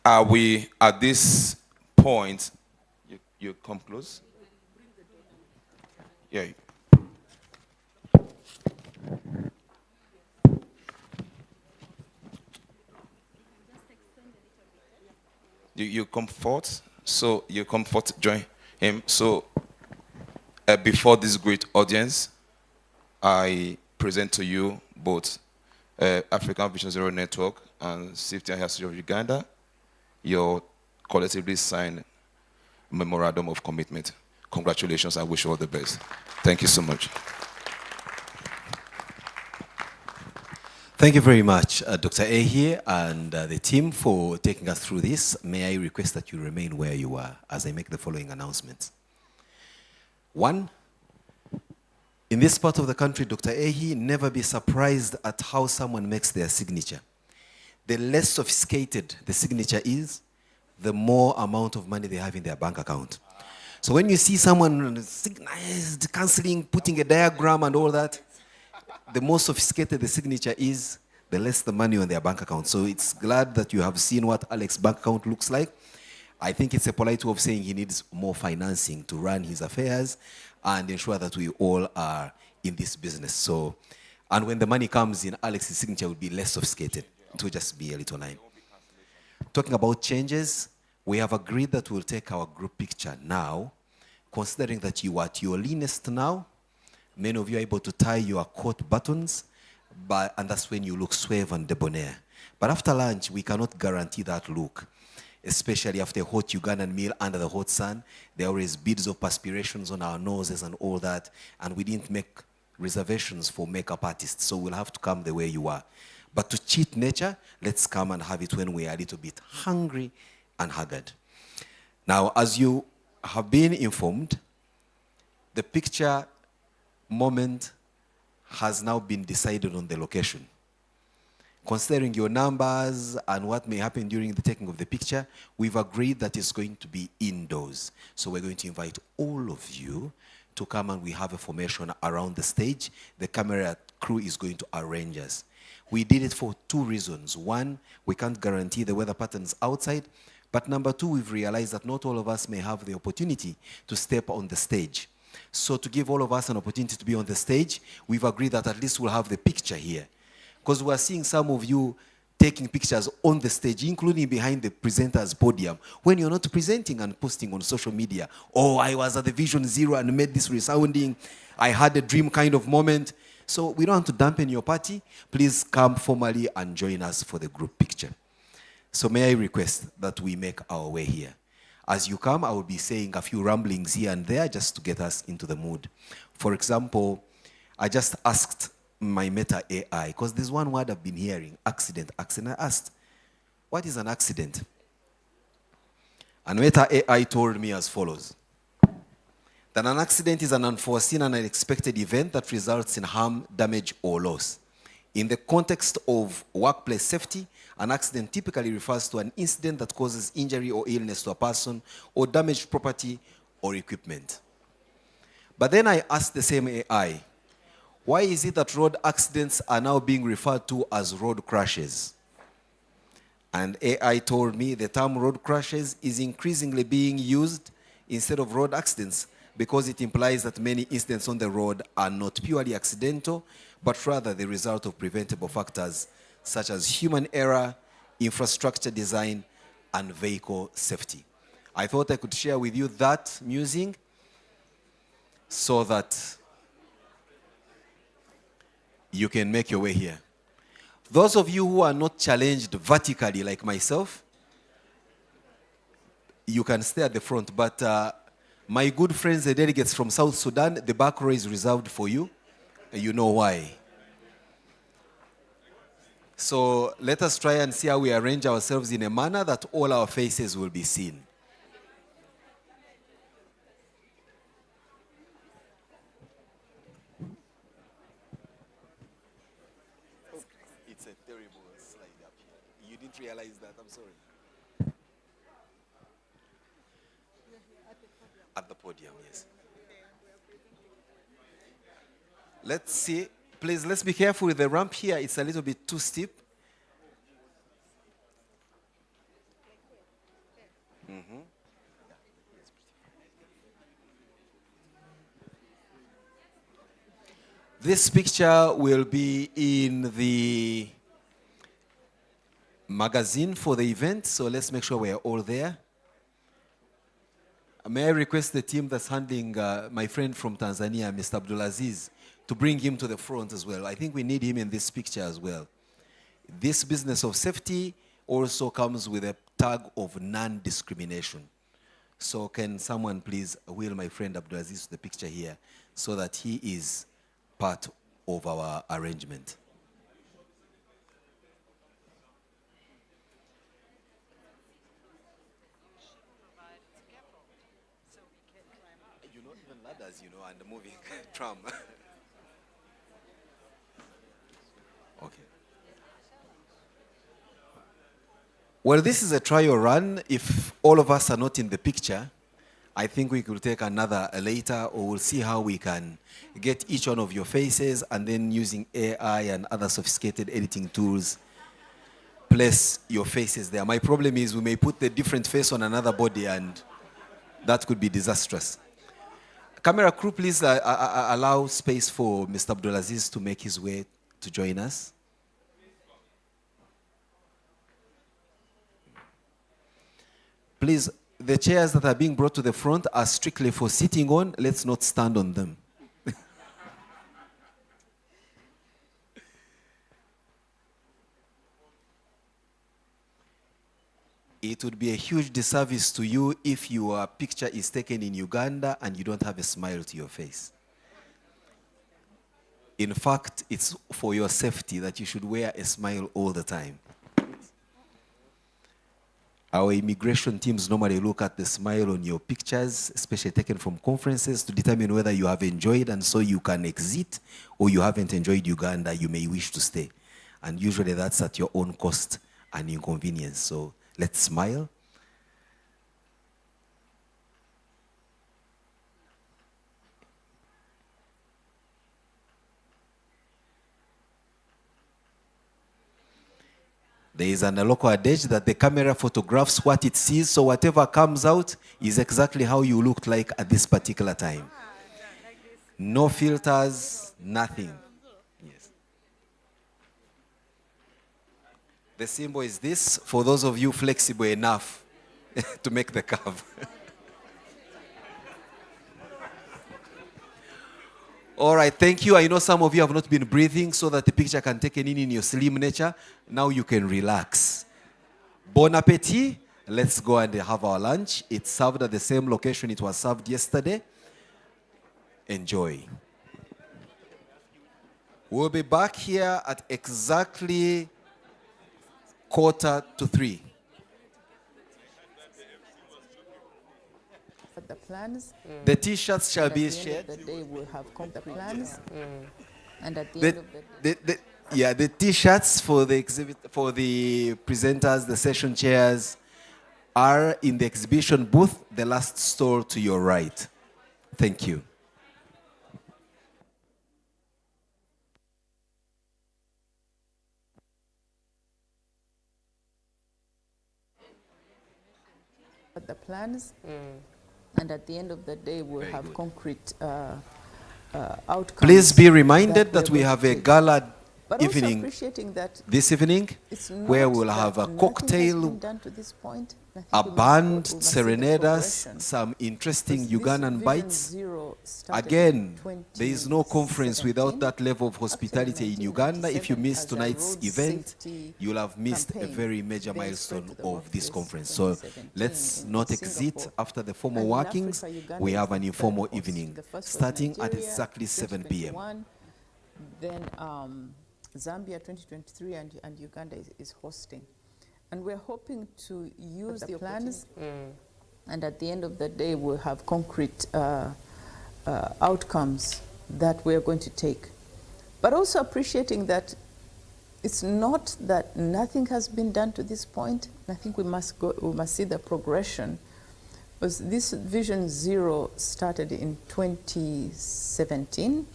[SPEAKER 5] Are we at this point... You come close? Yeah. You come forth, so you come forth, join him. So before this great audience, I present to you both African Vision Zero Network and Safety and Health of Uganda, your collectively signed memorandum of commitment. Congratulations, I wish you all the best. Thank you so much.
[SPEAKER 2] Thank you very much, Dr. Ehi and the team for taking us through this. May I request that you remain where you are as I make the following announcements. One, in this part of the country, Dr. Ehi, never be surprised at how someone makes their signature. The less sophisticated the signature is, the more amount of money they have in their bank account. So when you see someone signized, cancelling, putting a diagram and all that, the more sophisticated the signature is, the less the money on their bank account. So it's glad that you have seen what Alex's bank account looks like. I think it's a polite way of saying he needs more financing to run his affairs and ensure that we all are in this business. So, and when the money comes in, Alex's signature will be less sophisticated. It will just be a little nine. Talking about changes, we have agreed that we'll take our group picture now, considering that you are at your leanest now. Many of you are able to tie your coat buttons, and that's when you look suave and debonair. But after lunch, we cannot guarantee that look, especially after a hot Ugandan meal under the hot sun. There are always beads of perspirations on our noses and all that, and we didn't make reservations for makeup artists, so we'll have to come the way you are. But to cheat nature, let's come and have it when we are a little bit hungry and haggard. Now, as you have been informed, the picture moment has now been decided on the location. Considering your numbers and what may happen during the taking of the picture, we've agreed that it's going to be indoors. So we're going to invite all of you to come, and we have a formation around the stage. The camera crew is going to arrange us. We did it for two reasons. One, we can't guarantee the weather patterns outside. But number two, we've realized that not all of us may have the opportunity to step on the stage. So to give all of us an opportunity to be on the stage, we've agreed that at least we'll have the picture here. Because we're seeing some of you taking pictures on the stage, including behind the presenter's podium, when you're not presenting and posting on social media. Oh, I was at the Vision Zero and made this resounding, I had a dream kind of moment. So we don't want to dampen your party. Please come formally and join us for the group picture. So may I request that we make our way here. As you come, I will be saying a few ramblings here and there just to get us into the mood. For example, I just asked my Meta AI, because there's one word I've been hearing, accident. I asked, what is an accident? And Meta AI told me as follows: that an accident is an unforeseen and unexpected event that results in harm, damage, or loss. In the context of workplace safety, an accident typically refers to an incident that causes injury or illness to a person or damaged property or equipment. But then I asked the same AI, why is it that road accidents are now being referred to as road crashes? And AI told me the term road crashes is increasingly being used instead of road accidents because it implies that many incidents on the road are not purely accidental, but rather the result of preventable factors such as human error, infrastructure design, and vehicle safety. I thought I could share with you that musing so that you can make your way here. Those of you who are not challenged vertically like myself, you can stay at the front, but my good friends, the delegates from South Sudan, the back row is reserved for you. You know why. So let us try and see how we arrange ourselves in a manner that all our faces will be seen. Oh, it's a terrible slide up here. You didn't realize that, I'm sorry. At the podium, yes. Let's see. Please, let's be careful with the ramp here. It's a little bit too steep. Mhm. This picture will be in the magazine for the event, so let's make sure we're all there. May I request the team that's handling my friend from Tanzania, Mr. Abdulaziz, to bring him to the front as well. I think we need him in this picture as well. This business of safety also comes with a tag of non-discrimination. So can someone please wheel my friend Abdulaziz to the picture here so that he is part of our arrangement. You know, even ladders, you know, and the moving tram. Okay. Well, this is a trial run. If all of us are not in the picture, I think we could take another later, or we'll see how we can get each one of your faces and then using AI and other sophisticated editing tools, place your faces there. My problem is we may put the different face on another body and that could be disastrous. Camera crew, please allow space for Mr. Abdulaziz to make his way to join us. Please, the chairs that are being brought to the front are strictly for sitting on. Let's not stand on them. It would be a huge disservice to you if your picture is taken in Uganda and you don't have a smile to your face. In fact, it's for your safety that you should wear a smile all the time. Our immigration teams normally look at the smile on your pictures, especially taken from conferences, to determine whether you have enjoyed and so you can exit, or you haven't enjoyed Uganda, you may wish to stay. And usually that's at your own cost and inconvenience. So let's smile. There is an local adage that the camera photographs what it sees, so whatever comes out is exactly how you looked like at this particular time. No filters, nothing. Yes. The symbol is this, for those of you flexible enough to make the curve. All right, thank you. I know some of you have not been breathing so that the picture can take in your slim nature. Now you can relax. Bon appetit. Let's go and have our lunch. It's served at the same location it was served yesterday. Enjoy. We'll be back here at exactly 2:45.
[SPEAKER 4] The plans.
[SPEAKER 2] The T-shirts shall be shared.
[SPEAKER 4] The day will have the plans. And at the
[SPEAKER 2] The,
[SPEAKER 4] end of the day,
[SPEAKER 2] the T-shirts for the exhibit, for the presenters, the session chairs, are in the exhibition booth, the last store to your right. Thank you.
[SPEAKER 4] the plans. And at the end of the day, we'll
[SPEAKER 2] Very
[SPEAKER 4] have
[SPEAKER 2] good.
[SPEAKER 4] concrete outcomes.
[SPEAKER 2] Please be reminded
[SPEAKER 4] we're
[SPEAKER 2] that we
[SPEAKER 4] going
[SPEAKER 2] have
[SPEAKER 4] to
[SPEAKER 2] a
[SPEAKER 4] take.
[SPEAKER 2] gala
[SPEAKER 4] But also
[SPEAKER 2] evening
[SPEAKER 4] appreciating that
[SPEAKER 2] this evening,
[SPEAKER 4] it's
[SPEAKER 2] where
[SPEAKER 4] not
[SPEAKER 2] we'll
[SPEAKER 4] that
[SPEAKER 2] have a
[SPEAKER 4] nothing has
[SPEAKER 2] cocktail,
[SPEAKER 4] been done to this point. I think
[SPEAKER 2] a
[SPEAKER 4] we must
[SPEAKER 2] band,
[SPEAKER 4] we must see the
[SPEAKER 2] serenadas,
[SPEAKER 4] progression.
[SPEAKER 2] some interesting
[SPEAKER 4] Because this
[SPEAKER 2] Ugandan
[SPEAKER 4] Vision
[SPEAKER 2] bites.
[SPEAKER 4] Zero started
[SPEAKER 2] Again,
[SPEAKER 4] in
[SPEAKER 2] there is no conference without
[SPEAKER 4] 2017.
[SPEAKER 2] that level of hospitality in Uganda. If you miss
[SPEAKER 4] as a
[SPEAKER 2] tonight's
[SPEAKER 4] road
[SPEAKER 2] event,
[SPEAKER 4] safety
[SPEAKER 2] you'll have missed a
[SPEAKER 4] campaign.
[SPEAKER 2] very major
[SPEAKER 4] They
[SPEAKER 2] milestone
[SPEAKER 4] spread to the
[SPEAKER 2] of this
[SPEAKER 4] workplace
[SPEAKER 2] conference. So
[SPEAKER 4] 2017
[SPEAKER 2] let's
[SPEAKER 4] in
[SPEAKER 2] not exit
[SPEAKER 4] Singapore.
[SPEAKER 2] after the formal
[SPEAKER 4] And in
[SPEAKER 2] workings.
[SPEAKER 4] Africa, Uganda
[SPEAKER 2] We
[SPEAKER 4] is
[SPEAKER 2] have
[SPEAKER 4] the
[SPEAKER 2] an
[SPEAKER 4] third
[SPEAKER 2] informal
[SPEAKER 4] host.
[SPEAKER 2] evening
[SPEAKER 4] The first was
[SPEAKER 2] starting at
[SPEAKER 4] Nigeria,
[SPEAKER 2] exactly 7 p.m.
[SPEAKER 4] 2021. Then Zambia 2023 and Uganda is hosting. And we're hoping to use the plans. And at the end of the day, we'll have concrete outcomes that we're going to take. But also appreciating that it's not that nothing has been done to this point. I think we must see the progression Was this Vision Zero started in 2017,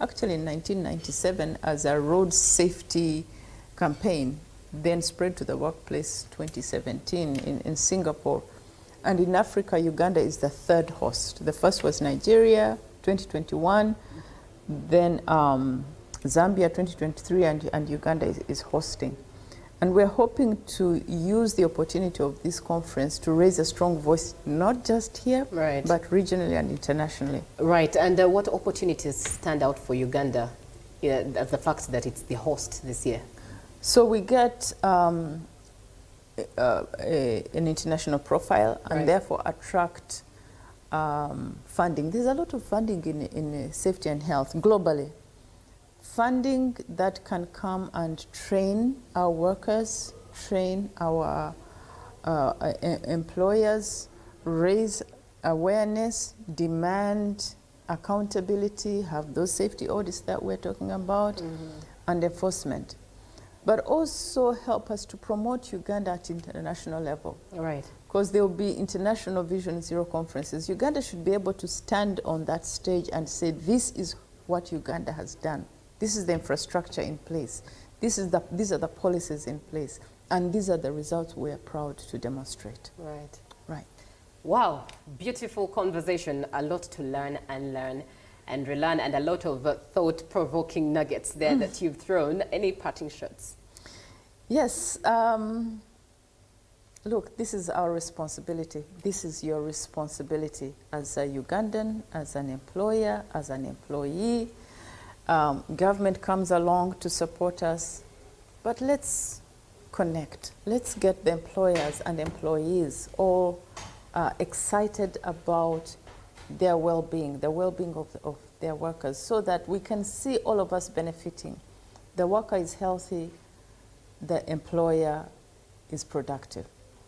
[SPEAKER 4] actually in 1997 as a road safety campaign, then spread to the workplace 2017 in Singapore. And in Africa, Uganda is the third host. The first was Nigeria, 2021, then Zambia, 2023, and Uganda is hosting. And we're hoping to use the opportunity of this conference to raise a strong voice, not just here, but regionally and internationally.
[SPEAKER 8] Right, and what opportunities stand out for Uganda as the fact that it's the host this year?
[SPEAKER 4] So we get an international profile and therefore attract funding. There's a lot of funding in safety and health globally. Funding that can come and train our workers, train our employers, raise awareness, demand accountability, have those safety audits that we're talking about, and enforcement. But also help us to promote Uganda at international level.
[SPEAKER 8] Right.
[SPEAKER 4] Because there will be international Vision Zero conferences. Uganda should be able to stand on that stage and say, this is what Uganda has done. This is the infrastructure in place. These are the policies in place. And these are the results we are proud to demonstrate.
[SPEAKER 8] Right.
[SPEAKER 4] Right.
[SPEAKER 8] Wow, beautiful conversation. A lot to learn and relearn, and a lot of thought-provoking nuggets there that you've thrown. Any parting shots?
[SPEAKER 4] Yes. Look, this is our responsibility. This is your responsibility as a Ugandan, as an employer, as an employee. Government comes along to support us, but let's connect. Let's get the employers and employees all excited about their well-being, the well-being of their workers, so that we can see all of us benefiting. The worker is healthy, the employer is productive.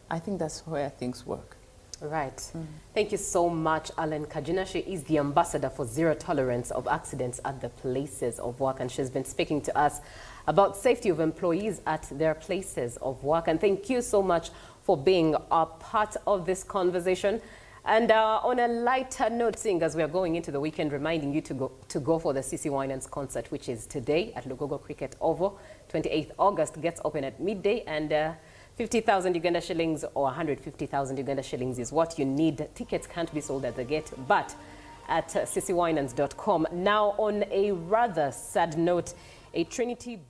[SPEAKER 4] I think that's where things work.
[SPEAKER 8] Right. Thank you so much, Alan Kajina. She is the ambassador for zero tolerance of accidents at the places of work, and she's been speaking to us about safety of employees at their places of work. And thank you so much for being a part of this conversation. And on a lighter note, seeing as we are going into the weekend, reminding you to go for the CC Winans concert, which is today at Lugogo Cricket Oval. 28th August gets open at midday, and 50,000 Uganda shillings or 150,000 Uganda shillings is what you need. Tickets can't be sold at the gate, but at ccwinans.com. Now, on a rather sad note, a Trinity...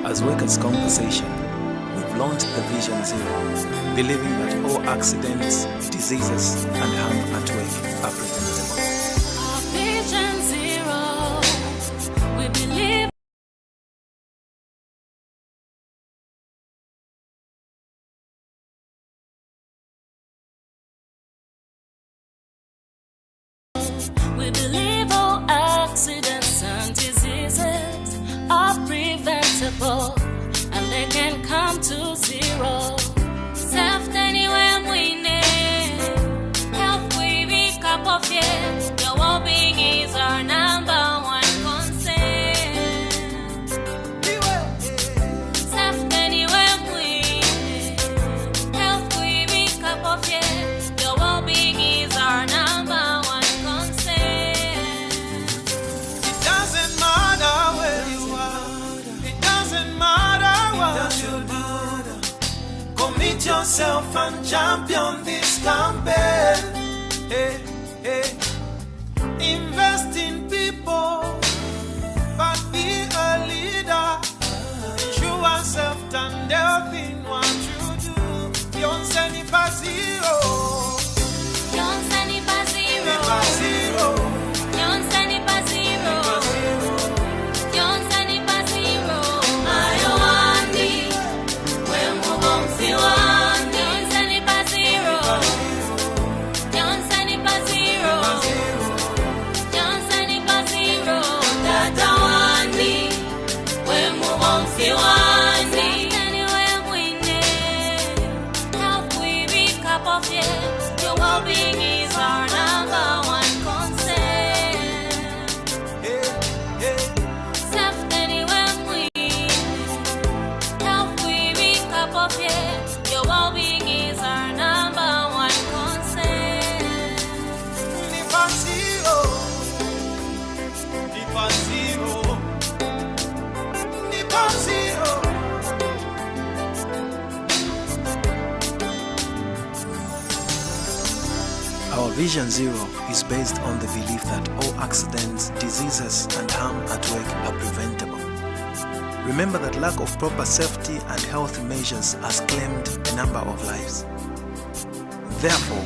[SPEAKER 9] As Workers' Conversation, we've launched the Vision Zero, believing that all accidents, diseases, and harm at work are preventable.
[SPEAKER 11] Vision Zero, we believe. We believe all accidents and diseases are preventable, and they can come to zero. Safety anywhere we need. Health we be cup of it. Your well-being is our number one concern. Safety anywhere we need. Health we be cup of it. Your well-being is our number one concern.
[SPEAKER 10] It doesn't matter where you are. It doesn't matter what you do. Commit yourself and champion this campaign. Hey, hey. Invest in people, but be a leader. Ensure
[SPEAKER 9] Vision Zero is based on the belief that all accidents, diseases, and harm at work are preventable. Remember that lack of proper safety and health measures has claimed a number of lives. Therefore,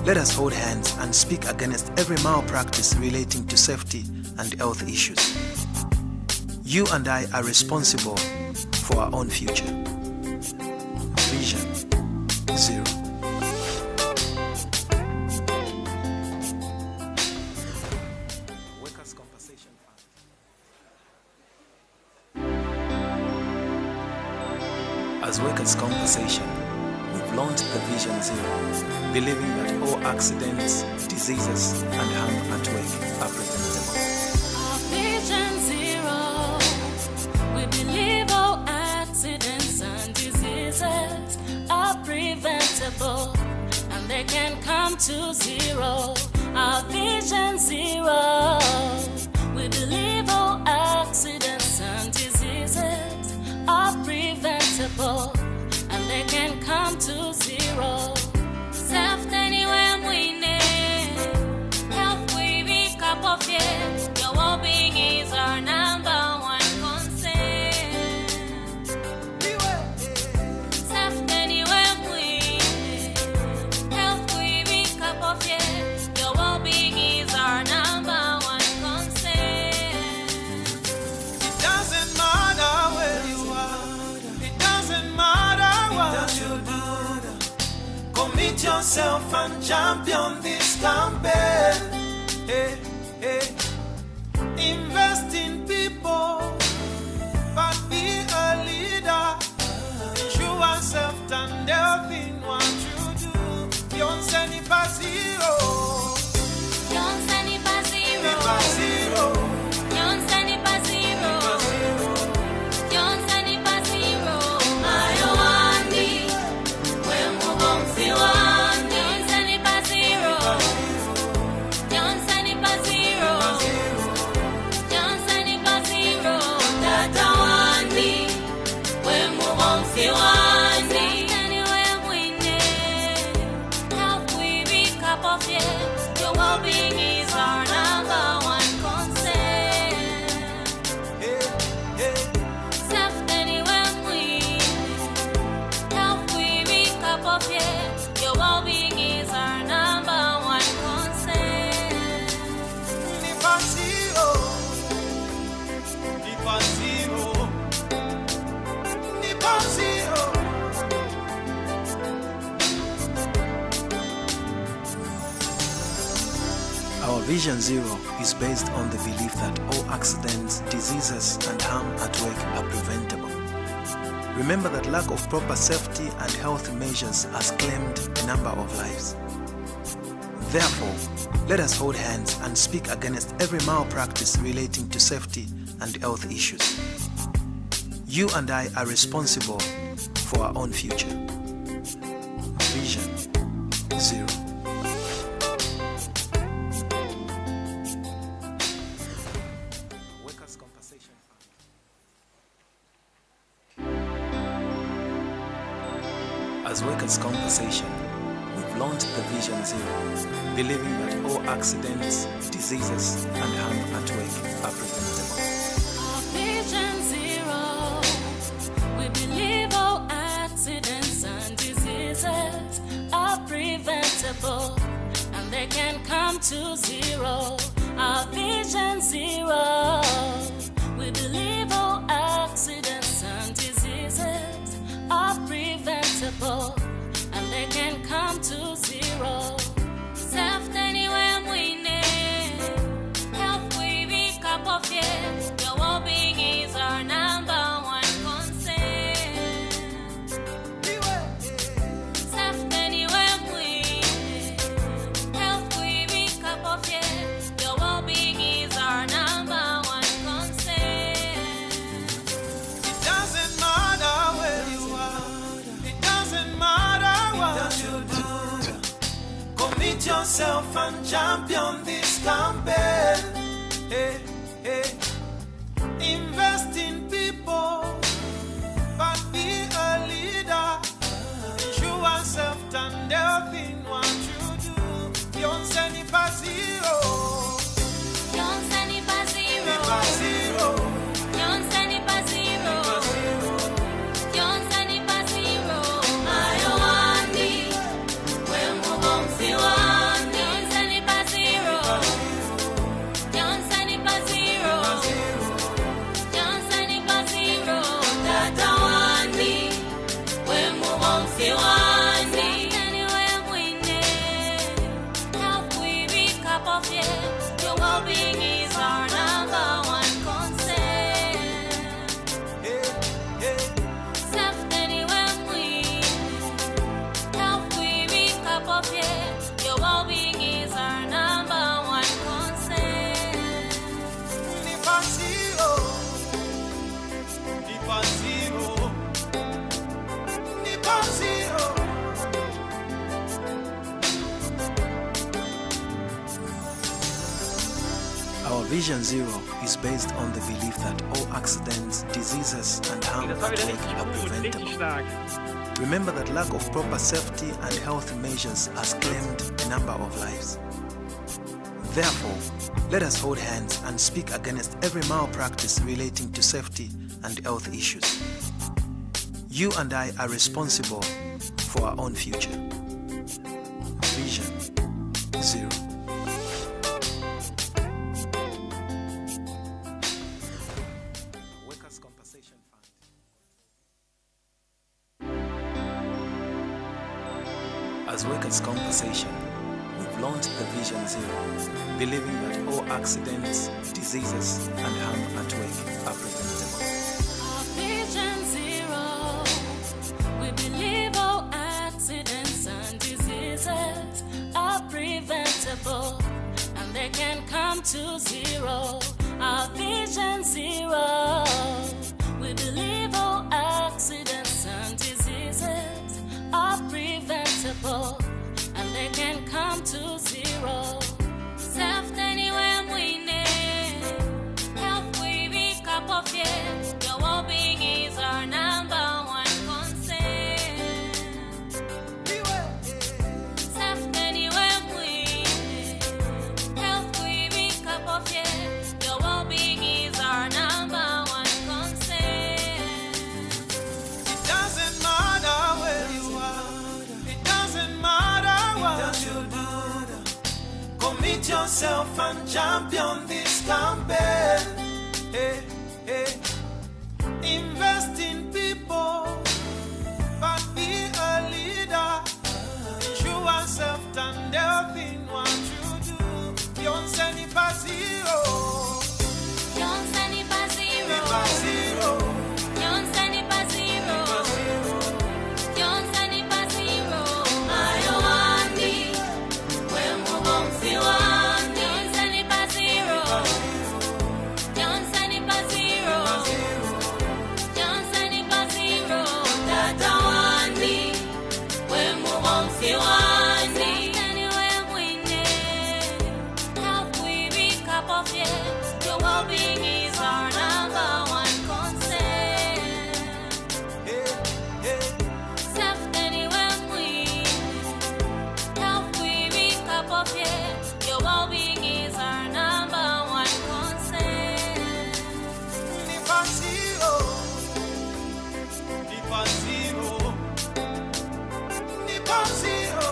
[SPEAKER 9] let us hold hands and speak against every malpractice relating to safety and health issues. You and I are responsible for our own future. Vision Zero. Workers' Compensation Fund. As Workers' Compensation, we've launched the Vision Zero, believing that all accidents, diseases, and harm at work are preventable.
[SPEAKER 11] Vision Zero. We believe all accidents and diseases are preventable, and they can come to zero. Our Vision Zero. We believe all accidents and diseases are preventable, and they can come to zero. Safety anywhere we need. Health we be cup of it. Your well-being is our number one concern. Safety anywhere we need. Health we be cup of it. Your well-being is our number one concern.
[SPEAKER 10] It doesn't matter where you are. It doesn't matter what you do. Commit yourself and champion this campaign. Hey, hey. Invest in people, but be a leader. Ensure yourself and health in what you do. Yonse ni pa zero.
[SPEAKER 11] Yonse ni pa zero.
[SPEAKER 10] Ni pa zero.
[SPEAKER 11] Yonse ni pa zero. Yonse ni pa zero. Ayo wandi, we mubomsi wandi. Yonse ni pa zero. Yonse ni pa zero. Yonse ni pa zero. Tata wandi, we mubomsi wandi. Anywhere we need, health we be cup of it. Your well-being is our number one concern. Safety anywhere we need, health we be cup of it. Your well-being is our number one concern.
[SPEAKER 10] Ni pa zero. Ni pa zero. Ni pa zero.
[SPEAKER 9] Our Vision Zero is based on the belief that all accidents, diseases, and harm at work are preventable. Remember that lack of proper safety and health measures has claimed a number of lives. Therefore, let us hold hands and speak against every malpractice relating to safety and health issues. You and I are responsible for our own future. Vision Zero. Workers' Compensation Fund. As Workers' Compensation, we've launched the Vision Zero, believing that all accidents, diseases, and harm at work are preventable.
[SPEAKER 11] Vision Zero. We believe all accidents and diseases are preventable, and they can come to zero. Our Vision Zero. We believe all accidents and diseases are preventable, and they can come to zero. Safety anywhere we need. Health we be cup of it. Your well-being is our number one concern. Safety anywhere we need. Health we be cup of it. Your well-being is our number one concern.
[SPEAKER 10] It doesn't matter where you are. It doesn't matter what you do. Commit yourself and champion this campaign. Hey, hey. Invest in people, but be a leader. Ensure yourself and health in what you do. Yonse
[SPEAKER 9] Our Vision Zero is based on the belief that all accidents, diseases, and harm at work are preventable. Remember that lack of proper safety and health measures has claimed a number of lives. Therefore, let us hold hands and speak against every malpractice relating to safety and health issues. You and I are responsible for our own future. Vision Zero. As Workers' Compensation, we've launched the Vision Zero, believing that all accidents, diseases, and harm at work are preventable.
[SPEAKER 11] Vision Zero. We believe all accidents and diseases are preventable, and they can come to zero. Our Vision Zero. We believe all accidents and diseases are preventable, and they can come to zero. Safe anywhere we need. Health we wake up of it. Your well-being is our number one concern. Safe anywhere we need. Health we wake up of it. Your well-being is our number one concern.
[SPEAKER 10] It doesn't matter where you are. It doesn't matter what you do. Commit yourself and champion this campaign. Hey, hey. Invest in people, but be a leader. Ensure yourself and health in what you do. Yonse ni pa zero.
[SPEAKER 11] Yonse ni pa zero.
[SPEAKER 10] Ni pa zero.
[SPEAKER 11] Yonse ni pa zero. Yonse ni pa zero. Ayo wandi, we mubomfi wandi. Yonse ni pa zero. Yonse ni pa zero. Yonse ni pa zero. Tata wandi, we mubomfi wandi. Anywhere we need, help we pick up of it. Your well-being is our number one concern. Safe anywhere we help we pick up of it. Your well-being is our number one concern.
[SPEAKER 10] Ni pa zero. Ni pa zero. Ni pa zero.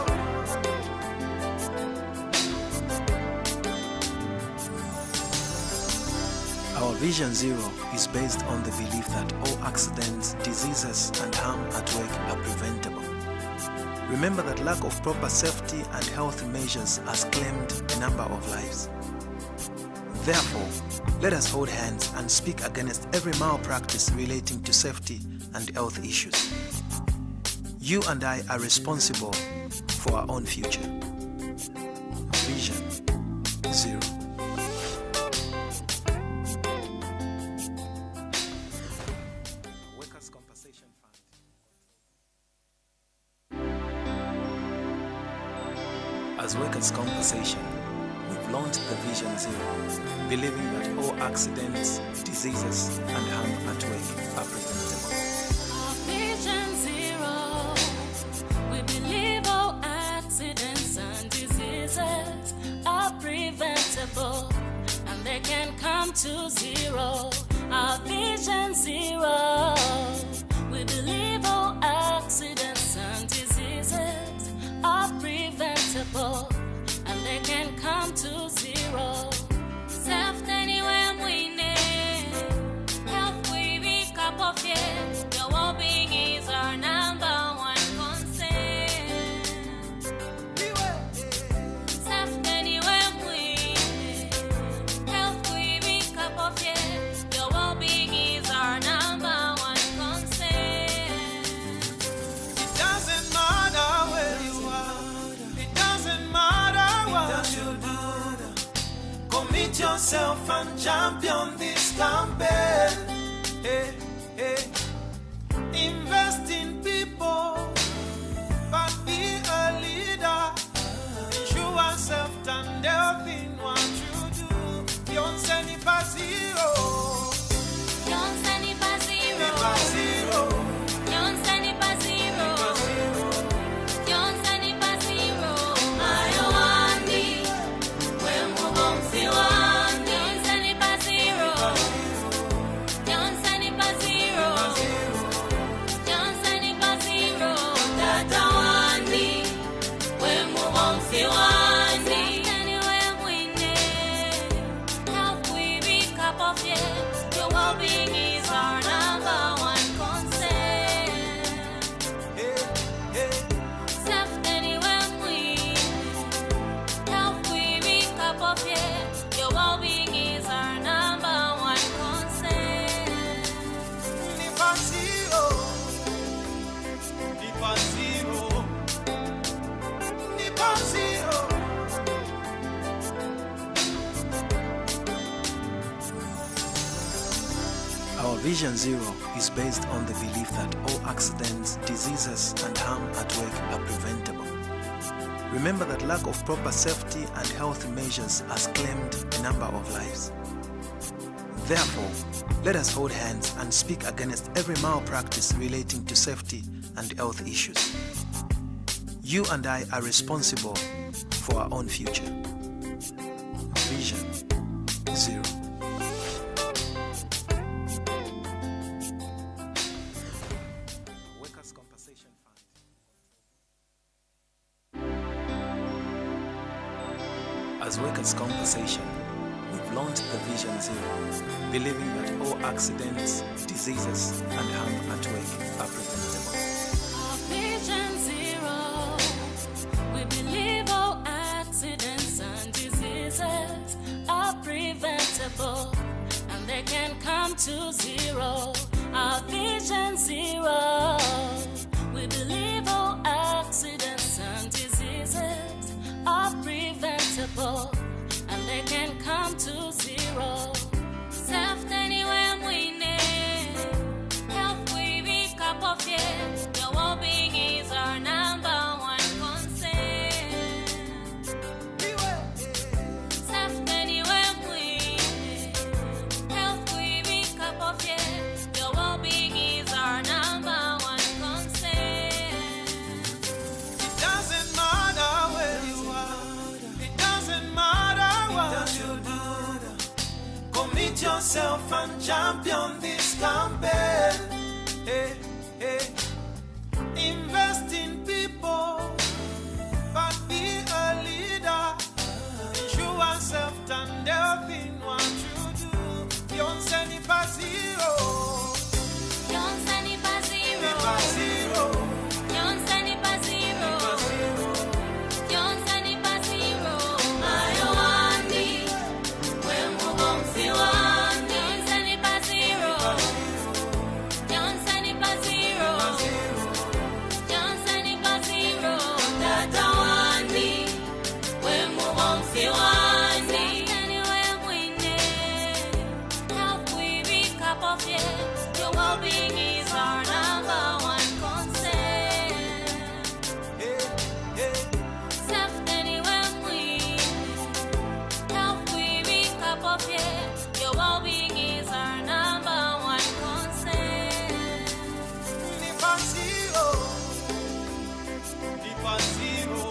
[SPEAKER 9] Our Vision Zero is based on the belief that all accidents, diseases, and harm at work are preventable. Remember that lack of proper safety and health measures has claimed a number of lives. Therefore, let us hold hands and speak against every malpractice relating to safety and health issues. You and I are responsible for our own future. Vision Zero. As Workers' Compensation, we've launched the Vision Zero, believing that all accidents, diseases, and harm at work are preventable.
[SPEAKER 11] Vision Zero. We believe all accidents and diseases are preventable, and they can come to zero. Our Vision Zero. We believe all accidents and diseases are preventable, and they can come to zero. Safe anywhere we need. Health we wake up of it. Your well-being is our number one concern. Safe anywhere we need. Health we wake up of it. Your well-being is our number one concern.
[SPEAKER 10] It doesn't matter where you are. It doesn't matter what you do. Commit yourself and champion this campaign. Hey, hey. Invest in people, but be a leader. Ensure yourself and health in what you do. Beyonce
[SPEAKER 9] Vision Zero is based on the belief that all accidents, diseases, and harm at work are preventable. Remember that lack of proper safety and health measures has claimed a number of lives. Therefore, let us hold hands and speak against every malpractice relating to safety and health issues. You and I are responsible for our own future. Vision Zero. Workers' Compensation Fund. As workers' compensation, we've launched the Vision Zero, believing that all accidents, diseases, and harm at work are preventable.
[SPEAKER 11] Vision Zero. We believe all accidents and diseases are preventable, and they can come to zero. Our Vision Zero. We believe all accidents and diseases are preventable, and they can come to zero. Safety anywhere we need. Health we be cup of your well-being is our number one concern. Safety anywhere we need. Health we be cup of your well-being is our number one concern.
[SPEAKER 10] It doesn't matter where you are. It doesn't matter what you do. Commit yourself and champion this campaign. Hey, hey. Invest in people, but be a leader. Ensure yourself and health in what you do. Don't send it by zero.
[SPEAKER 11] Don't send it by zero.
[SPEAKER 10] Zero.
[SPEAKER 11] Don't send it by zero. Don't send it by zero. Ayowandi, when we won't feel one. Don't send it by zero. Don't send it by zero. Don't send it by zero. That Awandi, when we won't feel one. Anywhere we need. Help we be cup of your well-being is our number one concern. Safety anywhere we need. Help we be cup of your well-being is our number one concern.
[SPEAKER 10] Nipa zero. Nipa zero.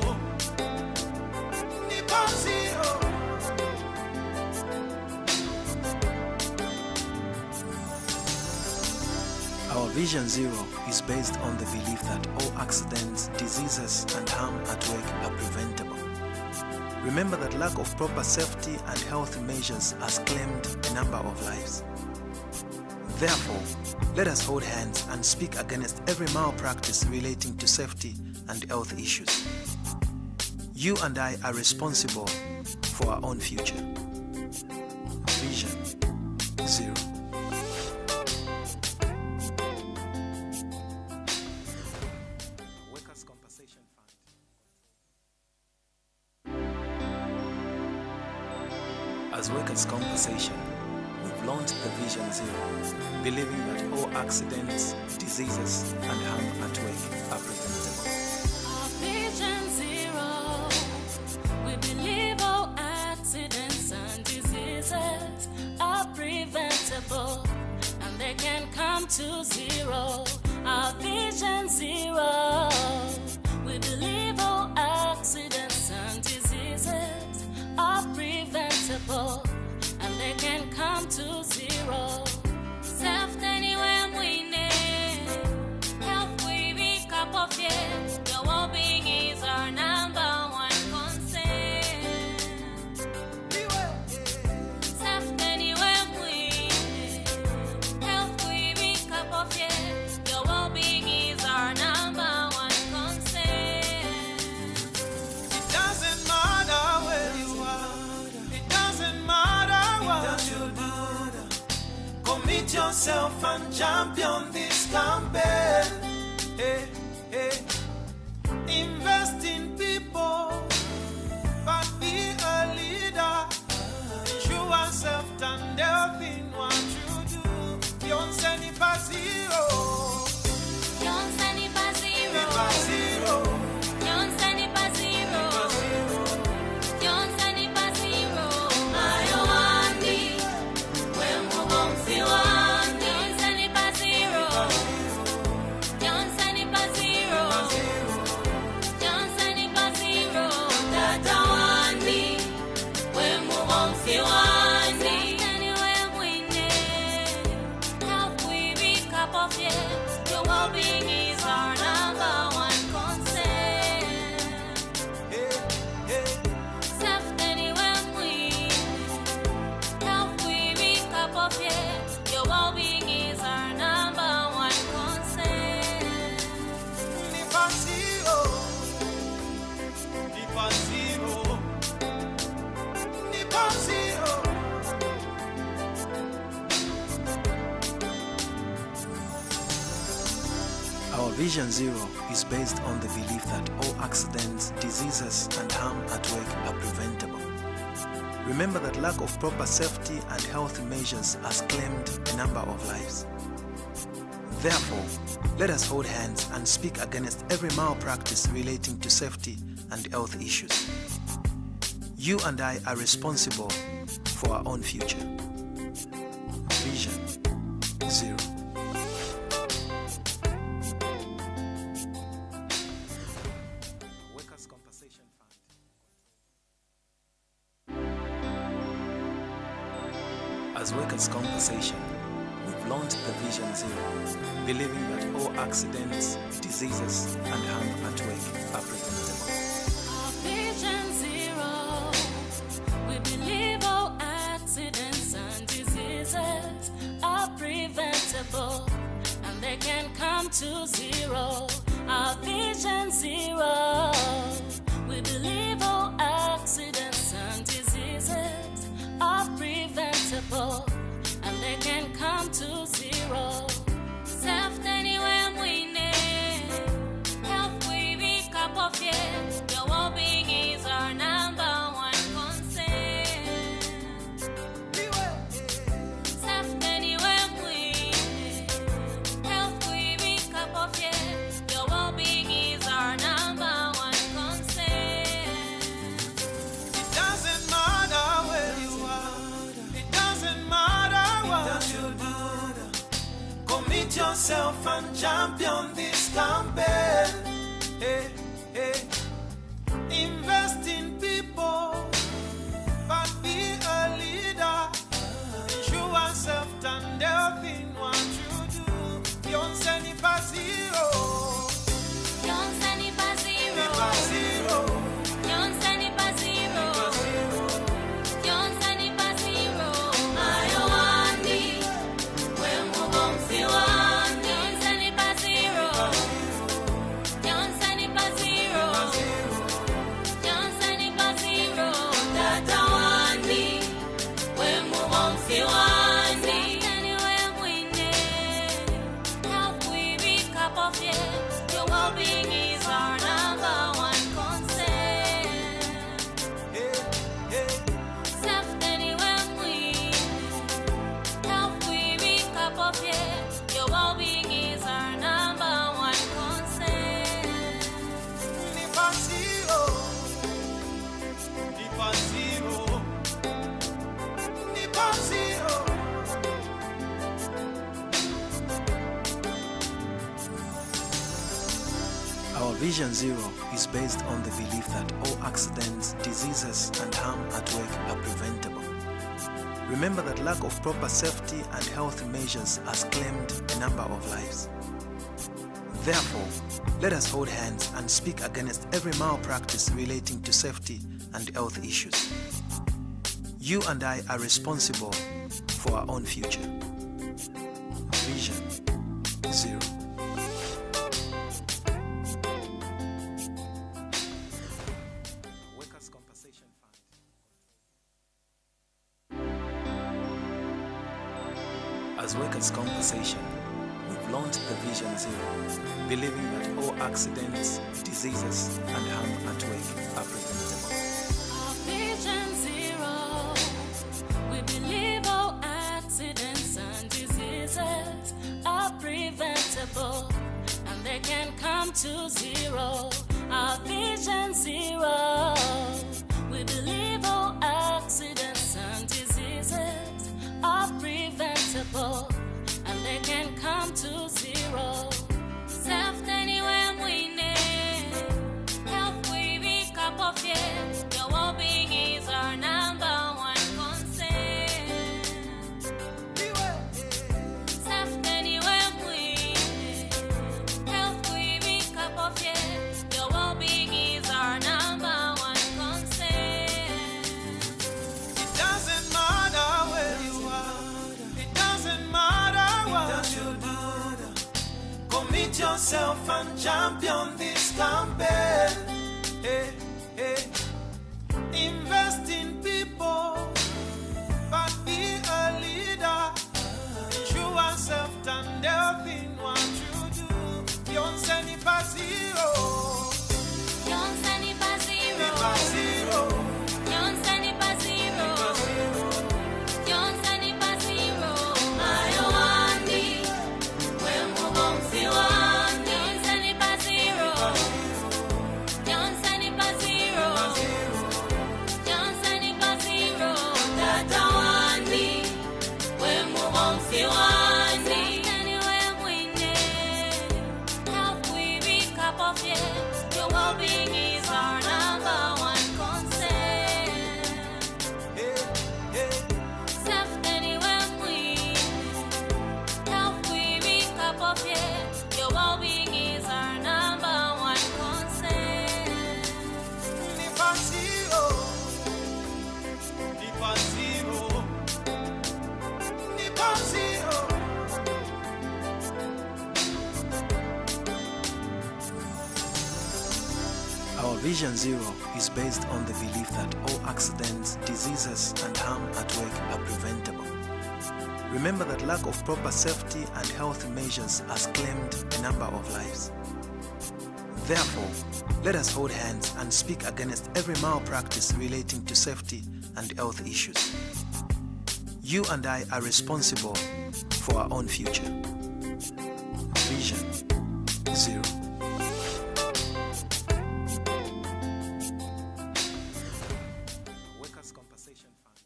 [SPEAKER 10] Nipa zero.
[SPEAKER 9] Our Vision Zero is based on the belief that all accidents, diseases, and harm at work are preventable. Remember that lack of proper safety and health measures has claimed a number of lives. Therefore, let us hold hands and speak against every malpractice relating to safety and health issues. You and I are responsible for our own future. Vision Zero. Workers' Compensation Fund. As workers' compensation, we've launched the Vision Zero, believing that all accidents, diseases, and harm at work are preventable.
[SPEAKER 11] Vision Zero. We believe all accidents and diseases are preventable, and they can come to zero. Our Vision Zero. We believe all accidents and diseases are preventable, and they can come to zero. Safety anywhere we need. Health we be cup of your well-being is our number one concern. Safety anywhere we need. Health we be cup of your well-being is our number one concern.
[SPEAKER 10] It doesn't matter where you are. It doesn't matter what you do. Commit yourself and champion this campaign. Hey, hey. Invest in people, but be a leader. Ensure yourself and health in what you do. Don't say
[SPEAKER 9] Vision Zero is based on the belief that all accidents, diseases, and harm at work are preventable. Remember that lack of proper safety and health measures has claimed a number of lives. Therefore, let us hold hands and speak against every malpractice relating to safety and health issues. You and I are responsible for our own future. Vision Zero. Workers' Compensation Fund. As Workers' Compensation, we've launched the Vision Zero, believing that all accidents, diseases, and harm at work are preventable.
[SPEAKER 11] Vision Zero. We believe all accidents and diseases are preventable, and they can come to zero. Our Vision Zero. We believe all accidents and diseases are preventable, and they can come to zero. Safe anywhere we need. Health we wake up of it. Your well-being is our number one concern. Safe anywhere we need. Health we wake up of it. Your well-being is our number one concern.
[SPEAKER 10] It doesn't matter where you are. It doesn't matter what you do. Commit yourself and champion this campaign. Hey, hey. Invest in people, but be a leader. Ensure self and health in what you do. Don't send it by zero.
[SPEAKER 11] Don't send it by zero. Don't send it by zero. Don't send it by zero. I want it. When we won't feel one. Don't send it by zero. Don't send it by zero. Don't send it by zero. That I want it. When we won't feel one. Anywhere we need. Help we pick up of it. Your well-being is our number one concern. Safe anywhere we need. Help we pick up of it. Your well-being is our number one concern.
[SPEAKER 10] Nipa zero. Nipa zero. Nipa zero.
[SPEAKER 9] Our Vision Zero is based on the belief that all accidents, diseases, and harm at work are preventable. Remember that lack of proper safety and health measures has claimed a number of lives. Therefore, let us hold hands and speak against every malpractice relating to safety and health issues. You and I are responsible for our own future. Vision Zero. Workers' Compensation Fund. As Workers' Compensation, we've launched the Vision Zero, believing that all accidents, diseases, and harm at work are preventable.
[SPEAKER 11] Vision Zero. We believe all accidents and diseases are preventable, and they can come to zero. Our Vision Zero. We believe all accidents and diseases are preventable, and they can come to zero. Safe anywhere we need. Health we wake up of it. Your well-being is our number one concern. Safe anywhere we need. Health we wake up of it. Your well-being is our number one concern.
[SPEAKER 10] It doesn't matter where you are. It doesn't matter what you do. Commit yourself and champion this campaign. Hey, hey. Invest in people, but be a leader. Ensure self and health in what you do. Don't say
[SPEAKER 9] Vision Zero is based on the belief that all accidents, diseases, and harm at work are preventable. Remember that lack of proper safety and health measures has claimed a number of lives. Therefore, let us hold hands and speak against every malpractice relating to safety and health issues. You and I are responsible for our own future. Vision Zero. Workers' Compensation Fund.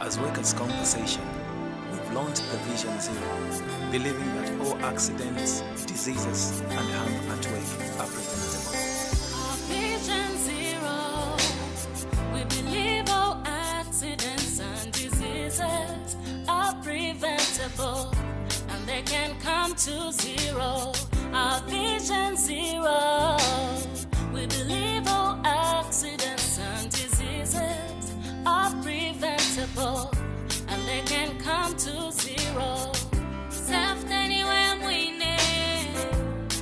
[SPEAKER 9] As Workers' Compensation, we've launched the Vision Zero, believing that all accidents, diseases, and harm at work are preventable.
[SPEAKER 11] Vision Zero. We believe all accidents and diseases are preventable, and they can come to zero. Our Vision Zero. We believe all accidents and diseases are preventable, and they can come to zero. Safety anywhere we need.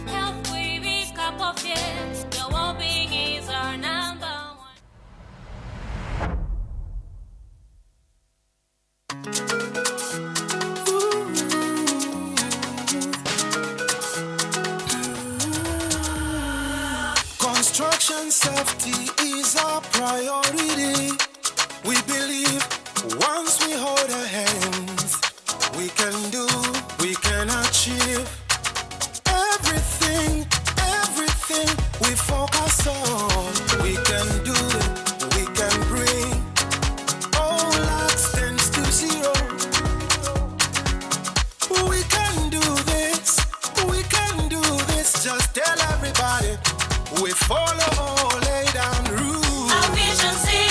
[SPEAKER 11] Health we be cup of your well-being is our number one.
[SPEAKER 10] Construction safety is our priority. We believe once we hold our hands, we can do, we can achieve everything, everything we focus on. We can do it, we can bring all accidents to zero. We can do this, we can do this. Just tell everybody we follow all laid down rules.
[SPEAKER 11] Our Vision Zero.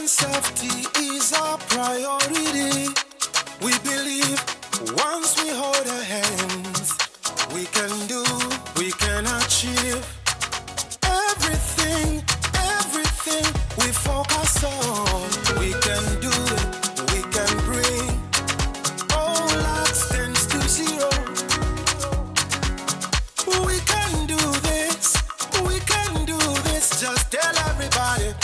[SPEAKER 10] Construction safety is our priority. We believe once we hold our hands, we can do, we can achieve everything, everything we focus on. We can do it, we can bring all accidents to zero. We can do this, we can do this. Just tell everybody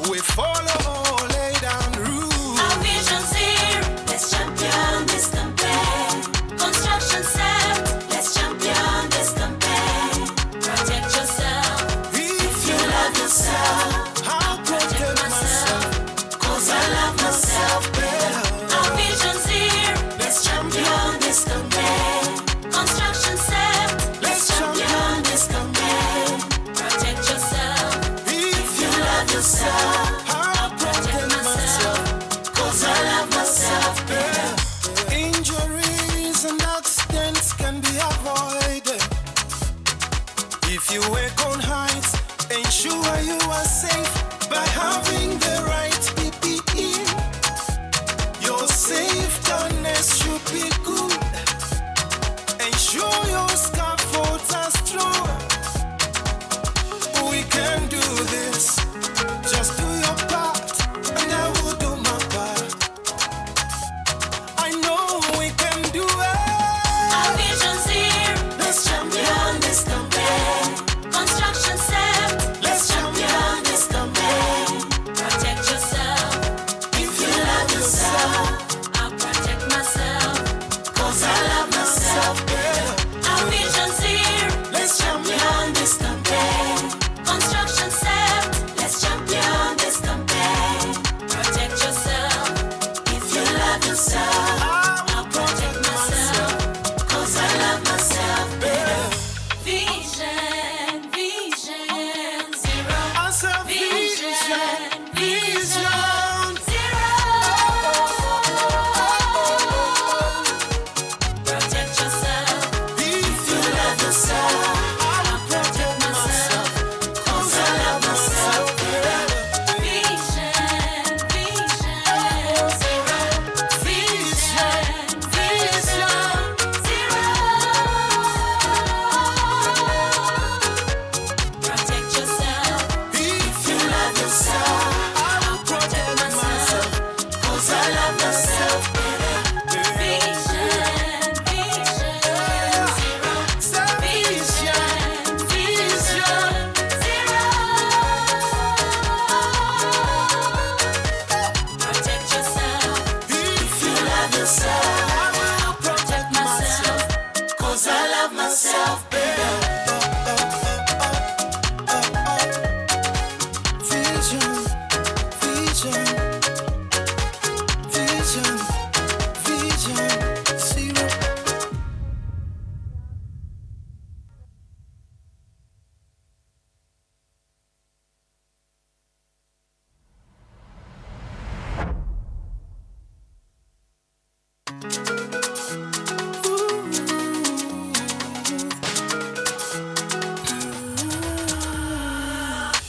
[SPEAKER 10] we follow, lay down rules.
[SPEAKER 11] Our vision's here, let's champion this campaign. Construction safe, let's champion this campaign. Protect yourself, if you love yourself.
[SPEAKER 10] I'll protect myself,
[SPEAKER 11] 'cause I love myself better. Our vision's here, let's champion this campaign. Construction safe, let's champion this campaign. Protect yourself, if you love yourself.
[SPEAKER 10] I'll protect myself,
[SPEAKER 11] 'cause I love myself better.
[SPEAKER 10] Injuries and accidents can be avoided if you work on heights. Ensure you are safe by having the right PPE. Your safetyness should be good. Ensure your scaffolds are strong. We can do this. Just do your part, and I will do my part. I know we can do it.
[SPEAKER 11] Our vision's here, let's champion this campaign. Construction safe, let's champion this campaign. Protect yourself, if you love yourself. I'll protect myself, 'cause I love myself better. Our vision's here, let's champion this campaign. Construction safe, let's champion this campaign. Protect yourself, if you love yourself. I'll protect myself, 'cause I love myself better. Vision, vision, zero. Vision, vision, zero. Protect yourself, if you love yourself. I'll protect myself, 'cause I love myself better. Vision, vision, zero. Vision, vision, zero. Protect yourself, if you love yourself. I'll protect myself, 'cause I love myself better. Vision, vision, zero. Vision, vision, zero. Protect yourself, if you love yourself. I'll protect myself, 'cause I love myself better.
[SPEAKER 10] Vision, vision, vision, vision, zero.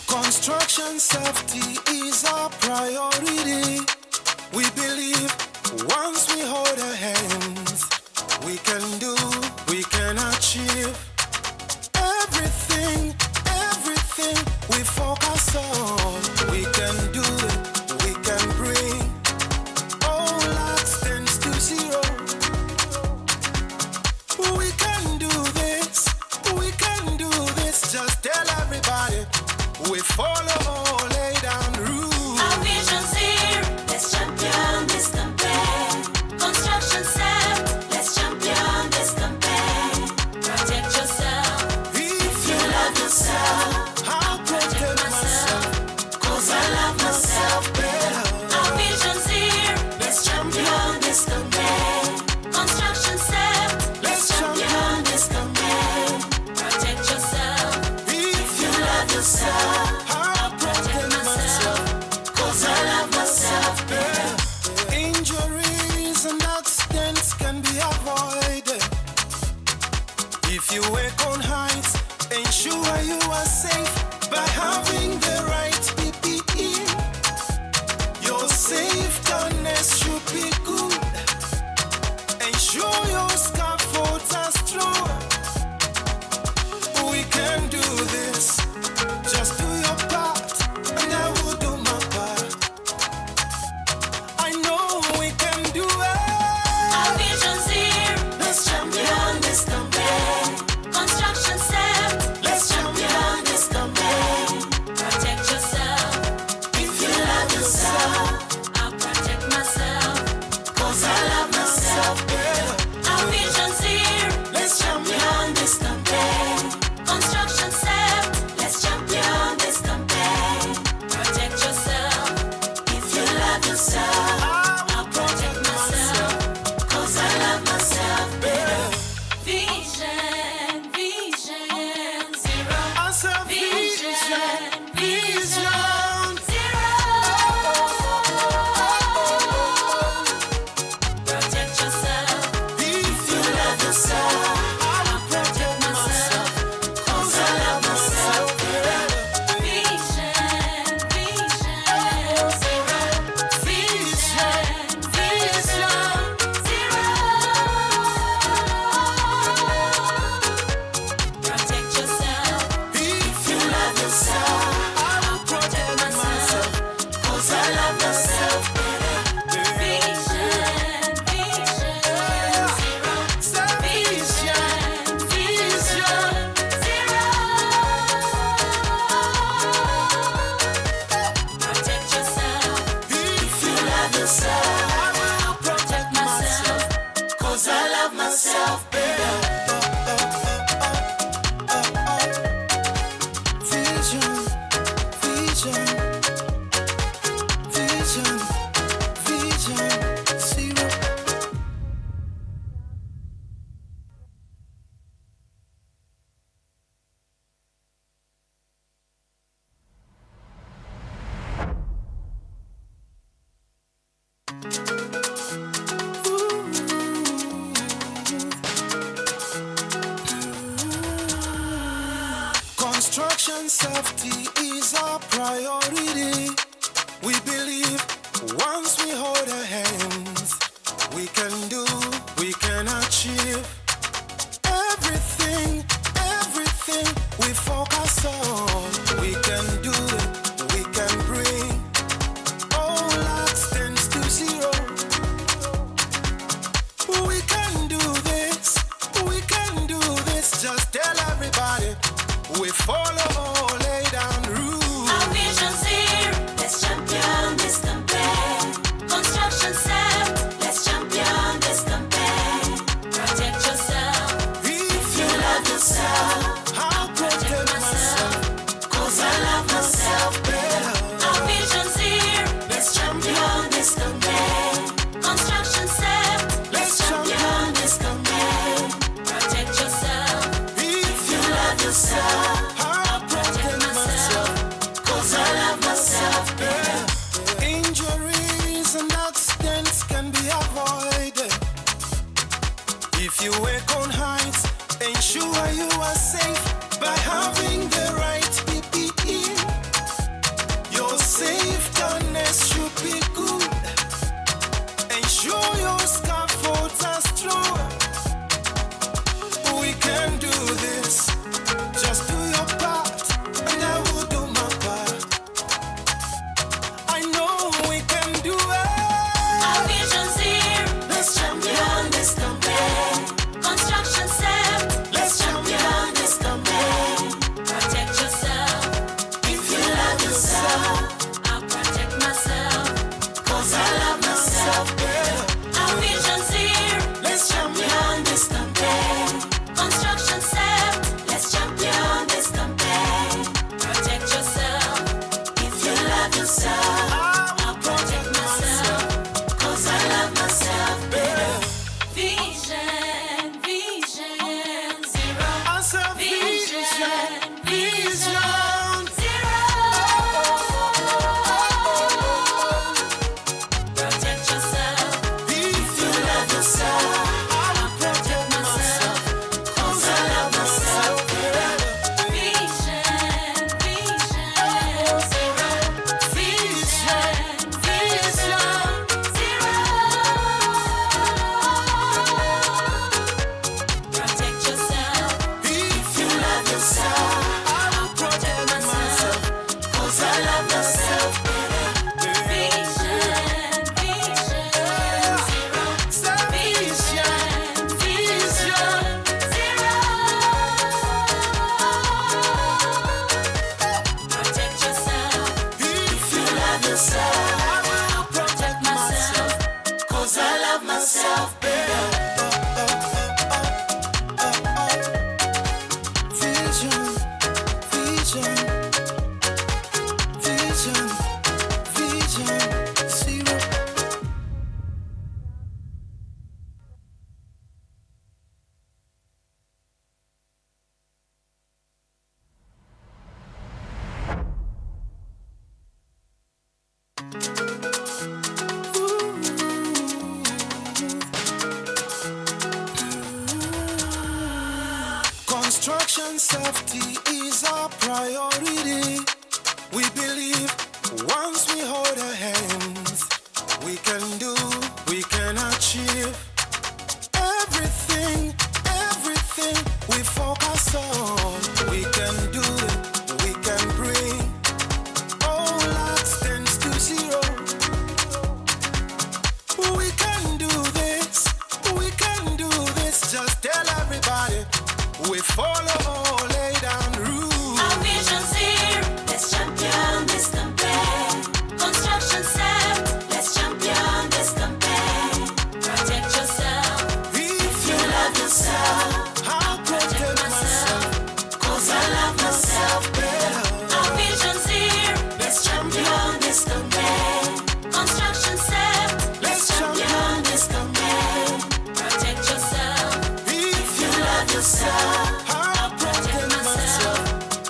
[SPEAKER 10] Construction safety is our priority. We believe once we hold our hands, we can do, we can achieve everything, everything we focus on. We can do it, we can bring all accidents to zero. We can do this, we can do this. Just tell everybody we follow, lay down rules.
[SPEAKER 11] Our vision's here, let's champion this campaign. Construction safe, let's champion this campaign. Protect yourself, if you love yourself.
[SPEAKER 10] I'll protect myself,
[SPEAKER 11] 'cause I love myself better. Our vision's here, let's champion this campaign. Construction safe, let's champion this campaign. Protect yourself,
[SPEAKER 10] if
[SPEAKER 11] you love yourself.
[SPEAKER 10] I'll protect myself,
[SPEAKER 11] 'cause I love myself better.
[SPEAKER 10] Injuries and accidents can be avoided if you work on heights. Ensure you are safe by having the right PPE. safety is our priority. We believe once we hold our hands, we can do, we can achieve everything, everything we focus on. We can do it, we can bring all accidents to zero. We can do this, we can do this. Just tell everybody we follow, lay down rules.
[SPEAKER 11] Our vision's here, let's champion this campaign. Construction set, let's champion this campaign. Protect yourself, if you love yourself.
[SPEAKER 10] I'll protect myself,
[SPEAKER 11] 'cause I love myself better. Our vision's here, let's champion this campaign. Construction set, let's champion this campaign. Protect yourself, if you love yourself.
[SPEAKER 10] I'll protect myself,
[SPEAKER 11] 'cause I love myself better.
[SPEAKER 10] Injuries and accidents can be avoided if you work on heights. Ensure you are safe by having the right PPE. Your safetyness should be good. Ensure your scaffolds are strong. We can do this. Just do your part, and I will do my part. I know we can do it.
[SPEAKER 11] Our vision's here, let's champion this campaign. Construction set, let's champion this campaign. Protect yourself, if you love yourself. I'll protect myself, 'cause I love myself better. Our vision's here, let's champion this campaign. Construction set, let's champion this campaign. Protect yourself, if you love yourself. I'll protect myself, 'cause I love myself better. Vision, vision, zero. Vision, vision, zero. Protect yourself, if you love yourself. I'll protect myself, 'cause I love myself better. Vision, vision, zero. Vision, vision, zero. Protect yourself, if you love yourself. I'll protect myself, 'cause I love myself better. Vision, vision, zero. Vision, vision, zero. Protect yourself, if you love yourself. I'll protect myself, 'cause I love myself better.
[SPEAKER 10] Vision, vision, vision, vision, zero. Construction safety is our priority. We believe once we hold our hands, we can do, we can achieve everything, everything we focus on. We can do it, we can bring all accidents to zero. We can do this, we can do this. Just tell everybody we follow, lay down rules.
[SPEAKER 11] Our vision's here, let's champion this campaign. Construction set, let's champion this campaign. Protect yourself, if you love yourself.
[SPEAKER 10] I'll protect myself,
[SPEAKER 11] 'cause I love myself better. Our vision's here, let's champion this campaign. Construction set, let's champion this campaign. Protect yourself,
[SPEAKER 10] if
[SPEAKER 11] you love yourself.
[SPEAKER 10] I'll protect myself,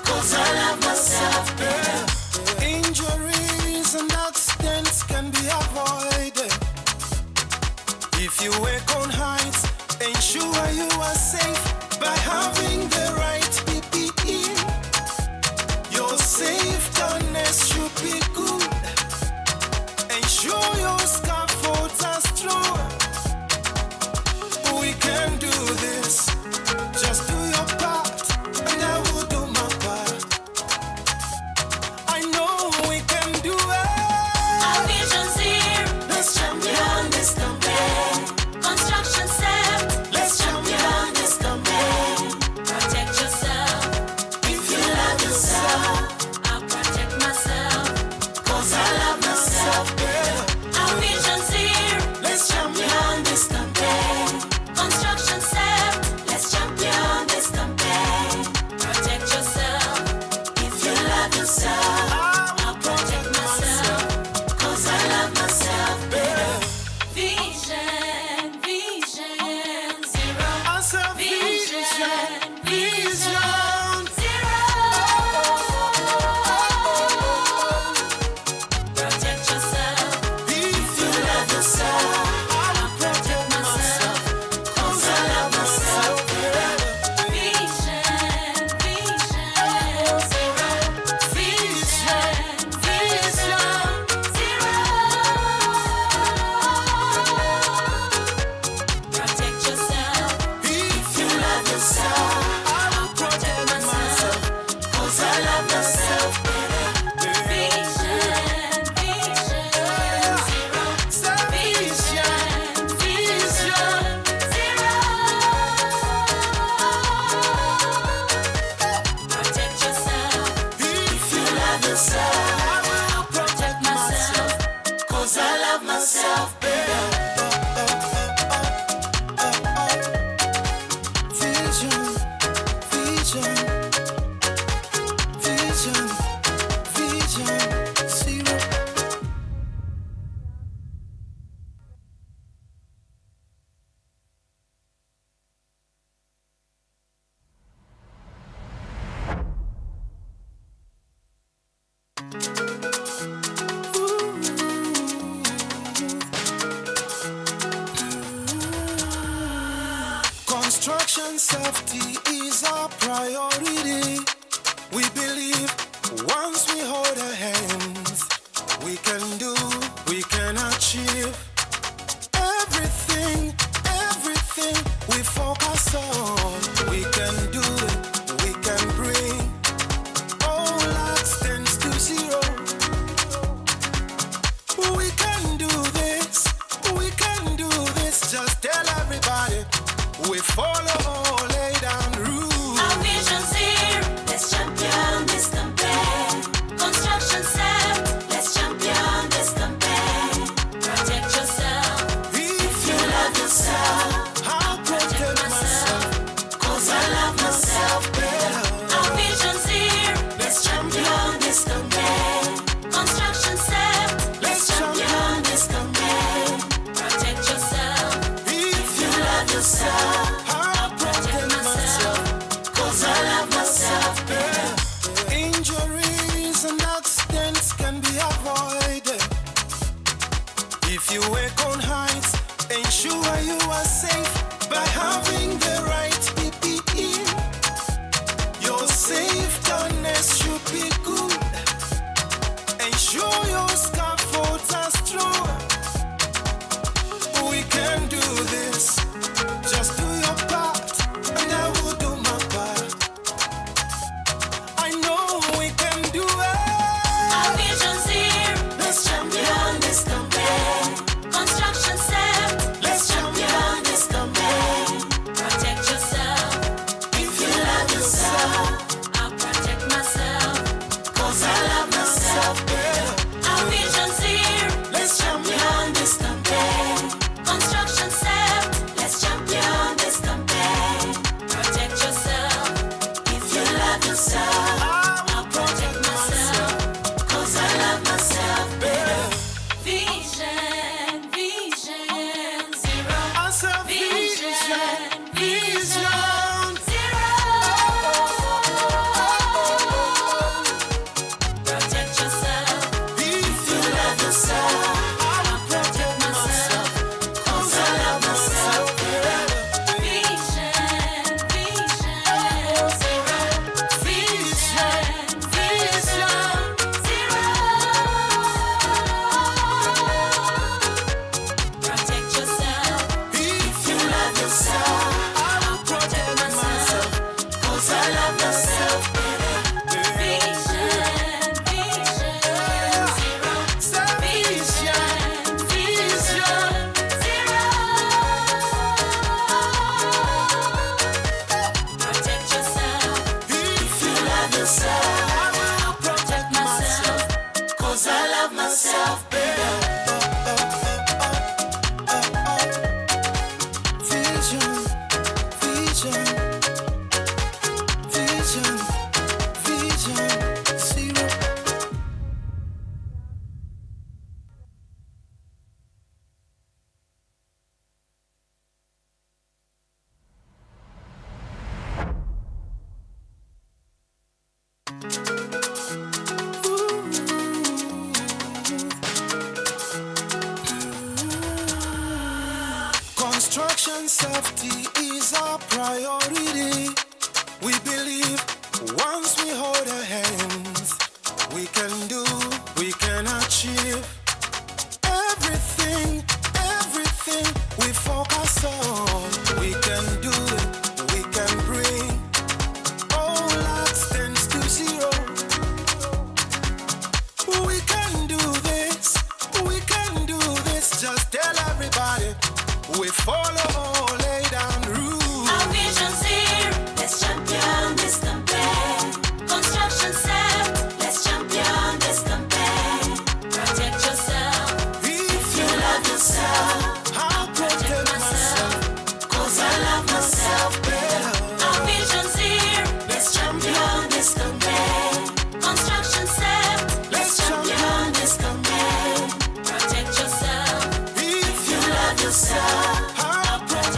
[SPEAKER 11] 'cause I love myself better.
[SPEAKER 10] Injuries and accidents can be avoided if you work on heights. Ensure you are safe by having the right PPE. Your Construction safety is our priority. We believe once we hold our hands, we can do, we can achieve everything, everything we focus on. We can do it, we can bring all accidents to zero. We can do this, we can do this. Just tell everybody we follow all laid down rules.
[SPEAKER 11] Our vision's here, let's champion this campaign. Construction set, let's champion this campaign. Protect yourself, if you love yourself.
[SPEAKER 10] I'll protect myself,
[SPEAKER 11] 'cause I love myself better. Our vision's here, let's champion this campaign. Construction set, let's champion this campaign. Protect yourself, if you love yourself.
[SPEAKER 10] I'll protect myself,
[SPEAKER 11] 'cause I love myself better.
[SPEAKER 10] Injuries and accidents can be avoided if you work on heights. Ensure you are safe by having the right PPE. Your safetyness should be good. Ensure your scaffolds are strong. We can do this. Just do your part, and I will do my part. I know we can do it.
[SPEAKER 11] Our vision's here, let's champion this campaign. Construction set, let's champion this campaign. Protect yourself, if you love yourself. I'll protect myself, 'cause I love myself better. Our vision's here, let's champion this campaign. Construction set, let's champion this campaign. Protect yourself, if you love yourself. I'll protect myself, 'cause I love myself better. Vision, vision, zero. Vision, vision, zero. Protect yourself, if you love yourself. I'll protect myself, 'cause I love myself better. Vision, vision, zero. Vision, vision, zero. Protect yourself, if you love yourself. I'll protect myself, 'cause I love myself better. Vision, vision, zero. Vision, vision, zero. Protect yourself, if you love yourself. I'll protect myself, 'cause I love myself better.
[SPEAKER 10] Vision, vision, vision, vision, zero. Construction safety is our priority. We believe once we hold our hands, we can do, we can achieve everything, everything we focus on. We can do it, we can bring all accidents to zero. We can do this, we can do this. Just tell everybody we follow all laid down rules.
[SPEAKER 11] Our vision's here, let's champion this campaign. Construction set, let's champion this campaign. Protect yourself, if you love yourself.
[SPEAKER 10] I'll protect myself,
[SPEAKER 11] 'cause I love myself better. Our vision's here, let's champion this campaign. Construction set, let's champion this campaign. Protect yourself, if you love yourself.
[SPEAKER 10] I'll protect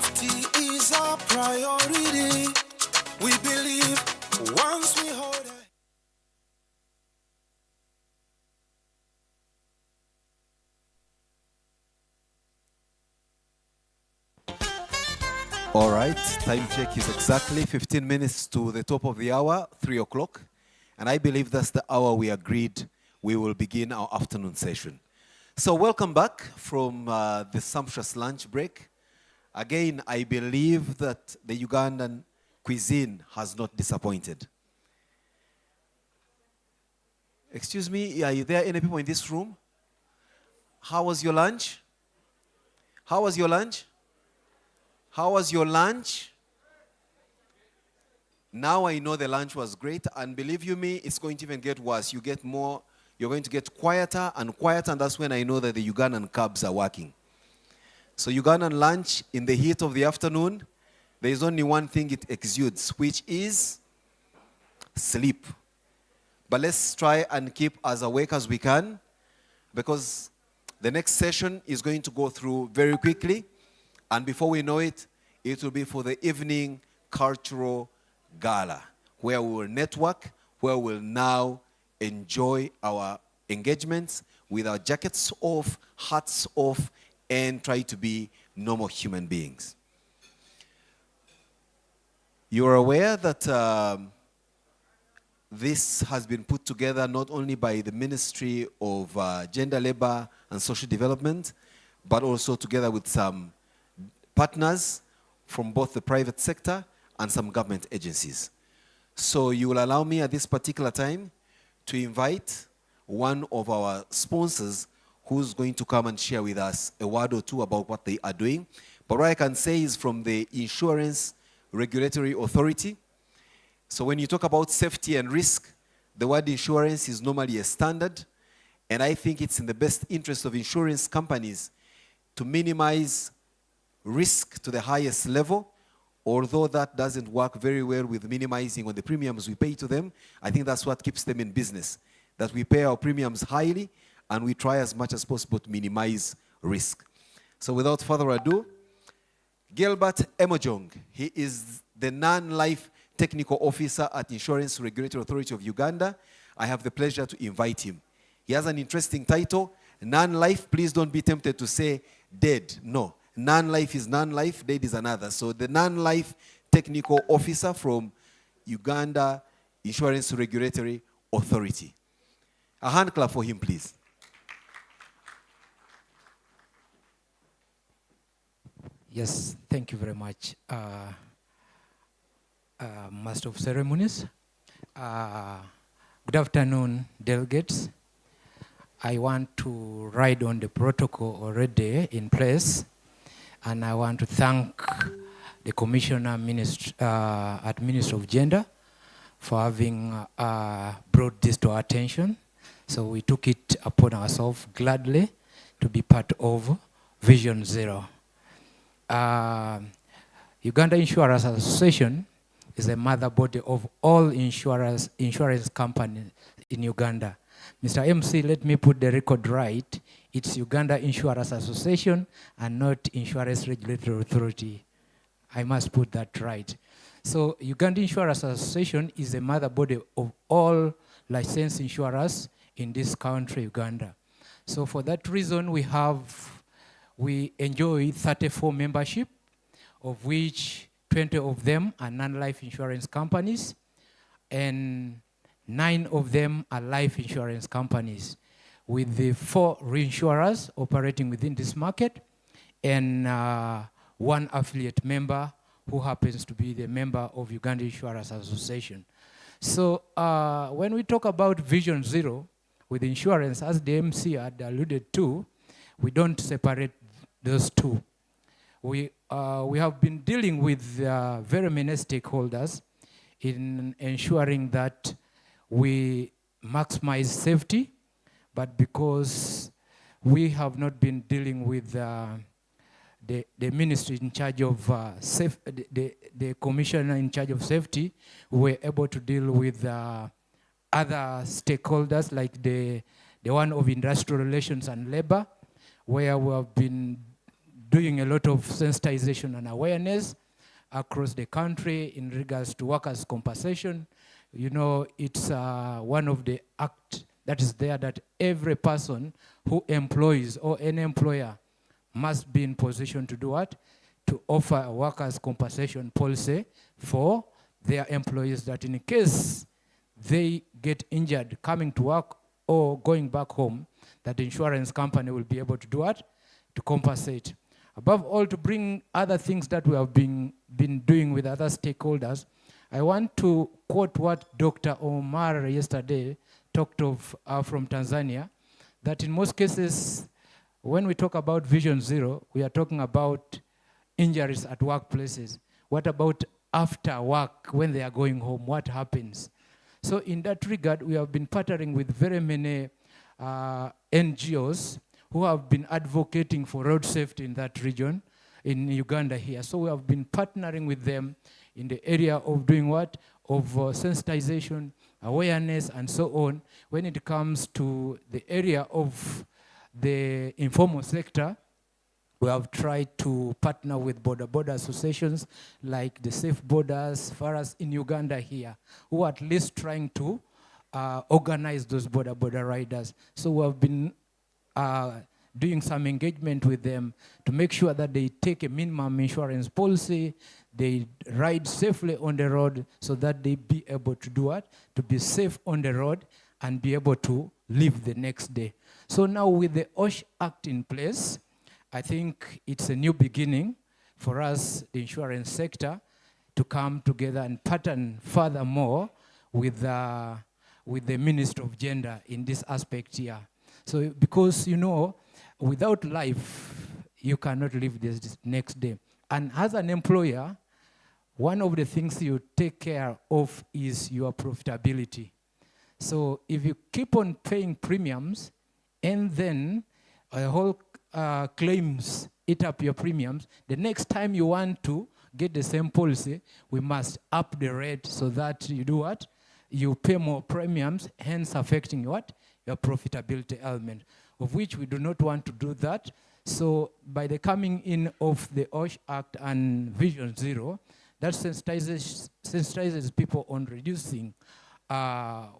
[SPEAKER 10] Safety is our priority. We believe once we hold our
[SPEAKER 2] All right, time check is exactly 15 minutes to the top of the hour, 3 o'clock. And I believe that's the hour we agreed we will begin our afternoon session. So welcome back from the sumptuous lunch break. Again, I believe that the Ugandan cuisine has not disappointed. Excuse me, are there any people in this room? How was your lunch? How was your lunch? How was your lunch? Now I know the lunch was great, and believe you me, it's going to even get worse. You're going to get quieter, and that's when I know that the Ugandan cabs are working. So Ugandan lunch, in the heat of the afternoon, there is only one thing it exudes, which is sleep. But let's try and keep as awake as we can, because the next session is going to go through very quickly. And before we know it, it will be for the evening cultural gala, where we will network, where we'll now enjoy our engagements with our jackets off, hats off, and try to be normal human beings. You're aware that this has been put together not only by the Ministry of Gender, Labor, and Social Development, but also together with some partners from both the private sector and some government agencies. So you will allow me at this particular time to invite one of our sponsors who's going to come and share with us a word or two about what they are doing. But what I can say is from the Insurance Regulatory Authority. So when you talk about safety and risk, the word insurance is normally a standard. And I think it's in the best interest of insurance companies to minimize risk to the highest level, although that doesn't work very well with minimizing on the premiums we pay to them. I think that's what keeps them in business, that we pay our premiums highly and we try as much as possible to minimize risk. So without further ado, Gilbert Emojong, he is the non-life technical officer at Insurance Regulatory Authority of Uganda. I have the pleasure to invite him. He has an interesting title, non-life. Please don't be tempted to say dead. No. Non-life is non-life, dead is another. So the non-life technical officer from Uganda Insurance Regulatory Authority. A hand clap for him, please.
[SPEAKER 12] Yes, thank you very much, Master of Ceremonies. Good afternoon, delegates. I want to ride on the protocol already in place. And I want to thank the Commissioner at Ministry of Gender for having brought this to our attention. So we took it upon ourselves gladly to be part of Vision Zero. Uganda Insurance Association is a mother body of all insurance companies in Uganda. Mr. MC, let me put the record right. It's Uganda Insurance Association and not Insurance Regulatory Authority. I must put that right. So Uganda Insurance Association is a mother body of all licensed insurers in this country, Uganda. So for that reason, we enjoy 34 membership, of which 20 of them are non-life insurance companies, and 9 of them are life insurance companies, with the 4 reinsurers operating within this market, and 1 affiliate member who happens to be the member of Uganda Insurance Association. So when we talk about Vision Zero with insurance, as the MC had alluded to, we don't separate those two. We have been dealing with very many stakeholders in ensuring that we maximize safety, but because we have not been dealing with the ministry in charge of the commissioner in charge of safety, we were able to deal with other stakeholders like the one of industrial relations and labor, where we have been doing a lot of sensitization and awareness across the country in regards to workers' compensation. You know, it's one of the acts that is there that every person who employs or any employer must be in position to do what? To offer a workers' compensation policy for their employees, that in case they get injured coming to work or going back home, that the insurance company will be able to do what? To compensate. Above all, to bring other things that we have been doing with other stakeholders, I want to quote what Dr. Omar yesterday talked of from Tanzania, that in most cases, when we talk about Vision Zero, we are talking about injuries at workplaces. What about after work, when they are going home? What happens? So in that regard, we have been partnering with very many NGOs who have been advocating for road safety in that region, in Uganda here. So we have been partnering with them in the area of doing what? Of sensitization, awareness, and so on. When it comes to the area of the informal sector, we have tried to partner with border associations like the Safe Borders, for us in Uganda here, who are at least trying to organize those border riders. So we have been doing some engagement with them to make sure that they take a minimum insurance policy, they ride safely on the road so that they be able to do what? To be safe on the road and be able to live the next day. So now with the OSH Act in place, I think it's a new beginning for us, the insurance sector, to come together and pattern furthermore with the Ministry of Gender in this aspect here. So because, you know, without life, you cannot live this next day. And as an employer, one of the things you take care of is your profitability. So if you keep on paying premiums and then a whole claims eat up your premiums, the next time you want to get the same policy, we must up the rate so that you do what? You pay more premiums, hence affecting what? Your profitability element, of which we do not want to do that. So by the coming in of the OSH Act and Vision Zero, that sensitizes people on reducing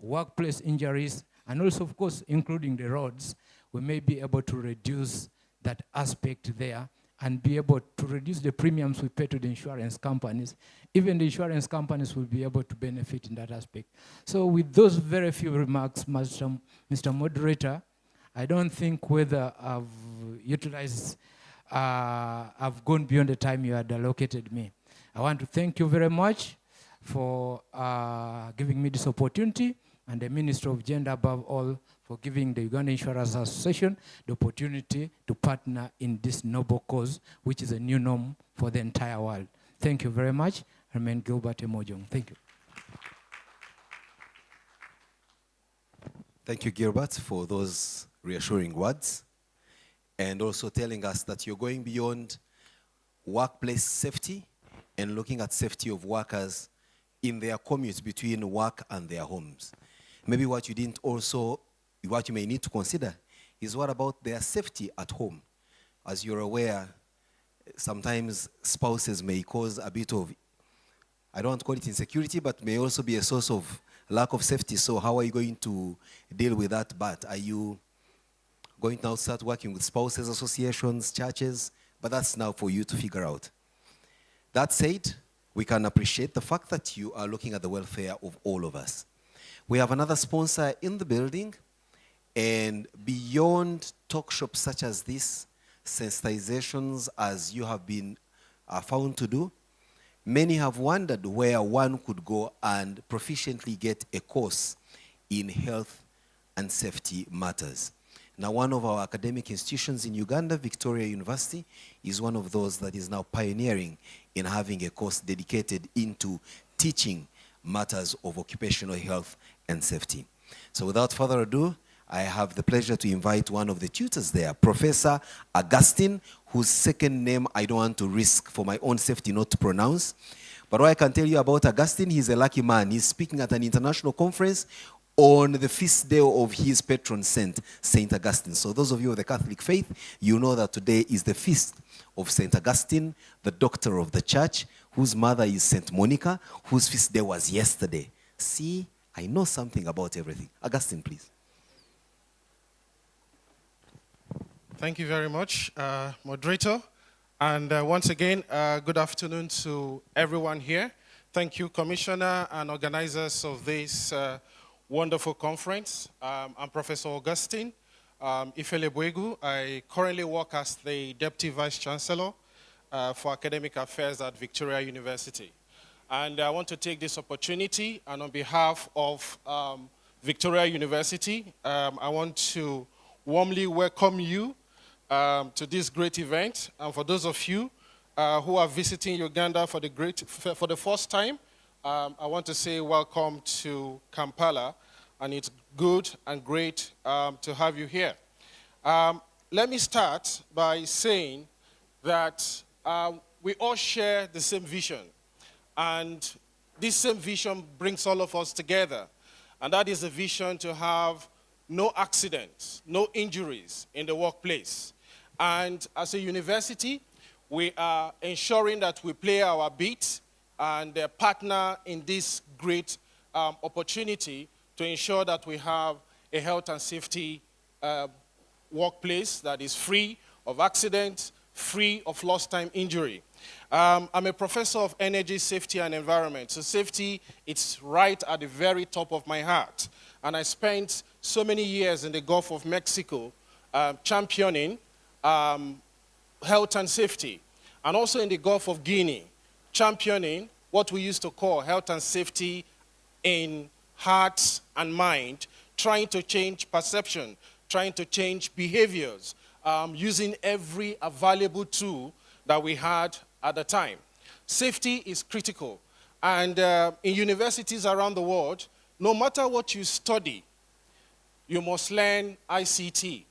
[SPEAKER 12] workplace injuries, and also, of course, including the roads, we may be able to reduce that aspect there and be able to reduce the premiums we pay to the insurance companies. Even the insurance companies will be able to benefit in that aspect. So with those very few remarks, Mr. Moderator, I don't think whether I've utilized, I've gone beyond the time you had allocated me. I want to thank you very much for giving me this opportunity, and the Minister of Gender above all for giving the Uganda Insurance Association the opportunity to partner in this noble cause, which is a new norm for the entire world. Thank you very much. Remain Gilbert Emojong. Thank you.
[SPEAKER 2] Thank you, Gilbert, for those reassuring words, and also telling us that you're going beyond workplace safety and looking at safety of workers in their commutes between work and their homes. Maybe what you didn't also, what you may need to consider is what about their safety at home? As you're aware, sometimes spouses may cause a bit of, I don't want to call it insecurity, but may also be a source of lack of safety. So how are you going to deal with that? But are you going to now start working with spouses associations, churches? But that's now for you to figure out. That said, we can appreciate the fact that you are looking at the welfare of all of us. We have another sponsor in the building, and beyond talk shops such as this, sensitizations as you have been found to do, many have wondered where one could go and proficiently get a course in health and safety matters. Now, one of our academic institutions in Uganda, Victoria University, is one of those that is now pioneering in having a course dedicated into teaching matters of occupational health and safety. So without further ado, I have the pleasure to invite one of the tutors there, Professor Augustine, whose second name I don't want to risk for my own safety not to pronounce. But what I can tell you about Augustine, he's a lucky man. He's speaking at an international conference on the feast day of his patron saint, Saint Augustine. So those of you of the Catholic faith, you know that today is the feast of St. Augustine, the doctor of the church, whose mother is St. Monica, whose feast day was yesterday. See, I know something about everything. Augustine, please.
[SPEAKER 13] Thank you very much, moderator. And once again, good afternoon to everyone here. Thank you, Commissioner and organizers of this wonderful conference. I'm Professor Augustine Ifele-Buegu. I currently work as the Deputy Vice Chancellor for Academic Affairs at Victoria University. And I want to take this opportunity, and on behalf of Victoria University, I want to warmly welcome you to this great event. And for those of you who are visiting Uganda for the first time, I want to say welcome to Kampala, and it's good and great to have you here. Let me start by saying that we all share the same vision, and this same vision brings all of us together, and that is a vision to have no accidents, no injuries in the workplace. And as a university, we are ensuring that we play our bit and partner in this great opportunity to ensure that we have a health and safety workplace that is free of accidents, free of lost time injury. I'm a professor of energy, safety, and environment. So safety, it's right at the very top of my heart. And I spent so many years in the Gulf of Mexico championing health and safety, and also in the Gulf of Guinea, championing what we used to call health and safety in heart and mind, trying to change perception, trying to change behaviors, using every available tool that we had at the time. Safety is critical, and in universities around the world, no matter what you study, you must learn ICT.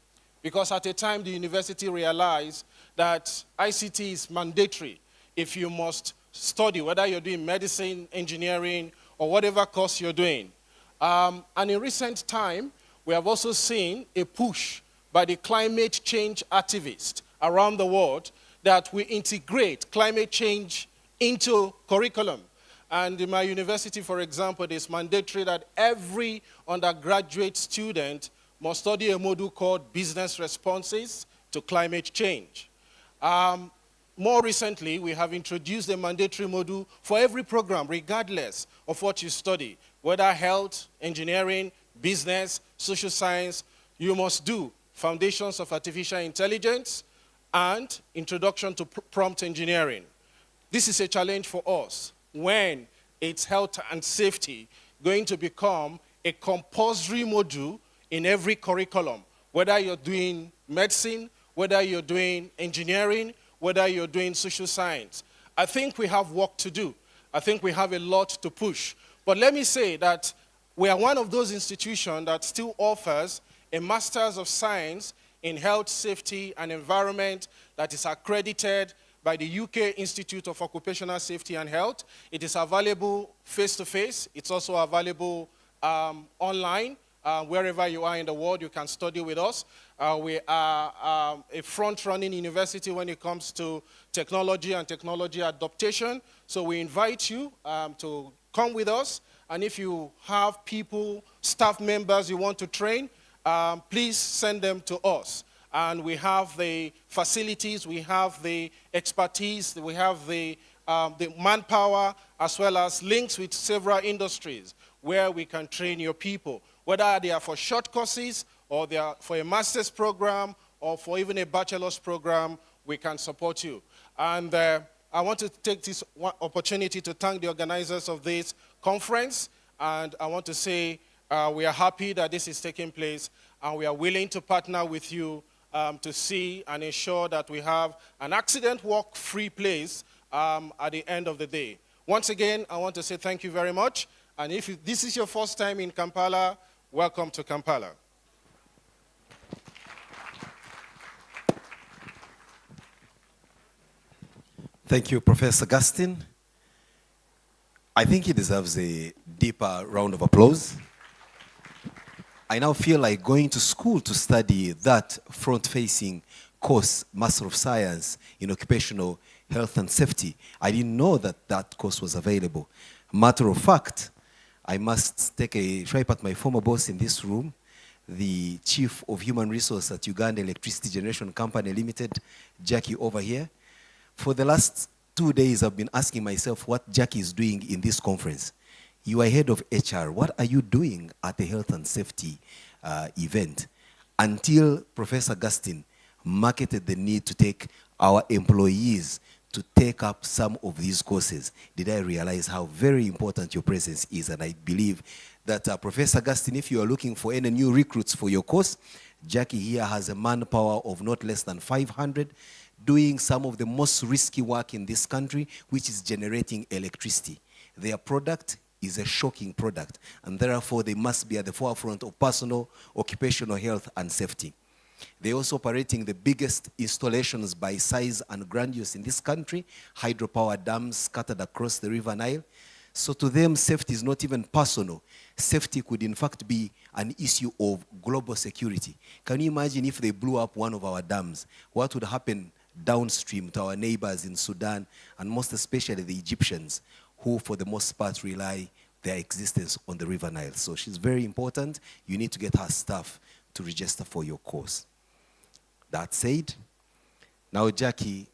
[SPEAKER 13] Because at a time, the university realized that ICT is mandatory if you must study, whether you're doing medicine, engineering, or whatever course you're doing. And in recent time, we have also seen a push by the climate change activists around the world that we integrate climate change into curriculum. And in my university, for example, it is mandatory that every undergraduate student must study a module called Business Responses to Climate Change. More recently, we have introduced a mandatory module for every program, regardless of what you study, whether health, engineering, business, social science. You must do Foundations of Artificial Intelligence and Introduction to Prompt Engineering. This is a challenge for us when it's health and safety going to become a compulsory module in every curriculum, whether you're doing medicine, whether you're doing engineering, whether you're doing social science. I think we have work to do. I think we have a lot to push. But let me say that we are one of those institutions that still offers a Master's of Science in Health, Safety, and Environment that is accredited by the UK Institute of Occupational Safety and Health. It is available face-to-face. It's also available online. Wherever you are in the world, you can study with us. We are a front-running university when it comes to technology and technology adaptation. So we invite you to come with us. And if you have people, staff members you want to train, please send them to us. And we have the facilities, we have the expertise, we have the manpower, as well as links with several industries where we can train your people, whether they are for short courses or they are for a master's program or for even a bachelor's program, we can support you. And I want to take this opportunity to thank the organizers of this conference, and I want to say we are happy that this is taking place, and we are willing to partner with you to see and ensure that we have an accident walk-free place at the end of the day. Once again, I want to say thank you very much, and if this is your first time in Kampala, welcome to Kampala.
[SPEAKER 2] Thank you, Professor Augustine. I think he deserves a deeper round of applause. I now feel like going to school to study that front-facing course, Master of Science in Occupational Health and Safety. I didn't know that that course was available. Matter of fact, I must take a swipe at my former boss in this room, the Chief of Human Resource at Uganda Electricity Generation Company Limited, Jackie over here. For the last 2 days, I've been asking myself what Jackie is doing in this conference. You are head of HR. What are you doing at the health and safety event? Until Professor Gustin marketed the need to take our employees to take up some of these courses, did I realize how very important your presence is. And I believe that Professor Gustin, if you are looking for any new recruits for your course, Jackie here has a manpower of not less than 500 doing some of the most risky work in this country, which is generating electricity. Their product is a shocking product, and therefore they must be at the forefront of personal, occupational health and safety. They're also operating the biggest installations by size and grandeur in this country, hydropower dams scattered across the River Nile. So to them, safety is not even personal. Safety could in fact be an issue of global security. Can you imagine if they blew up one of our dams? What would happen downstream to our neighbors in Sudan, and most especially the Egyptians, who for the most part rely their existence on the River Nile. So she's very important. You need to get her staff to register for your course. That said, now Jackie,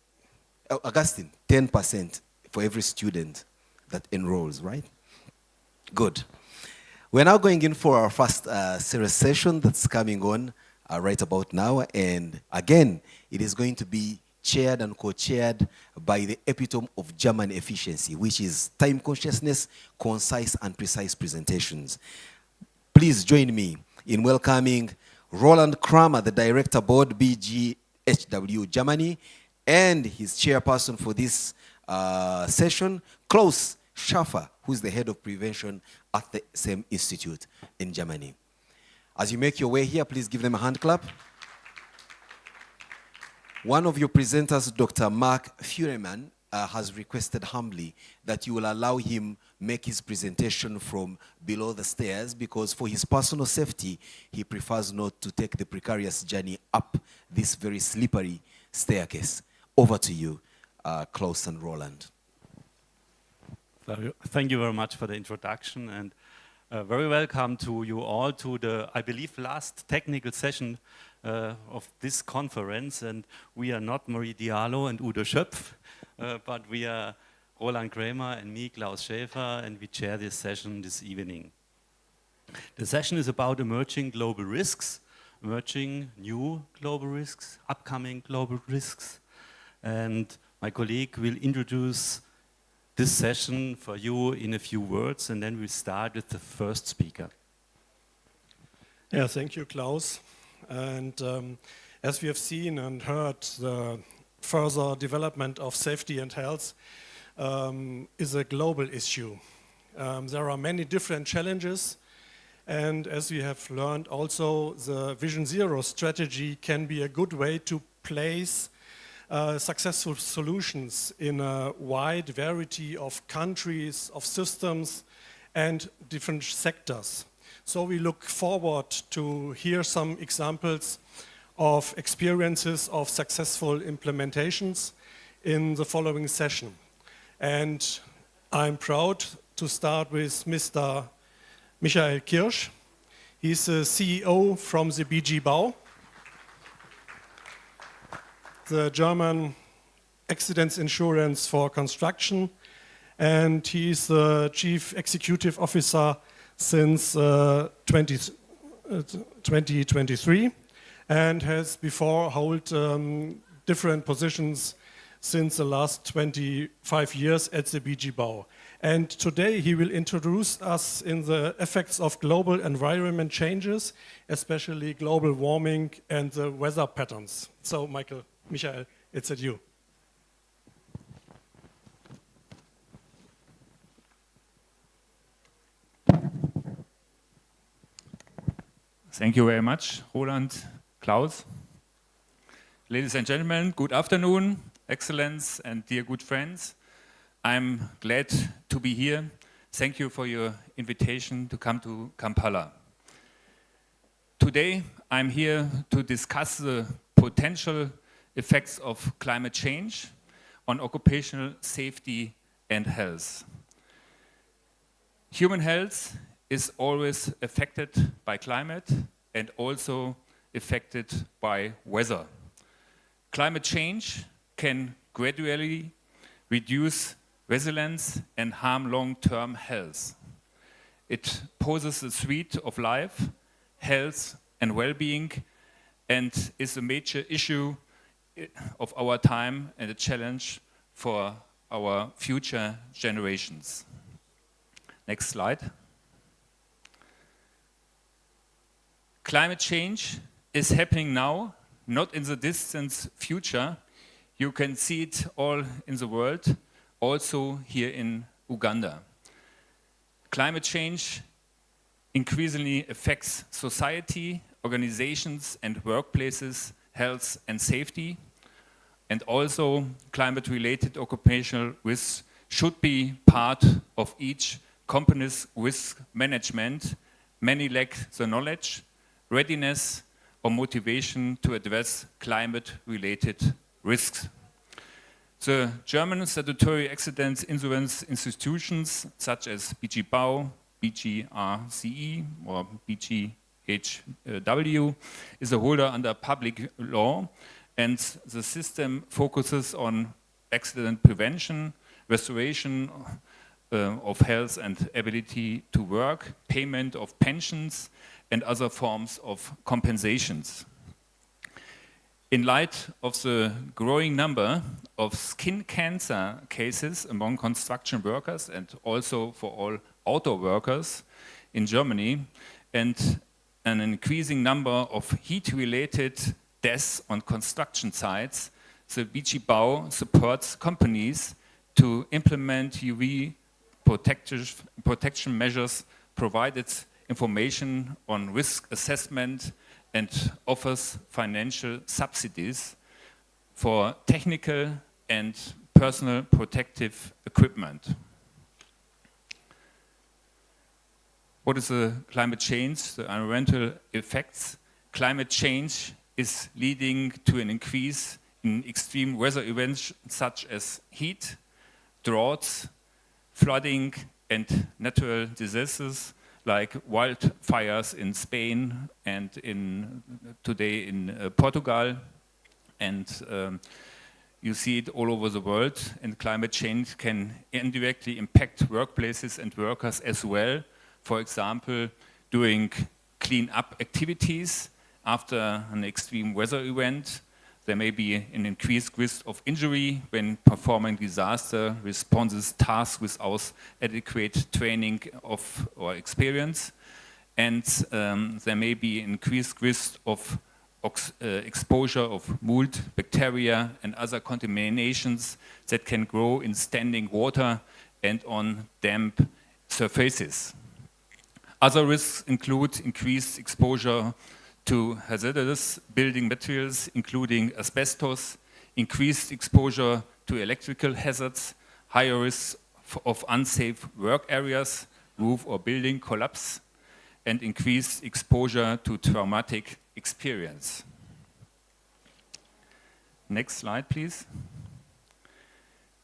[SPEAKER 2] Augustine, 10% for every student that enrolls, right? Good. We're now going in for our first series session that's coming on right about now. And again, it is going to be chaired and co-chaired by the epitome of German efficiency, which is time consciousness, concise and precise presentations. Please join me in welcoming Roland Kramer, the Director Board, BGHW Germany, and his chairperson for this session, Klaus Schaffer, who's the head of prevention at the same institute in Germany. As you make your way here, please give them a hand clap. One of your presenters, Dr. Mark Fureman, has requested humbly that you will allow him make his presentation from below the stairs, because for his personal safety, he prefers not to take the precarious journey up this very slippery staircase. Over to you, Klaus and Roland.
[SPEAKER 17] Thank you very much for the introduction, and very welcome to you all to the, I believe, last technical session of this conference. And we are not Marie Diallo and Udo Schöpf, but we are Roland Kramer and me, Klaus Schäfer, and we chair this session this evening. The session is about emerging global risks, emerging new global risks, upcoming global risks. And my colleague will introduce this session for you in a few words, and then we'll start with the first speaker.
[SPEAKER 14] Yeah, thank you, Klaus. And as we have seen and heard, the further development of safety and health is a global issue. There are many different challenges, and as we have learned also, the Vision Zero strategy can be a good way to place successful solutions in a wide variety of countries, of systems, and different sectors. So we look forward to hear some examples of experiences of successful implementations in the following session. And I'm proud to start with Mr. Michael Kirsch. He's the CEO from the BG Bau, the German accidents insurance for construction, and he's the Chief Executive Officer since 2023, and has before held different positions since the last 25 years at the BG Bau. And today he will introduce us in the effects of global environment changes, especially global warming and the weather patterns. So Michael, it's at you.
[SPEAKER 6] Thank you very much, Roland, Klaus. Ladies and gentlemen, good afternoon, Excellence, and dear good friends. I'm glad to be here. Thank you for your invitation to come to Kampala. Today, I'm here to discuss the potential effects of climate change on occupational safety and health. Human health is always affected by climate and also affected by weather. Climate change can gradually reduce resilience and harm long-term health. It poses a threat of life, health and well-being, and is a major issue of our time and a challenge for our future generations. Next slide. Climate change is happening now, not in the distant future. You can see it all in the world, also here in Uganda. Climate change increasingly affects society, organizations and workplaces, health and safety, and also climate-related occupational risks should be part of each company's risk management. Many lack the knowledge, readiness, or motivation to address climate-related risks. The German statutory accident insurance institutions such as BG-Bau, BGRCE or BGHW is a holder under public law, and the system focuses on accident prevention, restoration of health and ability to work, payment of pensions and other forms of compensations. In light of the growing number of skin cancer cases among construction workers and also for all outdoor workers in Germany, and an increasing number of heat-related deaths on construction sites, the BG-Bau supports companies to implement UV protection measures, provided information on risk assessment, and offers financial subsidies for technical and personal protective equipment. What is the climate change, the environmental effects? Climate change is leading to an increase in extreme weather events such as heat, droughts, flooding, and natural disasters like wildfires in Spain and today in Portugal. And you see it all over the world, and climate change can indirectly impact workplaces and workers as well. For example, doing clean-up activities after an extreme weather event. There may be an increased risk of injury when performing disaster responses tasks without adequate training or experience. And there may be increased risk of exposure of mold, bacteria, and other contaminations that can grow in standing water and on damp surfaces. Other risks include increased exposure to hazardous building materials, including asbestos, increased exposure to electrical hazards, higher risks of unsafe work areas, roof or building collapse, and increased exposure to traumatic experience. Next slide, please.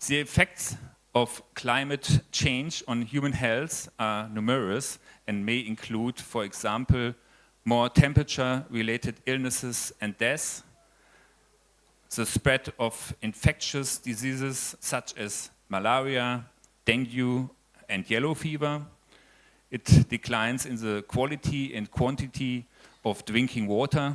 [SPEAKER 6] The effects of climate change on human health are numerous and may include, for example, more temperature-related illnesses and deaths, the spread of infectious diseases such as malaria, dengue, and yellow fever. It declines in the quality and quantity of drinking water,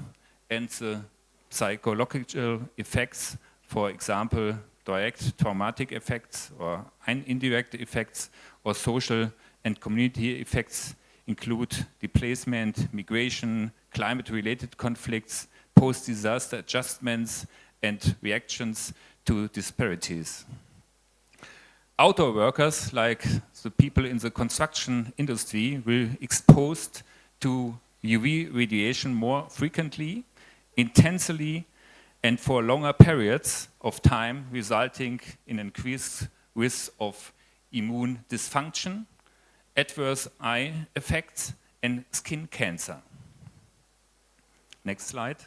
[SPEAKER 6] and the psychological effects, for example, direct traumatic effects or indirect effects, or social and community effects include displacement, migration, climate-related conflicts, post-disaster adjustments, and reactions to disparities. Outdoor workers, like the people in the construction industry, will be exposed to UV radiation more frequently, intensely, and for longer periods of time, resulting in increased risk of immune dysfunction, adverse eye effects, and skin cancer. Next slide.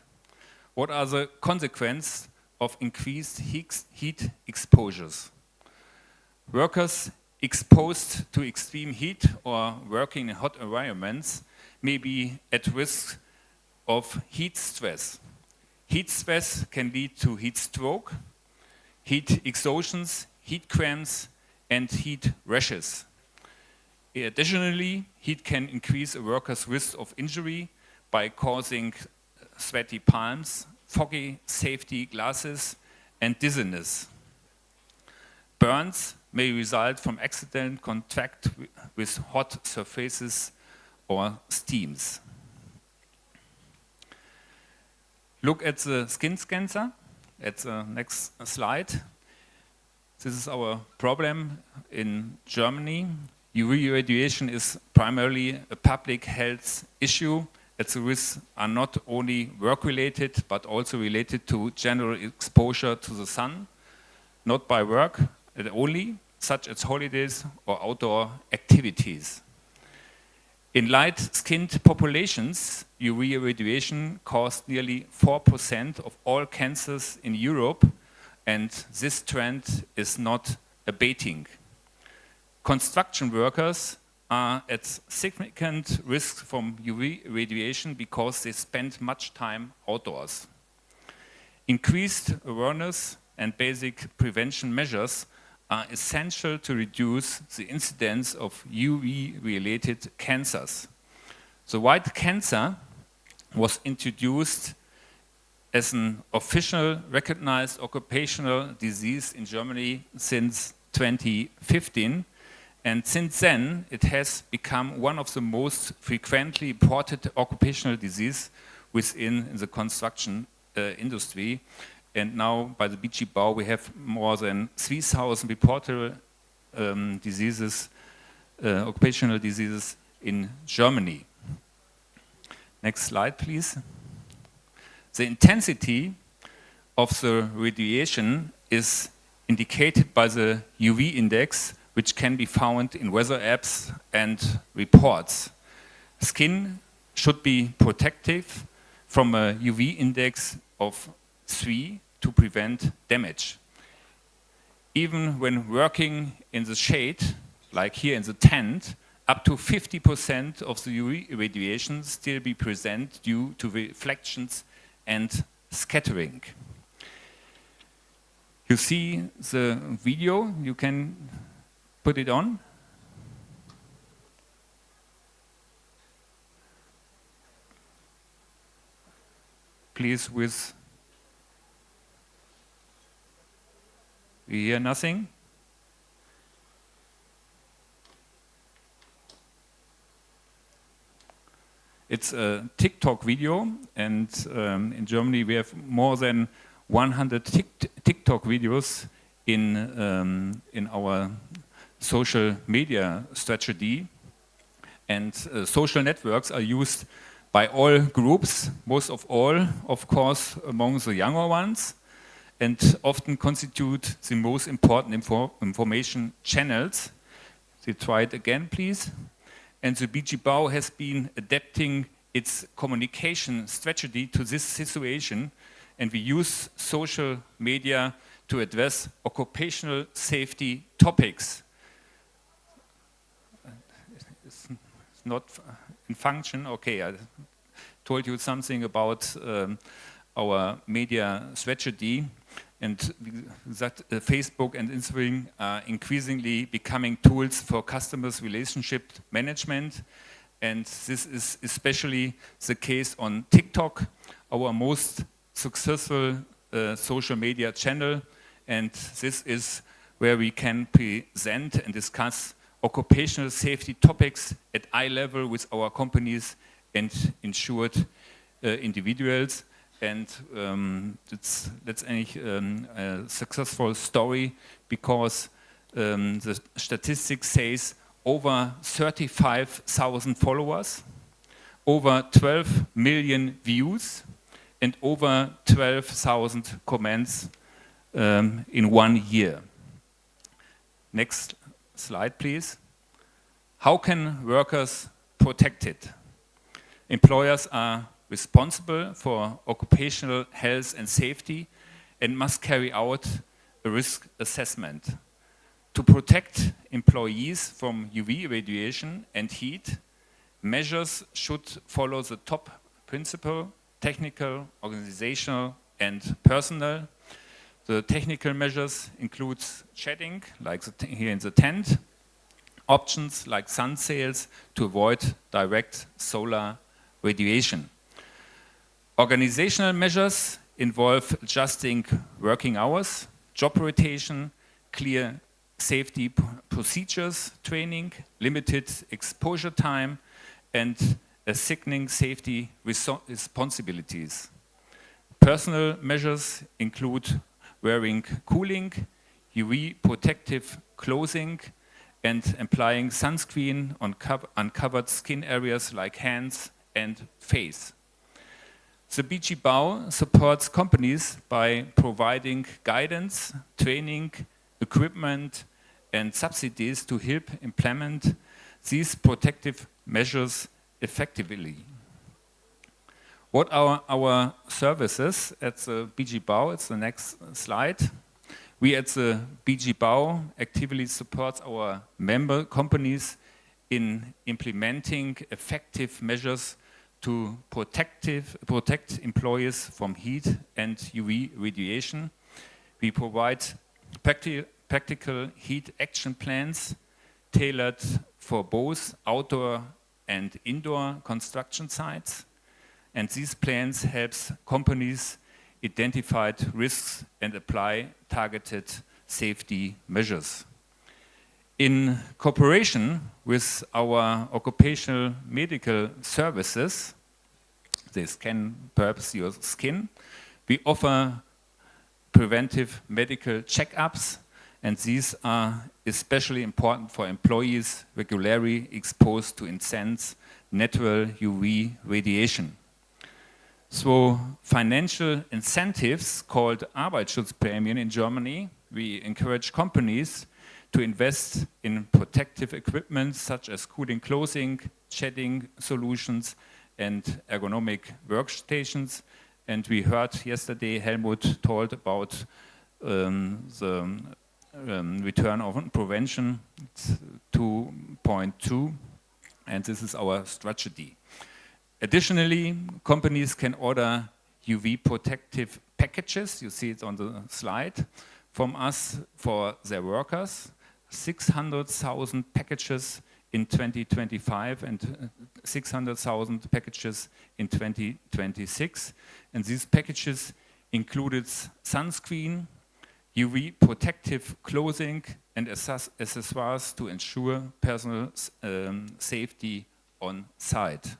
[SPEAKER 6] What are the consequences of increased heat exposures. Workers exposed to extreme heat or working in hot environments may be at risk of heat stress. Heat stress can lead to heat stroke, heat exhaustions, heat cramps, and heat rashes. Additionally, heat can increase a worker's risk of injury by causing sweaty palms, foggy safety glasses, and dizziness. Burns may result from accidental contact with hot surfaces or steams. Look at the skin cancer at the next slide. This is our problem in Germany. UV radiation is primarily a public health issue, as the risks are not only work-related, but also related to general exposure to the sun, not by work only, such as holidays or outdoor activities. In light-skinned populations, UV radiation caused nearly 4% of all cancers in Europe, and this trend is not abating. Construction workers are at significant risk from UV radiation because they spend much time outdoors. Increased awareness and basic prevention measures are essential to reduce the incidence of UV-related cancers. The white cancer was introduced as an official recognized occupational disease in Germany since 2015. And since then, it has become one of the most frequently reported occupational disease within the construction industry. And now, by the BG Bau, we have more than 3,000 reported diseases, occupational diseases in Germany. Next slide, please. The intensity of the radiation is indicated by the UV index, which can be found in weather apps and reports. Skin should be protective from a UV index of 3 to prevent damage. Even when working in the shade, like here in the tent, up to 50% of the UV radiation still be present due to reflections and scattering. You see the video, you can put it on. Please, we hear nothing. It's a TikTok video, and in Germany we have more than 100 TikTok videos in our social media strategy. And social networks are used by all groups, most of all, of course, among the younger ones, and often constitute the most important information channels. So try it again, please. And the BG Bau has been adapting its communication strategy to this situation, and we use social media to address occupational safety topics. It's not in function. Okay, I told you something about our media strategy, and that Facebook and Instagram are increasingly becoming tools for customers' relationship management. And this is especially the case on TikTok, our most successful social media channel. And this is where we can present and discuss occupational safety topics at eye level with our companies and insured individuals. And that's eigentlich a successful story, because the statistics says over 35,000 followers, over 12 million views, and over 12,000 comments in 1 year. Next slide, please. How can workers protect it? Employers are responsible for occupational health and safety, and must carry out a risk assessment. To protect employees from UV radiation and heat, measures should follow the top principle: technical, organizational, and personnel. The technical measures include shedding, like here in the tent, options like sun sails to avoid direct solar radiation. Organizational measures involve adjusting working hours, job rotation, clear safety procedures, training, limited exposure time, and assigning safety responsibilities. Personal measures include wearing cooling, UV protective clothing, and applying sunscreen on uncovered skin areas like hands and face. The BG Bau supports companies by providing guidance, training, equipment, and subsidies to help implement these protective measures effectively. What are our services at the BG Bau? It's the next slide. We at the BG Bau actively support our member companies in implementing effective measures to protect employees from heat and UV radiation. We provide practical heat action plans tailored for both outdoor and indoor construction sites. And these plans help companies identify risks and apply targeted safety measures. In cooperation with our occupational medical services, they scan perhaps your skin, we offer preventive medical checkups, and these are especially important for employees regularly exposed to intense natural UV radiation. Through financial incentives called Arbeitsschutzprämien in Germany, we encourage companies to invest in protective equipment such as cooling clothing, shedding solutions, and ergonomic workstations. And we heard yesterday Helmut told about the return on prevention 2.2, and this is our strategy. Additionally, companies can order UV protective packages, you see it on the slide, from us for their workers. 600,000 packages in 2025 and 600,000 packages in 2026. And these packages included sunscreen, UV protective clothing, and accessories to ensure personal safety on site.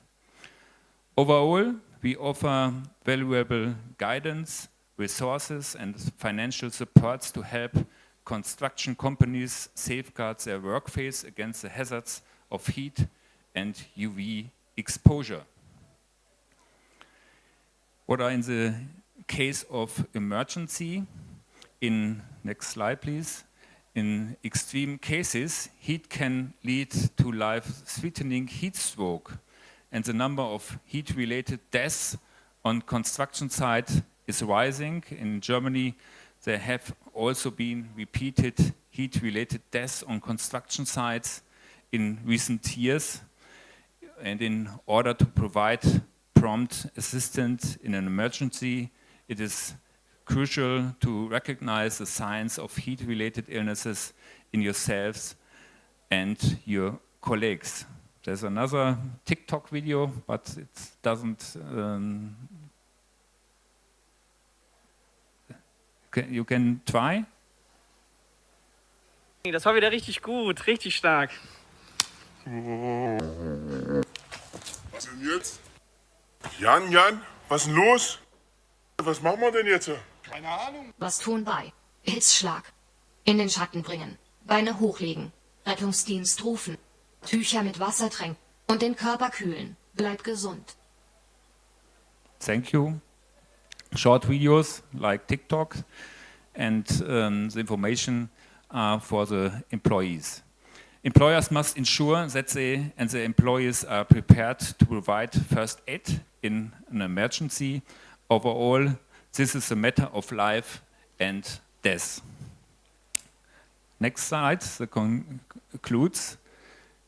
[SPEAKER 6] Overall, we offer valuable guidance, resources, and financial supports to help construction companies safeguard their workplace against the hazards of heat and UV exposure. What are in the case of emergency? Next slide, please. In extreme cases, heat can lead to life-threatening heat stroke, and the number of heat-related deaths on construction sites is rising. In Germany, there have also been repeated heat-related deaths on construction sites in recent years. And in order to provide prompt assistance in an emergency, it is crucial to recognize the signs of heat-related illnesses in yourselves and your colleagues. There's another TikTok video, but it doesn't. You can try.
[SPEAKER 15] Das war wieder richtig gut, richtig stark.
[SPEAKER 21] Was denn jetzt? Jan, was ist denn los? Was machen wir denn jetzt? Keine Ahnung.
[SPEAKER 23] Was tun bei Hitzschlag? In den Schatten bringen, Beine hochlegen, Rettungsdienst rufen, Tücher mit Wasser tränken und den Körper kühlen. Bleib gesund.
[SPEAKER 6] Thank you. Short videos like TikTok, and the information for the employees. Employers must ensure that they and their employees are prepared to provide first aid in an emergency. Overall, this is a matter of life and death. Next slide concludes.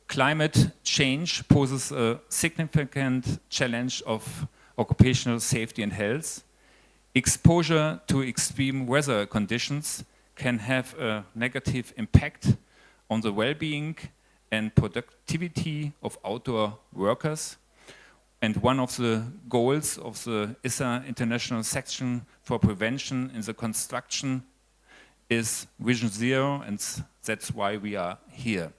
[SPEAKER 6] Climate change poses a significant challenge of occupational safety and health. Exposure to extreme weather conditions can have a negative impact on the well-being and productivity of outdoor workers. And one of the goals of the ISA International Section for Prevention in the Construction is Vision Zero, and that's why we are here.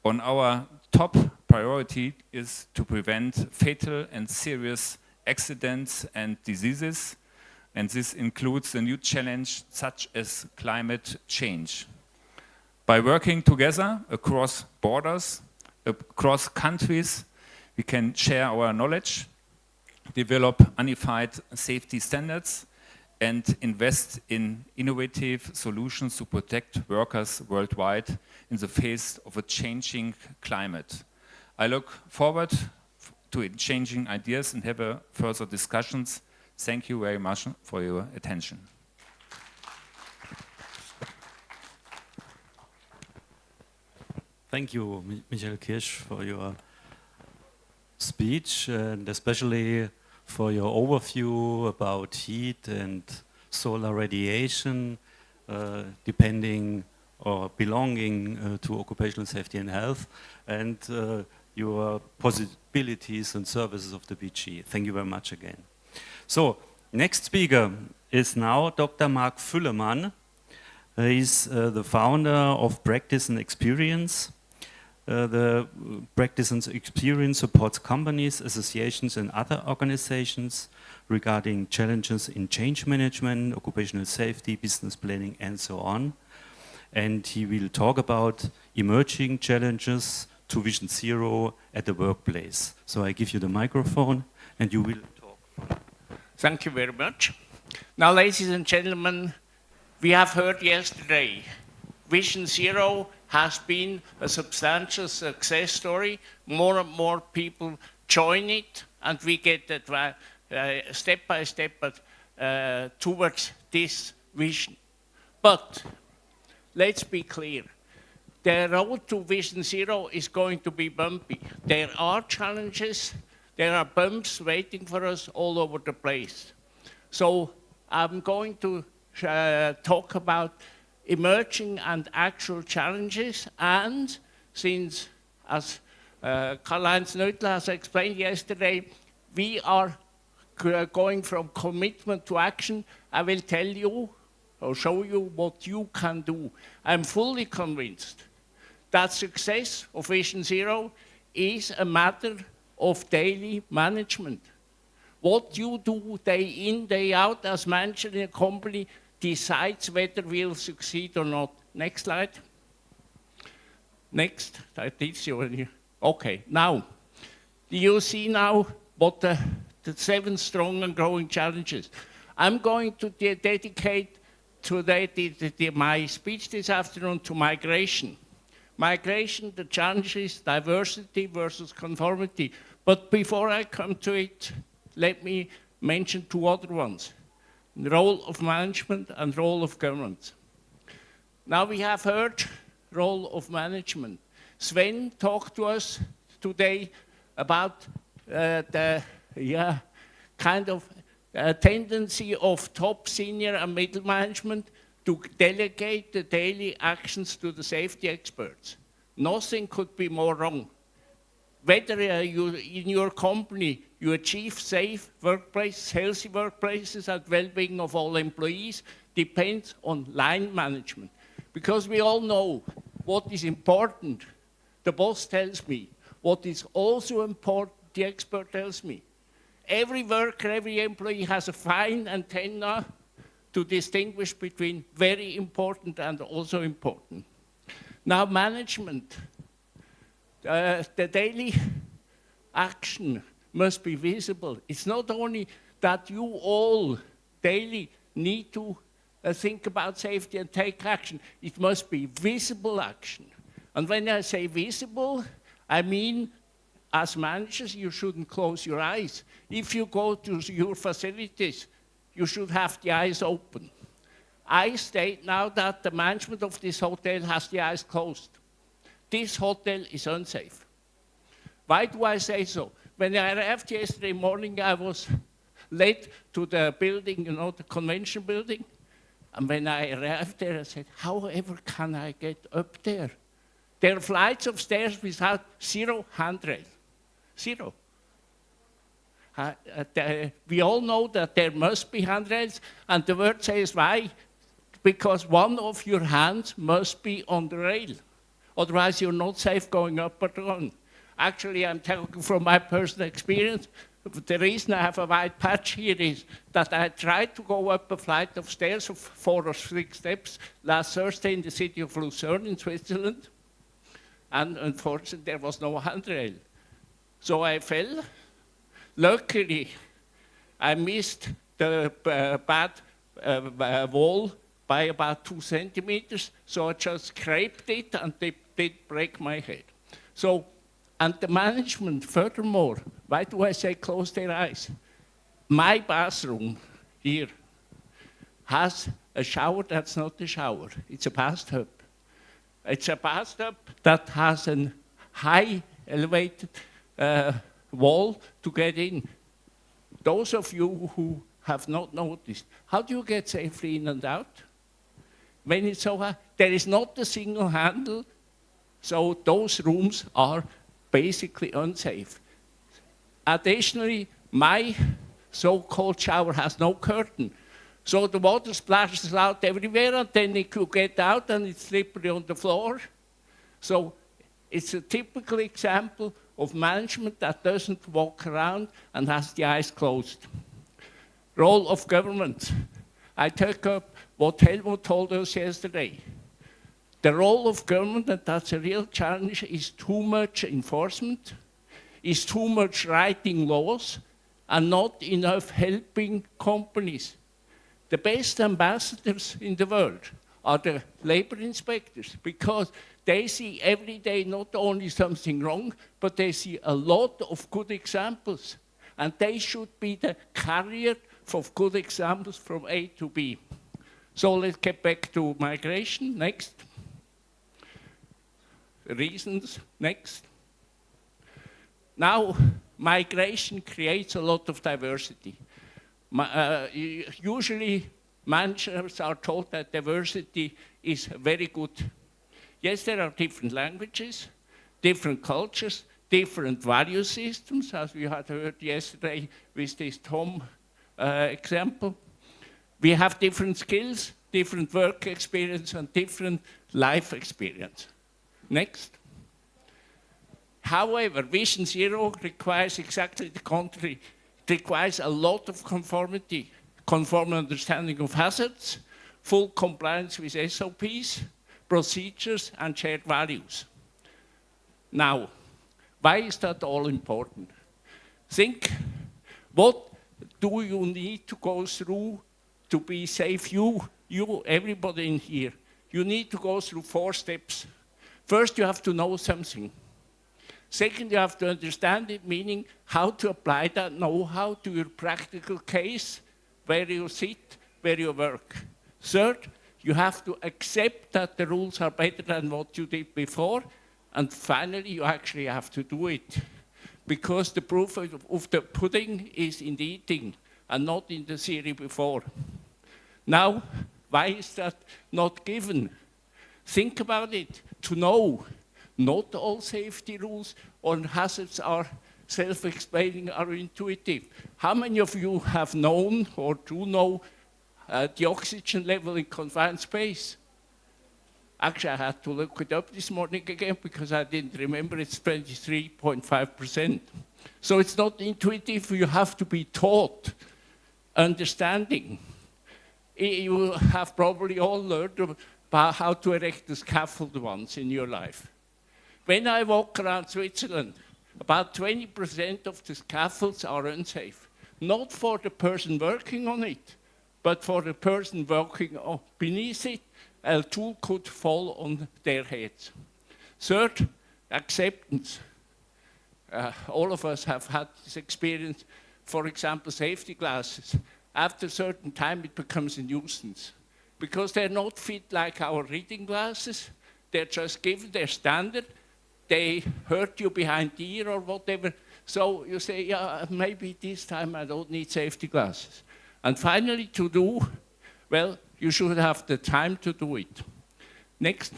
[SPEAKER 6] On our top priority is to prevent fatal and serious accidents and diseases, and this includes a new challenge such as climate change. By working together across borders, across countries, we can share our knowledge, develop unified safety standards, and invest in innovative solutions to protect workers worldwide in the face of a changing climate. I look forward to exchanging ideas and have further discussions. Thank you very much for your attention.
[SPEAKER 17] Thank you, Michael Kirsch, for your speech and especially for your overview about heat and solar radiation, depending or belonging to occupational safety and health, and your possibilities and services of the BG. Thank you very much again. So, next speaker is now Dr. Mark Füllemann. He's the founder of Practice and Experience. The Practice and Experience supports companies, associations and other organizations regarding challenges in change management, occupational safety, business planning and so on. And he will talk about emerging challenges to Vision Zero at the workplace. So I give you the microphone and you will talk.
[SPEAKER 3] Thank you very much. Now, ladies and gentlemen, we have heard yesterday, Vision Zero has been a substantial success story. More and more people join it, and we get that step by step towards this vision. But let's be clear. The road to Vision Zero is going to be bumpy. There are challenges, there are bumps waiting for us all over the place. So I'm going to talk about emerging and actual challenges, and since, as Karl-Heinz Neutl has explained yesterday, we are going from commitment to action, I will tell you or show you what you can do. I'm fully convinced that success of Vision Zero is a matter of daily management. What you do day in, day out as manager in a company decides whether we'll succeed or not. Next slide. Next. Okay, now, you see now what the 7 strong and growing challenges. I'm going to dedicate today my speech this afternoon to migration. Migration, the challenges, diversity versus conformity. But before I come to it, let me mention 2 other ones. The role of management and role of government. Now we have heard role of management. Sven talked to us today about the kind of tendency of top, senior and middle management to delegate the daily actions to the safety experts. Nothing could be more wrong. Whether you, in your company, you achieve safe workplaces, healthy workplaces, and well-being of all employees depends on line management. Because we all know what is important, the boss tells me. What is also important, the expert tells me. Every worker, every employee has a fine antenna to distinguish between very important and also important. Now, management. The daily action must be visible. It's not only that you all daily need to think about safety and take action. It must be visible action. And when I say visible, I mean, as managers, you shouldn't close your eyes. If you go to your facilities, you should have the eyes open. I state now that the management of this hotel has the eyes closed. This hotel is unsafe. Why do I say so? When I arrived yesterday morning, I was led to the building, you know, the convention building. And when I arrived there, I said, however can I get up there? There are flights of stairs without 0 handrail. 0. We all know that there must be handrails, and the word says why? Because one of your hands must be on the rail. Otherwise, you're not safe going up or down. Actually, I'm talking from my personal experience. The reason I have a white patch here is that I tried to go up a flight of stairs of 4 or 6 steps last Thursday in the city of Lucerne in Switzerland. And unfortunately, there was no handrail. So I fell. Luckily, I missed the bad wall by about 2 centimeters, so I just scraped it and it did break my head. So, and the management, furthermore, why do I say close their eyes? My bathroom here has a shower that's not a shower, it's a bathtub. It's a bathtub that has a high elevated wall to get in. Those of you who have not noticed, how do you get safely in and out? When it's so high, there is not a single handle, so those rooms are basically unsafe. Additionally, my so-called shower has no curtain, so the water splashes out everywhere, and then it could get out and it's slippery on the floor. So it's a typical example of management that doesn't walk around and has the eyes closed. Role of government. I took up what Helmut told us yesterday. The role of government, and that's a real challenge, is too much enforcement, is too much writing laws, and not enough helping companies. The best ambassadors in the world are the labor inspectors, because they see every day not only something wrong, but they see a lot of good examples. And they should be the carrier of good examples from A to B. So let's get back to migration. Next. Reasons. Next. Now, migration creates a lot of diversity. Usually, managers are told that diversity is very good. Yes, there are different languages, different cultures, different value systems, as we had heard yesterday with this Tom example. We have different skills, different work experience, and different life experience. Next. However, Vision Zero requires exactly the contrary. It requires a lot of conformity, conform understanding of hazards, full compliance with SOPs, procedures, and shared values. Now, why is that all important? Think, what do you need to go through to be safe? You, everybody in here, you need to go through 4 steps. First, you have to know something. Second, you have to understand it, meaning how to apply that know-how to your practical case, where you sit, where you work. Third, you have to accept that the rules are better than what you did before. And finally, you actually have to do it. Because the proof of the pudding is in the eating and not in the theory before. Now, why is that not given? Think about it. To know, not all safety rules or hazards are self-explaining, are intuitive. How many of you have known or do know the oxygen level in confined space? Actually, I had to look it up this morning again because I didn't remember. It's 23.5%. So it's not intuitive. You have to be taught, understanding. You have probably all learned about how to erect the scaffold once in your life. When I walk around Switzerland, about 20% of the scaffolds are unsafe. Not for the person working on it, but for the person working beneath it. A tool could fall on their heads. Third, acceptance. All of us have had this experience. For example, safety glasses. After a certain time, it becomes a nuisance. because they're not fit like our reading glasses. They're just given their standard. They hurt you behind the ear or whatever. So you say, yeah, maybe this time I don't need safety glasses. And finally, to do, well, you should have the time to do it. Next.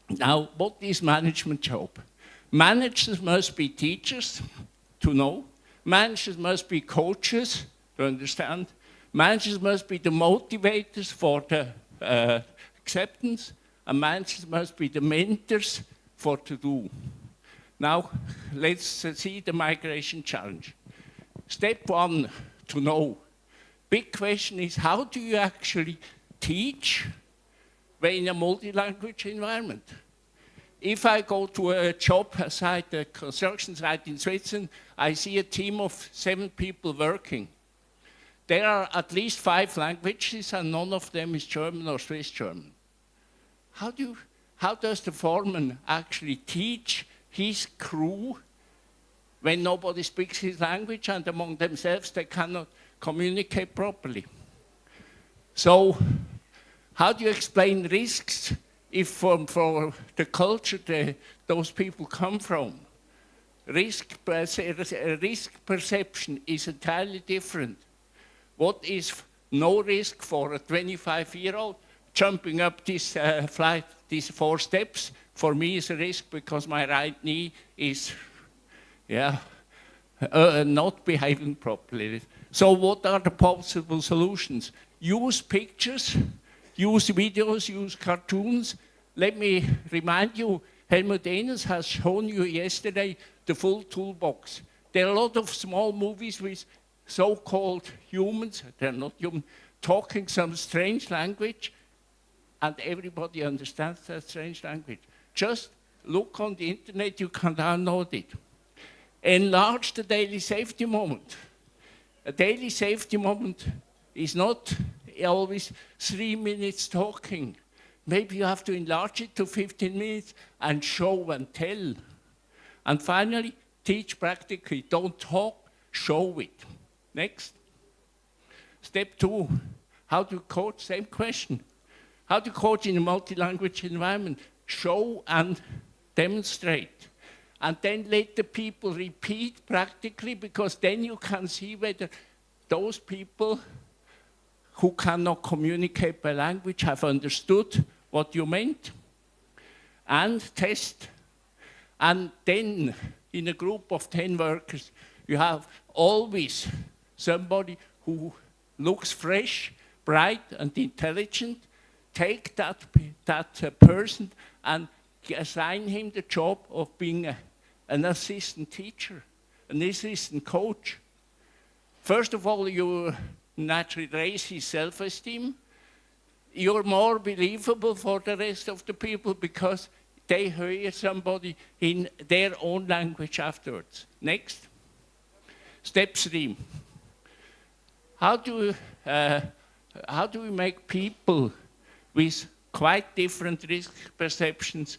[SPEAKER 3] Now, what is management job? Managers must be teachers to know. Managers must be coaches to understand. Managers must be the motivators for the acceptance. And managers must be the mentors for to do. Now, let's see the migration challenge. Step one, to know. Big question is, how do you actually teach when in a multi-language environment? If I go to a job site, a construction site in Switzerland, I see a team of 7 people working. There are at least 5 languages, and none of them is German or Swiss German. How does the foreman actually teach his crew when nobody speaks his language and among themselves they cannot communicate properly? So, how do you explain risks if for the culture those people come from? Risk perception is entirely different. What is no risk for a 25-year-old? Jumping up this flight, these 4 steps, for me is a risk because my right knee is not behaving properly. So what are the possible solutions? Use pictures, use videos, use cartoons. Let me remind you, Helmut Ehners has shown you yesterday the full toolbox. There are a lot of small movies with so-called humans, they're not human, talking some strange language, and everybody understands that strange language. Just look on the internet, you can download it. Enlarge the daily safety moment. A daily safety moment is not always 3 minutes talking. Maybe you have to enlarge it to 15 minutes and show and tell. And finally, teach practically. Don't talk, show it. Next. Step 2, how to coach? Same question. How to coach in a multi-language environment? Show and demonstrate. And then let the people repeat practically, because then you can see whether those people who cannot communicate by language have understood what you meant. And test. And then, in a group of 10 workers, you have always somebody who looks fresh, bright, and intelligent. Take that person and assign him the job of being an assistant teacher, an assistant coach. First of all, you naturally raise his self-esteem. You're more believable for the rest of the people because they hear somebody in their own language afterwards. Next. Step 3. How do we make people with quite different risk perceptions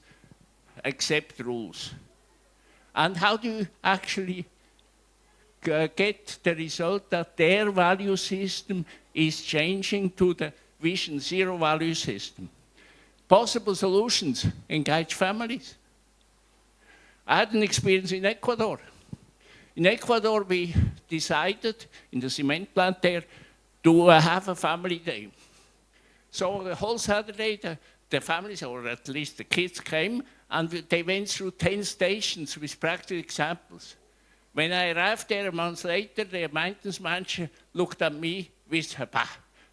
[SPEAKER 3] accept rules? And how do you actually get the result that their value system is changing to the Vision Zero value system? Possible solutions: engage families. I had an experience in Ecuador. In Ecuador, we decided in the cement plant there to have a family day. So the whole Saturday, the families, or at least the kids, came, and they went through 10 stations with practical examples. When I arrived there a month later, the maintenance manager looked at me with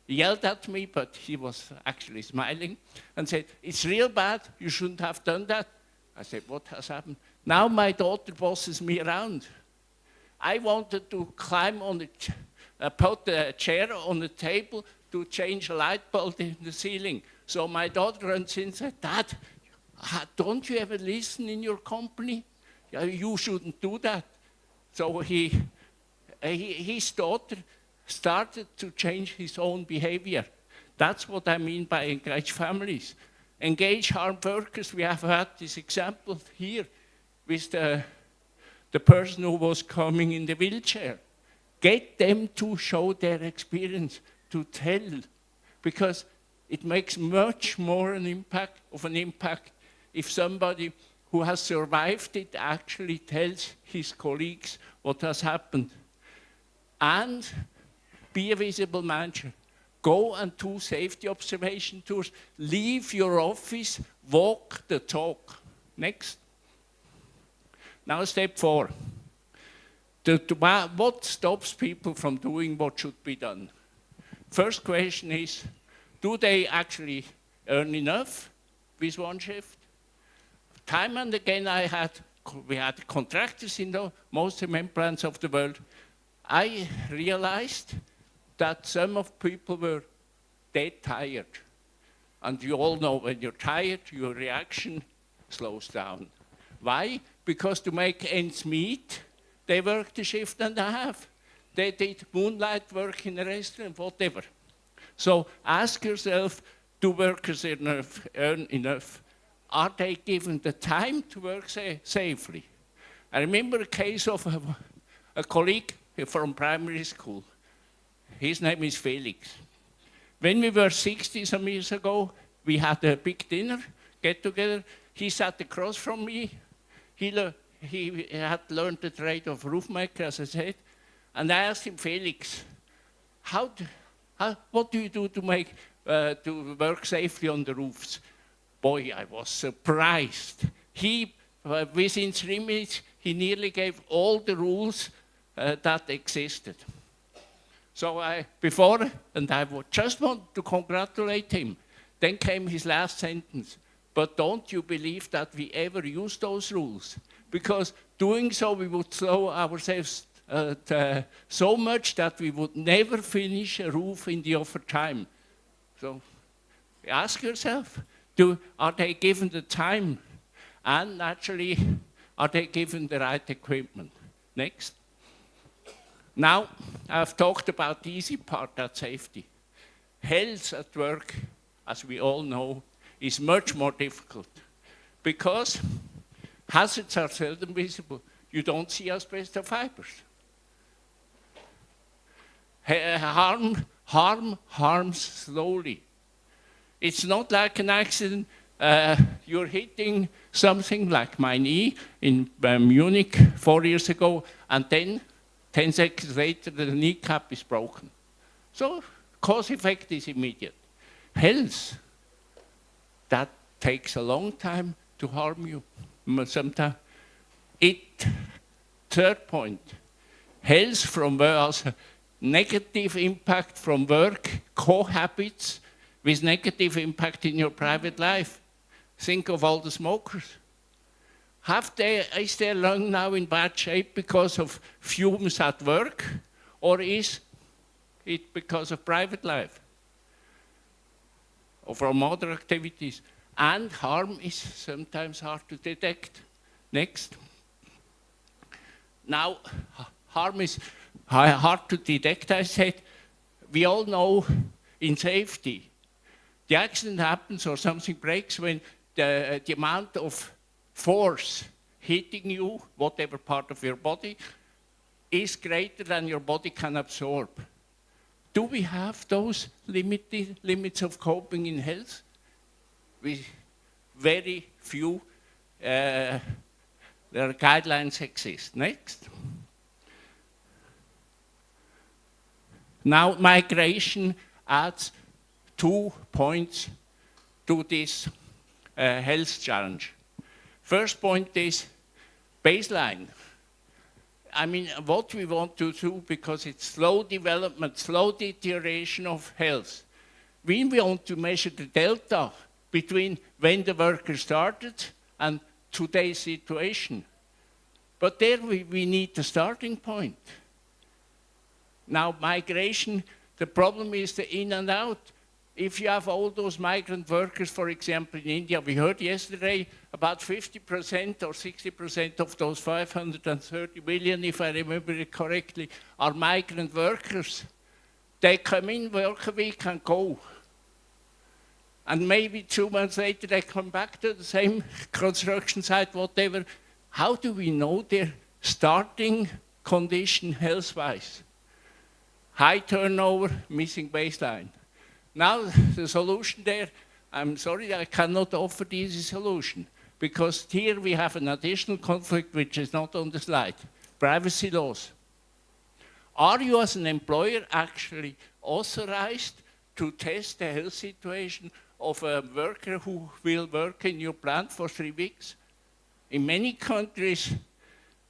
[SPEAKER 3] he yelled at me, but he was actually smiling, and said, "It's real bad, you shouldn't have done that." I said, "What has happened?" "Now my daughter bosses me around. I wanted to climb on put a chair on the table to change a light bulb in the ceiling. So my daughter runs in and said, 'Dad, don't you ever listen in your company? You shouldn't do that.'" So his daughter started to change his own behavior. That's what I mean by engage families. Engage hard workers. We have had this example here with the person who was coming in the wheelchair. Get them to show their experience, to tell, because it makes much more an impact if somebody who has survived it actually tells his colleagues what has happened. And be a visible manager. Go and do safety observation tours. Leave your office, walk the talk. Next. Now step 4. What stops people from doing what should be done? First question is, do they actually earn enough with one shift? Time and again we had contractors in the most cement plants of the world. I realized that some of people were dead tired. And you all know when you're tired, your reaction slows down. Why? Because to make ends meet, they worked a shift and a half. They did moonlight work in a restaurant, whatever. So ask yourself, do workers earn enough? Are they given the time to work safely? I remember a case of a colleague from primary school. His name is Felix. When we were 60 some years ago, we had a big dinner, get together. He sat across from me. He had learned the trade of roofmaker, as I said. And I asked him, Felix, what do you do to work safely on the roofs? Boy, I was surprised. Within 3 minutes, he nearly gave all the rules that existed. So I just want to congratulate him. Then came his last sentence. But don't you believe that we ever use those rules? Because doing so, we would slow ourselves so much that we would never finish a roof in the offered time. So ask yourself, are they given the time? And naturally, are they given the right equipment? Next. Now, I've talked about the easy part, that's safety. Health at work, as we all know, is much more difficult because hazards are seldom visible. You don't see asbestos fibers. Harms slowly. It's not like an accident. You're hitting something like my knee in Munich 4 years ago, and then 10 seconds later the kneecap is broken. So cause effect is immediate. Health, that takes a long time to harm you. Sometimes. Third point, health from work, negative impact from work, cohabits with negative impact in your private life. Think of all the smokers. Is their lung now in bad shape because of fumes at work, or is it because of private life? Or from other activities? And harm is sometimes hard to detect. Next. Now, harm is hard to detect, I said. We all know in safety, the accident happens or something breaks when the amount of force hitting you, whatever part of your body, is greater than your body can absorb. Do we have those limits of coping in health? With very few guidelines exist. Next. Now, migration adds 2 points to this health challenge. First point is baseline. I mean, what we want to do, because it's slow development, slow deterioration of health. We want to measure the delta between when the worker started and today's situation. But there we need the starting point. Now, migration, the problem is the in and out. If you have all those migrant workers, for example, in India, we heard yesterday about 50% or 60% of those 530 million, if I remember it correctly, are migrant workers. They come in, work a week and go. And maybe 2 months later they come back to the same construction site, whatever. How do we know their starting condition health-wise? High turnover, missing baseline. Now, the solution there, I'm sorry, I cannot offer the easy solution, because here we have an additional conflict which is not on the slide, privacy laws. Are you as an employer actually authorized to test the health situation of a worker who will work in your plant for 3 weeks? In many countries,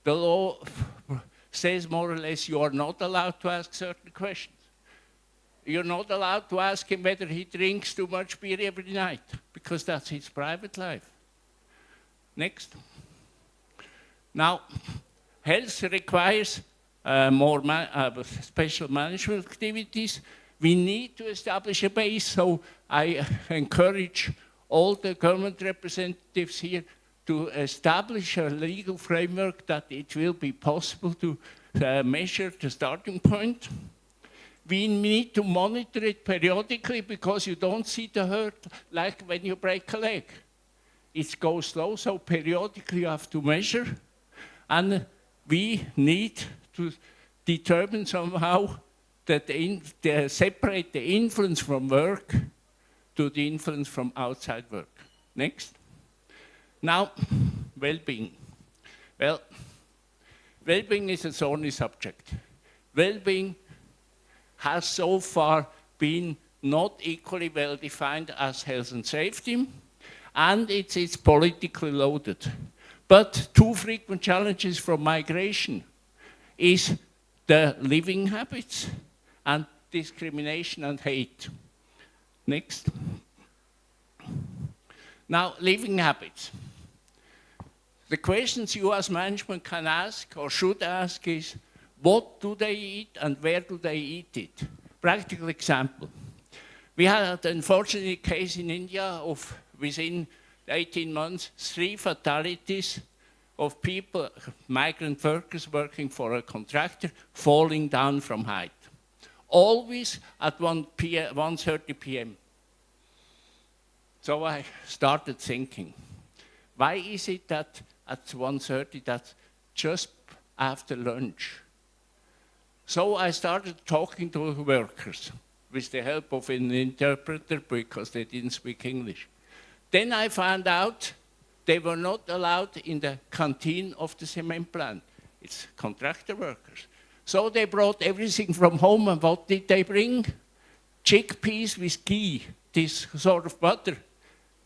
[SPEAKER 3] the law says more or less you are not allowed to ask certain questions. You're not allowed to ask him whether he drinks too much beer every night, because that's his private life. Next. Now, health requires more special management activities. We need to establish a base, so I encourage all the government representatives here to establish a legal framework that it will be possible to measure the starting point. We need to monitor it periodically, because you don't see the hurt like when you break a leg. It goes slow, so periodically you have to measure. And we need to determine somehow that separate the influence from work to the influence from outside work. Next. Now, well-being. Well, well-being is a thorny subject. Well-being has so far been not equally well defined as health and safety, and it's politically loaded. But 2 frequent challenges from migration is the living habits and discrimination and hate. Next. Now, living habits. The questions you as management can ask or should ask is, what do they eat and where do they eat it? Practical example. We had an unfortunate case in India of, within 18 months, 3 fatalities of people, migrant workers working for a contractor, falling down from height. Always at 1:30 p.m. So I started thinking, why is it that at 1:30, that's just after lunch? So I started talking to workers with the help of an interpreter, because they didn't speak English. Then I found out they were not allowed in the canteen of the cement plant. It's contractor workers. So they brought everything from home, and what did they bring? Chickpeas with ghee, this sort of butter.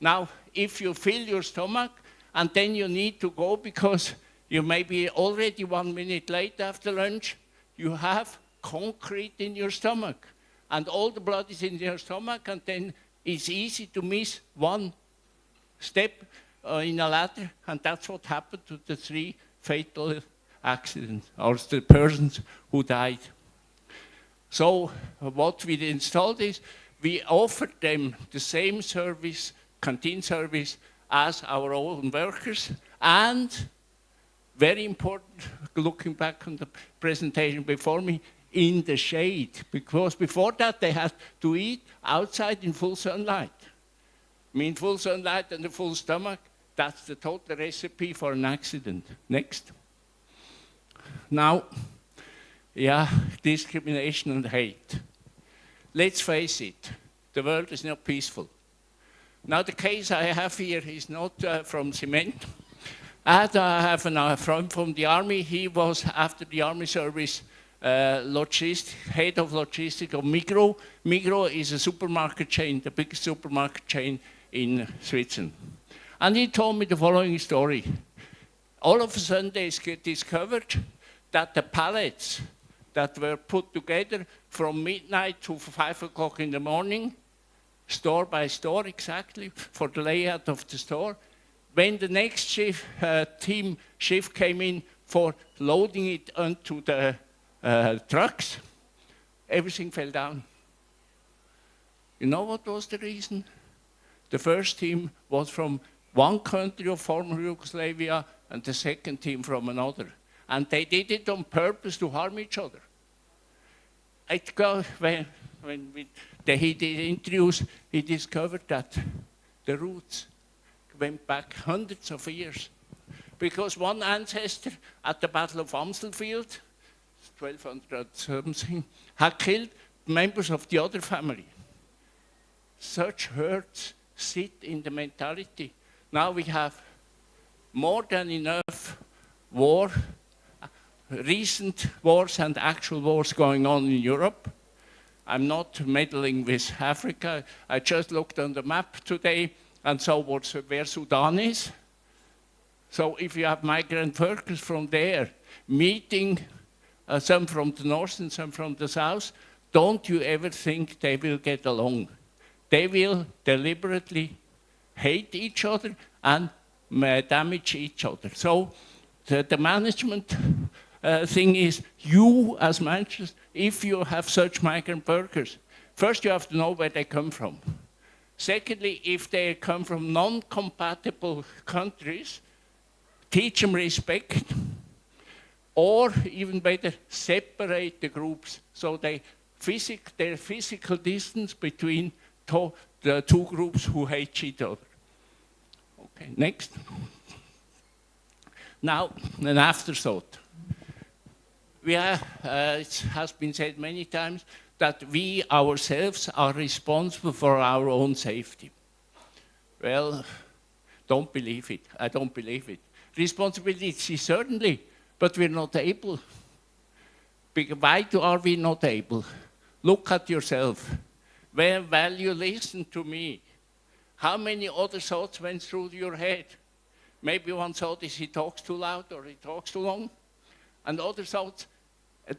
[SPEAKER 3] Now, if you fill your stomach, and then you need to go because you may be already 1 minute late after lunch, you have concrete in your stomach, and all the blood is in your stomach, and then it's easy to miss 1 step in a ladder, and that's what happened to the 3 fatal accidents, or the persons who died. So what we installed is, we offered them the same service, canteen service, as our own workers, and very important, looking back on the presentation before me, in the shade, because before that they had to eat outside in full sunlight. I mean, full sunlight and a full stomach, that's the total recipe for an accident. Next. Now, yeah, discrimination and hate. Let's face it, the world is not peaceful. Now, the case I have here is not from cement. I have a friend from the army. He was, after the army service, head of logistics of Migros. Migros is a supermarket chain, the biggest supermarket chain in Switzerland. And he told me the following story. All of a sudden they discovered that the pallets that were put together from midnight to 5 o'clock in the morning, store by store exactly, for the layout of the store, when the next shift came in for loading it onto the trucks, everything fell down. You know what was the reason? The first team was from one country of former Yugoslavia and the second team from another. And they did it on purpose to harm each other. When he did interviews, he discovered that the roots went back hundreds of years. Because one ancestor at the Battle of Amstelfield, 1200 something, had killed members of the other family. such hurts sit in the mentality. Now we have more than enough war, recent wars and actual wars going on in Europe. I'm not meddling with Africa. I just looked on the map today and saw where Sudan is. So if you have migrant workers from there meeting some from the north and some from the south, don't you ever think they will get along. They will deliberately hate each other and damage each other. So the management thing is, you as managers, if you have such migrant workers, first you have to know where they come from. Secondly, if they come from non-compatible countries, teach them respect, or even better, separate the groups so their physical distance between the two groups who hate each other. Okay, next. Now, an afterthought. It has been said many times that we ourselves are responsible for our own safety. Well, don't believe it. I don't believe it. Responsibility, certainly, but we're not able. Why are we not able? Look at yourself. While you listen to me, how many other thoughts went through your head? Maybe one thought is he talks too loud or he talks too long. And other thoughts,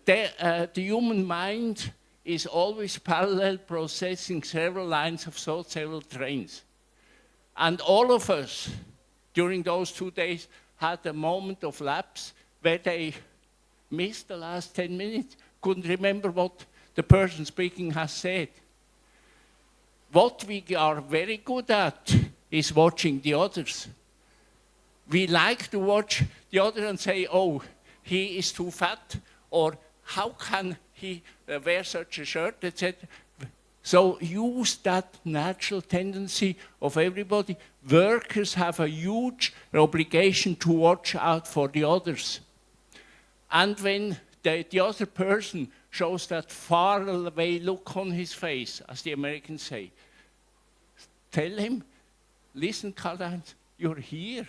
[SPEAKER 3] the human mind is always parallel processing several lines of thought, several trains. And all of us, during those 2 days, had a moment of lapse where they missed the last 10 minutes, couldn't remember what the person speaking has said. What we are very good at is watching the others. We like to watch the other and say, oh, he is too fat, or how can he wear such a shirt, etc. So use that natural tendency of everybody. Workers have a huge obligation to watch out for the others. And when the other person shows that far away look on his face, as the Americans say, tell him, listen, Karl-Heinz, you're here.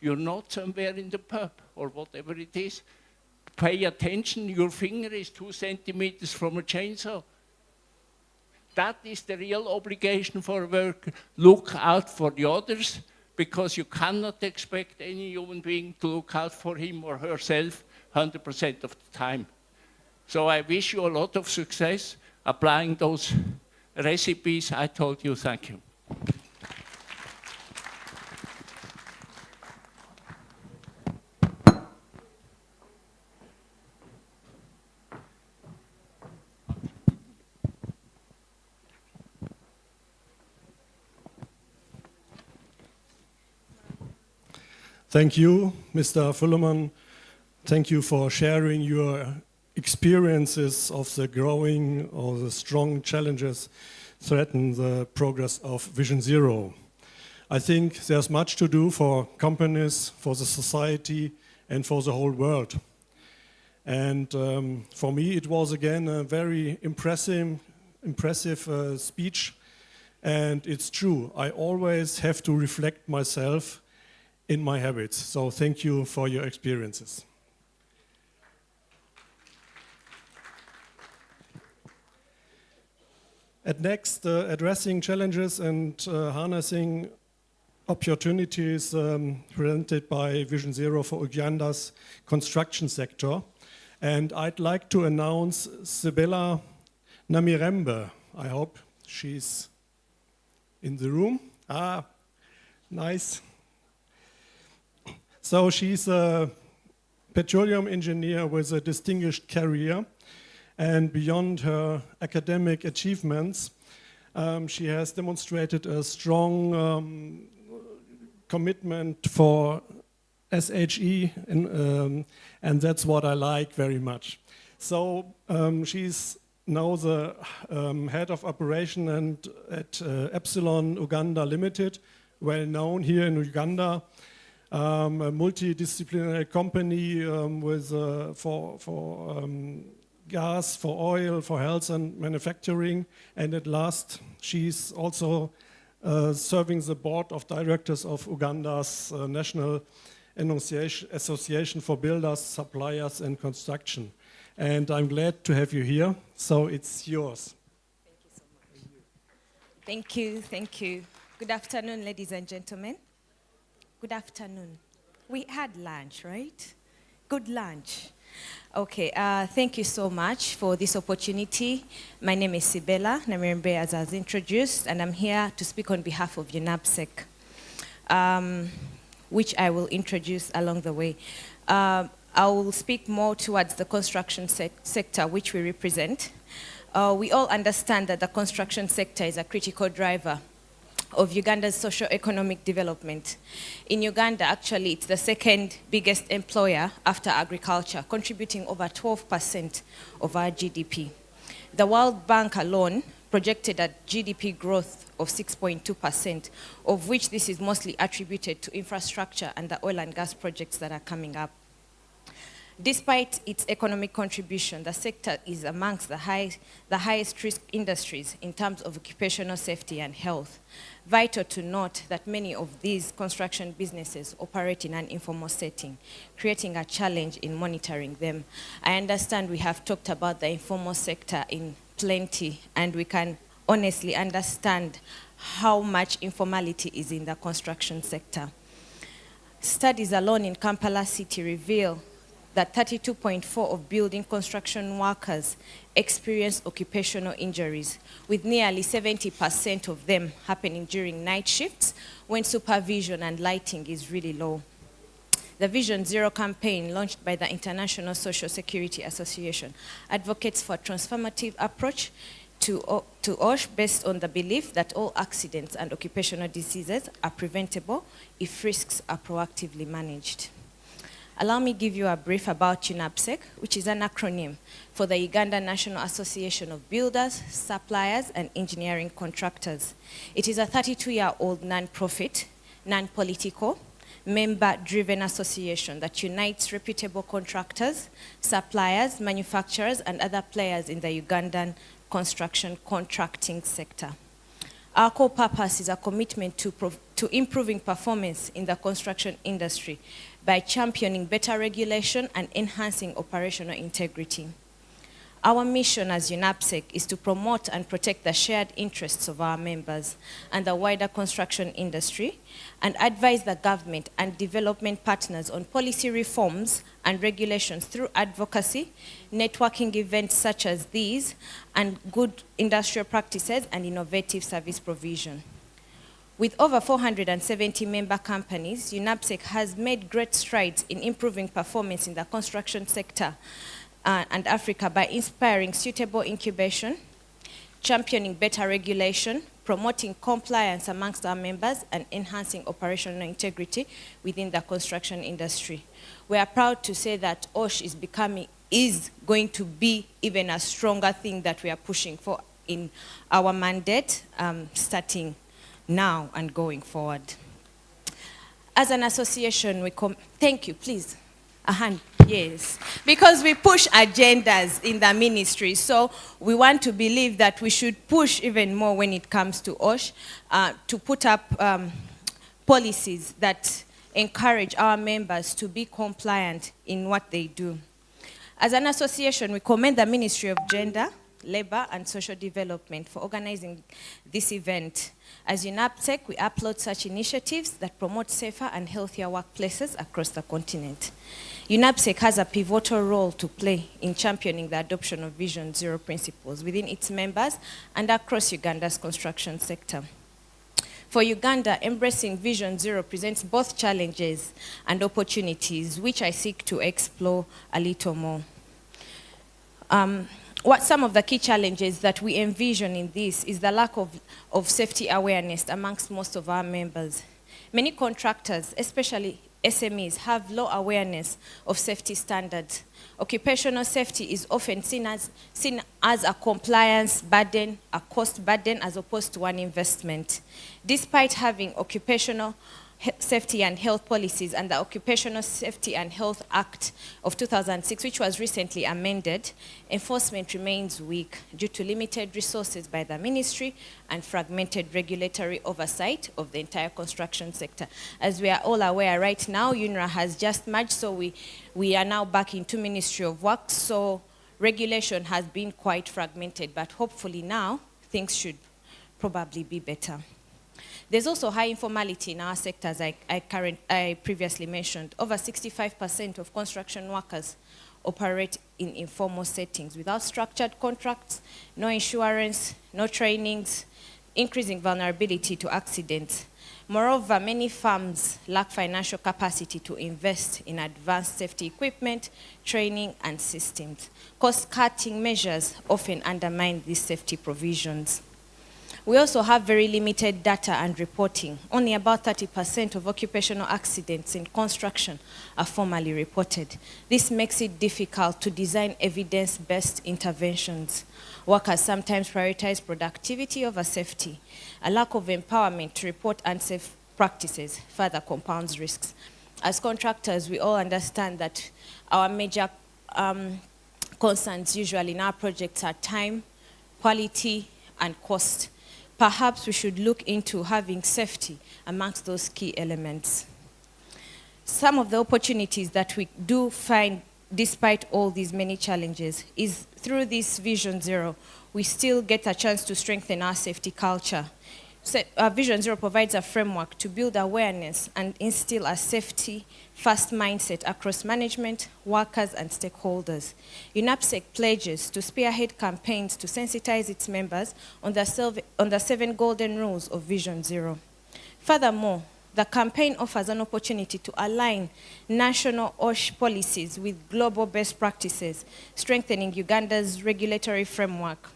[SPEAKER 3] You're not somewhere in the pub or whatever it is. Pay attention, your finger is 2 centimeters from a chainsaw. That is the real obligation for a worker. Look out for the others, because you cannot expect any human being to look out for him or herself 100% of the time. So I wish you a lot of success applying those recipes I told you. Thank you.
[SPEAKER 14] Thank you, Mr. Fullerman. Thank you for sharing your experiences of the growing or the strong challenges threaten the progress of Vision Zero. I think there's much to do for companies, for the society, and for the whole world. And for me, it was again a very impressive speech. And it's true, I always have to reflect myself in my habits. So thank you for your experiences. At next, addressing challenges and harnessing opportunities presented by Vision Zero for Uganda's construction sector. And I'd like to announce Sibella Namirembe. I hope she's in the room. Ah, nice. So she's a petroleum engineer with a distinguished career. And beyond her academic achievements, she has demonstrated a strong commitment for SHE, and that's what I like very much. So she's now the head of operation and at Epsilon Uganda Limited, well known here in Uganda. A multidisciplinary company with gas, for oil, for health and manufacturing. And at last, she's also serving the board of directors of Uganda's National Association for Builders, Suppliers and Construction. And I'm glad to have you here, so it's yours.
[SPEAKER 18] Thank you, thank you. Good afternoon, ladies and gentlemen. Good afternoon. We had lunch, right? Good lunch. Okay, thank you so much for this opportunity. My name is Sibella Namirembe, as I was introduced, and I'm here to speak on behalf of UNAPSEC, which I will introduce along the way. I will speak more towards the construction sector, which we represent. We all understand that the construction sector is a critical driver of Uganda's socio-economic development. In Uganda, actually, it's the second biggest employer after agriculture, contributing over 12% of our GDP. The World Bank alone projected a GDP growth of 6.2%, of which this is mostly attributed to infrastructure and the oil and gas projects that are coming up. Despite its economic contribution, the sector is amongst the highest risk industries in terms of occupational safety and health. Vital to note that many of these construction businesses operate in an informal setting, creating a challenge in monitoring them. I understand we have talked about the informal sector in plenty, and we can honestly understand how much informality is in the construction sector. Studies alone in Kampala City reveal that 32.4% of building construction workers experience occupational injuries, with nearly 70% of them happening during night shifts when supervision and lighting is really low. The Vision Zero campaign, launched by the International Social Security Association, advocates for a transformative approach to OSH based on the belief that all accidents and occupational diseases are preventable if risks are proactively managed. Allow me to give you a brief about UNAPSEC, which is an acronym for the Uganda National Association of Builders, Suppliers and Engineering Contractors. It is a 32-year-old non-profit, non-political, member-driven association that unites reputable contractors, suppliers, manufacturers and other players in the Ugandan construction contracting sector. Our core purpose is a commitment to improving performance in the construction industry by championing better regulation and enhancing operational integrity. Our mission as UNAPSEC is to promote and protect the shared interests of our members and the wider construction industry, and advise the government and development partners on policy reforms and regulations through advocacy, networking events such as these, and good industrial practices and innovative service provision. With over 470 member companies, UNAPSEC has made great strides in improving performance in the construction sector and Africa by inspiring suitable incubation, championing better regulation, promoting compliance amongst our members, and enhancing operational integrity within the construction industry. We are proud to say that OSH is going to be even a stronger thing that we are pushing for in our mandate, starting now and going forward. As an association, thank you, please. A hand, yes. Because we push agendas in the ministry, so we want to believe that we should push even more when it comes to OSH, to put up policies that encourage our members to be compliant in what they do. As an association, we commend the Ministry of Gender, Labor and Social Development for organizing this event. As UNAPSEC, we upload such initiatives that promote safer and healthier workplaces across the continent. UNAPSEC has a pivotal role to play in championing the adoption of Vision Zero principles within its members and across Uganda's construction sector. For Uganda, embracing Vision Zero presents both challenges and opportunities, which I seek to explore a little more. What some of the key challenges that we envision in this is the lack of safety awareness amongst most of our members. Many contractors, especially SMEs, have low awareness of safety standards. Occupational safety is often seen as a compliance burden, a cost burden, as opposed to an investment. Despite having occupational safety and health policies and the Occupational Safety and Health Act of 2006, which was recently amended, enforcement remains weak due to limited resources by the ministry and fragmented regulatory oversight of the entire construction sector. As we are all aware right now, UNRA has just merged, so we are now back into Ministry of Works, so regulation has been quite fragmented, but hopefully now things should probably be better. There's also high informality in our sector, as I previously mentioned. Over 65% of construction workers operate in informal settings without structured contracts, no insurance, no trainings, increasing vulnerability to accidents. Moreover, many firms lack financial capacity to invest in advanced safety equipment, training, and systems. Cost-cutting measures often undermine these safety provisions. We also have very limited data and reporting. Only about 30% of occupational accidents in construction are formally reported. This makes it difficult to design evidence-based interventions. Workers sometimes prioritize productivity over safety. A lack of empowerment to report unsafe practices further compounds risks. As contractors, we all understand that our major concerns usually in our projects are time, quality, and cost. Perhaps we should look into having safety amongst those key elements. Some of the opportunities that we do find despite all these many challenges is through this Vision Zero, we still get a chance to strengthen our safety culture. Vision Zero provides a framework to build awareness and instill a safety-first mindset across management, workers, and stakeholders. UNAPSEC pledges to spearhead campaigns to sensitize its members on the 7 golden rules of Vision Zero. Furthermore, the campaign offers an opportunity to align national OSH policies with global best practices, strengthening Uganda's regulatory framework.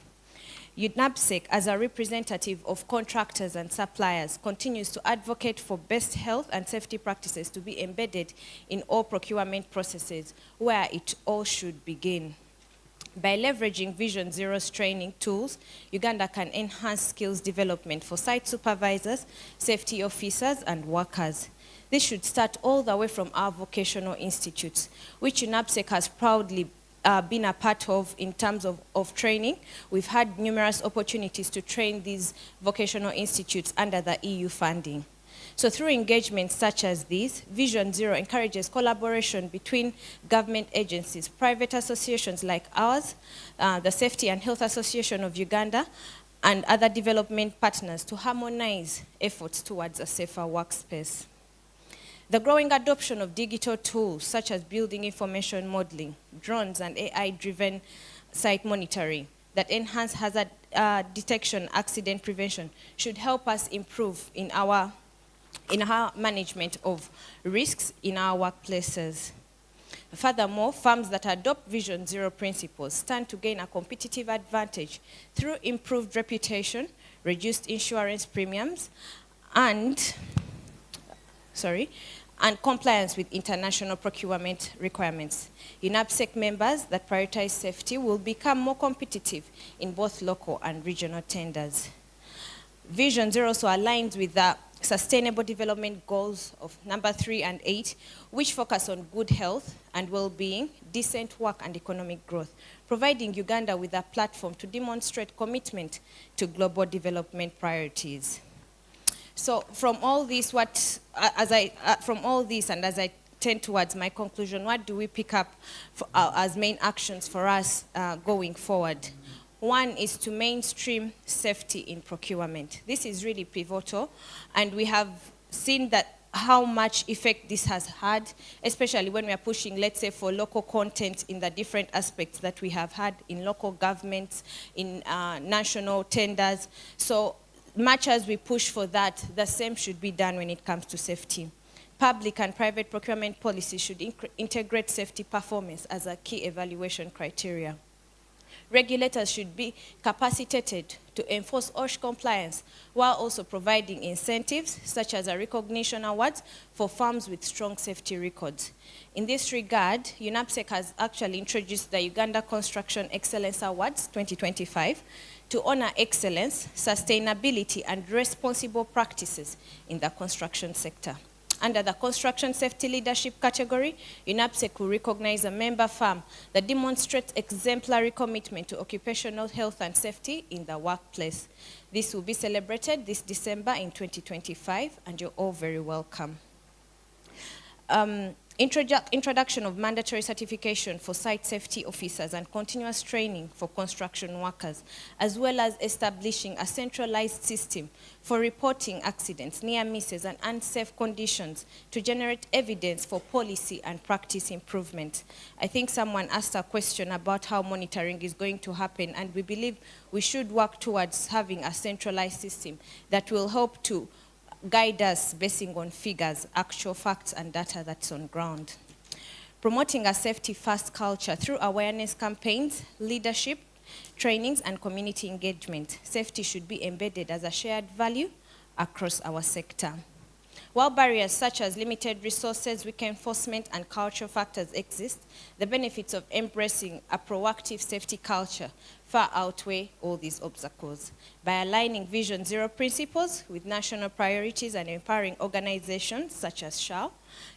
[SPEAKER 18] UNAPSEC, as a representative of contractors and suppliers, continues to advocate for best health and safety practices to be embedded in all procurement processes, where it all should begin. By leveraging Vision Zero's training tools, Uganda can enhance skills development for site supervisors, safety officers, and workers. This should start all the way from our vocational institutes, which UNAPSEC has proudly been a part of in terms of training. We've had numerous opportunities to train these vocational institutes under the EU funding. So through engagements such as these, Vision Zero encourages collaboration between government agencies, private associations like ours, the Safety and Health Association of Uganda, and other development partners to harmonize efforts towards a safer workspace. The growing adoption of digital tools such as building information modeling, drones, and AI-driven site monitoring that enhance hazard detection, accident prevention should help us improve in our management of risks in our workplaces. Furthermore, firms that adopt Vision Zero principles stand to gain a competitive advantage through improved reputation, reduced insurance premiums, and compliance with international procurement requirements. UNAPSEC members that prioritize safety will become more competitive in both local and regional tenders. Vision Zero also aligns with the Sustainable Development Goals of number 3 and 8, which focus on good health and well-being, decent work, and economic growth, providing Uganda with a platform to demonstrate commitment to global development priorities. So from all this, and as I tend towards my conclusion, what do we pick up as main actions for us going forward? One is to mainstream safety in procurement. This is really pivotal, and we have seen that how much effect this has had, especially when we are pushing, let's say, for local content in the different aspects that we have had in local governments, in national tenders. So much as we push for that, the same should be done when it comes to safety. Public and private procurement policies should integrate safety performance as a key evaluation criteria. Regulators should be capacitated to enforce OSH compliance while also providing incentives such as a recognition awards for firms with strong safety records. In this regard, UNAPSEC has actually introduced the Uganda Construction Excellence Awards 2025 to honor excellence, sustainability, and responsible practices in the construction sector. Under the construction safety leadership category, UNAPSEC will recognize a member firm that demonstrates exemplary commitment to occupational health and safety in the workplace. This will be celebrated this December in 2025, and you're all very welcome. Introduction of mandatory certification for site safety officers and continuous training for construction workers, as well as establishing a centralized system for reporting accidents, near misses, and unsafe conditions to generate evidence for policy and practice improvement. I think someone asked a question about how monitoring is going to happen, and we believe we should work towards having a centralized system that will help to guide us basing on figures, actual facts, and data that's on ground. Promoting a safety-first culture through awareness campaigns, leadership, trainings, and community engagement. Safety should be embedded as a shared value across our sector. While barriers such as limited resources, weak enforcement, and cultural factors exist, the benefits of embracing a proactive safety culture far outweigh all these obstacles. By aligning Vision Zero principles with national priorities and empowering organizations such as SHAO,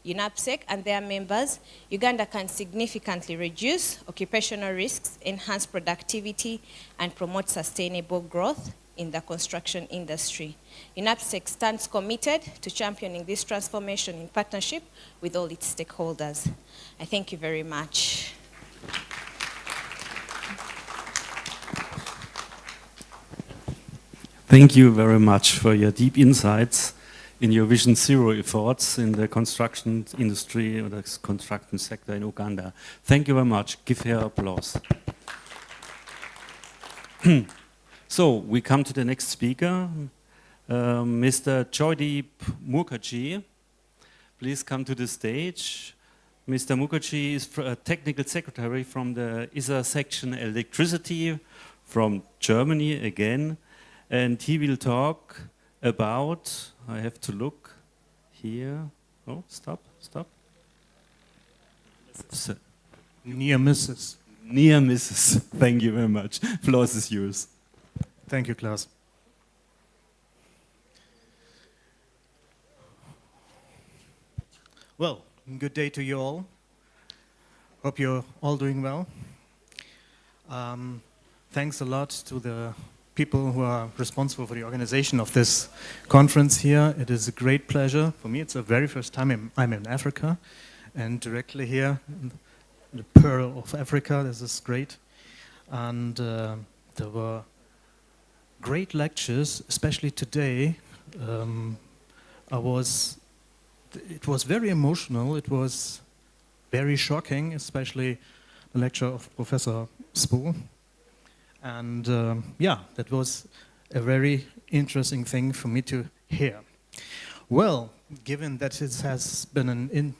[SPEAKER 18] UNAPSEC, and their members, Uganda can significantly reduce occupational risks, enhance productivity, and promote sustainable growth in the construction industry. UNAPSEC stands committed to championing this transformation in partnership with all its stakeholders. I thank you very much.
[SPEAKER 17] Thank you very much for your deep insights in your Vision Zero efforts in the construction industry or the construction sector in Uganda. Thank you very much. Give her applause. So we come to the next speaker, Mr. Joydeep Mukherjee. Please come to the stage. Mr. Mukherjee is a technical secretary from the ISA section electricity from Germany again. And he will talk about, I have to look here. Oh, stop.
[SPEAKER 19] Near misses.
[SPEAKER 17] Near misses. Thank you very much. Floor is yours.
[SPEAKER 19] Thank you, Klaus. Well, good day to you all. Hope you're all doing well. Thanks a lot to the people who are responsible for the organization of this conference here. It is a great pleasure. For me, it's the very first time I'm in Africa, and directly here, in the Pearl of Africa. This is great. And there were great lectures, especially today. It was very emotional. It was very shocking, especially the lecture of Professor Spool. And yeah, that was a very interesting thing for me to hear. Well, given that it has been an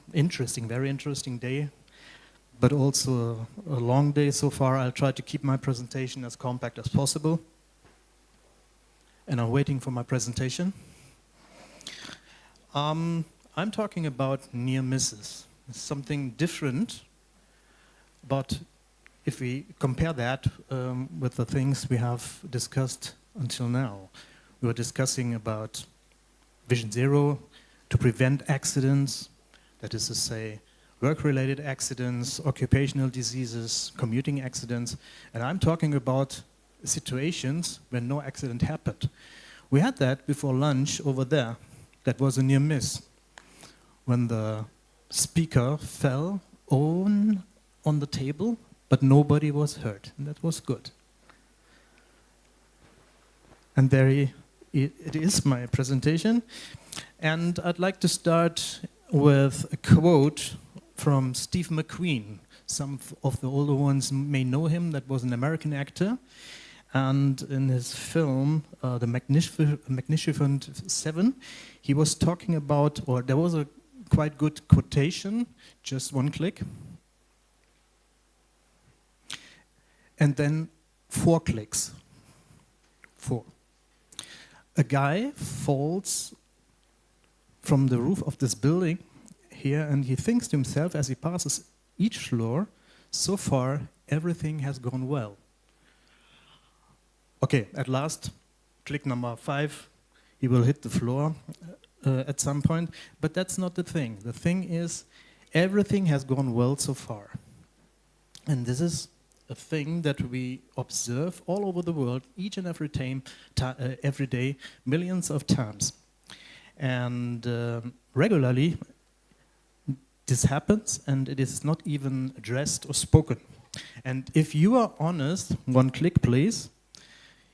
[SPEAKER 19] very interesting day, but also a long day so far, I'll try to keep my presentation as compact as possible. And I'm waiting for my presentation. I'm talking about near misses. It's something different, but if we compare that with the things we have discussed until now, we were discussing about Vision Zero to prevent accidents, that is to say, work-related accidents, occupational diseases, commuting accidents, and I'm talking about situations when no accident happened. We had that before lunch over there. That was a near miss, when the speaker fell on the table, but nobody was hurt, and that was good. And there it is, my presentation. And I'd like to start with a quote from Steve McQueen. Some of the older ones may know him. That was an American actor. And in his film, The Magnificent Seven, he was talking about, or there was a quite good quotation, just one click. And then 4 clicks. 4. A guy falls from the roof of this building here, and he thinks to himself as he passes each floor, so far everything has gone well. Okay, at last, click number 5, he will hit the floor. at some point, but that's not the thing. The thing is, everything has gone well so far. And this is a thing that we observe all over the world, each and every day, millions of times. And regularly, this happens, and it is not even addressed or spoken. And if you are honest, one click please,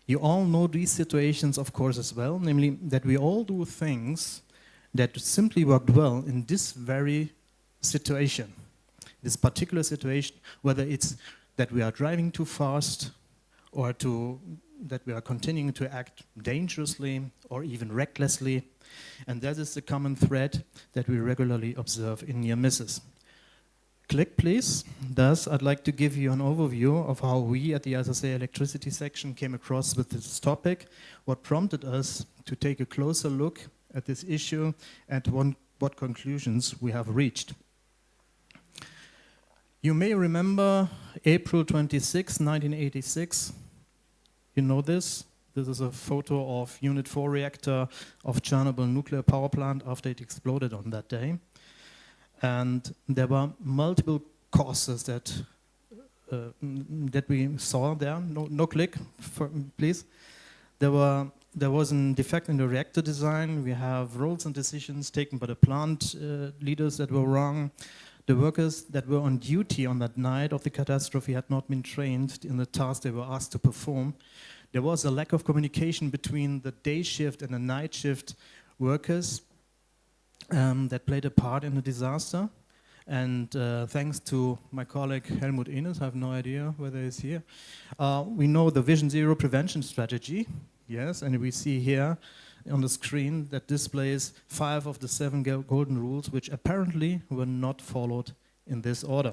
[SPEAKER 19] you all know these situations, of course, as well, namely that we all do things that simply worked well in this very situation, this particular situation, whether it's that we are driving too fast or that we are continuing to act dangerously or even recklessly. And that is the common thread that we regularly observe in near misses. Click, please. Thus, I'd like to give you an overview of how we at the ISSA electricity section came across with this topic, what prompted us to take a closer look at this issue, and what conclusions we have reached. You may remember April 26, 1986. You know this? This is a photo of Unit 4 reactor of Chernobyl nuclear power plant after it exploded on that day. And there were multiple causes that we saw there. No click, please. There was a defect in the reactor design. We have roles and decisions taken by the plant leaders that were wrong. The workers that were on duty on that night of the catastrophe had not been trained in the task they were asked to perform. There was a lack of communication between the day shift and the night shift workers that played a part in the disaster. And thanks to my colleague Helmut Enes, I have no idea whether he's here, we know the Vision Zero prevention strategy, yes, and we see here on the screen that displays 5 of the 7 golden rules, which apparently were not followed in this order.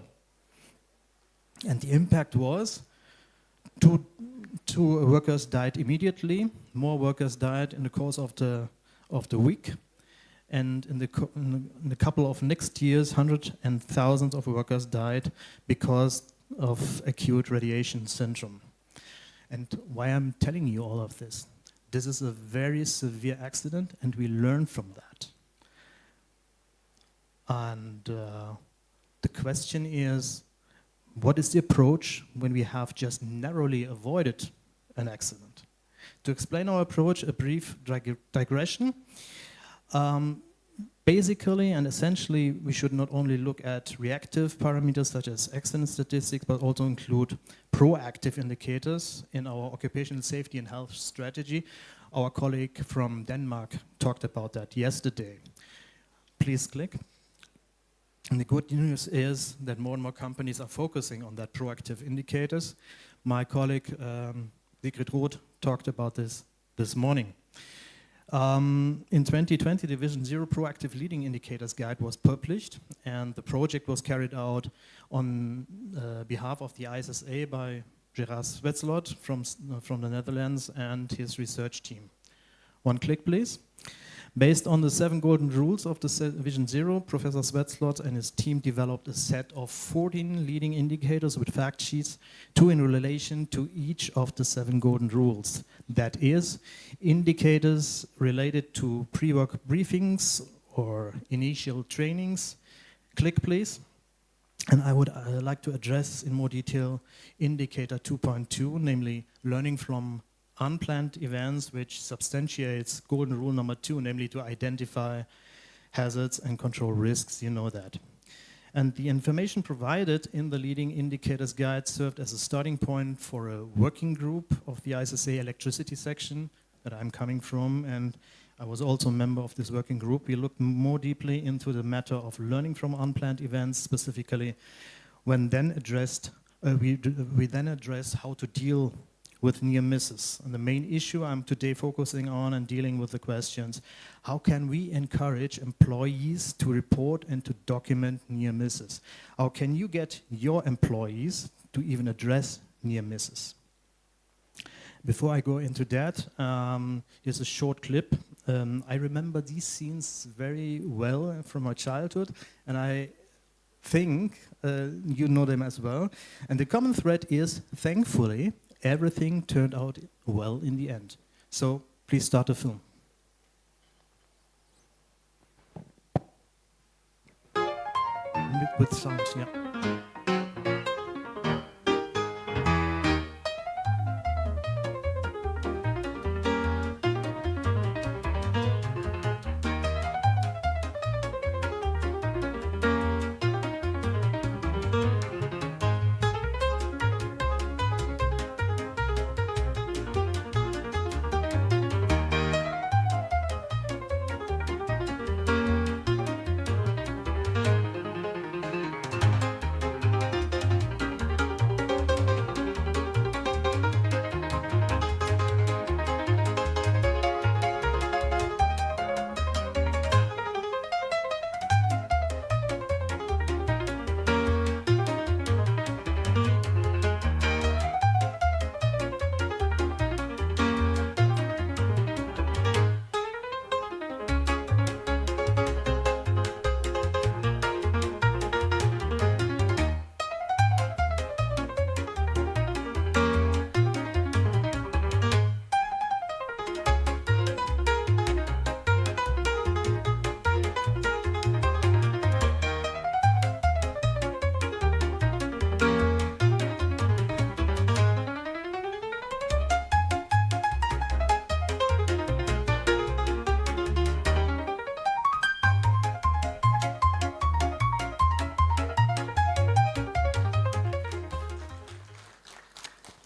[SPEAKER 19] And the impact was two workers died immediately, more workers died in the course of the week, and in the couple of next years, hundreds and thousands of workers died because of acute radiation syndrome. And why I'm telling you all of this? This is a very severe accident, and we learn from that. And the question is, what is the approach when we have just narrowly avoided an accident? To explain our approach, a brief digression. Basically and essentially, we should not only look at reactive parameters such as accident statistics, but also include proactive indicators in our occupational safety and health strategy. Our colleague from Denmark talked about that yesterday. Please click. And the good news is that more and more companies are focusing on that proactive indicators. My colleague, Sigrid Roth, talked about this morning. In 2020, the Vision Zero Proactive Leading Indicators Guide was published, and the project was carried out on behalf of the ISSA by Gerard Zwetslot from the Netherlands and his research team. One click, please. Based on the 7 golden rules of the Vision Zero, Professor Zwetslot and his team developed a set of 14 leading indicators with fact sheets, 2 in relation to each of the 7 golden rules. That is, indicators related to pre-work briefings or initial trainings. Click, please. And I would like to address in more detail indicator 2.2, namely learning from unplanned events, which substantiates golden rule number 2, namely to identify hazards and control risks. You know that. And the information provided in the leading indicators guide served as a starting point for a working group of the ISSA electricity section that I'm coming from, and I was also a member of this working group. We looked more deeply into the matter of learning from unplanned events specifically, when then addressed, we then addressed how to deal with near misses. And the main issue I'm today focusing on and dealing with the questions, how can we encourage employees to report and to document near misses? How can you get your employees to even address near misses? Before I go into that, here's a short clip. I remember these scenes very well from my childhood, and I think you know them as well. And the common thread is, thankfully, everything turned out well in the end. So please start the film. with sound, yeah.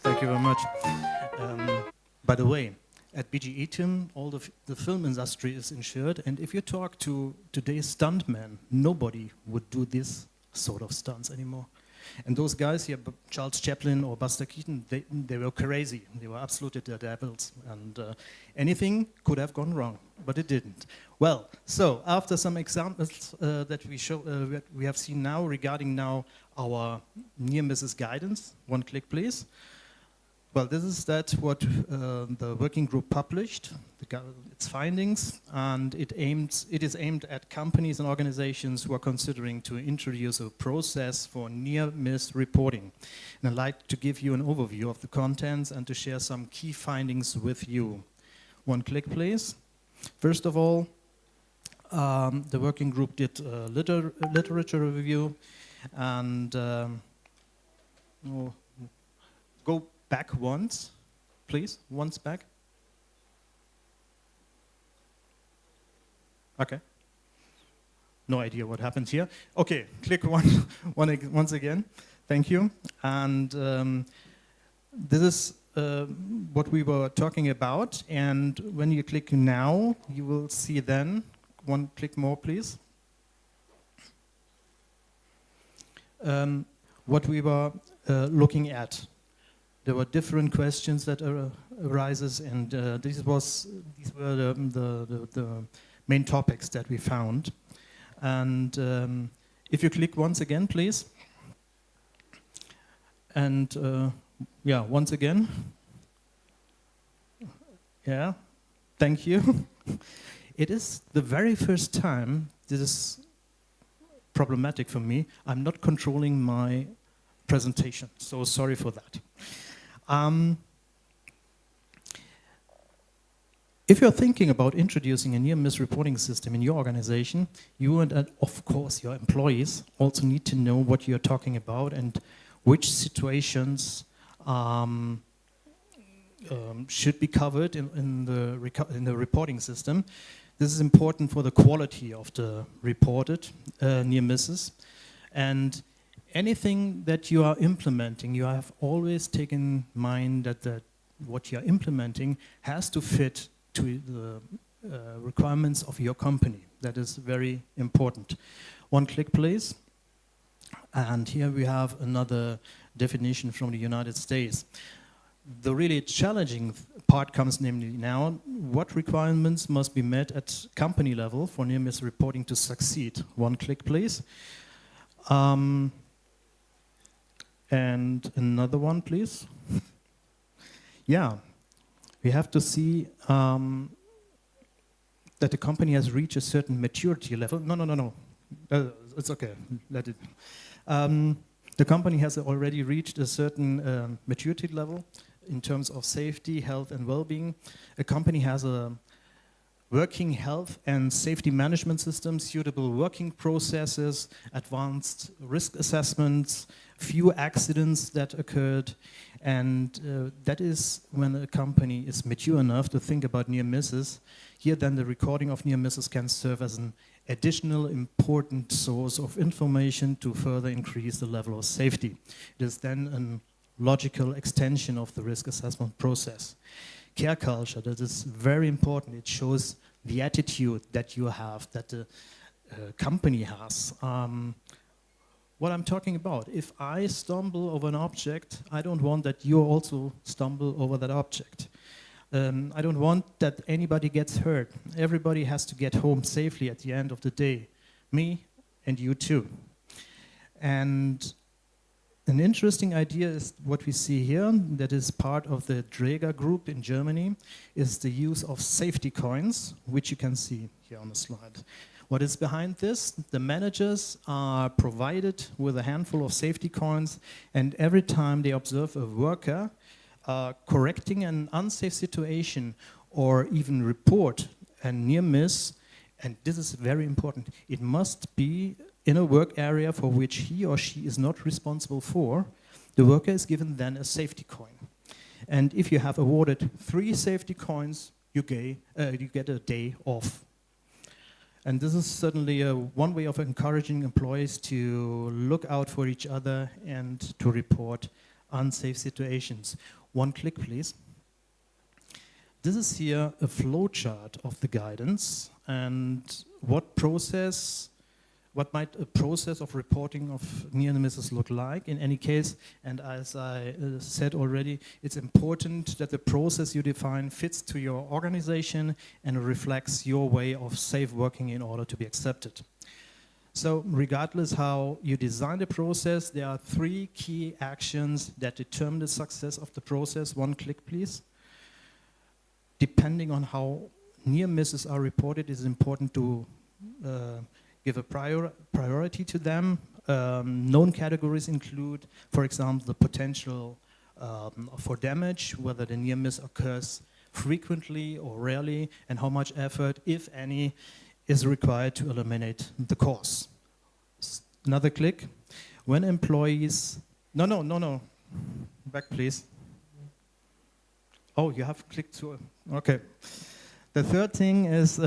[SPEAKER 19] Thank you very much. By the way, at BG Eaton, all the film industry is insured, and if you talk to today's stuntmen, nobody would do this sort of stunts anymore. And those guys here, Charles Chaplin or Buster Keaton, they were crazy. They were absolutely the devils, and anything could have gone wrong, but it didn't. Well, so after some examples that we have seen now regarding now our near misses guidance, one click please. Well, this is what the working group published, its findings, and it is aimed at companies and organizations who are considering to introduce a process for near-miss reporting. And I'd like to give you an overview of the contents and to share some key findings with you. One click, please. First of all, the working group did a literature review, and go back once, please, once back. Okay. No idea what happened here. Okay, click once again. Thank you. And this is what we were talking about. And when you click now, you will see then, one click more, please. What we were looking at. There were different questions that arises, and these were the main topics that we found. And if you click once again, please. And yeah, once again. Yeah, thank you. It is the very first time this is problematic for me. I'm not controlling my presentation, so sorry for that. If you're thinking about introducing a near-miss reporting system in your organization, you and of course your employees also need to know what you're talking about and which situations should be covered in the reporting system. This is important for the quality of the reported near misses. And anything that you are implementing, you have always taken in mind that what you are implementing has to fit to the requirements of your company. That is very important. One click, please. And here we have another definition from the United States. The really challenging part comes namely now, what requirements must be met at company level for near-miss reporting to succeed? One click, please. And another one, please. Yeah, we have to see that the company has reached a certain maturity level. No. It's okay, let it. The company has already reached a certain maturity level in terms of safety, health, and well-being. A company has a working health and safety management systems, suitable working processes, advanced risk assessments, few accidents that occurred, and that is when a company is mature enough to think about near misses. Here then the recording of near misses can serve as an additional important source of information to further increase the level of safety. It is then a logical extension of the risk assessment process. Care culture, that is very important. It shows the attitude that you have, that the company has. What I'm talking about, if I stumble over an object, I don't want that you also stumble over that object. I don't want that anybody gets hurt. Everybody has to get home safely at the end of the day. Me and you too. And an interesting idea is what we see here, that is part of the Dräger group in Germany, is the use of safety coins, which you can see here on the slide. What is behind this? The managers are provided with a handful of safety coins, and every time they observe a worker correcting an unsafe situation or even report a near miss, and this is very important, it must be in a work area for which he or she is not responsible for, the worker is given then a safety coin. And if you have awarded 3 safety coins, you get a day off. And this is certainly one way of encouraging employees to look out for each other and to report unsafe situations. One click, please. This is here a flowchart of the guidance and what might a process of reporting of near misses look like in any case. And as I said already, it's important that the process you define fits to your organization and reflects your way of safe working in order to be accepted. So regardless how you design the process, there are 3 key actions that determine the success of the process. One click, please. Depending on how near misses are reported, it's important to give a priority to them. Known categories include, for example, the potential for damage, whether the near miss occurs frequently or rarely, and how much effort, if any, is required to eliminate the cause. Another click. When employees... No. Back, please. Oh, you have clicked to... Okay. The third thing is...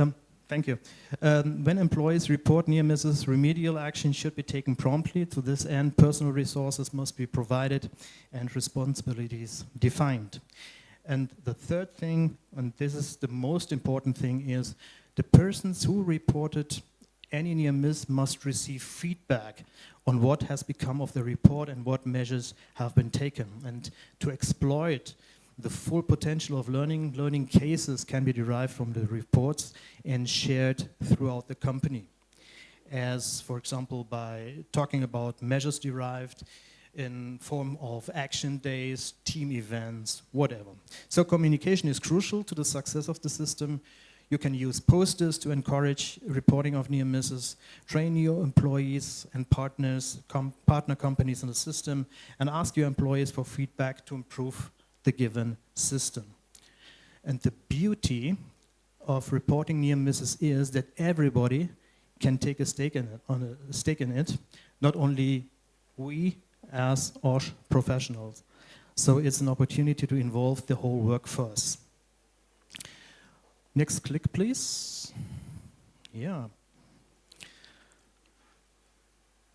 [SPEAKER 19] Thank you. When employees report near misses, remedial action should be taken promptly. To this end, personal resources must be provided and responsibilities defined. And the third thing, and this is the most important thing, is the persons who reported any near miss must receive feedback on what has become of the report and what measures have been taken. And to exploit the full potential of learning cases can be derived from the reports and shared throughout the company. As, for example, by talking about measures derived in form of action days, team events, whatever. So communication is crucial to the success of the system. You can use posters to encourage reporting of near misses, train your employees and partners, partner companies in the system, and ask your employees for feedback to improve the given system. And the beauty of reporting near misses is that everybody can take a stake in it, not only we as OSH professionals. So it's an opportunity to involve the whole workforce. Next click, please. Yeah.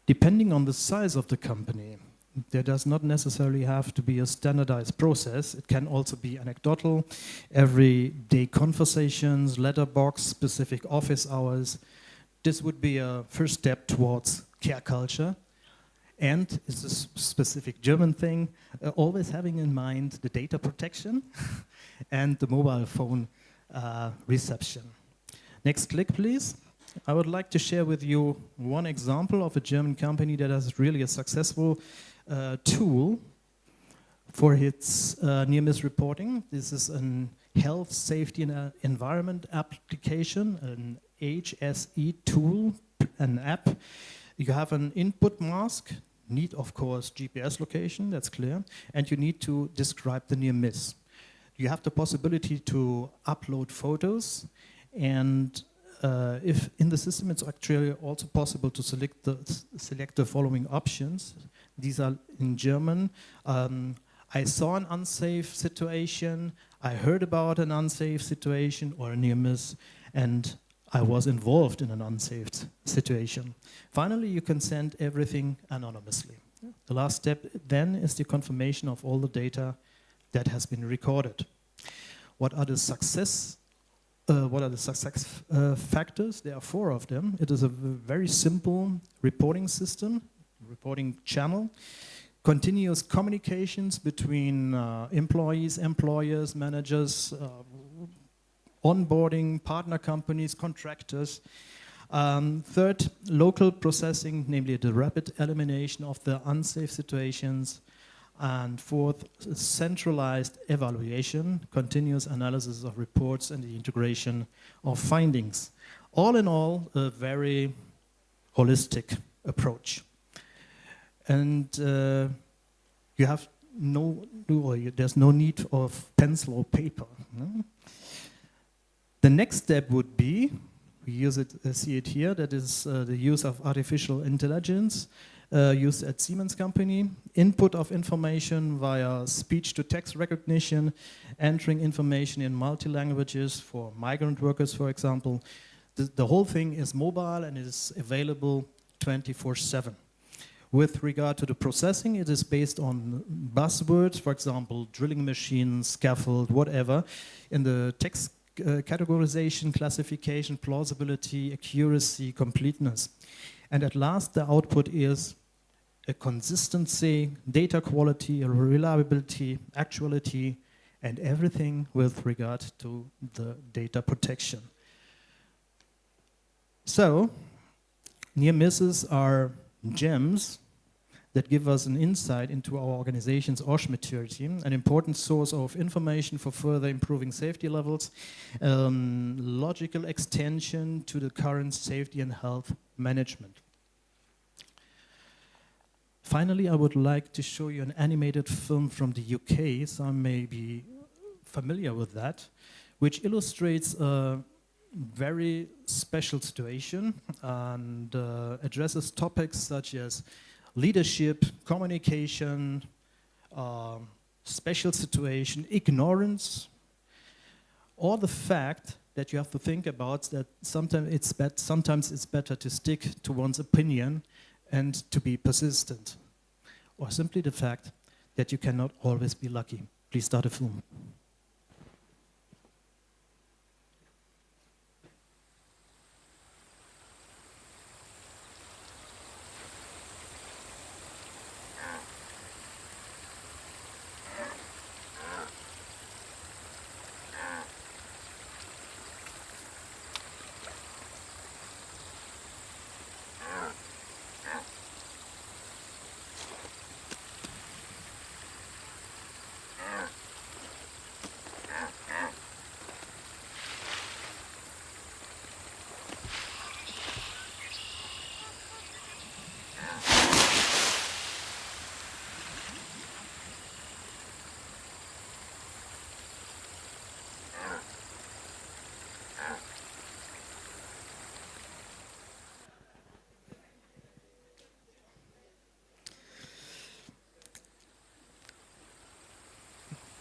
[SPEAKER 19] Depending on the size of the company, there does not necessarily have to be a standardized process. It can also be anecdotal, everyday conversations, letterbox, specific office hours. This would be a first step towards care culture. And it's a specific German thing, always having in mind the data protection and the mobile phone reception. Next click, please. I would like to share with you one example of a German company that has really a successful tool for its near-miss reporting. This is an health, safety, and environment application, an HSE tool, an app. You have an input mask, need, of course, GPS location, that's clear, and you need to describe the near-miss. You have the possibility to upload photos, And if in the system it's actually also possible to select the following options. These are in German. I saw an unsafe situation, I heard about an unsafe situation or a near miss, and I was involved in an unsafe situation. Finally, you can send everything anonymously. The last step then is the confirmation of all the data that has been recorded. What are the success factors? There are 4 of them. It is a very simple reporting system, reporting channel, continuous communications between employees, employers, managers, onboarding, partner companies, contractors. Third, local processing, namely the rapid elimination of the unsafe situations. And fourth, centralized evaluation, continuous analysis of reports and the integration of findings. All in all, a very holistic approach. And you have there's no need of pencil or paper. No? The next step would be, we see it here, that is the use of artificial intelligence used at Siemens company, input of information via speech-to-text recognition, entering information in multi-languages for migrant workers, for example. The whole thing is mobile and is available 24/7. With regard to the processing, it is based on buzzwords, for example, drilling machine, scaffold, whatever. In the text categorization, classification, plausibility, accuracy, completeness. And at last, the output is a consistency, data quality, reliability, actuality, and everything with regard to the data protection. So, near misses are gems that give us an insight into our organization's OSH maturity, an important source of information for further improving safety levels, logical extension to the current safety and health management. Finally, I would like to show you an animated film from the UK, some may be familiar with that, which illustrates a very special situation and addresses topics such as leadership, communication, special situation, ignorance, or the fact that you have to think about that sometimes it's better to stick to one's opinion and to be persistent, or simply the fact that you cannot always be lucky. Please start a film.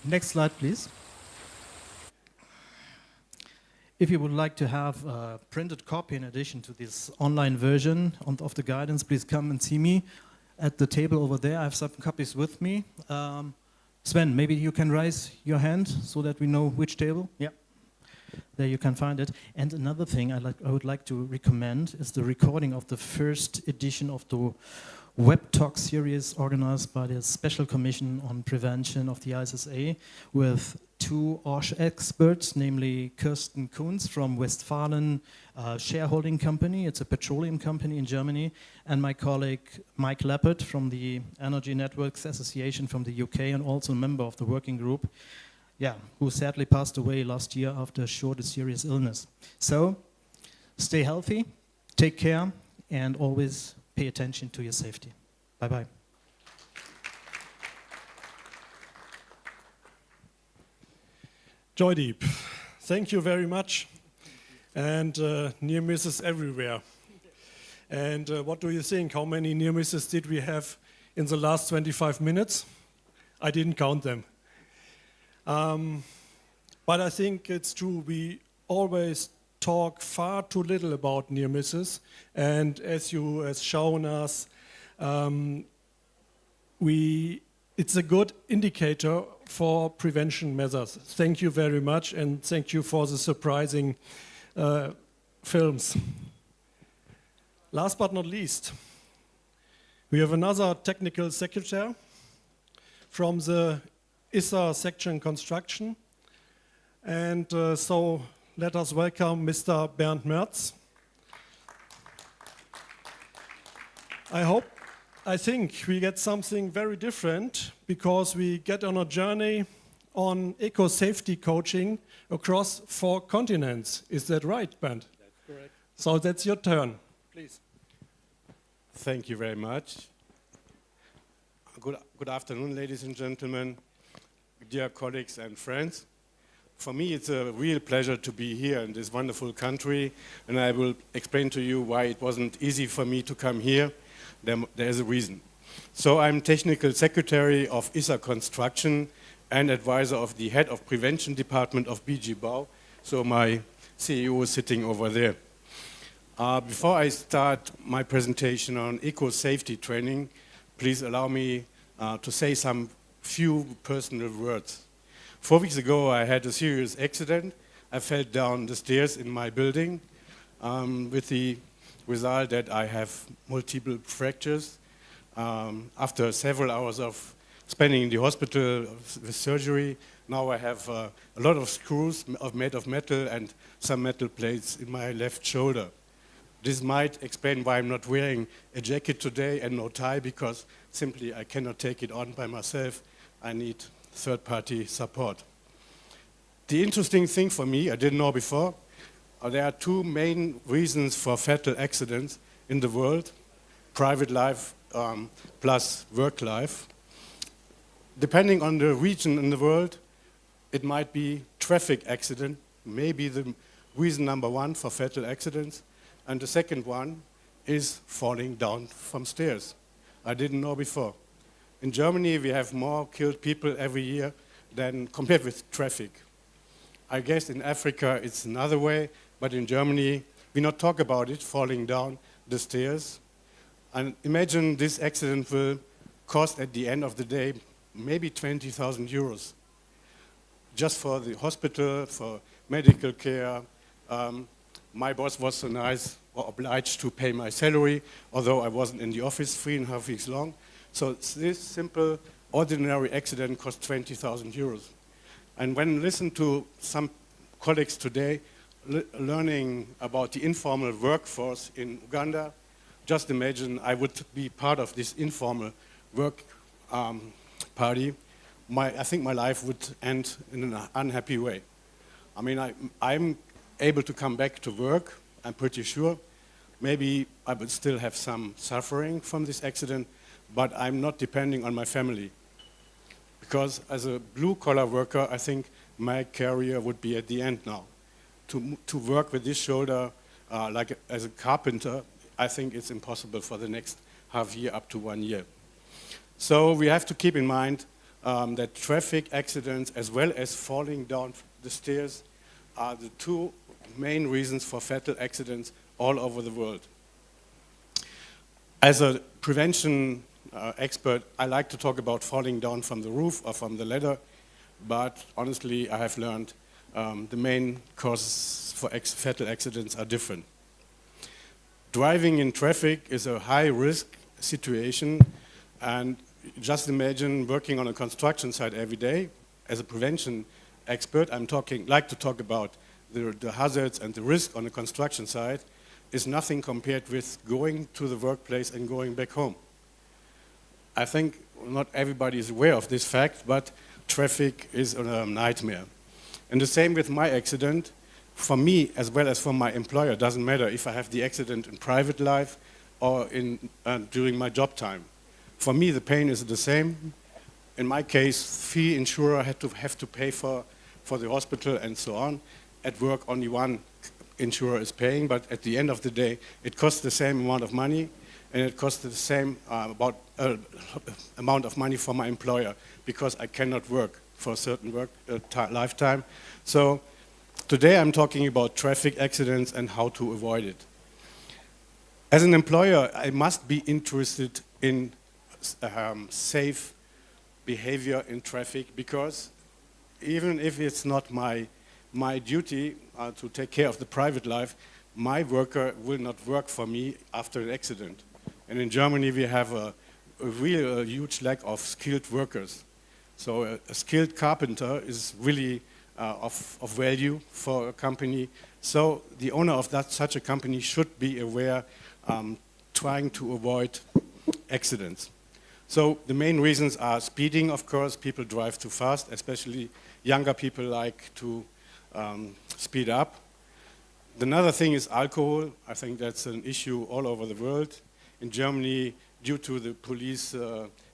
[SPEAKER 19] Next slide, please. If you would like to have a printed copy in addition to this online version of the guidance, please come and see me at the table over there. I have some copies with me. Sven, maybe you can raise your hand so that we know which table. Yeah, there you can find it. And another thing I would like to recommend is the recording of the first edition of the web talk series organized by the Special Commission on Prevention of the ISSA with 2 OSH experts, namely Kirsten Kunz from Westfalen Shareholding Company, it's a petroleum company in Germany, and my colleague Mike Leppert from the Energy Networks Association from the UK and also a member of the working group, who sadly passed away last year after a short serious illness. So, stay healthy, take care, and always pay attention to your safety. Bye-bye.
[SPEAKER 14] Joydeep, thank you very much. and near misses everywhere. And what do you think? How many near misses did we have in the last 25 minutes? I didn't count them. But I think it's true, we always talk far too little about near misses, and as you have shown us, it's a good indicator for prevention measures. Thank you very much, and thank you for the surprising films. Last but not least, we have another technical secretary from the ISA section construction. And so let us welcome Mr. Bernd Merz. I think we get something very different because we get on a journey on eco-safety coaching across 4 continents. Is that right, Bernd?
[SPEAKER 16] That's correct.
[SPEAKER 14] So that's your turn, please.
[SPEAKER 16] Thank you very much. Good afternoon, ladies and gentlemen, dear colleagues and friends. For me, it's a real pleasure to be here in this wonderful country, and I will explain to you why it wasn't easy for me to come here. There's a reason. So I'm Technical Secretary of ISA Construction and advisor of the Head of Prevention Department of BG Bau. So my CEO is sitting over there. Before I start my presentation on eco-safety training, please allow me to say some few personal words. 4 weeks ago, I had a serious accident. I fell down the stairs in my building with the result that I have multiple fractures. After several hours of spending in the hospital with surgery, now I have a lot of screws made of metal and some metal plates in my left shoulder. This might explain why I'm not wearing a jacket today and no tie, because simply I cannot take it on by myself. I need third-party support. The interesting thing for me, I didn't know before, there are 2 main reasons for fatal accidents in the world: private life plus work life. Depending on the region in the world, it might be traffic accident, maybe the reason number 1 for fatal accidents, and the second one is falling down from stairs. I didn't know before. In Germany, we have more killed people every year than compared with traffic. I guess in Africa it's another way, but in Germany we not talk about it, falling down the stairs. And imagine this accident will cost at the end of the day maybe 20,000 euros. Just for the hospital, for medical care. My boss was so nice, or obliged to pay my salary, although I wasn't in the office 3.5 weeks long. So this simple, ordinary accident cost 20,000 euros. And when I listen to some colleagues today learning about the informal workforce in Uganda, just imagine I would be part of this informal work party. I think my life would end in an unhappy way. I mean, I'm able to come back to work, I'm pretty sure. Maybe I would still have some suffering from this accident, but I'm not depending on my family. Because as a blue-collar worker, I think my career would be at the end now. To work with this shoulder, like as a carpenter, I think it's impossible for the next half year up to 1 year. So we have to keep in mind that traffic accidents as well as falling down the stairs are the 2 main reasons for fatal accidents all over the world. As a prevention expert, I like to talk about falling down from the roof or from the ladder, but honestly, I have learned the main causes for fatal accidents are different. Driving in traffic is a high-risk situation, and just imagine working on a construction site every day. As a prevention expert, like to talk about the hazards and the risk on a construction site is nothing compared with going to the workplace and going back home. I think not everybody is aware of this fact, but traffic is a nightmare. And the same with my accident. For me, as well as for my employer, it doesn't matter if I have the accident in private life or during my job time. For me, the pain is the same. In my case, fee insurer have to pay for the hospital and so on. At work, only one insurer is paying, but at the end of the day, it costs the same amount of money, and it costs the same amount of money for my employer, because I cannot work for a certain lifetime. So today I'm talking about traffic accidents and how to avoid it. As an employer, I must be interested in safe behavior in traffic, because even if it's not my duty to take care of the private life, my worker will not work for me after an accident. And in Germany we have a real huge lack of skilled workers. So a skilled carpenter is really of value for a company. So the owner of such a company should be aware, trying to avoid accidents. So the main reasons are speeding, of course. People drive too fast, especially younger people like to speed up. Another thing is alcohol. I think that's an issue all over the world. In Germany, due to the police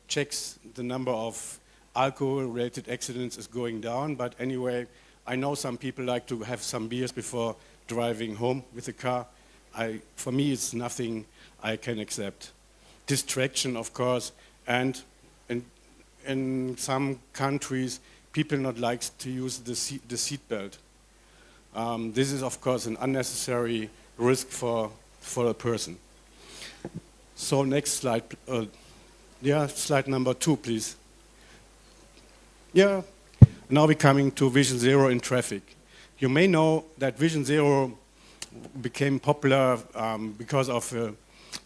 [SPEAKER 16] checks, the number of alcohol-related accidents is going down. But anyway, I know some people like to have some beers before driving home with the car. For me, it's nothing I can accept. Distraction, of course, and in some countries, people not like to use the seat belt. This is, of course, an unnecessary risk for a person. So next slide. Slide number 2, please. Yeah, now we're coming to Vision Zero in traffic. You may know that Vision Zero became popular because of a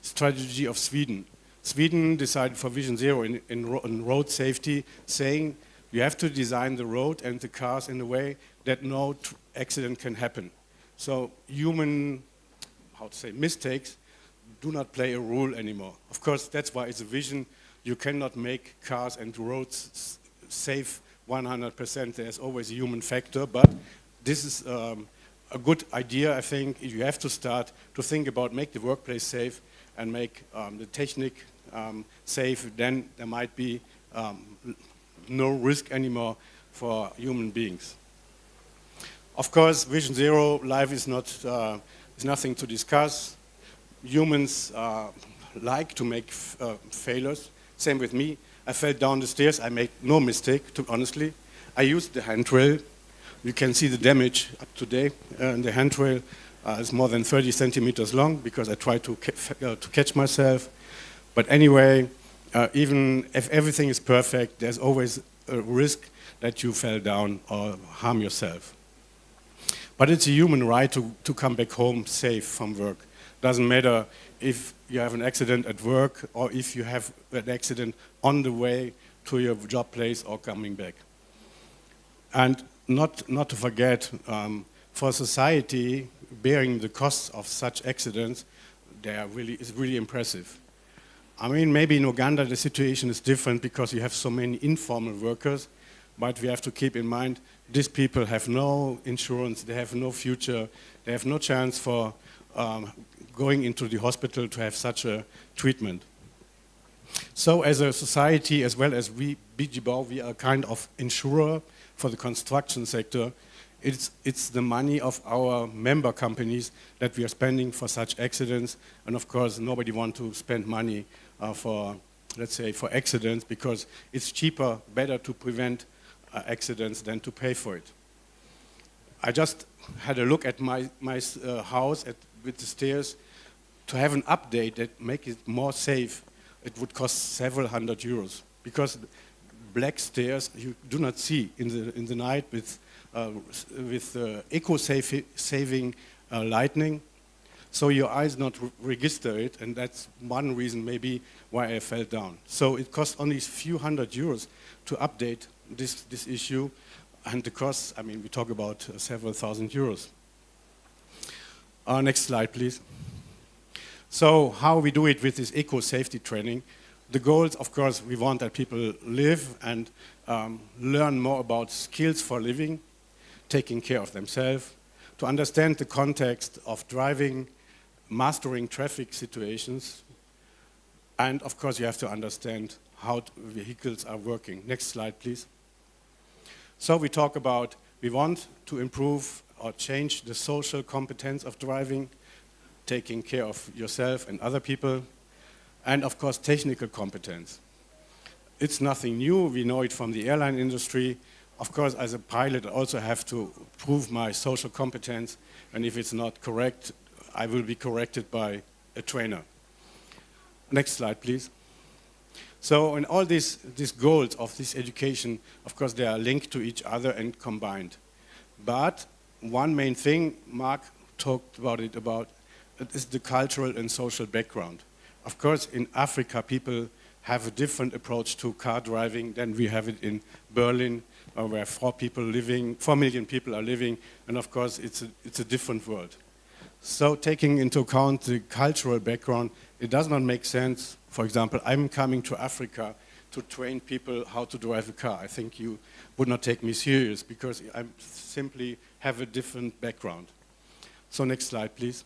[SPEAKER 16] strategy of Sweden. Sweden decided for Vision Zero in road safety, saying you have to design the road and the cars in a way that no accident can happen. So human, mistakes do not play a role anymore. Of course, that's why it's a vision. You cannot make cars and roads safe 100%. There's always a human factor, but this is a good idea, I think. You have to start to think about make the workplace safe and make the technique safe. Then there might be no risk anymore for human beings. Of course, Vision Zero life is nothing to discuss. Humans like to make failures. Same with me. I fell down the stairs. I made no mistake, honestly. I used the handrail. You can see the damage up today. The handrail is more than 30 centimeters long because I tried to catch myself. But anyway, even if everything is perfect, there's always a risk that you fell down or harm yourself. But it's a human right to come back home safe from work. Doesn't matter if you have an accident at work or if you have an accident on the way to your job place or coming back. And not to forget, for society, bearing the costs of such accidents, is really impressive. I mean, maybe in Uganda the situation is different because you have so many informal workers, but we have to keep in mind these people have no insurance, they have no future, they have no chance for going into the hospital to have such a treatment. So as a society, as well as we, BG Bau, we are a kind of insurer for the construction sector. It's the money of our member companies that we are spending for such accidents. And of course, nobody wants to spend money for, let's say, for accidents because it's cheaper, better to prevent accidents than to pay for it. I just had a look at my house with the stairs. To have an update that make it more safe, it would cost several hundred euros because black stairs you do not see in the night with eco-saving lighting, so your eyes not register it, and that's one reason maybe why I fell down. So it costs only a few hundred euros to update this issue, and the cost, I mean, we talk about several thousand euros. Next slide, please. So how we do it with this eco-safety training. The goals, of course, we want that people live and learn more about skills for living, taking care of themselves, to understand the context of driving, mastering traffic situations, and of course you have to understand how vehicles are working. Next slide, please. So we talk about, we want to improve or change the social competence of driving, taking care of yourself and other people, and of course technical competence. It's nothing new, we know it from the airline industry. Of course, as a pilot, I also have to prove my social competence, and if it's not correct, I will be corrected by a trainer. Next slide, please. So in all these goals of this education, of course, they are linked to each other and combined. But one main thing, Mark talked about it is the cultural and social background. Of course, in Africa, people have a different approach to car driving than we have it in Berlin, where 4 million people are living, and of course, it's a different world. So taking into account the cultural background, it does not make sense. For example, I'm coming to Africa to train people how to drive a car. I think you would not take me serious because I simply have a different background. So next slide, please.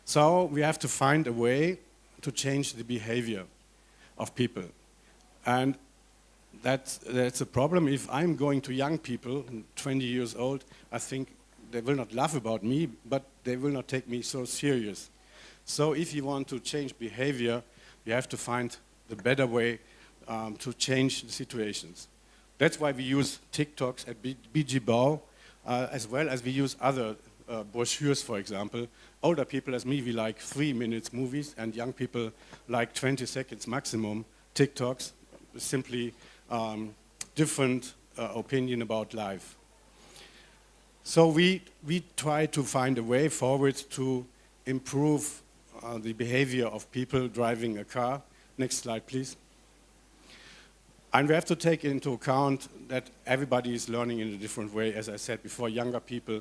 [SPEAKER 16] So we have to find a way to change the behavior of people. And that's a problem. If I'm going to young people, 20 years old, I think they will not laugh about me, but they will not take me so serious. So if you want to change behavior, you have to find the better way to change the situations. That's why we use TikToks at BG Bau, as well as we use other brochures, for example. Older people as me, we like 3 minutes movies, and young people like 20 seconds maximum TikToks, simply different opinion about life. So we try to find a way forward to improve the behavior of people driving a car. Next slide, please. And we have to take into account that everybody is learning in a different way. As I said before, younger people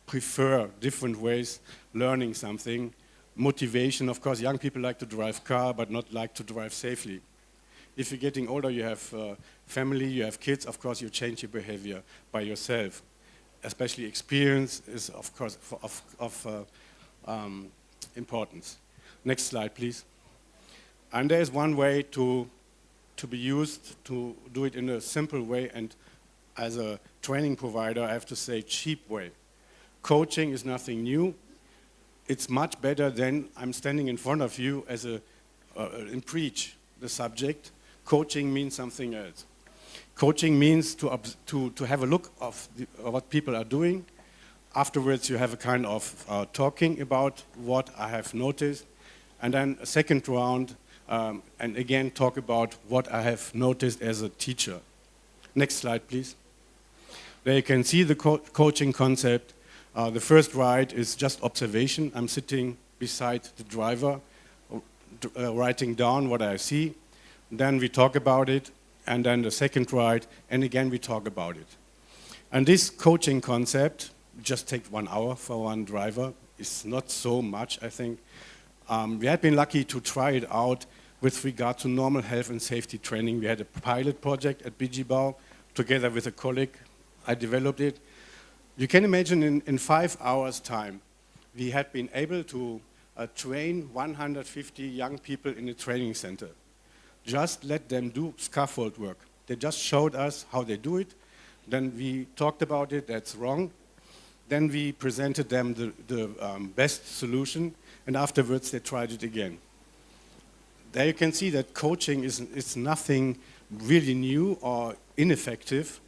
[SPEAKER 16] prefer different ways learning something. Motivation, of course, young people like to drive car, but not like to drive safely. If you're getting older, you have family, you have kids, of course, you change your behavior by yourself. Especially experience is, of course, of importance. Next slide, please. And there is one way to be used to do it in a simple way, and as a training provider, I have to say cheap way. Coaching is nothing new. It's much better than I'm standing in front of you as and preach the subject. Coaching means something else. Coaching means to have a look of what people are doing. Afterwards, you have a kind of talking about what I have noticed. And then a second round, and again talk about what I have noticed as a teacher. Next slide, please. There you can see the coaching concept. The first ride is just observation. I'm sitting beside the driver, writing down what I see. Then we talk about it. And then the second ride, and again we talk about it. And this coaching concept just takes 1 hour for one driver. It's not so much, I think. We had been lucky to try it out with regard to normal health and safety training. We had a pilot project at BG Bau together with a colleague. I developed it. You can imagine in 5 hours' time, we had been able to train 150 young people in a training center. Just let them do scaffold work. They just showed us how they do it. Then we talked about it, that's wrong. Then we presented them the best solution, and afterwards they tried it again. There you can see that coaching is nothing really new or ineffective.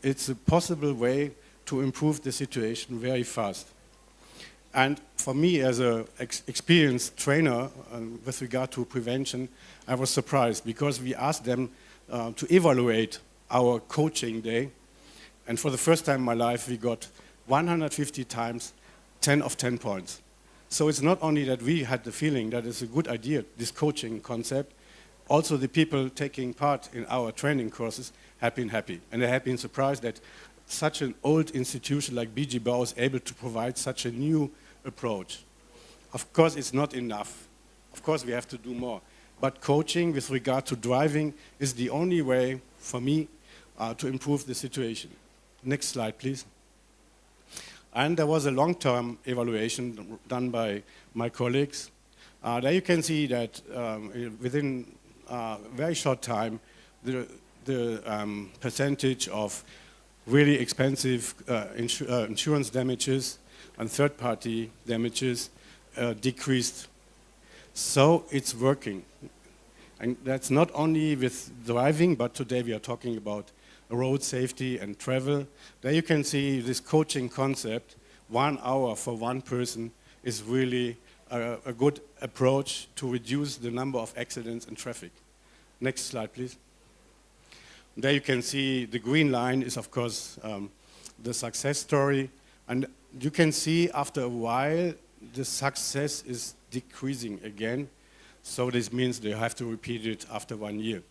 [SPEAKER 16] It's a possible way to improve the situation very fast. And for me, as an experienced trainer with regard to prevention, I was surprised because we asked them to evaluate our coaching day. And for the first time in my life, we got 150 times 10 of 10 points. So it's not only that we had the feeling that it's a good idea, this coaching concept, also the people taking part in our training courses have been happy. And they have been surprised that such an old institution like BG Bau is able to provide such a new approach. Of course, it's not enough. Of course, we have to do more. But coaching with regard to driving is the only way for me to improve the situation. Next slide, please. And there was a long-term evaluation done by my colleagues. There you can see that within a very short time, the percentage of really expensive insurance damages and third-party damages decreased. So it's working. And that's not only with driving, but today we are talking about road safety and travel. There you can see this coaching concept, 1 hour for one person, is really a good approach to reduce the number of accidents in traffic. Next slide, please. There you can see the green line is, of course, the success story. And you can see after a while, the success is decreasing again. So this means they have to repeat it after 1 year.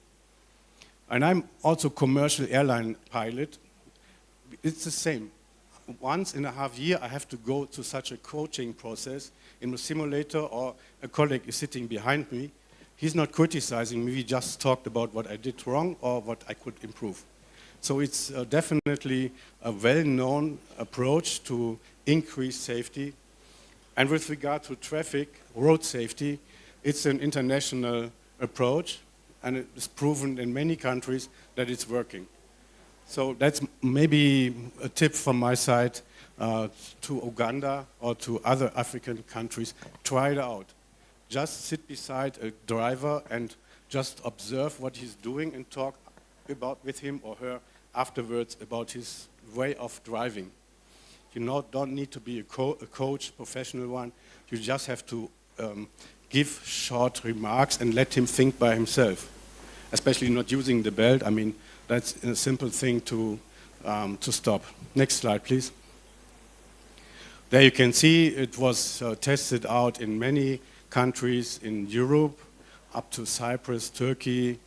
[SPEAKER 16] And I'm also commercial airline pilot. It's the same. Once in a half year, I have to go to such a coaching process in a simulator, or a colleague is sitting behind me. He's not criticizing me, we just talked about what I did wrong or what I could improve. So it's definitely a well-known approach to increase safety. And with regard to traffic, road safety, it's an international approach, and it is proven in many countries that it's working. So that's maybe a tip from my side to Uganda or to other African countries. Try it out. Just sit beside a driver and just observe what he's doing and talk with him or her afterwards about his way of driving. You don't need to be a coach, professional one. You just have to give short remarks and let him think by himself, especially not using the belt. I mean, that's a simple thing to stop. Next slide, please. There you can see it was tested out in many countries in Europe, up to Cyprus, Turkey,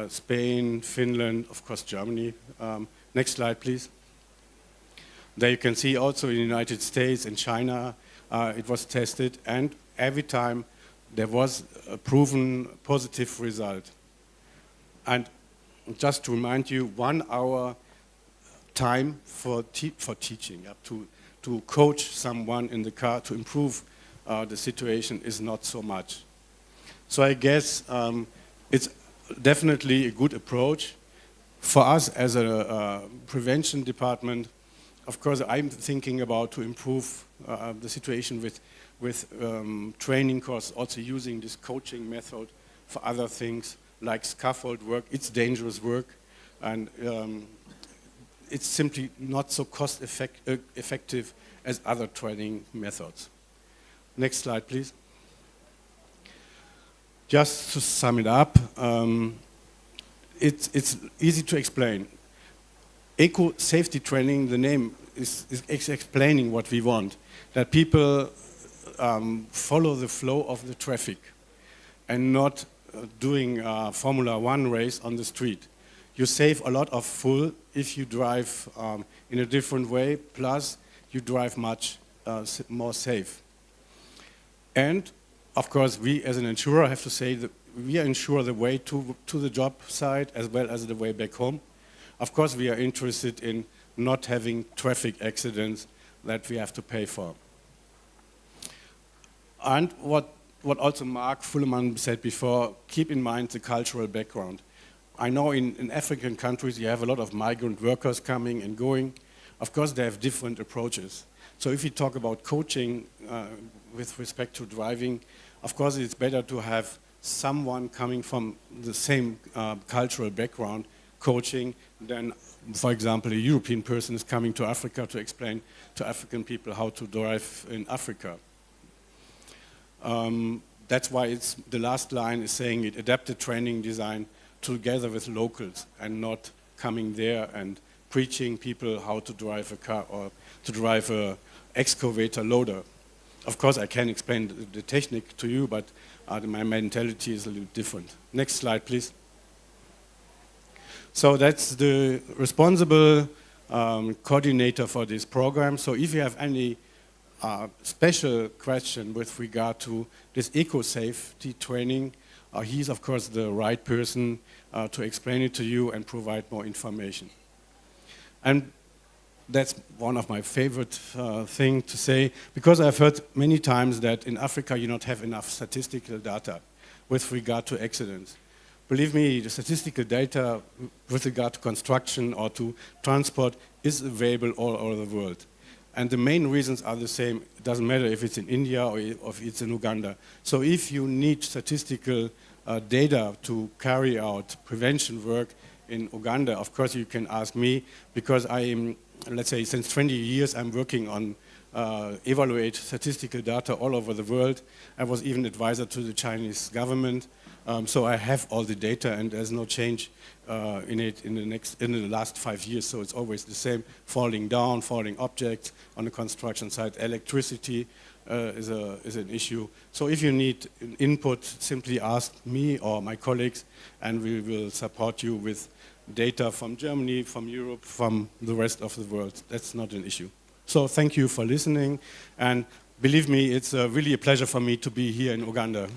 [SPEAKER 16] Spain, Finland, of course Germany. Next slide, please. There you can see also in the United States and China, it was tested, and every time there was a proven positive result. And just to remind you, 1 hour time for teaching, to coach someone in the car to improve the situation is not so much. So I guess it's definitely a good approach. For us as a prevention department, of course, I'm thinking about to improve the situation with training courses, also using this coaching method for other things like scaffold work. It's dangerous work, and it's simply not so cost effective as other training methods. Next slide, please. Just to sum it up, it's easy to explain. Eco safety training, the name is explaining what we want, that people follow the flow of the traffic and not doing a Formula One race on the street. You save a lot of fuel if you drive in a different way, plus you drive much more safe. And of course, we as an insurer have to say that we insure the way to the job site as well as the way back home. Of course, we are interested in not having traffic accidents that we have to pay for. And what also Mark Fullerman said before, keep in mind the cultural background. I know in African countries you have a lot of migrant workers coming and going. Of course, they have different approaches. So if you talk about coaching with respect to driving, of course it's better to have someone coming from the same cultural background coaching than, for example, a European person is coming to Africa to explain to African people how to drive in Africa. That's why the last line is saying it adapted training design together with locals and not coming there and preaching people how to drive a car or to drive a excavator loader. Of course, I can explain the technique to you, but my mentality is a little different. Next slide, please. So that's the responsible coordinator for this program. So if you have any special question with regard to this eco-safety training, he's of course the right person to explain it to you and provide more information. And that's one of my favorite things to say, because I've heard many times that in Africa you not have enough statistical data with regard to accidents. believe me, the statistical data with regard to construction or to transport is available all over the world. And the main reasons are the same. It doesn't matter if it's in India or if it's in Uganda. So if you need statistical data to carry out prevention work in Uganda, of course you can ask me, because I am, let's say, since 20 years I'm working on evaluate statistical data all over the world. I was even advisor to the Chinese government. So I have all the data, and there's no change in it in the last 5 years. So it's always the same: falling down, falling objects on the construction site. Electricity is an issue. So if you need input, simply ask me or my colleagues, and we will support you with data from Germany, from Europe, from the rest of the world. That's not an issue. So thank you for listening, and believe me, it's really a pleasure for me to be here in Uganda.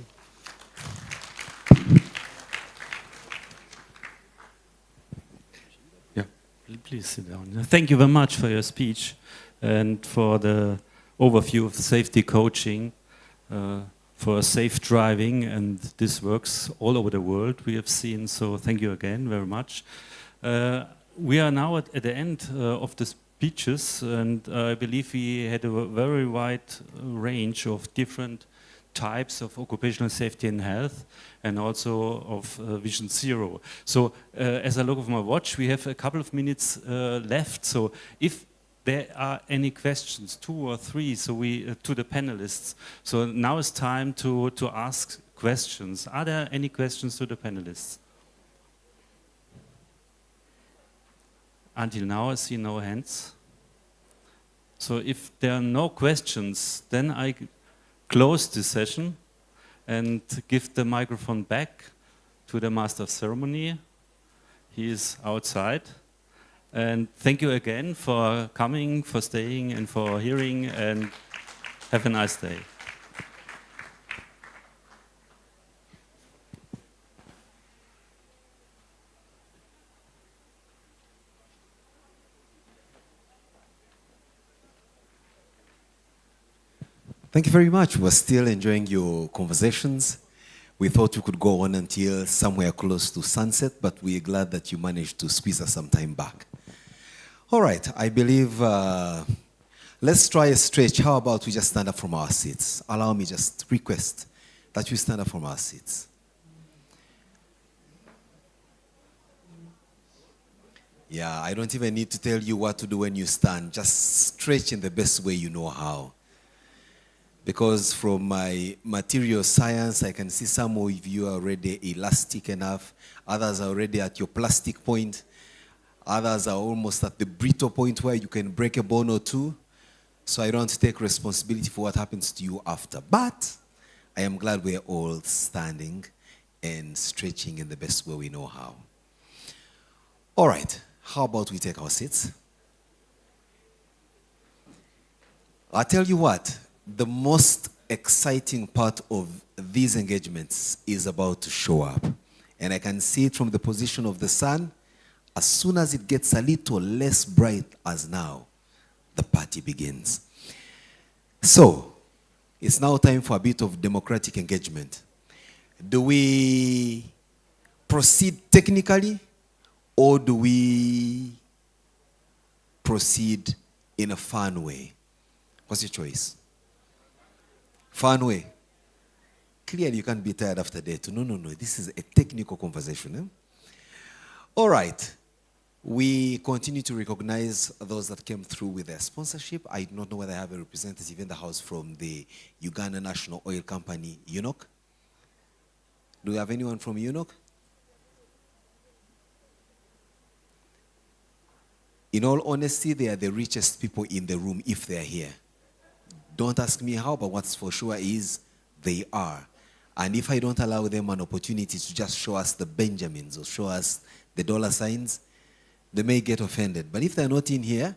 [SPEAKER 17] Yeah, please sit down. Thank you very much for your speech and for the overview of the safety coaching for safe driving, and this works all over the world, we have seen, so thank you again very much. We are now at the end of the speeches, and I believe we had a very wide range of different types of occupational safety and health, and also of Vision Zero. So as I look at my watch, we have a couple of minutes left, so if there are any questions, 2 or 3, so we to the panelists. So now is time to ask questions. Are there any questions to the panelists? Until now, I see no hands. So if there are no questions, then I close this session and give the microphone back to the Master of Ceremony. He is outside. And thank you again for coming, for staying, and for hearing, and have a nice day.
[SPEAKER 2] Thank you very much. We're still enjoying your conversations. We thought we could go on until somewhere close to sunset, but we're glad that you managed to squeeze us some time back. All right, I believe, let's try a stretch. How about we just stand up from our seats? Allow me just request that we stand up from our seats. Yeah, I don't even need to tell you what to do when you stand. Just stretch in the best way you know how. Because from my material science, I can see some of you are already elastic enough. Others are already at your plastic point. Others are almost at the brittle point where you can break a bone or two. So I don't take responsibility for what happens to you after. But I am glad we're all standing and stretching in the best way we know how. All right, how about we take our seats? I'll tell you what, the most exciting part of these engagements is about to show up. And I can see it from the position of the sun. As soon as it gets a little less bright as now, the party begins. So, it's now time for a bit of democratic engagement. Do we proceed technically, or do we proceed in a fun way? What's your choice? Fun way. Clearly, you can't be tired after day 2. No. This is a technical conversation. Eh? All right. We continue to recognize those that came through with their sponsorship. I do not know whether I have a representative in the house from the Uganda National Oil Company, UNOC. Do we have anyone from UNOC? In all honesty, they are the richest people in the room if they are here. Don't ask me how, but what's for sure is they are. And if I don't allow them an opportunity to just show us the Benjamins or show us the dollar signs, they may get offended. But if they're not in here,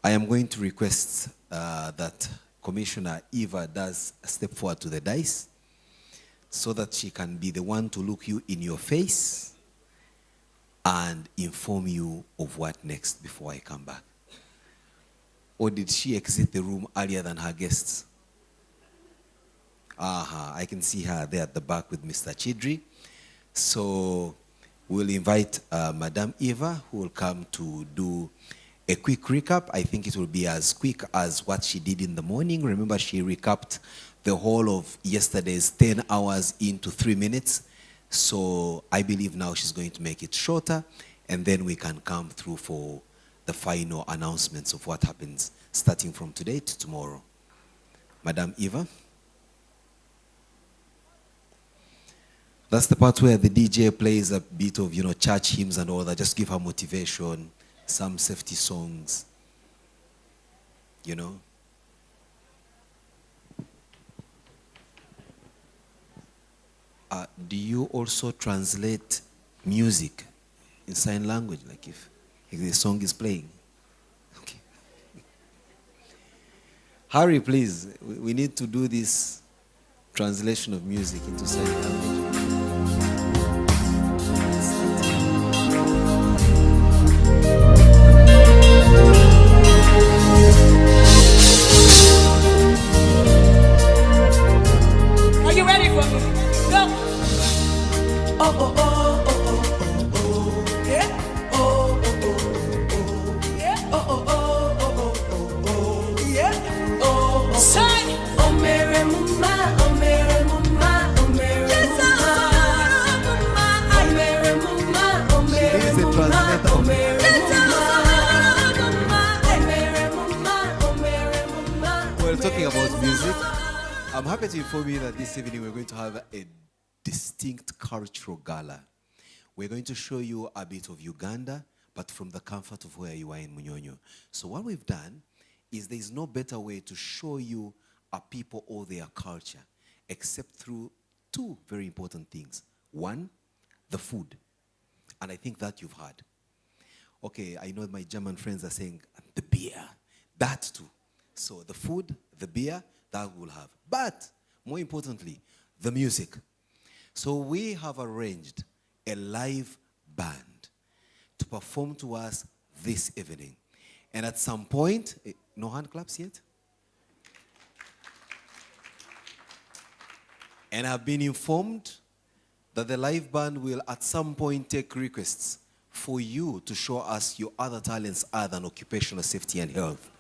[SPEAKER 2] I am going to request that Commissioner Eva does step forward to the dais so that she can be the one to look you in your face and inform you of what next before I come back. Or did she exit the room earlier than her guests? I can see her there at the back with Mr. Chidri. So we'll invite Madame Eva, who will come to do a quick recap. I think it will be as quick as what she did in the morning. Remember, she recapped the whole of yesterday's 10 hours into 3 minutes. So I believe now she's going to make it shorter, and then we can come through for the final announcements of what happens starting from today to tomorrow. Madame Eva. That's the part where the DJ plays a bit of, church hymns and all that. Just give her motivation, some safety songs, Do you also translate music in sign language, like if the song is playing? Okay. Hurry, please. We need to do this translation of music into sign language.
[SPEAKER 10] Are you ready for me? Go. Oh, oh, oh, oh, oh, oh, oh, yeah. Oh, oh, oh, oh, oh, yeah. Oh, oh, oh, oh, oh, oh, oh, yeah. Oh, oh. Say, oh, Mary Mama, oh, Mary Mama, oh, Mary Mama, oh, Mary Mama, oh, Mary Mama, oh, Mary Mama.
[SPEAKER 2] Well, talking about music, I'm happy to inform you that this evening we're going to have a distinct cultural gala. We're going to show you a bit of Uganda, but from the comfort of where you are in Munyonyo. So what we've done is there's no better way to show you a people or their culture except through two very important things. One, the food. And I think that you've heard. Okay, I know my German friends are saying the beer. That too. So the food, the beer, that we'll have. But more importantly, the music. So we have arranged a live band to perform to us this evening. And at some point, no hand claps yet? And I've been informed that the live band will at some point take requests for you to show us your other talents other than occupational safety and health.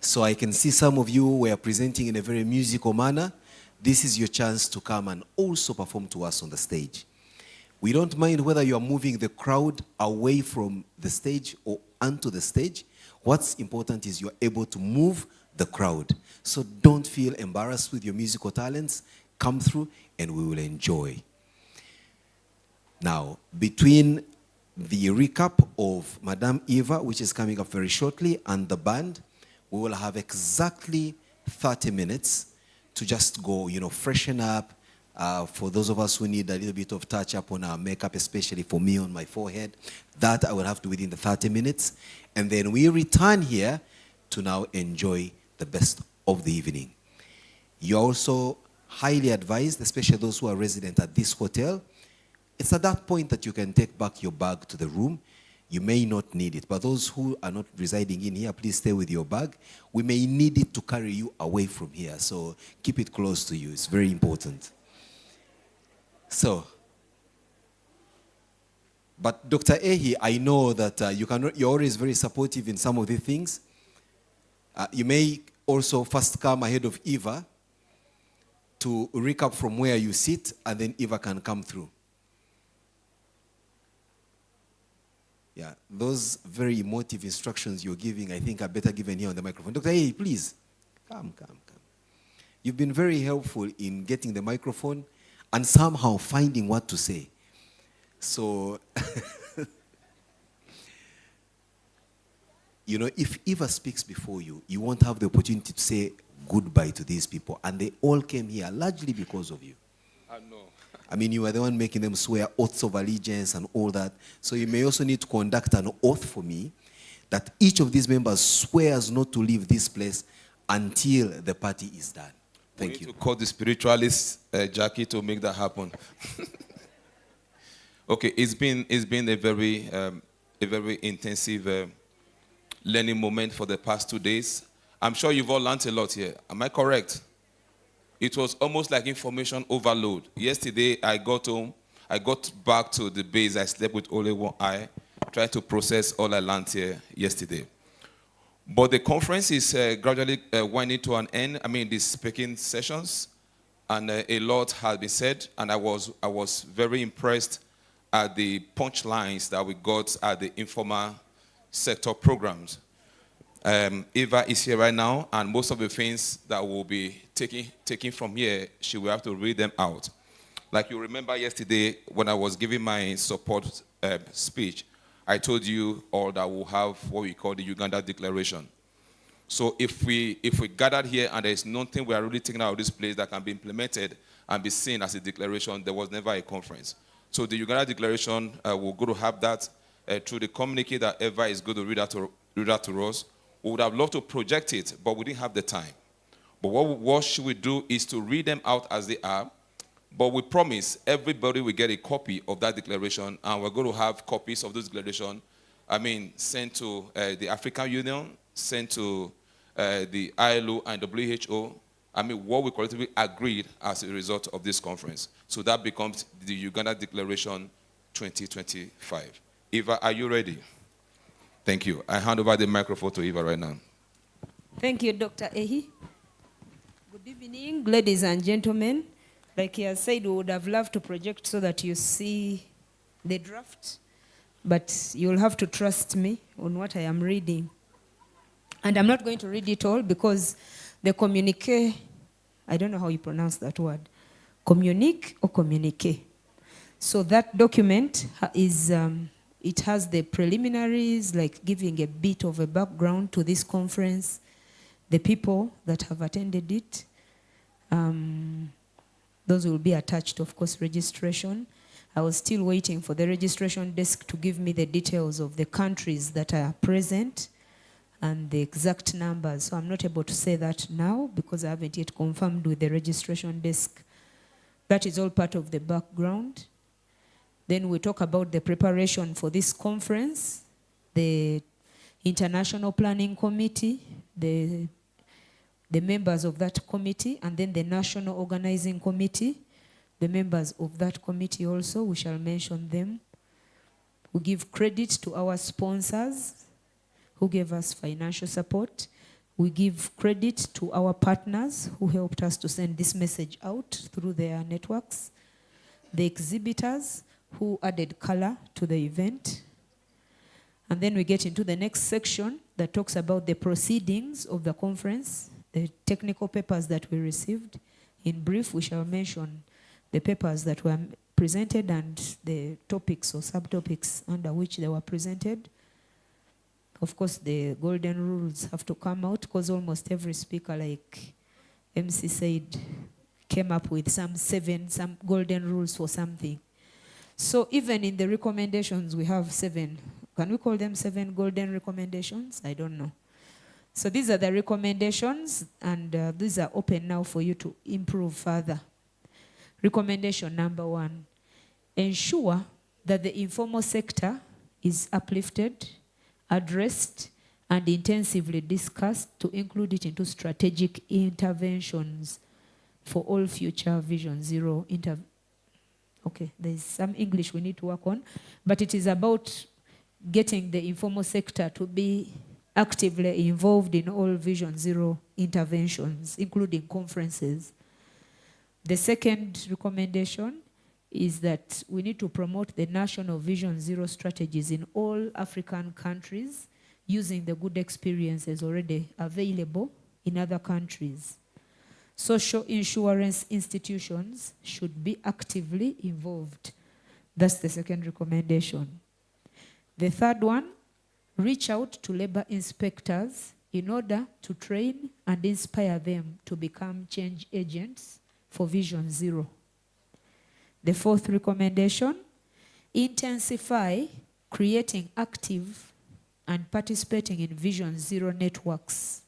[SPEAKER 2] So I can see some of you were presenting in a very musical manner. This is your chance to come and also perform to us on the stage. We don't mind whether you are moving the crowd away from the stage or onto the stage. What's important is you're able to move the crowd. So don't feel embarrassed with your musical talents. Come through and we will enjoy. Now, between the recap of Madame Eva, which is coming up very shortly, and the band, we will have exactly 30 minutes to just go, freshen up. For those of us who need a little bit of touch up on our makeup, especially for me on my forehead, that I will have to within the 30 minutes. And then we return here to now enjoy the best of the evening. You're also highly advised, especially those who are resident at this hotel. It's at that point that you can take back your bag to the room. You may not need it, but those who are not residing in here, please stay with your bag. We may need it to carry you away from here, so keep it close to you. It's very important. So, but Dr. Ehi, I know that you're always very supportive in some of the things. You may also first come ahead of Eva to recap from where you sit, and then Eva can come through. Yeah, those very emotive instructions you're giving, I think are better given here on the microphone. Dr. A, please, come. You've been very helpful in getting the microphone and somehow finding what to say. So, if Eva speaks before you, you won't have the opportunity to say goodbye to these people. And they all came here largely because of you.
[SPEAKER 5] I know.
[SPEAKER 2] I mean, you are the one making them swear oaths of allegiance and all that. So you may also need to conduct an oath for me that each of these members swears not to leave this place until the party is done. Thank you.
[SPEAKER 5] To call the spiritualist Jackie to make that happen. Okay, it's been a very intensive learning moment for the past 2 days. I'm sure you've all learned a lot here. Am I correct? It was almost like information overload. Yesterday, I got home. I got back to the base. I slept with only one eye, tried to process all I learned here yesterday. But the conference is gradually winding to an end. I mean, the speaking sessions, and a lot has been said, and I was very impressed at the punchlines that we got at the informal sector programs. Eva is here right now, and most of the things that we'll be taking from here, she will have to read them out. Like you remember yesterday when I was giving my support speech, I told you all that we'll have what we call the Uganda Declaration. So if we gathered here and there's nothing we are really taking out of this place that can be implemented and be seen as a declaration, there was never a conference. So the Uganda Declaration, we're going to have that through the communique that Eva is going to read out to us. We would have loved to project it, but we didn't have the time. But what should we do is to read them out as they are, but we promise everybody will get a copy of that declaration, and we're going to have copies of this declaration, sent to the African Union, sent to the ILO and WHO. What we collectively agreed as a result of this conference. So that becomes the Uganda Declaration 2025. Eva, are you ready? Thank you. I hand over the microphone to Eva right now.
[SPEAKER 7] Thank you, Dr. Ehi. Good evening, ladies and gentlemen. Like he has said, we would have loved to project so that you see the draft, but you'll have to trust me on what I am reading. And I'm not going to read it all because the communique, I don't know how you pronounce that word, communique or communique. So that document is, it has the preliminaries, like giving a bit of a background to this conference, the people that have attended it. Those will be attached, of course, registration. I was still waiting for the registration desk to give me the details of the countries that are present and the exact numbers. So I'm not able to say that now because I haven't yet confirmed with the registration desk. That is all part of the background. Then we talk about the preparation for this conference, the International Planning Committee, the members of that committee, and then the National Organizing Committee, the members of that committee also, we shall mention them. We give credit to our sponsors who gave us financial support. We give credit to our partners who helped us to send this message out through their networks. The exhibitors who added color to the event. And then we get into the next section that talks about the proceedings of the conference, the technical papers that we received. In brief, we shall mention the papers that were presented and the topics or subtopics under which they were presented. Of course, the golden rules have to come out because almost every speaker, like MC said, came up with some golden rules for something. So even in the recommendations, we have 7. Can we call them 7 golden recommendations? I don't know. So these are the recommendations, and these are open now for you to improve further. Recommendation number 1, ensure that the informal sector is uplifted, addressed, and intensively discussed to include it into strategic interventions for all future Vision Zero Okay, there's some English we need to work on, but it is about getting the informal sector to be actively involved in all Vision Zero interventions, including conferences. The second recommendation is that we need to promote the national Vision Zero strategies in all African countries using the good experiences already available in other countries. Social insurance institutions should be actively involved. That's the second recommendation. The third one, reach out to labor inspectors in order to train and inspire them to become change agents for Vision Zero. The fourth recommendation, intensify creating active and participating in Vision Zero networks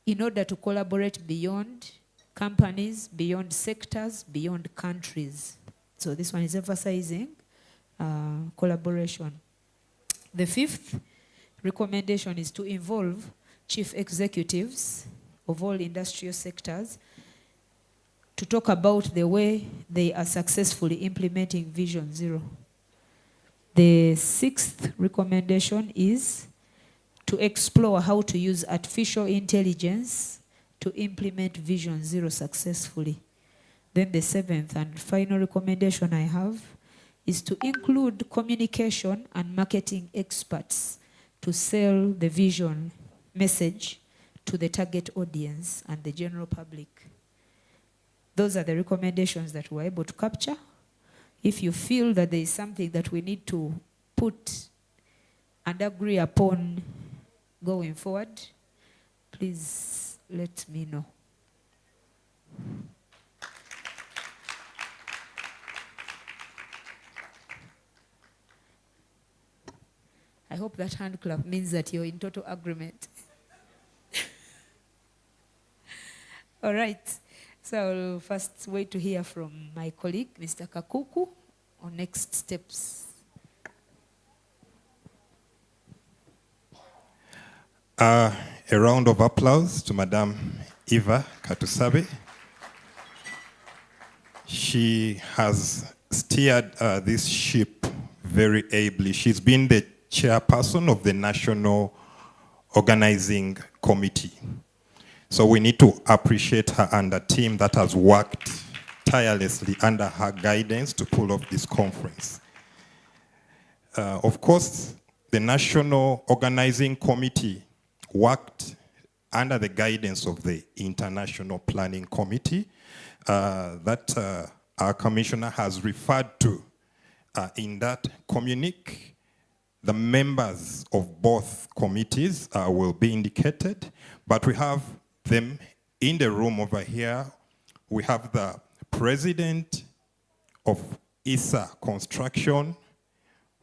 [SPEAKER 7] in order to collaborate beyond companies, beyond sectors, beyond countries. So this one is emphasizing collaboration. The fifth recommendation is to involve chief executives of all industrial sectors to talk about the way they are successfully implementing Vision Zero. The sixth recommendation is to explore how to use artificial intelligence to implement Vision Zero successfully. Then the seventh and final recommendation I have is to include communication and marketing experts to sell the vision message to the target audience and the general public. Those are the recommendations that we're able to capture. If you feel that there is something that we need to put and agree upon going forward, please let me know. I hope that hand clap means that you're in total agreement. All right. So I'll first wait to hear from my colleague, Mr. Kakuku, on next steps.
[SPEAKER 1] A round of applause to Madame Eva Katusabe. She has steered this ship very ably. She's been the chairperson of the National Organizing Committee. So we need to appreciate her and the team that has worked tirelessly under her guidance to pull off this conference. Of course, the National Organizing Committee worked under the guidance of the International Planning Committee that our commissioner has referred to. In that communique, the members of both committees will be indicated, but we have them in the room over here. We have the president of ISA Construction.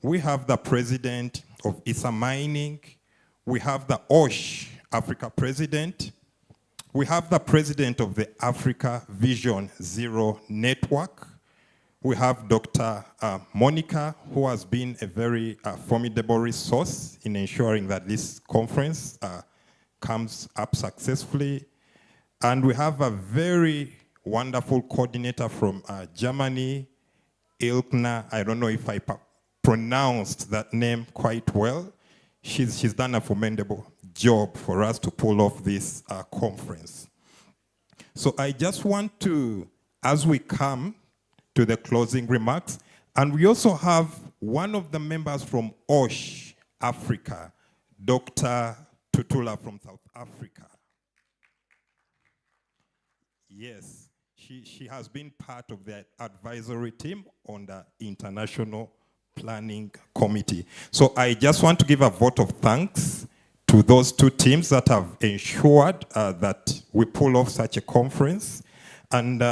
[SPEAKER 1] We have the president of ISA Mining. We have the OSH Africa president. We have the president of the Africa Vision Zero Network. We have Dr. Monica, who has been a very formidable resource in ensuring that this conference comes up successfully. And we have a very wonderful coordinator from Germany, Ilkna. I don't know if I pronounced that name quite well. She's done a formidable job for us to pull off this conference. So I just want to, as we come to the closing remarks, and we also have one of the members from OSH Africa, Dr. Tutula from South Africa. Yes, she has been part of the advisory team on the International Planning Committee. So I just want to give a vote of thanks to those two teams that have ensured that we pull off such a conference. And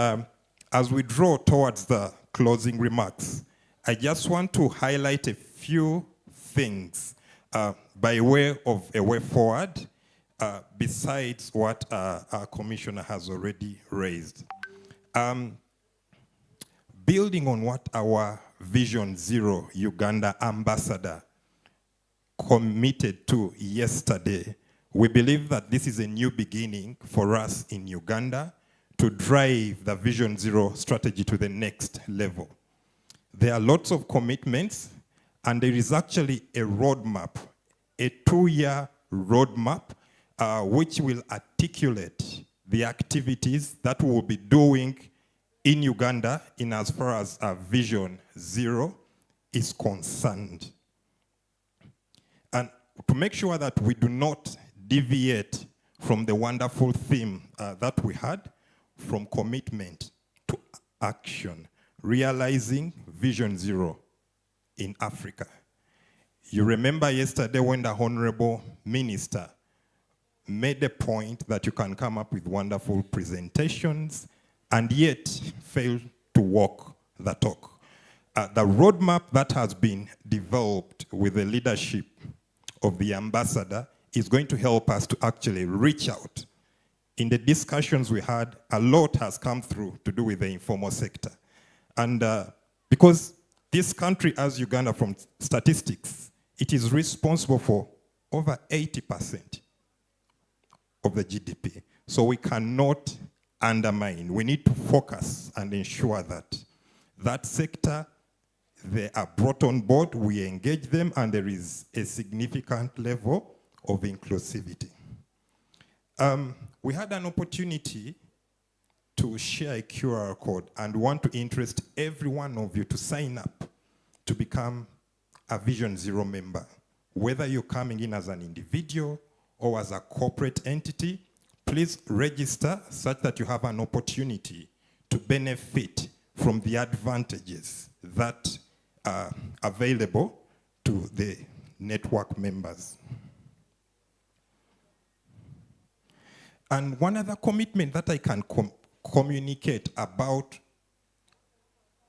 [SPEAKER 1] as we draw towards the closing remarks, I just want to highlight a few things by way of a way forward, besides what our commissioner has already raised. Building on what our Vision Zero Uganda ambassador committed to yesterday, we believe that this is a new beginning for us in Uganda to drive the Vision Zero strategy to the next level. There are lots of commitments, and there is actually a roadmap, a 2-year roadmap, which will articulate the activities that we will be doing in Uganda in as far as Vision Zero is concerned. And to make sure that we do not deviate from the wonderful theme that we had, from commitment to action, realizing Vision Zero in Africa. You remember yesterday when the Honorable Minister made the point that you can come up with wonderful presentations and yet fail to walk the talk. The roadmap that has been developed with the leadership of the ambassador is going to help us to actually reach out. In the discussions we had, a lot has come through to do with the informal sector. And because this country, as Uganda, from statistics, it is responsible for over 80% of the GDP. So we cannot undermined. We need to focus and ensure that that sector, they are brought on board, we engage them, and there is a significant level of inclusivity. We had an opportunity to share a QR code and want to interest every one of you to sign up to become a Vision Zero member. Whether you're coming in as an individual or as a corporate entity, please register such that you have an opportunity to benefit from the advantages that are available to the network members. And one other commitment that I can communicate about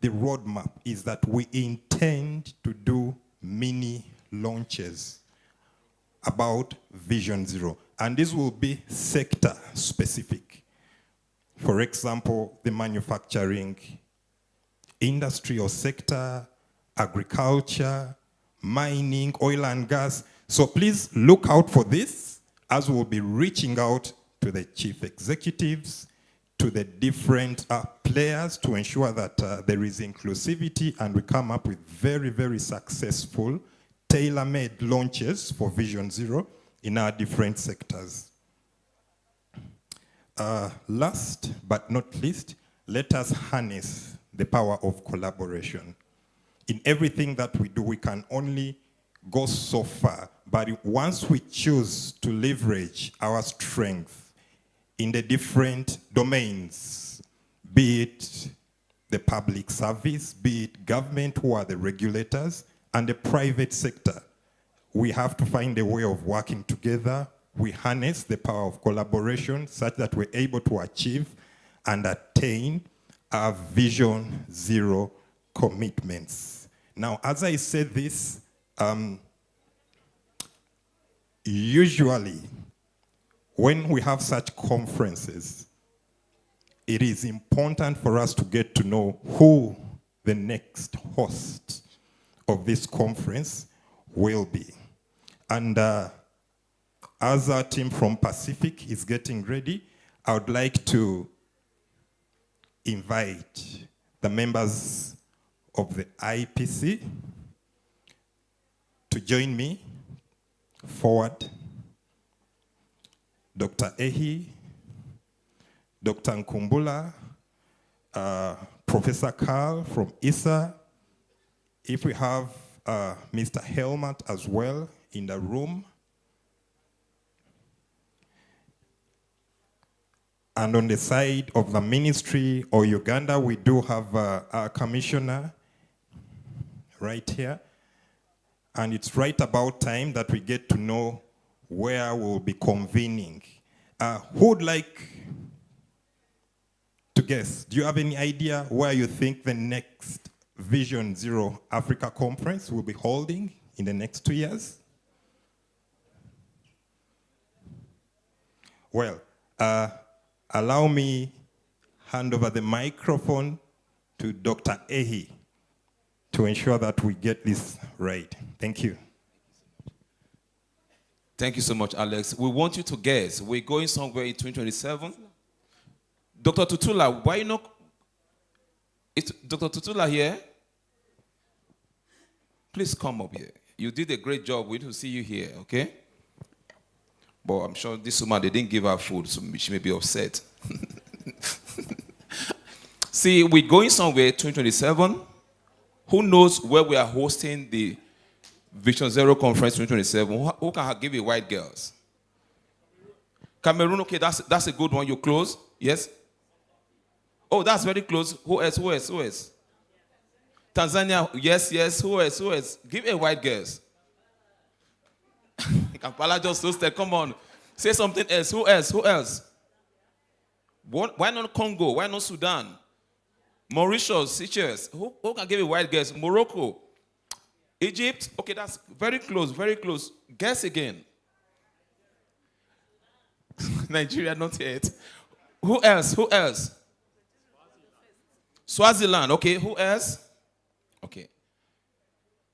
[SPEAKER 1] the roadmap is that we intend to do mini launches about Vision Zero. And this will be sector specific. For example, the manufacturing industry or sector, agriculture, mining, oil and gas. So please look out for this, as we'll be reaching out to the chief executives, to the different players to ensure that there is inclusivity and we come up with very, very successful tailor-made launches for Vision Zero in our different sectors. Last but not least, let us harness the power of collaboration. In everything that we do, we can only go so far, but once we choose to leverage our strength in the different domains, be it the public service, be it government, who are the regulators, and the private sector, we have to find a way of working together. We harness the power of collaboration such that we're able to achieve and attain our Vision Zero commitments. Now, as I said this, usually when we have such conferences, it is important for us to get to know who the next host of this conference will be. And as our team from Pacific is getting ready, I would like to invite the members of the IPC to join me forward. Dr. Ehi, Dr. Nkumbula, Professor Carl from ISA. If we have Mr. Helmut as well in the room. And on the side of the ministry or Uganda, we do have our commissioner right here. And it's right about time that we get to know where we'll be convening. Who would like to guess? Do you have any idea where you think the next Vision Zero Africa conference will be holding in the next 2 years? Well, allow me hand over the microphone to Dr. Ehi to ensure that we get this right. Thank you.
[SPEAKER 5] Thank you so much, Alex. We want you to guess. We're going somewhere in 2027. Dr. Tutula, why not? Is Dr. Tutula here? Please come up here. You did a great job. We need to see you here, okay? But I'm sure this woman, they didn't give her food, so she may be upset. See, we're going somewhere 2027. Who knows where we are hosting the Vision Zero Conference 2027? Who can give it white girls? Cameroon, okay, that's a good one. You close? Yes? Oh, that's very close. Who else? Who else? Who else? Tanzania, yes, yes. Who else? Who else? Give a white girls. Kampala just hosted. Come on. Say something else. Who else? Who else? Why not Congo? Why not Sudan? Mauritius, Seychelles. Who can give a white girls? Morocco. Egypt. Okay, that's very close, very close. Guess again. Nigeria, not yet. Who else? Who else? Swaziland. Okay, who else? Okay.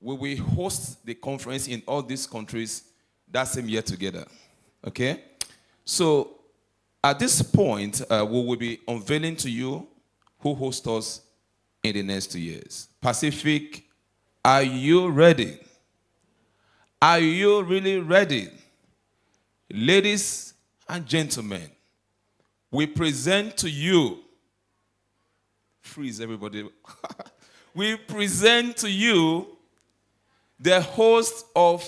[SPEAKER 5] We will host the conference in all these countries that same year together. Okay? So, At this point, we will be unveiling to you who hosts us in the next 2 years. Pacific, are you ready? Are you really ready? Ladies and gentlemen, we present to you, freeze everybody. We present to you the host of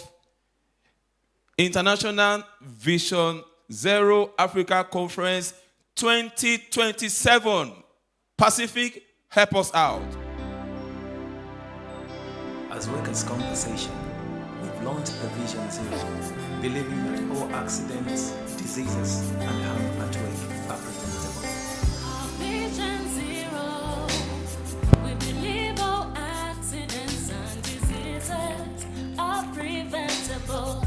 [SPEAKER 5] International Vision Zero Africa Conference 2027. Pacific, help us out.
[SPEAKER 9] As workers' compensation, we've launched the Vision Zero, believing that all accidents, diseases, and harm at work are preventable.
[SPEAKER 11] Vision Zero. We believe all accidents and diseases are preventable,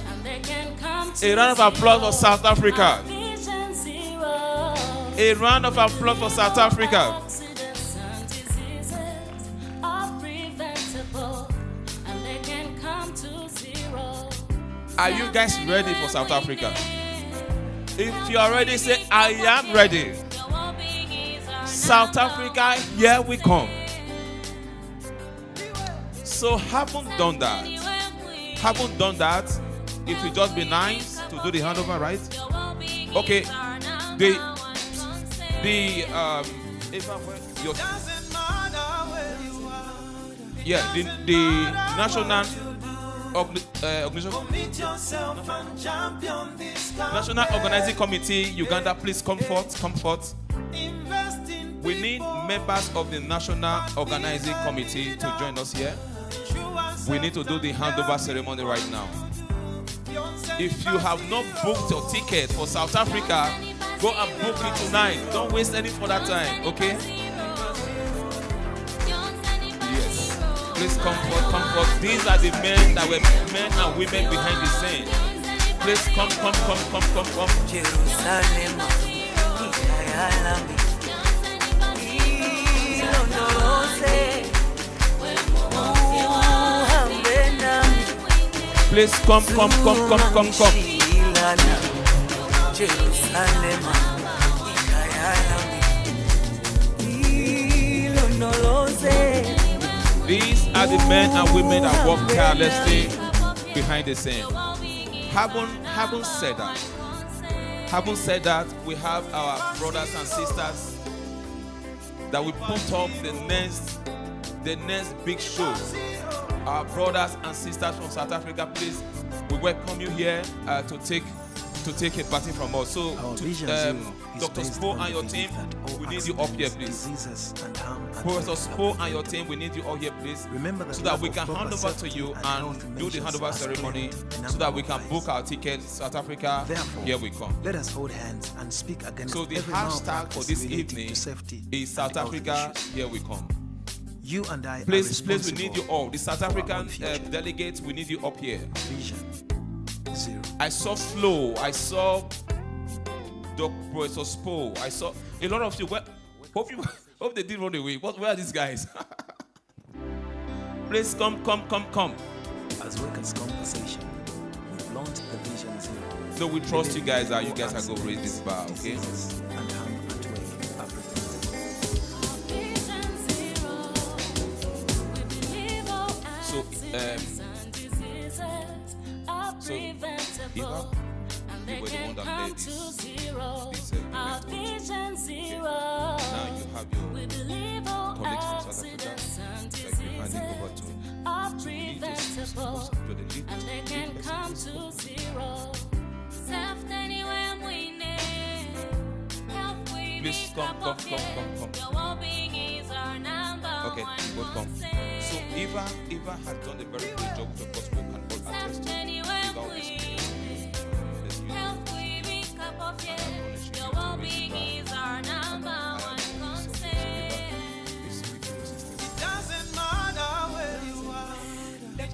[SPEAKER 11] and they can come to
[SPEAKER 5] A round of applause for South Africa.
[SPEAKER 11] Vision Zero.
[SPEAKER 5] A round of applause for South Africa.
[SPEAKER 11] Accidents and diseases are preventable, and they can come to zero.
[SPEAKER 5] Are you guys ready for South Africa? If you are ready, say, I am ready. South Africa, here we come. So haven't done that. Haven't done that. It will just be nice to do the handover, right? Okay. The national National Organizing Committee, Uganda, please come forth. We need members of the National Organizing Committee to join us here. We need to do the handover ceremony right now. If you have not booked your ticket for South Africa, go and book it tonight. Don't waste any further time, okay? Yes. Please come forth. These are the men that were men and women behind the scene. Please come.
[SPEAKER 10] Jerusalem,
[SPEAKER 5] please come. These are the men and women that work tirelessly behind the scene. Haven't said that, we have our brothers and sisters that will put up the next big show. Our brothers and sisters from South Africa, please, we welcome you here to take a party from us. So, Dr. Spo and your team, we need you up here, please. Professor Spo and your team, we need you all here, please. So that we can hand over to you and do the handover ceremony, so that we can book our tickets. South Africa, here we come.
[SPEAKER 9] Let us hold hands and speak against
[SPEAKER 5] so the hashtag for this evening is South Africa, here we come.
[SPEAKER 9] You and I
[SPEAKER 5] please, we need you all. The South African delegates, we need you up here.
[SPEAKER 9] Vision Zero.
[SPEAKER 5] I saw Flo. I saw Dr. Professor Spo. I saw a lot of you. Hope they didn't run away. Where are these guys? Please come.
[SPEAKER 9] As workers' compensation, we've launched the Vision Zero.
[SPEAKER 5] So we trust you guys. You guys are going to raise this bar, okay?
[SPEAKER 9] And harm at work are
[SPEAKER 5] So, Eva, you were the one that led this event. Now you have your colleagues from South Africa that you're handing over to. So you need to support the lead. Please come. Okay, both come. So Eva has done a very good job with the gospel and all attest to without this.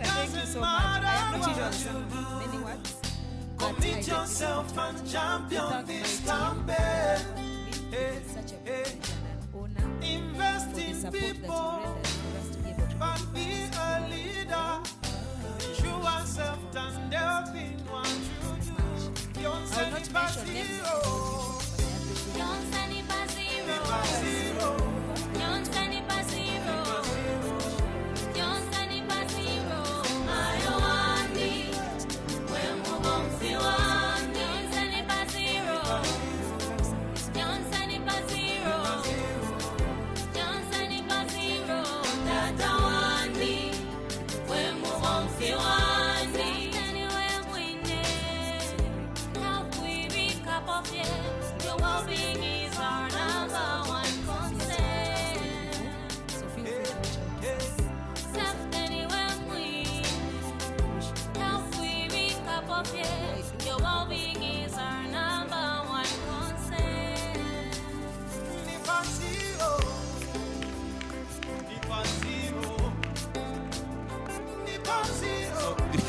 [SPEAKER 7] Thank you so much. I am not usually saying many words.
[SPEAKER 10] Commit yourself and champion this campaign.
[SPEAKER 7] It's such a privilege and an honor
[SPEAKER 10] Invest
[SPEAKER 7] for the
[SPEAKER 10] in
[SPEAKER 7] support that you
[SPEAKER 10] people,
[SPEAKER 7] rendered for us to be able to
[SPEAKER 10] but be a leader. True and self-turned, in one truth.
[SPEAKER 7] I will not mention names.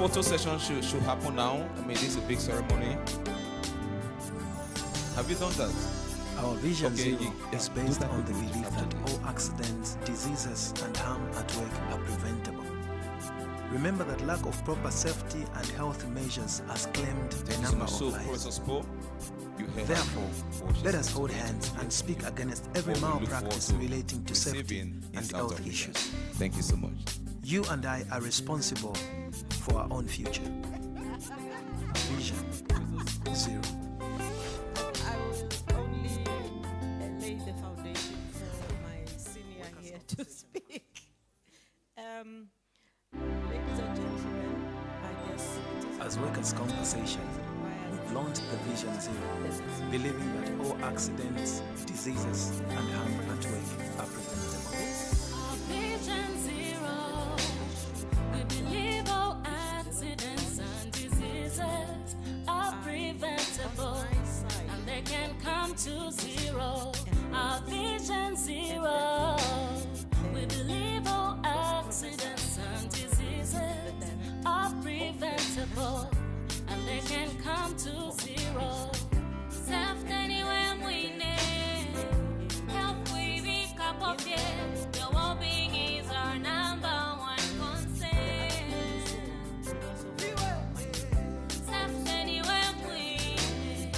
[SPEAKER 5] photo session should happen now. I mean, this is a big ceremony. Have you done that?
[SPEAKER 9] Our Vision
[SPEAKER 5] Okay,
[SPEAKER 9] Zero is based on the belief that all accidents, diseases, and harm at work are preventable. Remember that lack of proper safety and health measures has claimed a number of lives. Therefore, let us hold hands and speak against every malpractice relating to safety and health issues.
[SPEAKER 5] Thank you so much.
[SPEAKER 9] You and I are responsible for our own future. Vision Zero.
[SPEAKER 4] I will only lay the foundation for my senior here to speak. Ladies and gentlemen, I guess it is
[SPEAKER 9] As workers' compensation, we've launched the Vision Zero, believing that all accidents, diseases, and harm at work are preventable.
[SPEAKER 11] Vision Zero. We believe all accidents and diseases are preventable, and they can come to zero. Our Vision Zero. We believe all accidents and diseases are preventable, and they can come to zero. Safety anywhere we need. Help we be cup of it. Your well-being is our number one concern. Safety anywhere we need.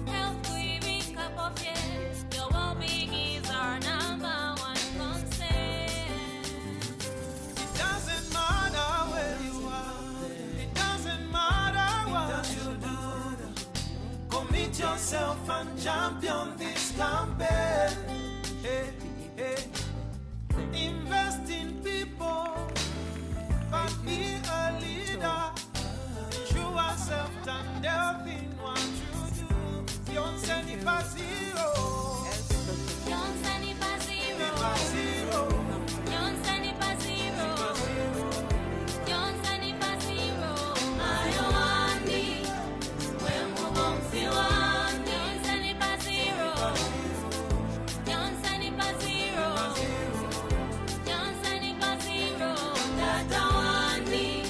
[SPEAKER 11] Help we be cup of it. Your well-being is our number one concern.
[SPEAKER 10] It doesn't matter where you are. It doesn't matter what you do. Commit yourself and champion this campaign. Hey, hey. Invest in people, but be a leader. Ensure self and health in what you do. Don't send it by zero.
[SPEAKER 11] Don't send it by zero.
[SPEAKER 10] By zero.
[SPEAKER 11] Don't send it by zero. Don't send it by zero. I don't want it. When we won't feel one. Don't send it by zero. Don't send it by zero. Don't send it by zero. That I want it.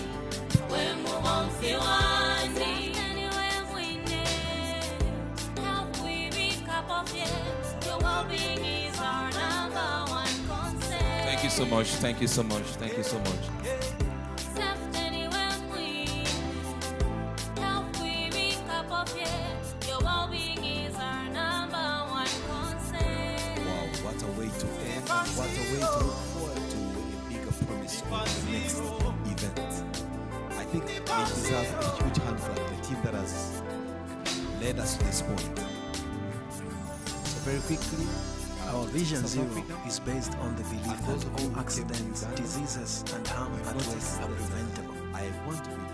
[SPEAKER 11] When we won't feel one. Anywhere we need. Help we be cup of it. Your well-being is our number one concern.
[SPEAKER 5] Thank you so much. Thank you so much. Thank you so much.
[SPEAKER 11] Safety anywhere we help we be cup of it. Your well-being is our number one concern.
[SPEAKER 2] Wow, what a way to end and what a way to look forward to a bigger promise of the next event. I think they deserve a huge hand clap, the team that has led us to this point. So very quickly,
[SPEAKER 9] Our Vision
[SPEAKER 2] South
[SPEAKER 9] Zero
[SPEAKER 2] Africa
[SPEAKER 9] is based on the belief that all accidents, diseases, and harm at work are preventable.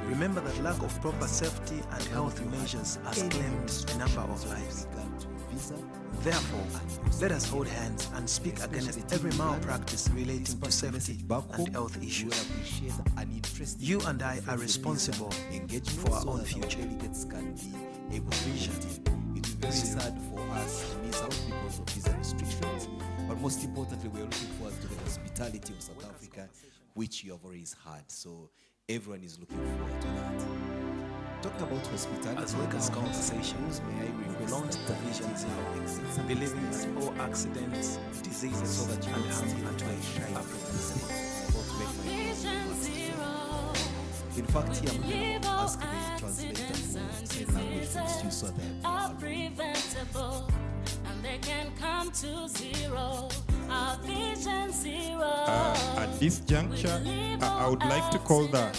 [SPEAKER 9] Remember that lack of proper safety and health measures has claimed a number of lives. Therefore, let us hold hands and speak against every malpractice relating to safety and health issues. You and I are responsible for our own future.
[SPEAKER 2] Vision. It is very sad for us to miss out because of visa restrictions, but most importantly, we are looking forward to the hospitality of South Africa, which you have always had. So everyone is looking forward to that. Talking about hospitality,
[SPEAKER 9] As workers'
[SPEAKER 2] now,
[SPEAKER 9] conversations,
[SPEAKER 2] may I
[SPEAKER 9] we
[SPEAKER 2] request
[SPEAKER 9] launched the
[SPEAKER 2] that
[SPEAKER 9] Vision Zero,
[SPEAKER 2] Zero,
[SPEAKER 9] believing that all accidents, diseases,
[SPEAKER 2] so that you
[SPEAKER 9] and
[SPEAKER 2] can
[SPEAKER 9] harm
[SPEAKER 2] still
[SPEAKER 9] at work are preventable.
[SPEAKER 2] about to make my
[SPEAKER 11] Vision Zero.
[SPEAKER 2] In fact, here I'm going
[SPEAKER 11] Believe
[SPEAKER 2] to
[SPEAKER 11] all
[SPEAKER 2] ask the translator
[SPEAKER 11] accidents
[SPEAKER 2] to
[SPEAKER 11] and
[SPEAKER 2] say language for
[SPEAKER 11] diseases
[SPEAKER 2] you so that
[SPEAKER 11] are preventable, and they can come to zero. Our Vision Zero.
[SPEAKER 1] At this juncture, I would like to call the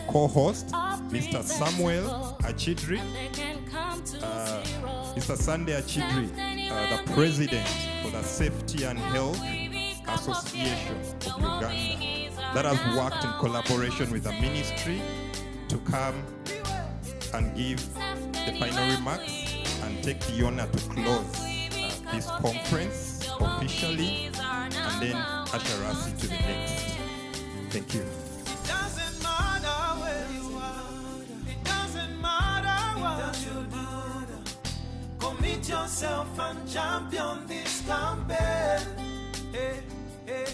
[SPEAKER 1] co-host, Mr. Samuel Achidri, Mr. Sunday Achidri, the president for the Safety and Health Association of Uganda, that has worked in collaboration with the ministry to come and give the final remarks and take the honor to close this conference officially and then usher us into the next. Thank you.
[SPEAKER 10] It doesn't matter where you are. It doesn't matter what you do. Commit yourself and champion this campaign. Hey, hey.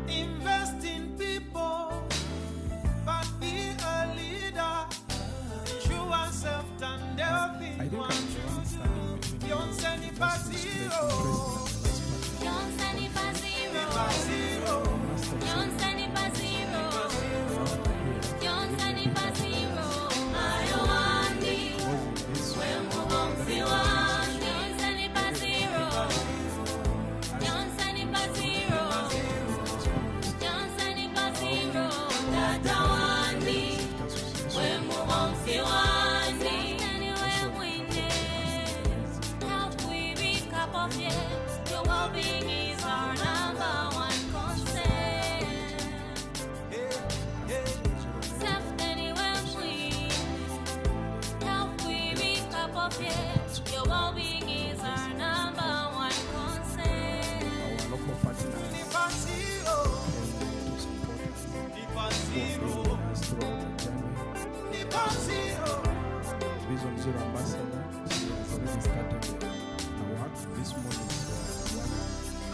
[SPEAKER 10] Invest in people, but
[SPEAKER 11] Your well-being is our number one concern. Self anywhere we help we reach up of it. Your well-being is our number one concern.
[SPEAKER 8] Vision Zero Ambassador, she has already started her work. This morning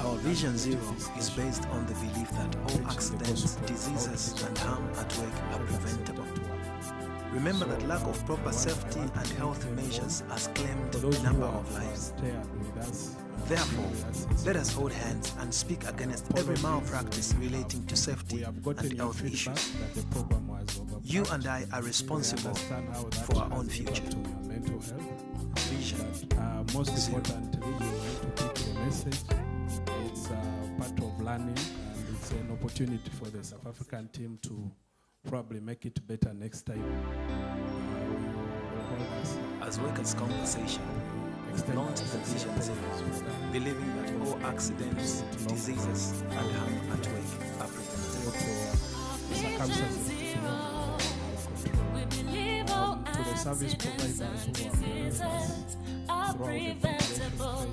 [SPEAKER 9] Our Vision Zero is based on the belief that all accidents, diseases, and harm at work are preventable. Remember that lack of proper safety and health measures has claimed a number of lives. Therefore, let us hold hands and speak against every malpractice relating to safety and health issues. You and I are responsible for our own future. Vision
[SPEAKER 8] most
[SPEAKER 9] Zero.
[SPEAKER 8] importantly, you need to pick the message. It's part of learning, and it's an opportunity for the South African team to probably make it better next time.
[SPEAKER 9] As workers' compensation, launched the Vision Zero, believing that all accidents, diseases, and harm at work are preventable.
[SPEAKER 8] To the service providers who
[SPEAKER 11] are preventable,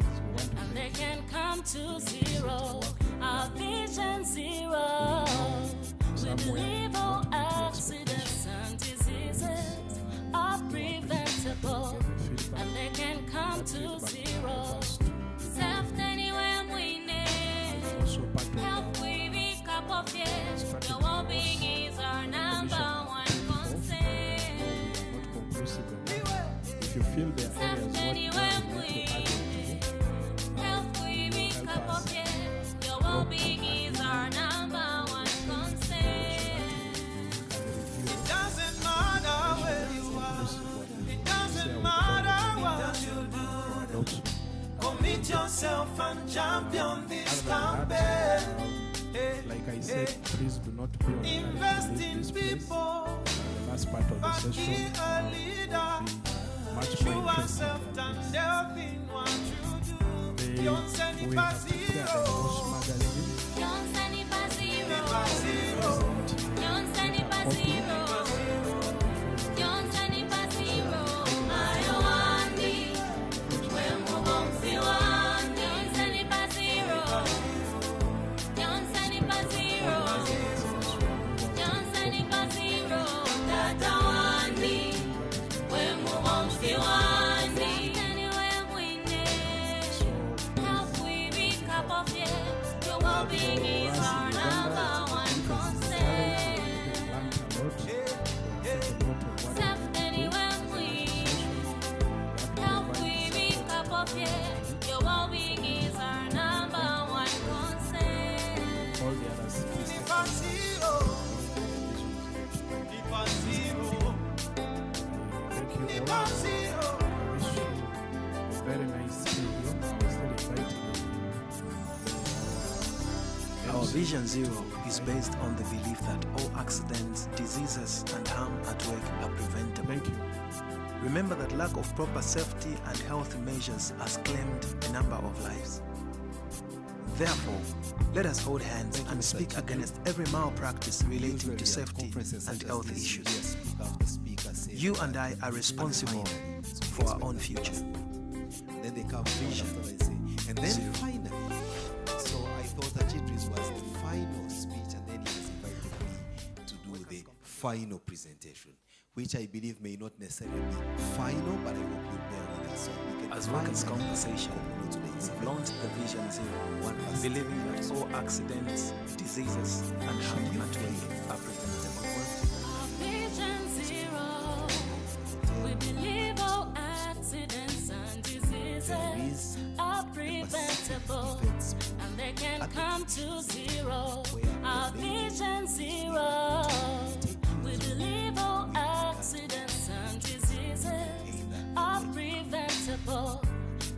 [SPEAKER 11] and they can come to zero. Our Vision Zero. We believe all accidents and diseases are preventable, and they can come to zero. Self anywhere we need, help we reach up of it. Your well-being is our number one concern.
[SPEAKER 8] if you feel there are areas
[SPEAKER 11] Anywhere
[SPEAKER 8] what
[SPEAKER 11] we
[SPEAKER 8] you need to
[SPEAKER 11] help we reach up of it. Your well-being is our number one concern.
[SPEAKER 10] It doesn't matter where you are. It doesn't matter what you do. Commit yourself and champion this campaign.
[SPEAKER 8] like I said, please do not be on
[SPEAKER 10] Invest
[SPEAKER 8] leave
[SPEAKER 10] in
[SPEAKER 8] this place.
[SPEAKER 10] people.
[SPEAKER 8] The last part of the
[SPEAKER 10] But be
[SPEAKER 8] session
[SPEAKER 10] a leader.
[SPEAKER 8] much
[SPEAKER 10] Show
[SPEAKER 8] more interesting
[SPEAKER 10] yourself
[SPEAKER 8] than
[SPEAKER 10] and
[SPEAKER 8] this.
[SPEAKER 10] delve in what you do.
[SPEAKER 8] They,
[SPEAKER 10] Don't send it
[SPEAKER 8] we
[SPEAKER 10] back
[SPEAKER 8] have prepared a Bosch magazine.
[SPEAKER 11] Don't send it by zero.
[SPEAKER 10] Zero.
[SPEAKER 11] Don't send it by zero. Don't send it by zero. I don't want it. When we won't see one. Don't send it by zero. Don't send it by zero. Don't send it by zero. That I want it. When we won't see one. Anywhere we need. Help we reach up of it. Your well-being is our number one concern. Self anywhere we help we reach up of it. Your well-being is our number one concern.
[SPEAKER 8] All the other cities. Thank you all. I wish you a very nice day here. I was still inviting you.
[SPEAKER 9] Our Vision Zero is based on the belief that all accidents, diseases, and harm at work are preventable.
[SPEAKER 8] Thank you.
[SPEAKER 9] Remember that lack of proper safety and health measures has claimed a number of lives. Therefore, let us hold hands and speak against every malpractice relating to safety and health issues. You and I are responsible for our own future.
[SPEAKER 2] Then they come vision, and then
[SPEAKER 9] Zero.
[SPEAKER 2] finally. So I thought that Idris was the final speech, and then he has invited me to do the final presentation, which I believe may not necessarily be final, but I hope you'll bear with us. So we can
[SPEAKER 9] As workers'
[SPEAKER 2] finally
[SPEAKER 9] compensation,
[SPEAKER 2] conclude today's event.
[SPEAKER 9] launched the Vision Zero, believing that all accidents, diseases, and harm at work are preventable.
[SPEAKER 11] Vision Zero. We believe all accidents and diseases are preventable. preventable, and they can come to zero. Our vision zero. We believe all accidents and diseases are preventable,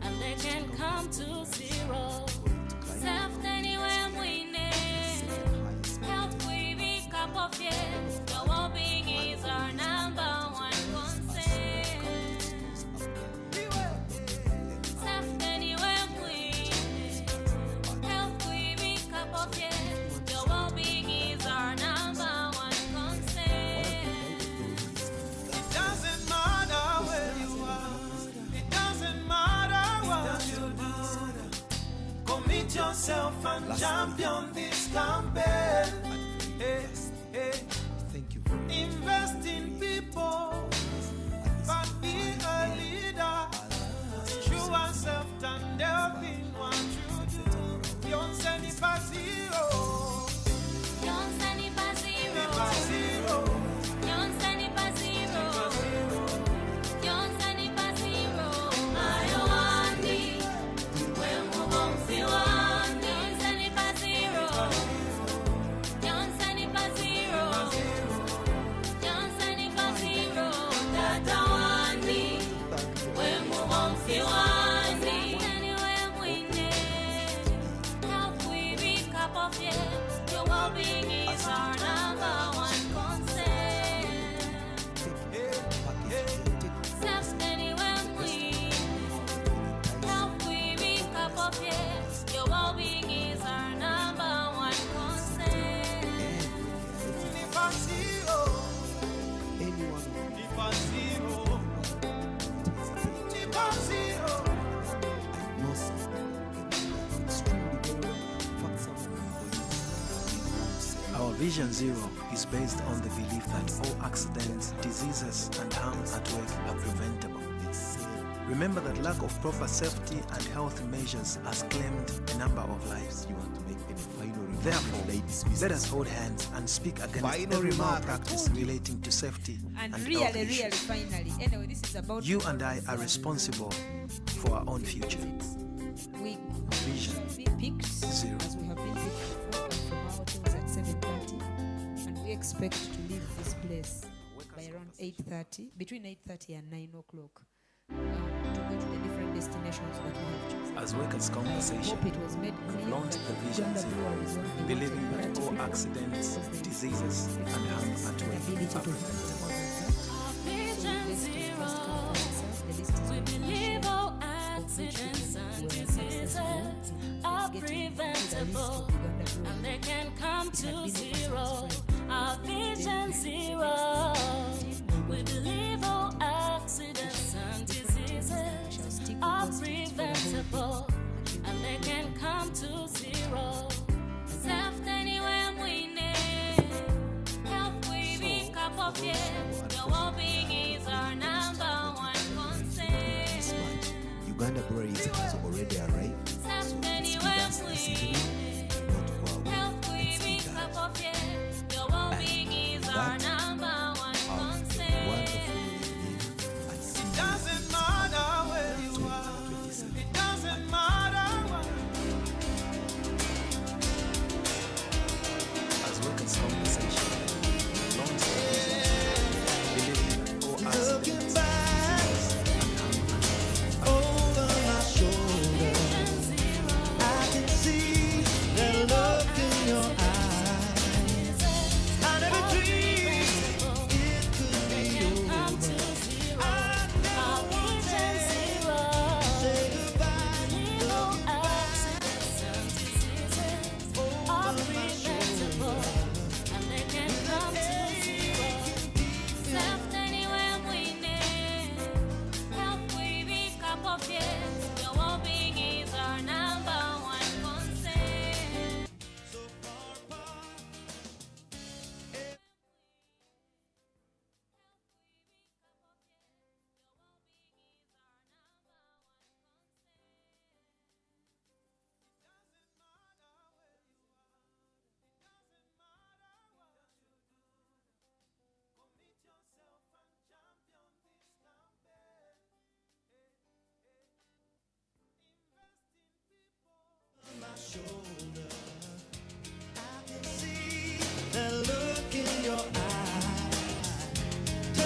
[SPEAKER 11] and they can come to zero. Self anywhere we need. Health we be cup of yes. The well-being is our number one concern. Self anywhere we need. Health we be cup of yes. The well-being is our number one concern.
[SPEAKER 10] It doesn't matter where you are. It doesn't matter what you do. Commit yourself and champion this campaign. Hey, hey. Invest in people, but be a leader. Show yourself and help in what you do. Don't send it by zero.
[SPEAKER 11] Don't send it by zero.
[SPEAKER 10] By zero.
[SPEAKER 11] Don't send it by zero. Don't send it by zero. I want it. When we won't feel one. Don't send it by zero. Don't send it by zero. Don't send it by zero. That I want it. When we won't feel one. Anywhere we need. Help we be cup of yes. Your well-being is our number one concern. Self anywhere we need. Help we be cup of yes. Your well-being is our number one concern.
[SPEAKER 10] If I zero. If I zero. If I zero.
[SPEAKER 9] Our Vision Zero is based on the belief that all accidents, diseases, and harm at work are preventable. Remember that lack of proper safety and health measures has claimed a number of lives. Therefore, let us hold hands and speak against every malpractice relating to safety
[SPEAKER 7] And
[SPEAKER 9] and
[SPEAKER 7] really,
[SPEAKER 9] health issues.
[SPEAKER 7] finally. Anyway, this is about
[SPEAKER 9] You and I are responsible for our own future.
[SPEAKER 7] we
[SPEAKER 9] Vision
[SPEAKER 7] be picked
[SPEAKER 9] Zero.
[SPEAKER 7] as we have been picked before, and from our hotels at 7:30, and we expect to leave this place by around 8:30, between 8:30 and 9 o'clock, to go to the different destinations that we have chosen.
[SPEAKER 9] As Workers'
[SPEAKER 7] I
[SPEAKER 9] Conversation,
[SPEAKER 7] hope it was made
[SPEAKER 9] we've
[SPEAKER 7] clear
[SPEAKER 9] launched
[SPEAKER 7] that
[SPEAKER 9] the Vision
[SPEAKER 7] Uganda
[SPEAKER 9] Zero,
[SPEAKER 7] Breweries only
[SPEAKER 9] believing
[SPEAKER 7] wanted
[SPEAKER 9] that all
[SPEAKER 7] ratification
[SPEAKER 9] accidents,
[SPEAKER 7] because there is
[SPEAKER 9] diseases, and harm at work
[SPEAKER 7] ability
[SPEAKER 9] are
[SPEAKER 7] to
[SPEAKER 9] preventable.
[SPEAKER 7] more than that.
[SPEAKER 11] Vision zero. We believe all accidents and diseases are preventable, and they can come to zero. Our vision zero. We believe all accidents and diseases are preventable, and they can come to zero. Self anywhere we need. Help we be cup of yes. Your well-being is our number one concern.
[SPEAKER 2] Uganda Breweries has already arrived.
[SPEAKER 11] Self anywhere we need. Help we be cup of yes. Your well-being is our number one concern.
[SPEAKER 10] It doesn't matter where you are. It doesn't matter what.
[SPEAKER 9] As Workers' Conversation, we've launched the Vision Zero, believing that all accidents, diseases, and harm at work are
[SPEAKER 10] Over my shoulder, I can see show.